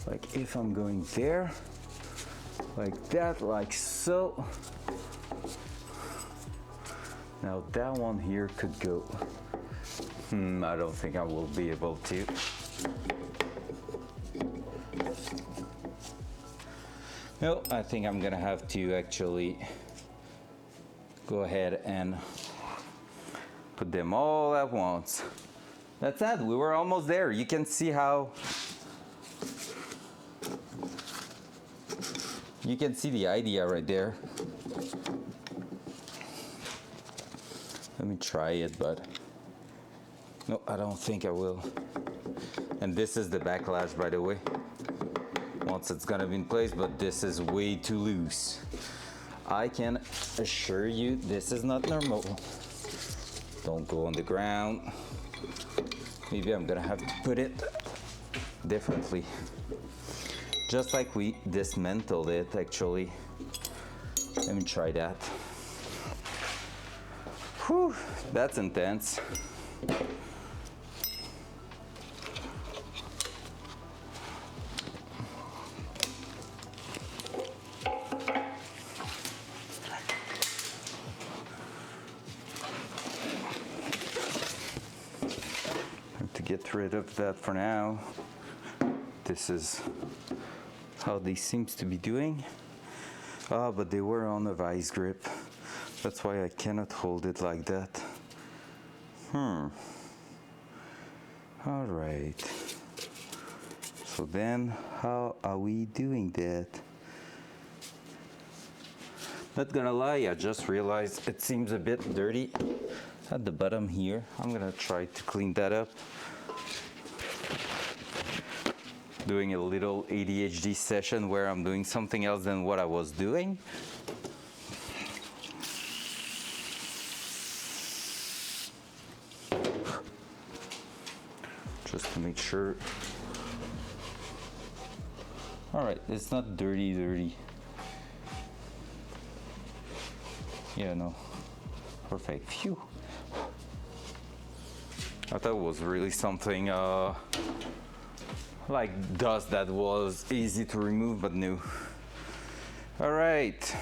Like if I'm going there, like that, like so. Now that one here could go. I don't think I will be able to. No, I think I'm gonna have to actually go ahead and put them all at once. That's it, we were almost there. You can see how, you can see the idea right there. Let me try it, but no, I don't think I will. And this is the backlash, by the way. Once it's gonna be in place, but this is way too loose. I can assure you this is not normal. Don't go on the ground. Maybe I'm gonna have to put it differently. Just like we dismantled it, actually. Let me try that. Whew, that's intense. To get rid of that for now. This is how they seems to be doing. Ah, but they were on a vice grip. That's why I cannot hold it like that. All right. So then, how are we doing that? Not gonna lie, I just realized it seems a bit dirty at the bottom here. I'm gonna try to clean that up. Doing a little ADHD session where I'm doing something else than what I was doing. Just to make sure. All right, it's not dirty. Yeah, no, perfect. Phew. I thought it was really something like dust that was easy to remove, but no. All right.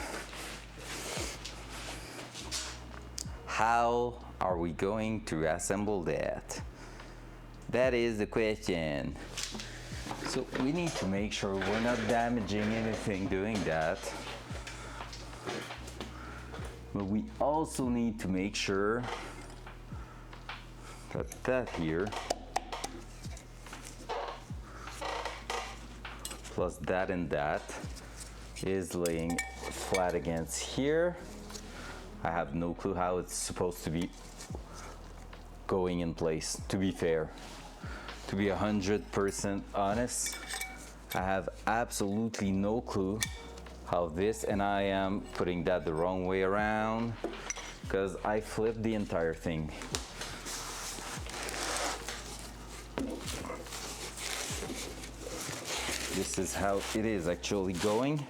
How are we going to assemble that? That is the question. So we need to make sure we're not damaging anything doing that. But we also need to make sure that that here plus that and that is laying flat against here. I have no clue how it's supposed to be going in place, to be fair. To be 100% honest, I have absolutely no clue how this, and I am putting that the wrong way around. because I flipped the entire thing. This is how it is actually going.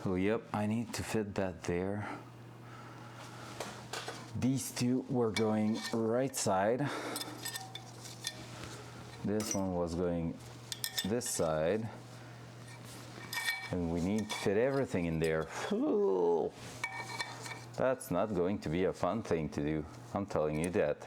Oh, yep, I need to fit that there. These two were going right side. This one was going this side. And we need to fit everything in there. Ooh, that's not going to be a fun thing to do. I'm telling you that.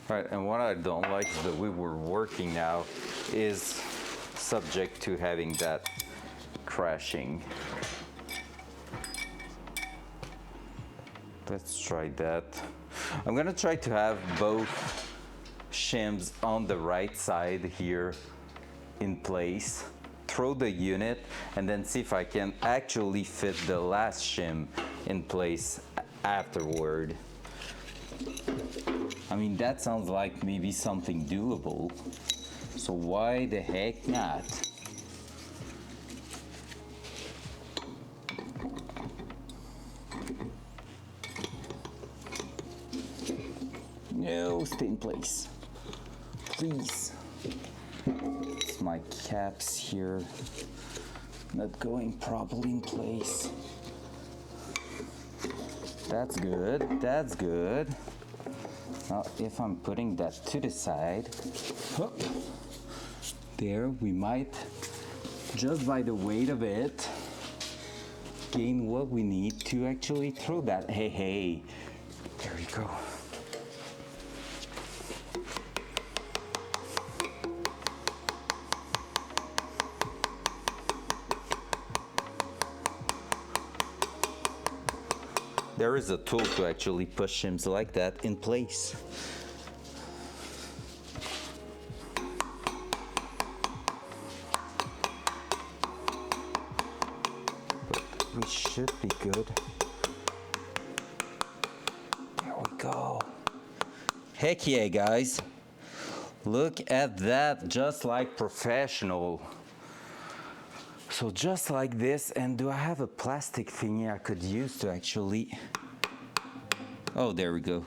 Right, and what I don't like is the way we're working now is subject to having that crashing. Let's try that. I'm gonna try to have both shims on the right side here in place, throw the unit, and then see if I can actually fit the last shim in place afterward. I mean, that sounds like maybe something doable. So why the heck not? No, stay in place. Please. It's my caps here not going properly in place. That's good, that's good. Now, if I'm putting that to the side, there we might, just by the weight of it, gain what we need to actually throw that. Hey, there we go. There is a tool to actually push shims like that in place. But we should be good. There we go. Heck yeah, guys. Look at that, just like professional. So just like this, and do I have a plastic thingy I could use to actually... Oh, there we go.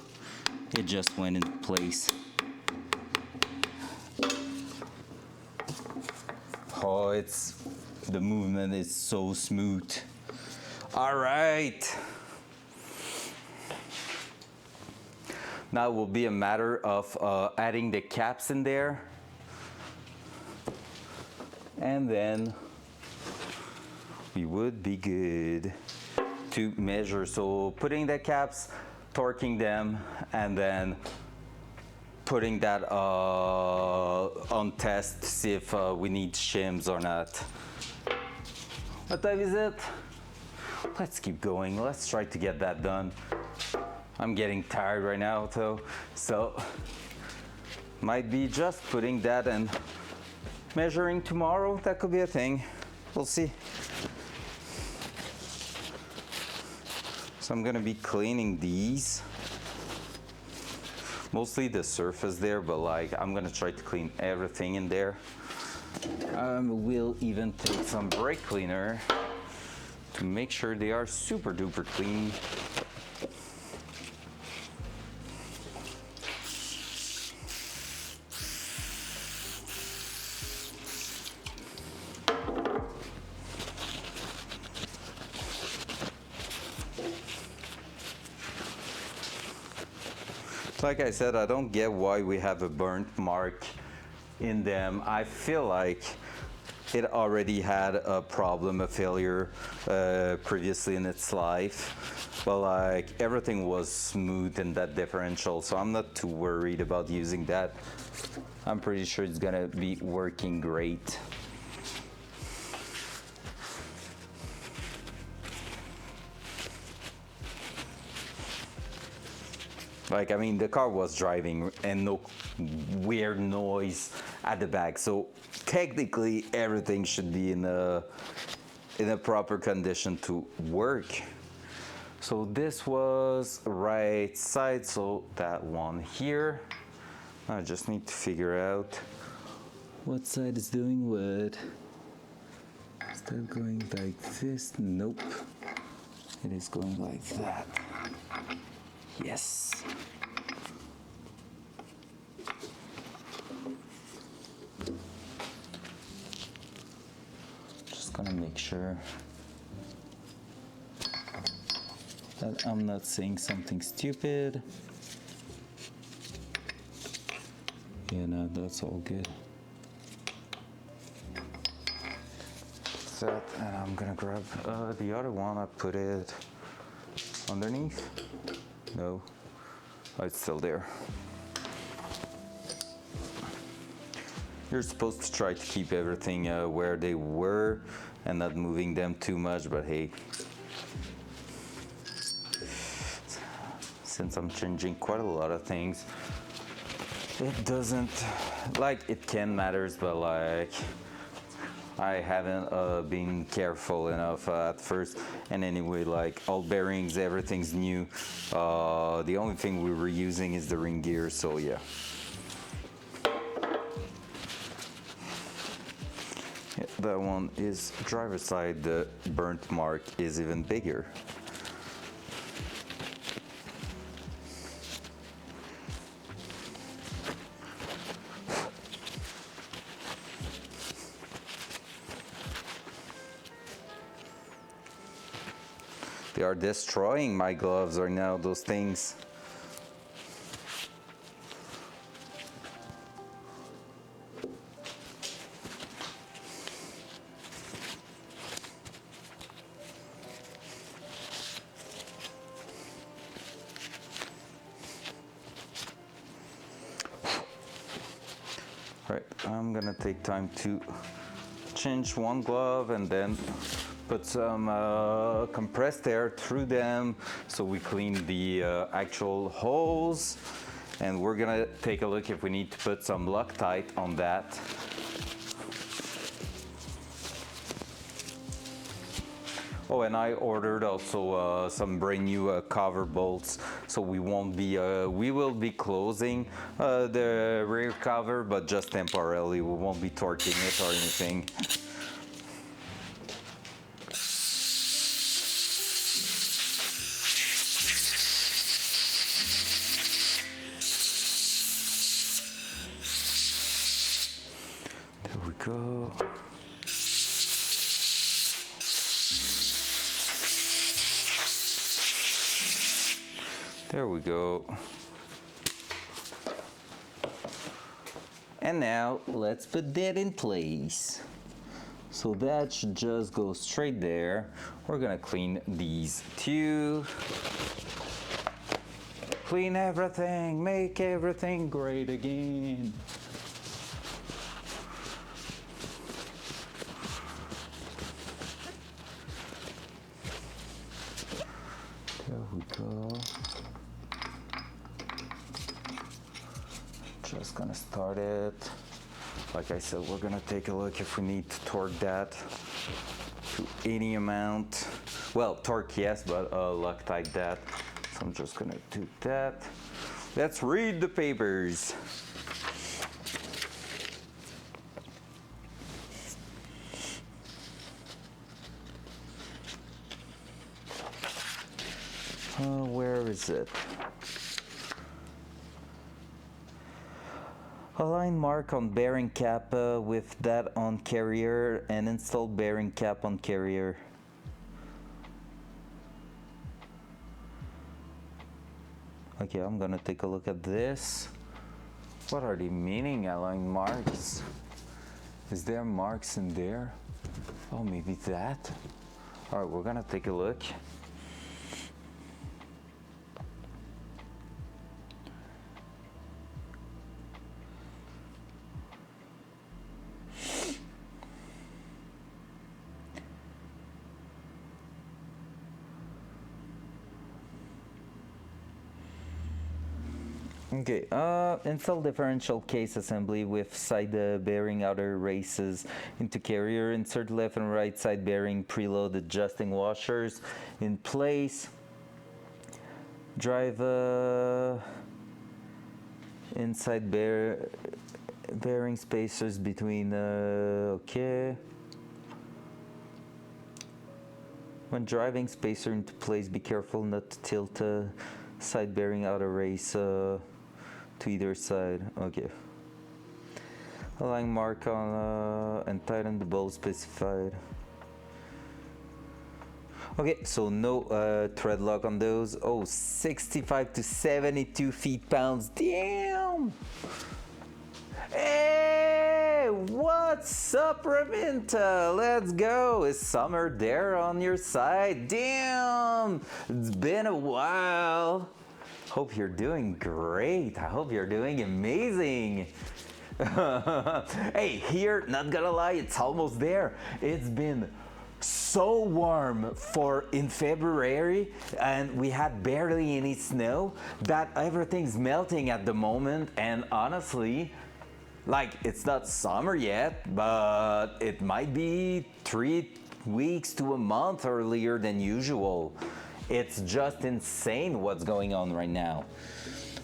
It just went into place. Oh, the movement is so smooth. All right. Now it will be a matter of adding the caps in there. And then we would be good to measure. So putting the caps, torquing them, and then putting that on test to see if we need shims or not. What time is it? Let's keep going. Let's try to get that done. I'm getting tired right now though, so might be just putting that and measuring tomorrow. That could be a thing. We'll see. So I'm gonna be cleaning these. Mostly the surface there, but like I'm gonna try to clean everything in there. We'll even take some brake cleaner to make sure they are super duper clean. Like I said, I don't get why we have a burnt mark in them. I feel like it already had a problem, a failure previously in its life, but like everything was smooth in that differential, so I'm not too worried about using that. I'm pretty sure it's gonna be working great. Like, I mean, the car was driving and no weird noise at the back. So technically everything should be in a proper condition to work. So this was right side, so that one here. I just need to figure out what side is doing what. Is that going like this? Nope. It is going like that. Yes. Just gonna make sure that I'm not saying something stupid. Yeah, no, that's all good. That, and I'm gonna grab the other one. I put it underneath. No, oh, it's still there. You're supposed to try to keep everything where they were and not moving them too much, but hey, since I'm changing quite a lot of things, it doesn't, like, it can matters, but like, I haven't been careful enough at first. And anyway, like, all bearings, everything's new. The only thing we were using is the ring gear, so yeah. Yeah, that one is driver's side. The burnt mark is even bigger. They are destroying my gloves right now, those things. Right, I'm gonna take time to change one glove and then put some compressed air through them so we clean the actual holes, and we're gonna take a look if we need to put some Loctite on that. Oh, and I ordered also some brand new cover bolts, so we won't be, we will be closing the rear cover, but just temporarily. We won't be torquing it or anything. There we go. There we go. And now let's put that in place. So that should just go straight there. We're gonna clean these two. Clean everything, make everything great again. There we go. Just gonna start it. Like I said, we're gonna take a look if we need to torque that to any amount. Well, torque yes, but Loctite that. So I'm just gonna do that. Let's read the papers. Where is it? Align mark on bearing cap with that on carrier and install bearing cap on carrier. Okay, I'm gonna take a look at this. What are they meaning, align marks? Is there marks in there? Oh, maybe that? All right, we're gonna take a look. Okay, install differential case assembly with side bearing outer races into carrier. Insert left and right side bearing preload adjusting washers in place. Drive inside bearing spacers between okay. When driving spacer into place, be careful not to tilt side bearing outer race to either side. Okay. Align mark on and tighten the bolt specified. Okay, so no thread lock on those. Oh, 65 to 72 feet-pounds. Damn! Hey, what's up, Raminta? Let's go. Is summer there on your side? Damn! It's been a while. Hope you're doing great. I hope you're doing amazing. Hey, here, not gonna lie, it's almost there. It's been so warm for in February, and we had barely any snow that everything's melting at the moment. And honestly, like, it's not summer yet, but it might be 3 weeks to a month earlier than usual. It's just insane what's going on right now.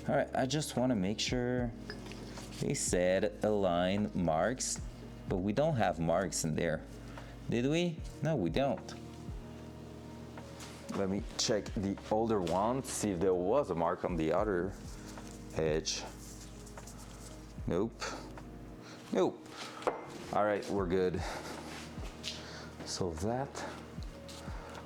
All right, I just want to make sure they said align marks, but we don't have marks in there. Did we? No, we don't. Let me check the older one, see if there was a mark on the other edge. Nope. Nope. All right, we're good. So that.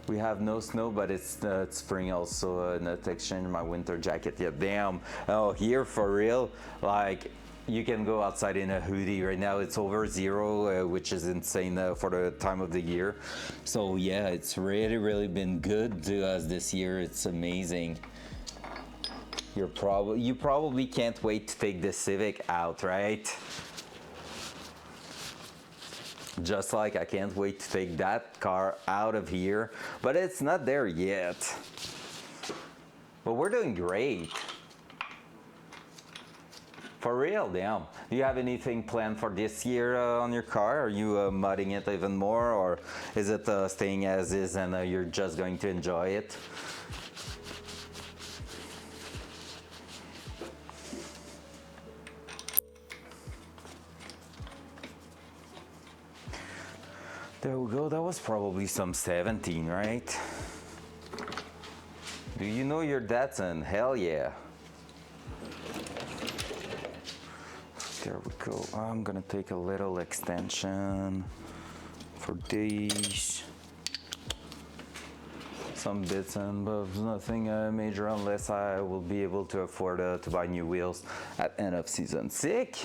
We have no snow, but it's spring also. Not exchange my winter jacket yet. Damn. Oh, here for real? Like, you can go outside in a hoodie right now. It's over 0, which is insane for the time of the year. So yeah, it's really been good to us this year. It's amazing. You probably can't wait to take the Civic out, right? Just like I can't wait to take that car out of here, but it's not there yet. But we're doing great. For real, damn. Do you have anything planned for this year on your car? Are you modding it even more, or is it staying as is and you're just going to enjoy it? There we go, that was probably some 17, right? Do you know your Datsun? Hell yeah. There we go. I'm gonna take a little extension for these. Some bits and bobs, nothing major unless I will be able to afford to buy new wheels at end of season. Sick.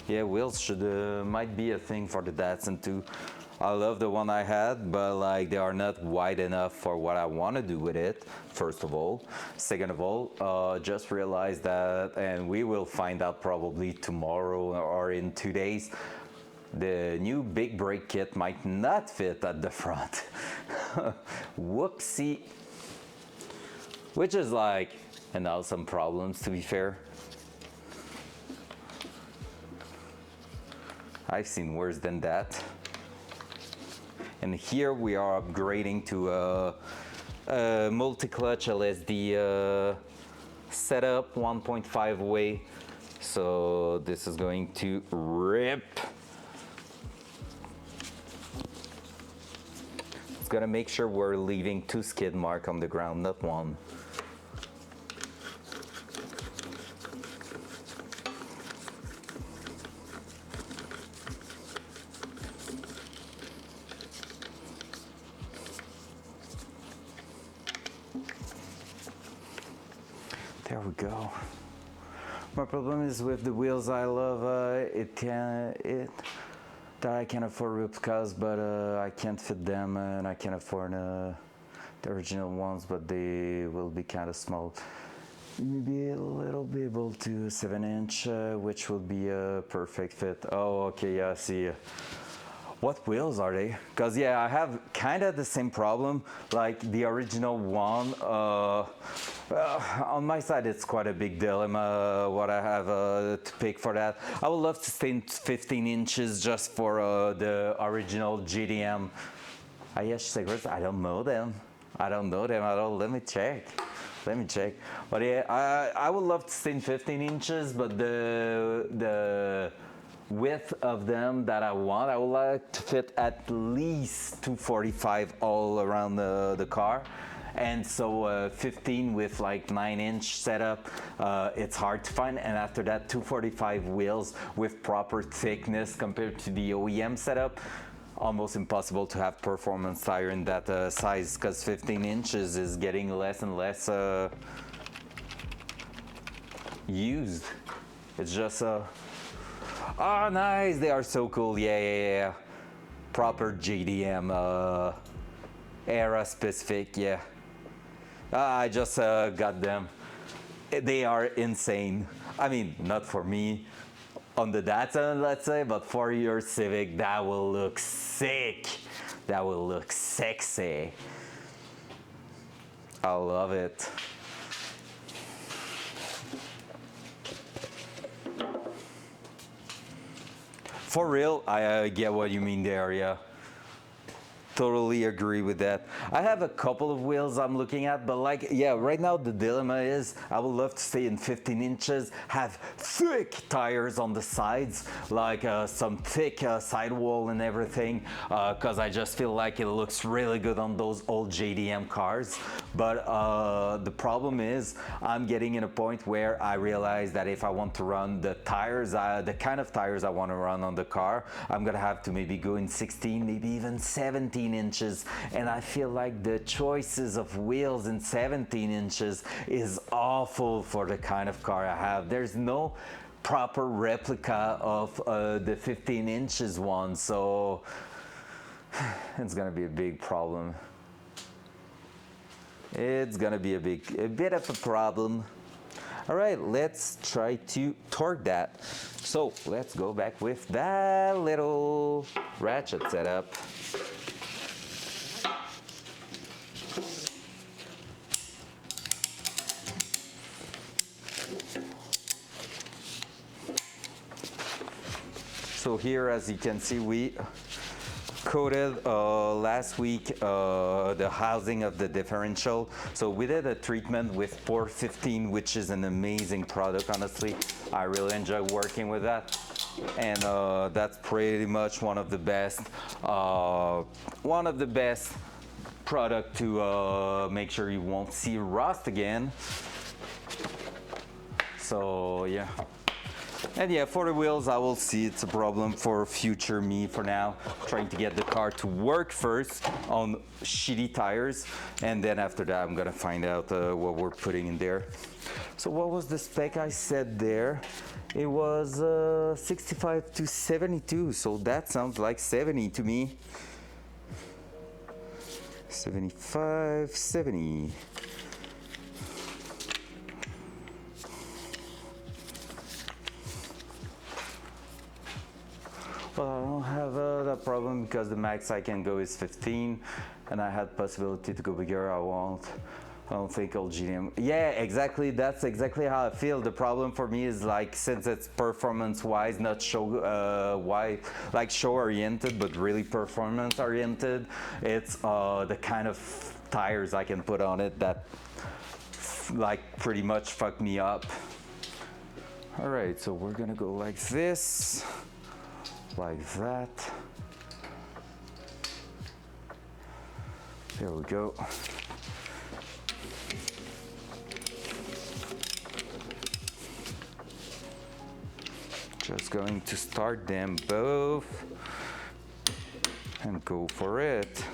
Yeah, wheels might be a thing for the Datsun too. I love the one I had, but like they are not wide enough for what I want to do with it, first of all. Second of all, just realized that, and we will find out probably tomorrow or in 2 days, the new big brake kit might not fit at the front. Whoopsie. Which is like an awesome problem, to be fair. I've seen worse than that. And here we are upgrading to a multi-clutch LSD setup, 1.5 way. So this is going to rip. It's gonna make sure we're leaving 2 skid marks on the ground, not 1. There we go. My problem is with the wheels I love, that I can afford replicas, but I can't fit them, and I can afford the original ones, but they will be kind of small. Maybe a little bit able to 7-inch, which will be a perfect fit. Oh, okay, yeah, I see. What wheels are they? Because yeah, I have kind of the same problem like the original one. On my side, it's quite a big dilemma what I have to pick for that. I would love to stay in 15 inches just for the original GDM. I don't know them. I don't know them at all. Let me check. Let me check. But yeah, I would love to stay in 15 inches, but the width of them that I want, I would like to fit at least 245 all around the car. And so 15 with like 9-inch setup, it's hard to find. And after that, 245 wheels with proper thickness compared to the OEM setup, almost impossible to have performance tire in that size, because 15 inches is getting less and less used. It's just oh nice, they are so cool. Yeah. Proper GDM era specific. Yeah, I just got them. They are insane. I mean, not for me on the Datsun, let's say, but for your Civic, that will look sick. That will look sexy. I love it. For real, I get what you mean there, yeah. Totally agree with that. I have a couple of wheels I'm looking at, but like, yeah, right now the dilemma is I would love to stay in 15 inches, have thick tires on the sides, like some thick sidewall and everything, because I just feel like it looks really good on those old JDM cars. But the problem is I'm getting in a point where I realize that if I want to run the tires, the kind of tires I want to run on the car, I'm gonna have to maybe go in 16, maybe even 17 inches, and I feel like the choices of wheels in 17 inches is awful for the kind of car I have. There's no proper replica of the 15 inches one, so it's gonna be a big problem. It's gonna be a bit of a problem. All right, let's try to torque that. So let's go back with that little ratchet setup. So here, as you can see, we coated last week the housing of the differential. So we did a treatment with 415, which is an amazing product, honestly. I really enjoy working with that. And that's pretty much one of the best product to make sure you won't see rust again. So yeah. And yeah, for the wheels, I will see it's a problem for future me for now. Trying to get the car to work first on shitty tires. And then after that, I'm gonna find out what we're putting in there. So what was the spec I said there? It was 65 to 72. So that sounds like 70 to me. 75, 70. Well, I don't have that problem because the max I can go is 15, and I had possibility to go bigger. I don't think I'll GM. Yeah, exactly. That's exactly how I feel. The problem for me is like, since it's performance-wise, not show like show-oriented, but really performance-oriented. It's the kind of tires I can put on it that like pretty much fuck me up. All right, so we're gonna go like this. Like that. There we go. Just going to start them both and go for it.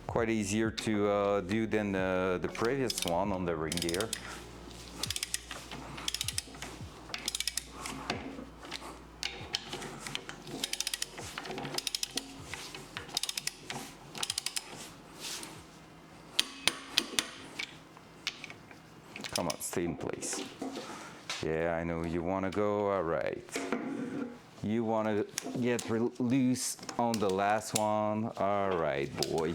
Quite easier to do than the previous one on the ring gear. Come on, stay in place. Yeah, I know you want to go. All right. You want to get loose on the last one. All right, boy.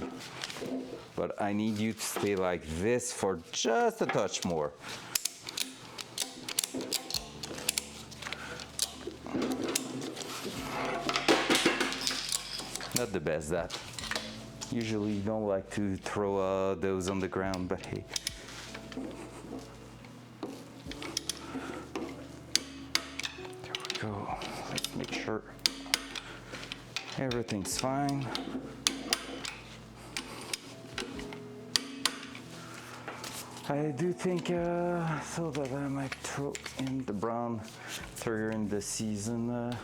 But I need you to stay like this for just a touch more. Not the best, that. Usually you don't like to throw those on the ground, but hey. There we go. Let's make sure everything's fine. I do think so that I might throw in the brown terrier in the season.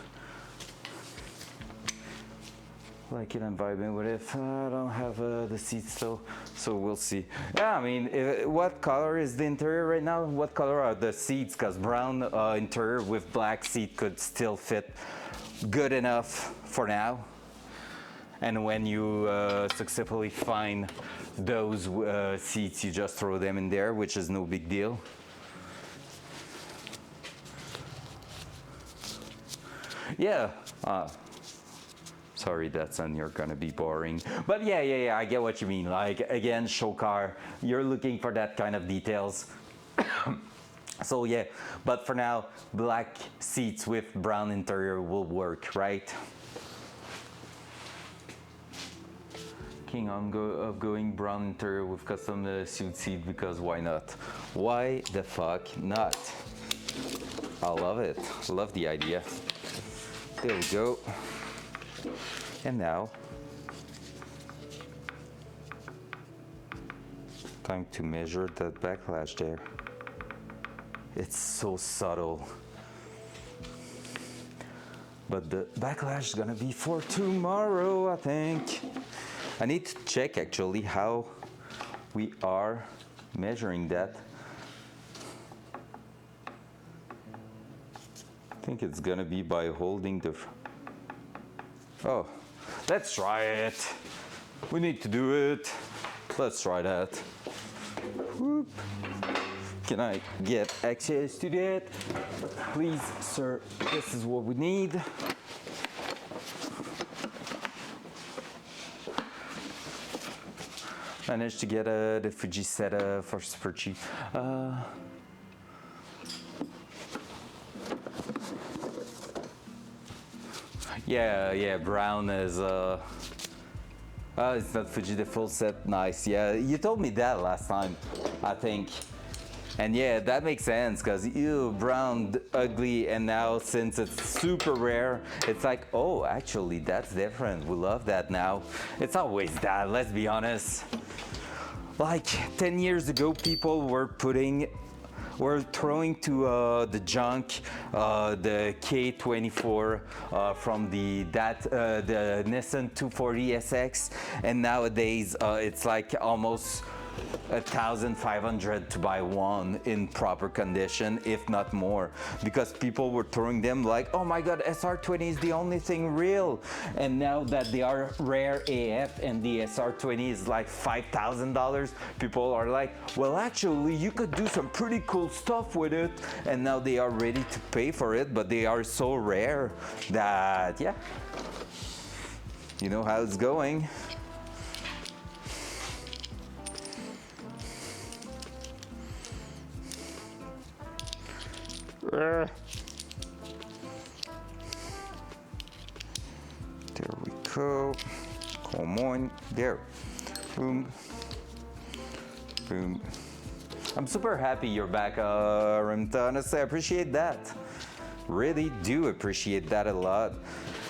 Like it, I'm vibing with it. I don't have the seats still, so we'll see. Yeah, I mean, what color is the interior right now? What color are the seats? Because brown interior with black seat could still fit good enough for now. And when you successfully find those seats, you just throw them in there, which is no big deal. Yeah. Sorry, Datsun, you're gonna be boring. But yeah, I get what you mean. Like, again, show car, you're looking for that kind of details. So yeah, but for now, black seats with brown interior will work, right? King on of going brown interior with custom suit seat, because why not? Why the fuck not? I love it, love the idea. There we go. And now, time to measure that backlash there. It's so subtle. But the backlash is gonna be for tomorrow, I think. I need to check actually how we are measuring that. I think it's gonna be by holding the... Oh, let's try it. We need to do it. Let's try that. Whoop. Can I get access to that? Please, sir, this is what we need. Managed to get the Fuji set for super cheap. Yeah, brown is oh, it's not Fuji, the full set. Nice. Yeah, you told me that last time, I think. And yeah, that makes sense, because ew, brown, ugly, and now since it's super rare, it's like, oh, actually, that's different. We love that now. It's always that, let's be honest. Like 10 years ago, people were throwing to the junk the K24 from the Nissan 240 SX, and nowadays it's like almost 1,500 to buy one in proper condition, if not more, because people were throwing them like, oh my god, SR20 is the only thing real. And now that they are rare AF and the SR20 is like $5,000, people are like, well, actually you could do some pretty cool stuff with it. And now they are ready to pay for it, but they are so rare that, yeah, you know how it's going. There we go. Come on. There. Boom. Boom. I'm super happy you're back, Ramta. Honestly, I appreciate that. Really do appreciate that a lot.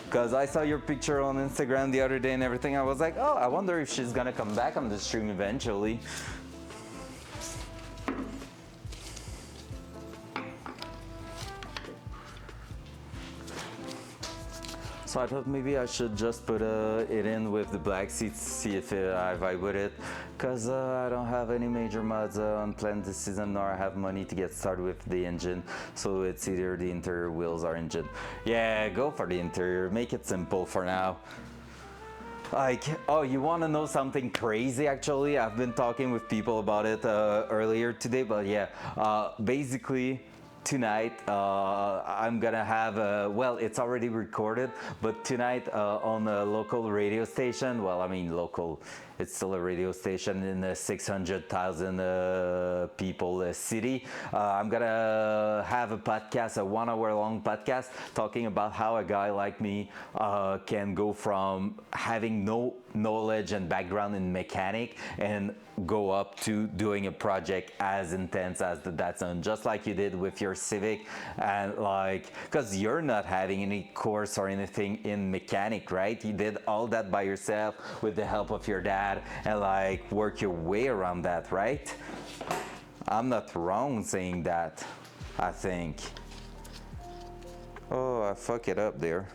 Because I saw your picture on Instagram the other day and everything. I was like, oh, I wonder if she's gonna come back on the stream eventually. So I thought maybe I should just put it in with the black seats, see if I vibe with it, because I don't have any major mods unplanned this season, nor I have money to get started with the engine, so it's either the interior wheels or engine. Yeah, go for the interior, make it simple for now. Like, oh, you want to know something crazy? Actually, I've been talking with people about it earlier today, but yeah, basically tonight I'm gonna have well, it's already recorded, but tonight on a local radio station, well, I mean local, it's still a radio station in a 600,000 people city. I'm gonna have a podcast, a 1 hour long podcast, talking about how a guy like me can go from having no knowledge and background in mechanic and go up to doing a project as intense as the Datsun, just like you did with your Civic. And like, because you're not having any course or anything in mechanic, right? You did all that by yourself with the help of your dad, and like work your way around that, right? I'm not wrong saying that, I think. Oh, I fuck it up there.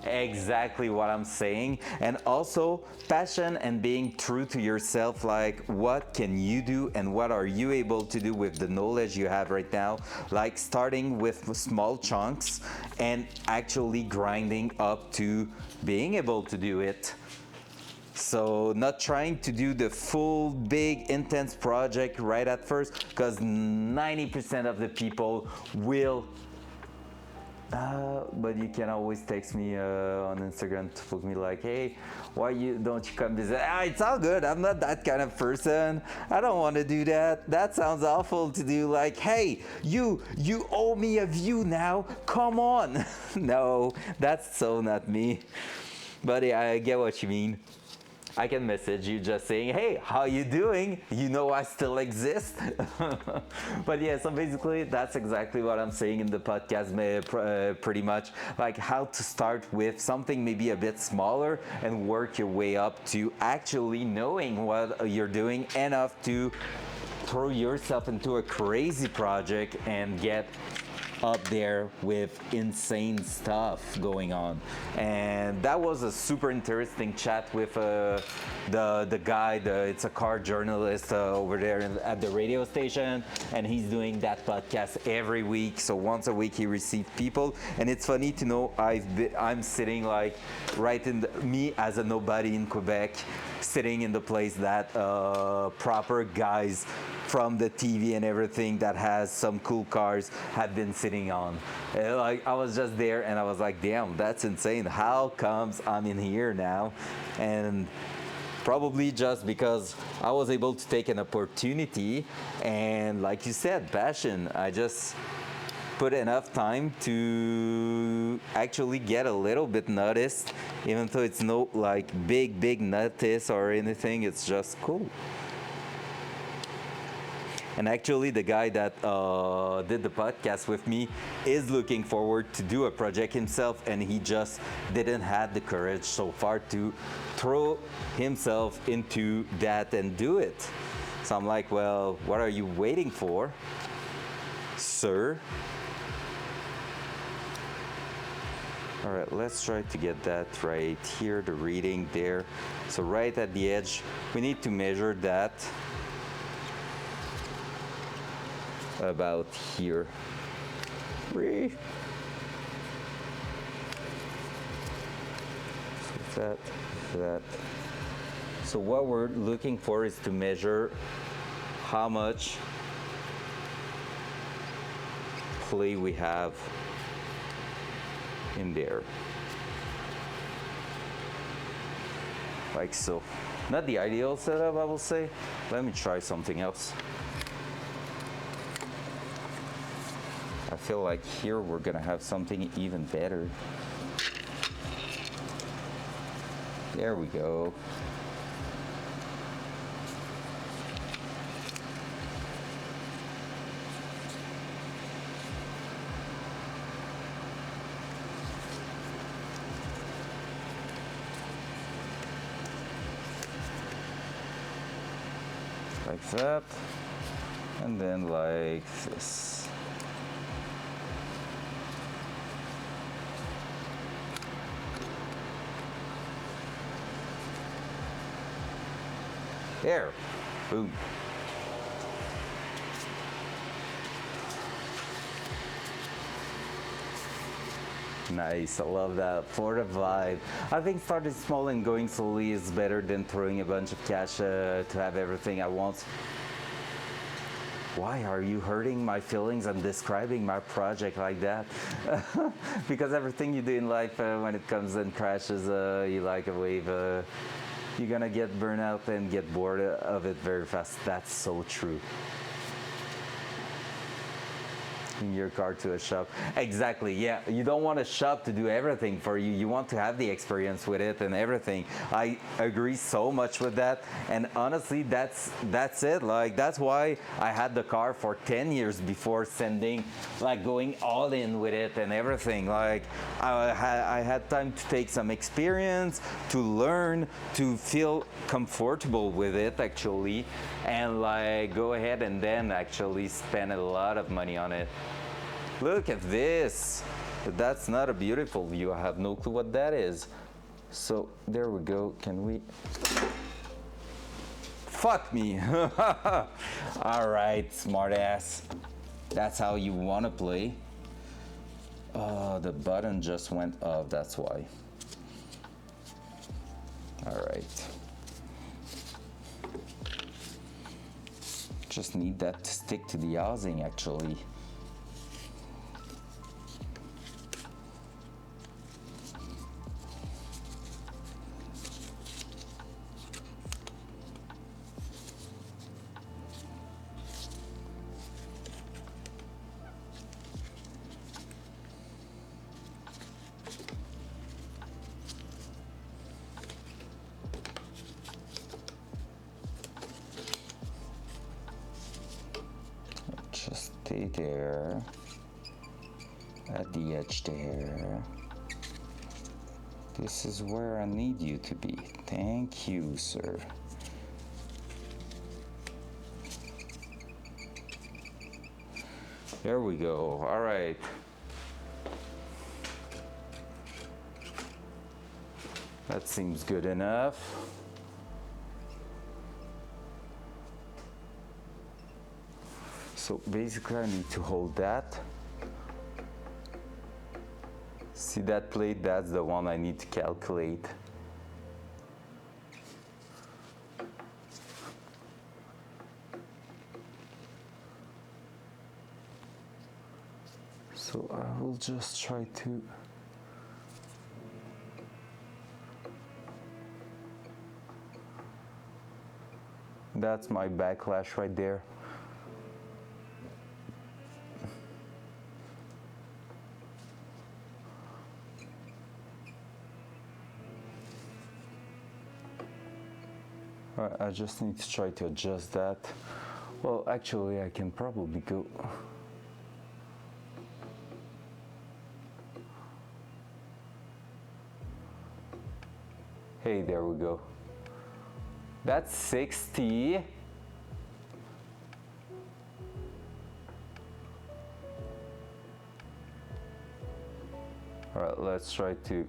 Exactly what I'm saying. And also passion and being true to yourself, like what can you do and what are you able to do with the knowledge you have right now, like starting with small chunks and actually grinding up to being able to do it. So not trying to do the full big intense project right at first, because 90% of the people will but you can always text me on Instagram to put me like, hey, why don't you come visit? It's all good. I'm not that kind of person. I don't want to do that. That sounds awful to do. Like, hey, you owe me a view now. Come on. No, that's so not me. But yeah, I get what you mean. I can message you just saying, hey, how you doing? You know I still exist. But yeah, so basically that's exactly what I'm saying in the podcast, pretty much. Like how to start with something maybe a bit smaller and work your way up to actually knowing what you're doing enough to throw yourself into a crazy project and get up there with insane stuff going on. And that was a super interesting chat with the guy, it's a car journalist over there at the radio station, and he's doing that podcast every week. So once a week he receives people, and it's funny to know I'm sitting like right in me as a nobody in Quebec, sitting in the place that proper guys from the TV and everything that has some cool cars have been sitting on. And like I was just there and I was like, damn, that's insane. How comes I'm in here now? And probably just because I was able to take an opportunity, and like you said, passion. I just put enough time to actually get a little bit noticed, even though it's no like big notice or anything. It's just cool. And actually the guy that did the podcast with me is looking forward to do a project himself, and he just didn't have the courage so far to throw himself into that and do it. So I'm like, well, what are you waiting for, sir? All right, let's try to get that right here, the reading there. So right at the edge, we need to measure that about here. So that. So what we're looking for is to measure how much play we have in there. Like so. Not the ideal setup, I will say. Let me try something else. I feel like here we're gonna have something even better. There we go. Like that, and then like this. There, boom. Nice, I love that. For the vibe. I think starting small and going slowly is better than throwing a bunch of cash to have everything at once. why are you hurting my feelings and describing my project like that? Because everything you do in life, when it comes and crashes, you like a wave, you're gonna get burned out and get bored of it very fast. That's so true. In your car to a shop. Exactly, yeah. You don't want a shop to do everything for you. You want to have the experience with it and everything. I agree so much with that. And honestly, that's it. Like, that's why I had the car for 10 years before going all in with it and everything. Like, I had time to take some experience, to learn, to feel comfortable with it actually, and like go ahead and then actually spend a lot of money on it. Look at this. That's not a beautiful view. I have no clue what that is. So there we go. Can we? Fuck me. All right, smartass. That's how you want to play. Oh, the button just went off. That's why. All right. Just need that to stick to the housing actually. Just stay there, at the edge there. This is where I need you to be. Thank you, sir. There we go. All right. That seems good enough. So basically I need to hold that. See that plate? That's the one I need to calculate. So I will just try to that's my backlash right there. I just need to try to adjust that. Well, actually, I can probably go. Hey, there we go. That's 60. All right, let's try to.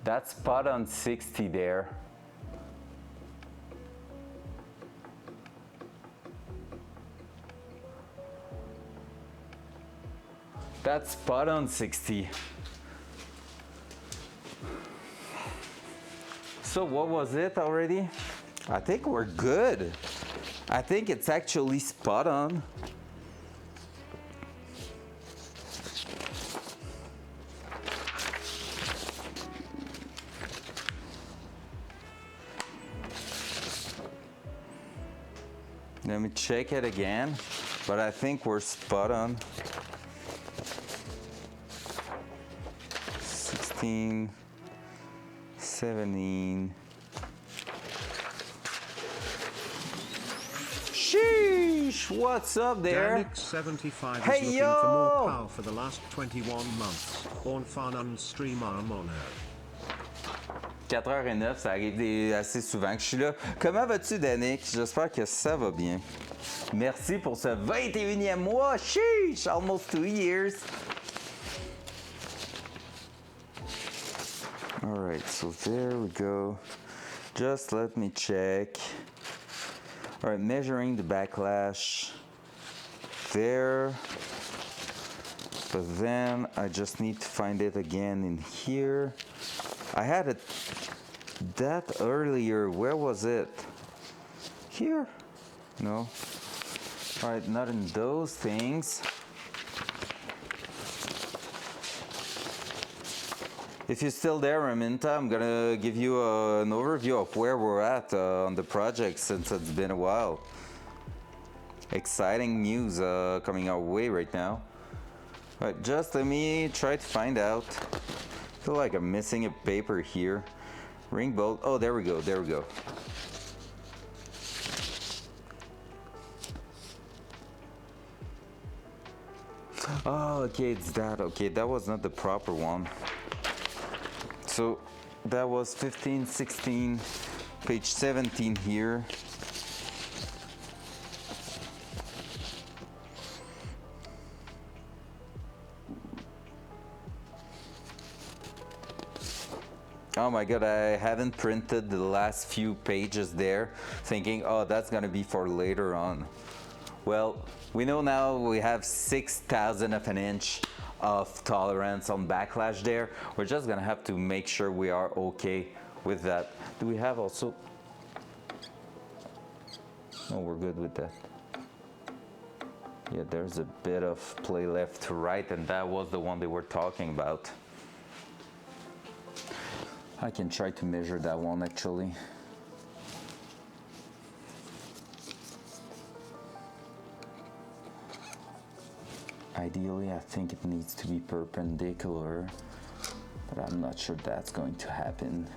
That's spot on 60 there. That's spot on 60. So what was it already? I think we're good. I think it's actually spot on. Let me check it again, but I think we're spot on. 16, 17. Sheesh, what's up there? Danix75 Hey, is looking yo! for more power for the last 21 months. On fun on stream mono. 4h09, ça arrive assez souvent que je suis là. Comment vas-tu, Danick? J'espère que ça va bien. Merci pour ce 21e mois. Sheesh, almost 2 years. All right, so there we go. Just let me check. All right, measuring the backlash there. But then I just need to find it again in here. I had it that earlier. Where was it? here? No. All right, not in those things. If you're still there, Raminta, I'm gonna give you an overview of where we're at on the project since it's been a while. Exciting news coming our way right now. But just let me try to find out. I feel like I'm missing a paper here. Ring bolt. Oh, there we go. There we go. Oh, okay, it's that. Okay, that was not the proper one. So that was 15, 16, page 17 here. Oh my god, I haven't printed the last few pages there, thinking, oh, that's gonna be for later on. Well, we know now we have 6,000 of an inch of tolerance on backlash there. We're just gonna have to make sure we are okay with that. Do we have also? No, we're good with that. Yeah, there's a bit of play left to right, and that was the one they were talking about. I can try to measure that one actually. Ideally, I think it needs to be perpendicular, but I'm not sure that's going to happen.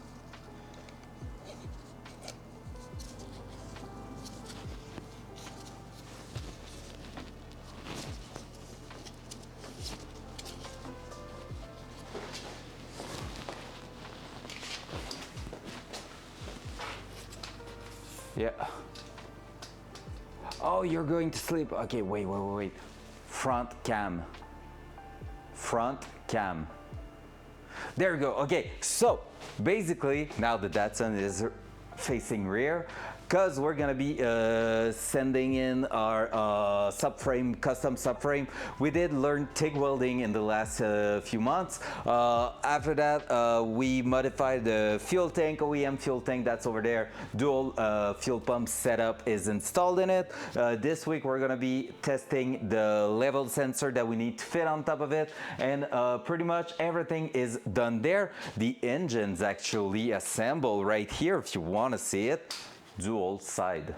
Yeah. Oh, you're going to sleep. Okay, wait. Front cam. Front cam. There we go. Okay, so basically now the Datsun is facing rear, because we're gonna be sending in our subframe, custom subframe. We did learn TIG welding in the last few months. After that, we modified the fuel tank, OEM fuel tank that's over there. Dual fuel pump setup is installed in it. This week we're gonna be testing the level sensor that we need to fit on top of it, and pretty much everything is done there. The engine's actually assembled right here if you want to see it. Dual side.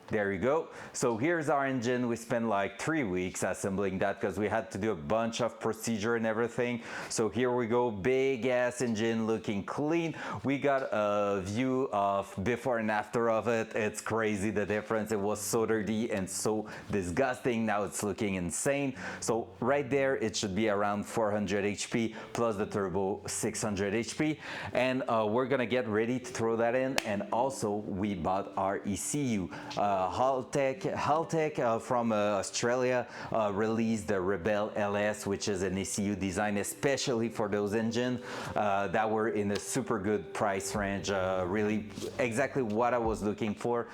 There you go. So here's our engine. We spent like 3 weeks assembling that because we had to do a bunch of procedure and everything. So here we go, big ass engine looking clean. We got a view of before and after of it. It's crazy the difference. It was so dirty and so disgusting. Now it's looking insane. So right there, it should be around 400 HP plus the turbo 600 HP. And we're gonna get ready to throw that in. And also we bought our ECU. Haltech from Australia released the Rebel LS, which is an ECU design especially for those engines that were in a super good price range. Really exactly what I was looking for.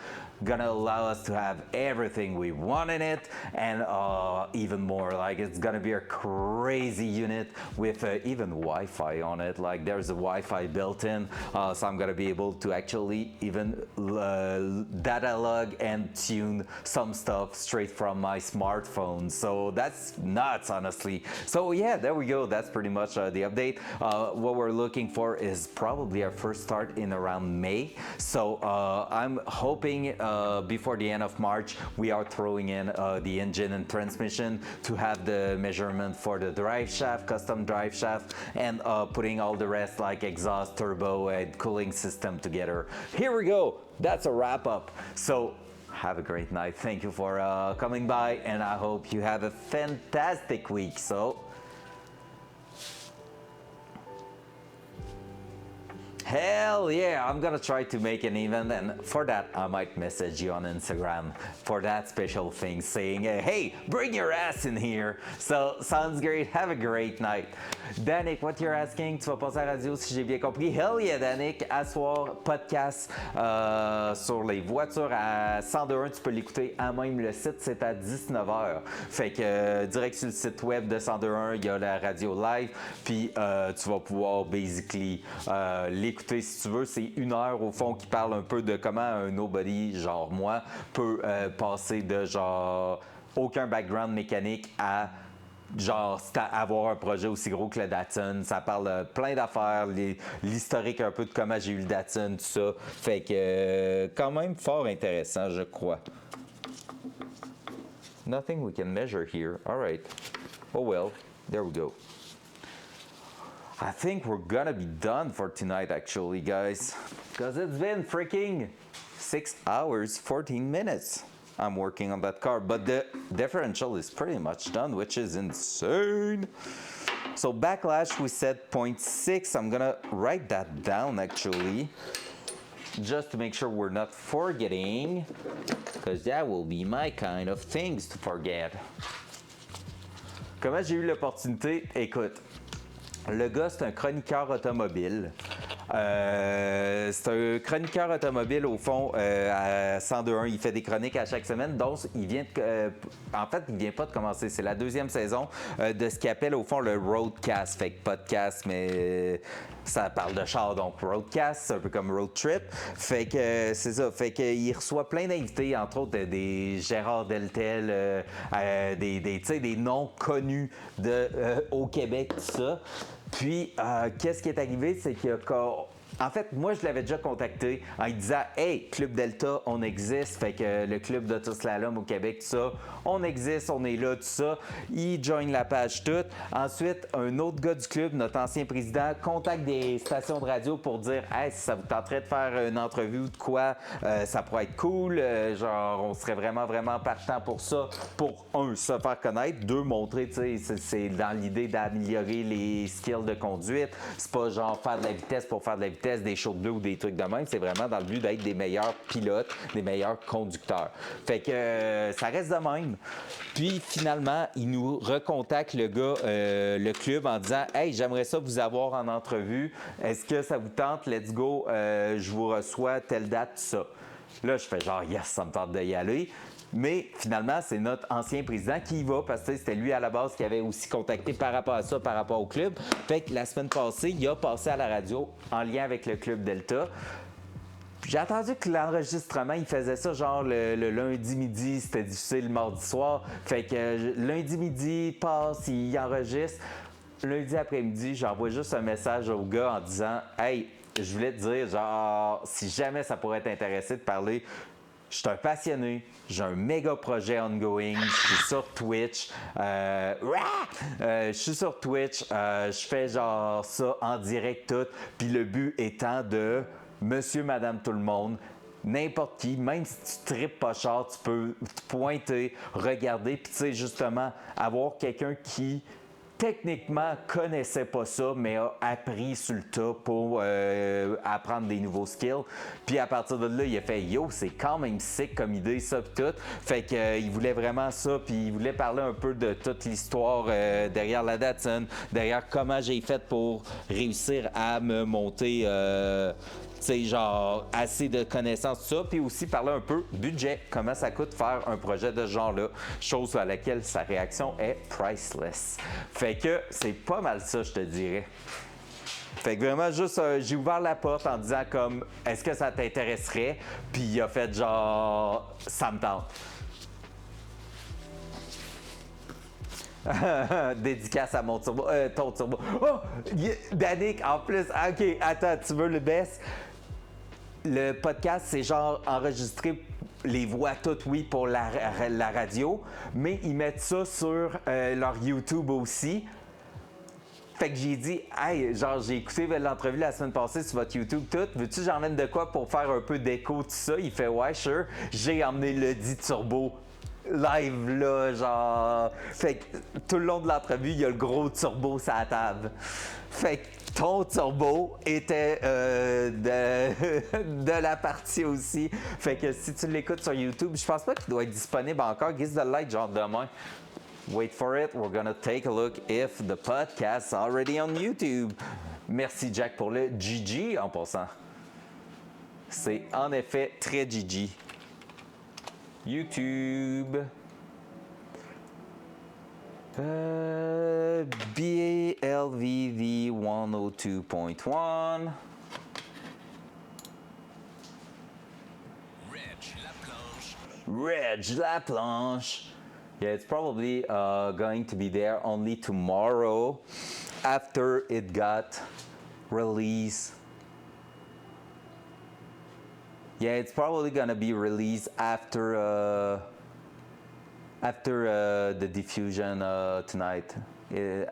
Gonna allow us to have everything we want in it, and even more. Like, it's gonna be a crazy unit with even Wi-Fi on it. Like, there's a Wi-Fi built in, so I'm gonna be able to actually even data log and tune some stuff straight from my smartphone. So that's nuts, honestly. So yeah, there we go. That's pretty much the update. What we're looking for is probably our first start in around May. So I'm hoping before the end of March, we are throwing in the engine and transmission to have the measurement for the drive shaft, custom drive shaft, and putting all the rest like exhaust, turbo, and cooling system together. Here we go. That's a wrap up. So have a great night. Thank you for coming by, and I hope you have a fantastic week. So hell yeah, I'm gonna try to make an event, and for that I might message you on Instagram for that special thing saying, hey, bring your ass in here. So sounds great. Have a great night. Danick, what you're asking, tu vas passer à la radio si j'ai bien compris. Hell yeah, Danick, à soir, podcast sur les voitures à 102.1, tu peux l'écouter à même le site, c'est à 19h. Fait que direct sur le site web de 102.1, il y a la radio live, puis tu vas pouvoir basically l'écouter si tu veux, c'est 1 heure au fond qui parle un peu de comment un nobody, genre moi, peut passer de genre aucun background mécanique à genre avoir un projet aussi gros que le Datsun. Ça parle plein d'affaires, l'historique un peu de comment j'ai eu le Datsun, tout ça. Fait que quand même fort intéressant, je crois. Nothing we can measure here. All right. Oh well, there we go. I think we're gonna be done for tonight, actually, guys. Because it's been freaking 6 hours, 14 minutes. I'm working on that car, but the differential is pretty much done, which is insane. So backlash, we said 0.6. I'm gonna write that down, actually, just to make sure we're not forgetting, because that will be my kind of things to forget. Comment j'ai eu l'opportunité? Écoute, le gars, c'est un chroniqueur automobile. C'est un chroniqueur automobile, au fond, à 102.1. Il fait des chroniques à chaque semaine. Donc, il vient en fait, il vient pas de commencer. C'est la 2e saison de ce qu'il appelle, au fond, le roadcast. Fait que podcast, mais ça parle de char. Donc, roadcast, c'est un peu comme road trip. Fait que c'est ça. Fait qu'il reçoit plein d'invités, entre autres des Gérard Deltel, des noms connus au Québec, tout ça. Puis, qu'est-ce qui est arrivé, c'est qu'il y a... En fait, moi, je l'avais déjà contacté en lui disant « Hey, Club Delta, on existe. » Fait que le club d'autoslalom au Québec, tout ça, on existe, on est là, tout ça. Il join la page toute. Ensuite, un autre gars du club, notre ancien président, contacte des stations de radio pour dire « Hey, si ça vous tenterait de faire une entrevue ou de quoi, ça pourrait être cool. Genre, on serait vraiment, vraiment partant pour ça. Pour, un, se faire connaître. Deux, montrer, tu sais, c'est dans l'idée d'améliorer les skills de conduite. C'est pas genre faire de la vitesse pour faire de la vitesse, des shows de bleu ou des trucs de même, c'est vraiment dans le but d'être des meilleurs pilotes, des meilleurs conducteurs. Fait que ça reste de même. Puis finalement, il nous recontacte le gars, le club, en disant « Hey, j'aimerais ça vous avoir en entrevue. Est-ce que ça vous tente? Let's go. Je vous reçois telle date, tout ça. » Là, je fais genre « Yes, ça me tente d'y aller. » Mais finalement, c'est notre ancien président qui y va parce que c'était lui à la base qui avait aussi contacté par rapport à ça, par rapport au club. Fait que la semaine passée, il a passé à la radio en lien avec le club Delta. J'ai attendu que l'enregistrement, il faisait ça genre le lundi midi, c'était difficile le mardi soir. Fait que lundi midi, passe, il enregistre. Lundi après-midi, j'envoie juste un message au gars en disant « Hey, je voulais te dire, genre, si jamais ça pourrait t'intéresser de parler... Je suis un passionné, j'ai un méga projet ongoing, je suis sur Twitch, je fais genre ça en direct tout, puis le but étant de monsieur, madame, tout le monde, n'importe qui, même si tu tripes pas cher, tu peux te pointer, regarder, puis tu sais justement avoir quelqu'un qui techniquement connaissait pas ça, mais a appris sur le tas pour apprendre des nouveaux skills. Puis à partir de là, il a fait « Yo, c'est quand même sick comme idée, ça, pis tout. » Fait qu'il voulait vraiment ça, puis il voulait parler un peu de toute l'histoire derrière la Datsun, derrière comment j'ai fait pour réussir à me monter... tu sais, genre, assez de connaissances, tout ça, puis aussi parler un peu budget, comment ça coûte faire un projet de ce genre-là, chose à laquelle sa réaction est priceless. Fait que c'est pas mal ça, je te dirais. Fait que vraiment, juste, j'ai ouvert la porte en disant comme, est-ce que ça t'intéresserait? Puis il a fait genre, ça me tente. Dédicace à mon turbo, ton turbo. Oh! Danick, en plus, ok, attends, tu veux le best? Le podcast, c'est genre enregistrer les voix toutes, oui, pour la radio, mais ils mettent ça sur leur YouTube aussi. Fait que j'ai dit, hey, genre, j'ai écouté l'entrevue la semaine passée sur votre YouTube, tout. Veux-tu que j'emmène de quoi pour faire un peu d'écho, tout ça? Il fait, ouais, sure. J'ai emmené le dit turbo live, là, genre. Fait que tout le long de l'entrevue, il y a le gros turbo sur la table. Fait que ton turbo était de la partie aussi. Fait que si tu l'écoutes sur YouTube, je pense pas qu'il doit être disponible encore. Guise de light, genre demain. Wait for it, we're gonna take a look if the podcast's already on YouTube. Merci Jack pour le GG en passant. C'est en effet très GG. YouTube. BLVV 102.1. Reg Laplanche. Yeah, it's probably going to be there only tomorrow after it got released. Yeah, it's probably gonna be released after the diffusion tonight,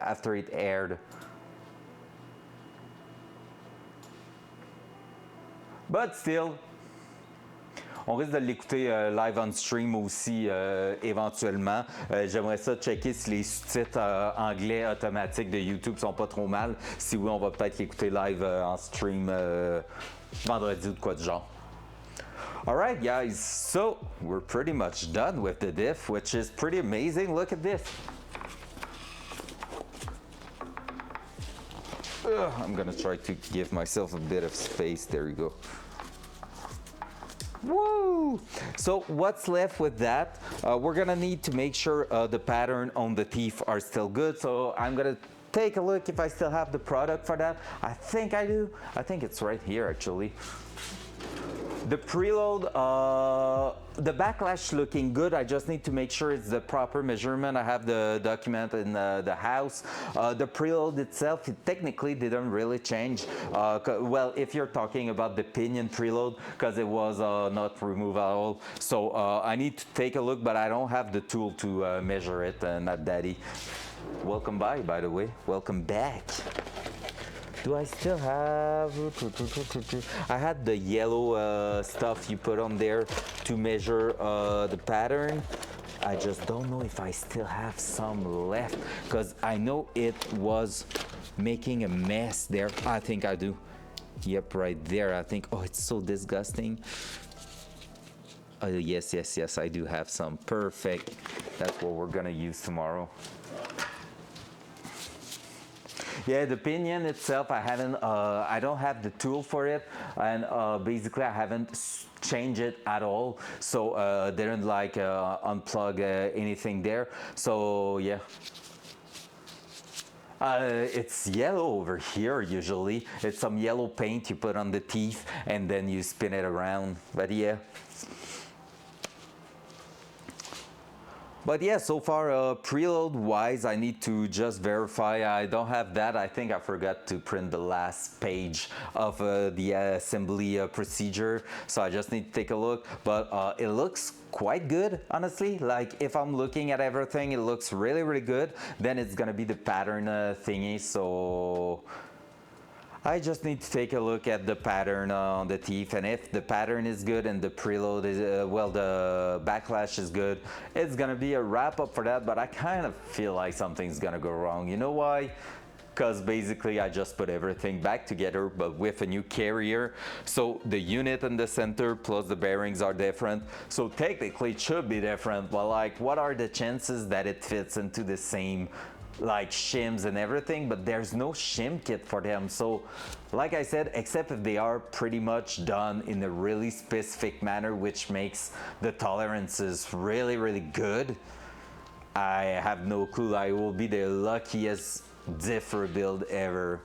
after it aired. But still, on risque de l'écouter live on stream aussi éventuellement. J'aimerais ça checker si les sous-titres anglais automatiques de YouTube sont pas trop mal. Si oui, on va peut-être l'écouter live en stream vendredi ou de quoi de genre. Alright guys, so we're pretty much done with the diff, which is pretty amazing. Look at this. I'm gonna try to give myself a bit of space. There we go. Woo! So what's left with that? We're gonna need to make sure the pattern on the teeth are still good. So I'm gonna take a look if I still have the product for that. I think I do. I think it's right here actually. The preload, the backlash looking good. I just need to make sure it's the proper measurement. I have the document in the house. The preload itself, it technically didn't really change. Well, if you're talking about the pinion preload, because it was not removed at all. So I need to take a look, but I don't have the tool to measure it, not daddy. Welcome by the way. Welcome back. Do I still have... I had the yellow stuff you put on there to measure the pattern. I just don't know if I still have some left because I know it was making a mess there. I think I do. Yep, right there. I think, oh, it's so disgusting. Yes, I do have some. Perfect. That's what we're gonna use tomorrow. Yeah, the pinion itself, I don't have the tool for it, and basically I haven't changed it at all, so didn't like unplug anything there. So yeah. It's yellow over here usually. It's some yellow paint you put on the teeth and then you spin it around, but yeah. But yeah, so far preload wise, I need to just verify. I don't have that. I think I forgot to print the last page of the assembly procedure. So I just need to take a look. But it looks quite good, honestly. Like if I'm looking at everything, it looks really, really good. Then it's gonna be the pattern thingy. So I just need to take a look at the pattern on the teeth, and if the pattern is good and the preload is, well, the backlash is good, it's gonna be a wrap up for that. But I kind of feel like something's gonna go wrong. You know why? Because basically I just put everything back together but with a new carrier, so the unit in the center plus the bearings are different, so technically it should be different, but like what are the chances that it fits into the same like shims and everything? But there's no shim kit for them, so like I said, except if they are pretty much done in a really specific manner which makes the tolerances really, really good, I have no clue. I will be the luckiest diff rebuild ever,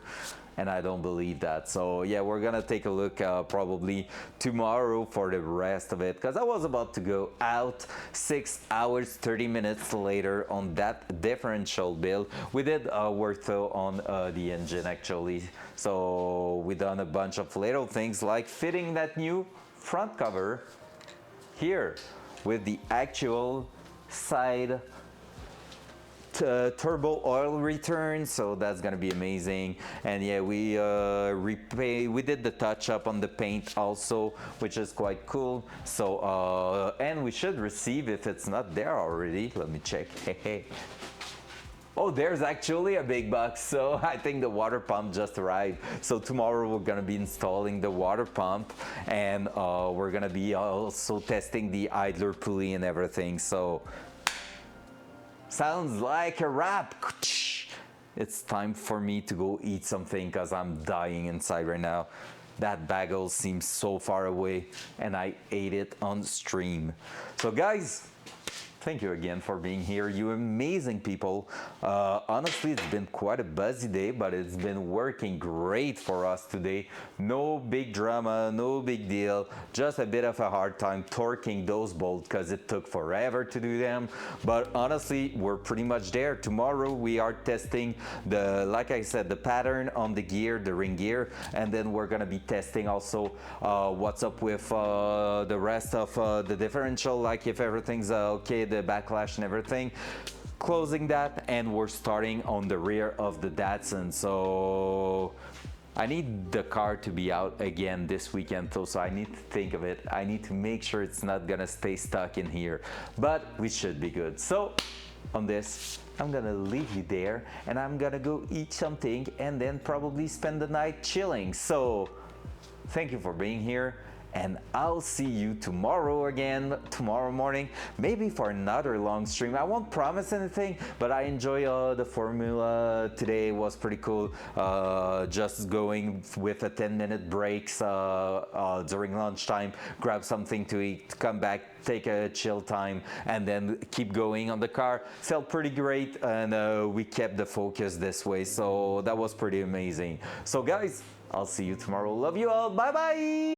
and I don't believe that. So yeah, we're gonna take a look probably tomorrow for the rest of it, because I was about to go out 6 hours 30 minutes later on that differential build. We did work though on the engine actually, so we done a bunch of little things like fitting that new front cover here with the actual side turbo oil return, so that's gonna be amazing. And yeah, we did the touch up on the paint also, which is quite cool. So and we should receive, if it's not there already, let me check. Hey. Oh, there's actually a big box, so I think the water pump just arrived. So tomorrow we're gonna be installing the water pump, and we're gonna be also testing the idler pulley and everything. So sounds like a wrap. It's time for me to go eat something because I'm dying inside right now. That bagel seems so far away and I ate it on stream. So guys, Thank you again for being here, you amazing people. Honestly, it's been quite a busy day, but it's been working great for us today. No big drama, no big deal, just a bit of a hard time torquing those bolts because it took forever to do them. But honestly, we're pretty much there. Tomorrow we are testing like I said, the pattern on the gear, the ring gear, and then we're gonna be testing also what's up with the rest of the differential, like if everything's okay, the backlash and everything. Closing that, and we're starting on the rear of the Datsun. So I need the car to be out again this weekend though, so I need to think of it. I need to make sure it's not gonna stay stuck in here, but we should be good. So on this, I'm gonna leave you there and I'm gonna go eat something and then probably spend the night chilling. So thank you for being here, and I'll see you tomorrow again, tomorrow morning, maybe for another long stream. I won't promise anything, but I enjoy the formula today. Was pretty cool. Just going with a 10-minute breaks during lunchtime, grab something to eat, come back, take a chill time, and then keep going on the car. Felt pretty great, and we kept the focus this way, so that was pretty amazing. So guys, I'll see you tomorrow. Love you all. Bye bye.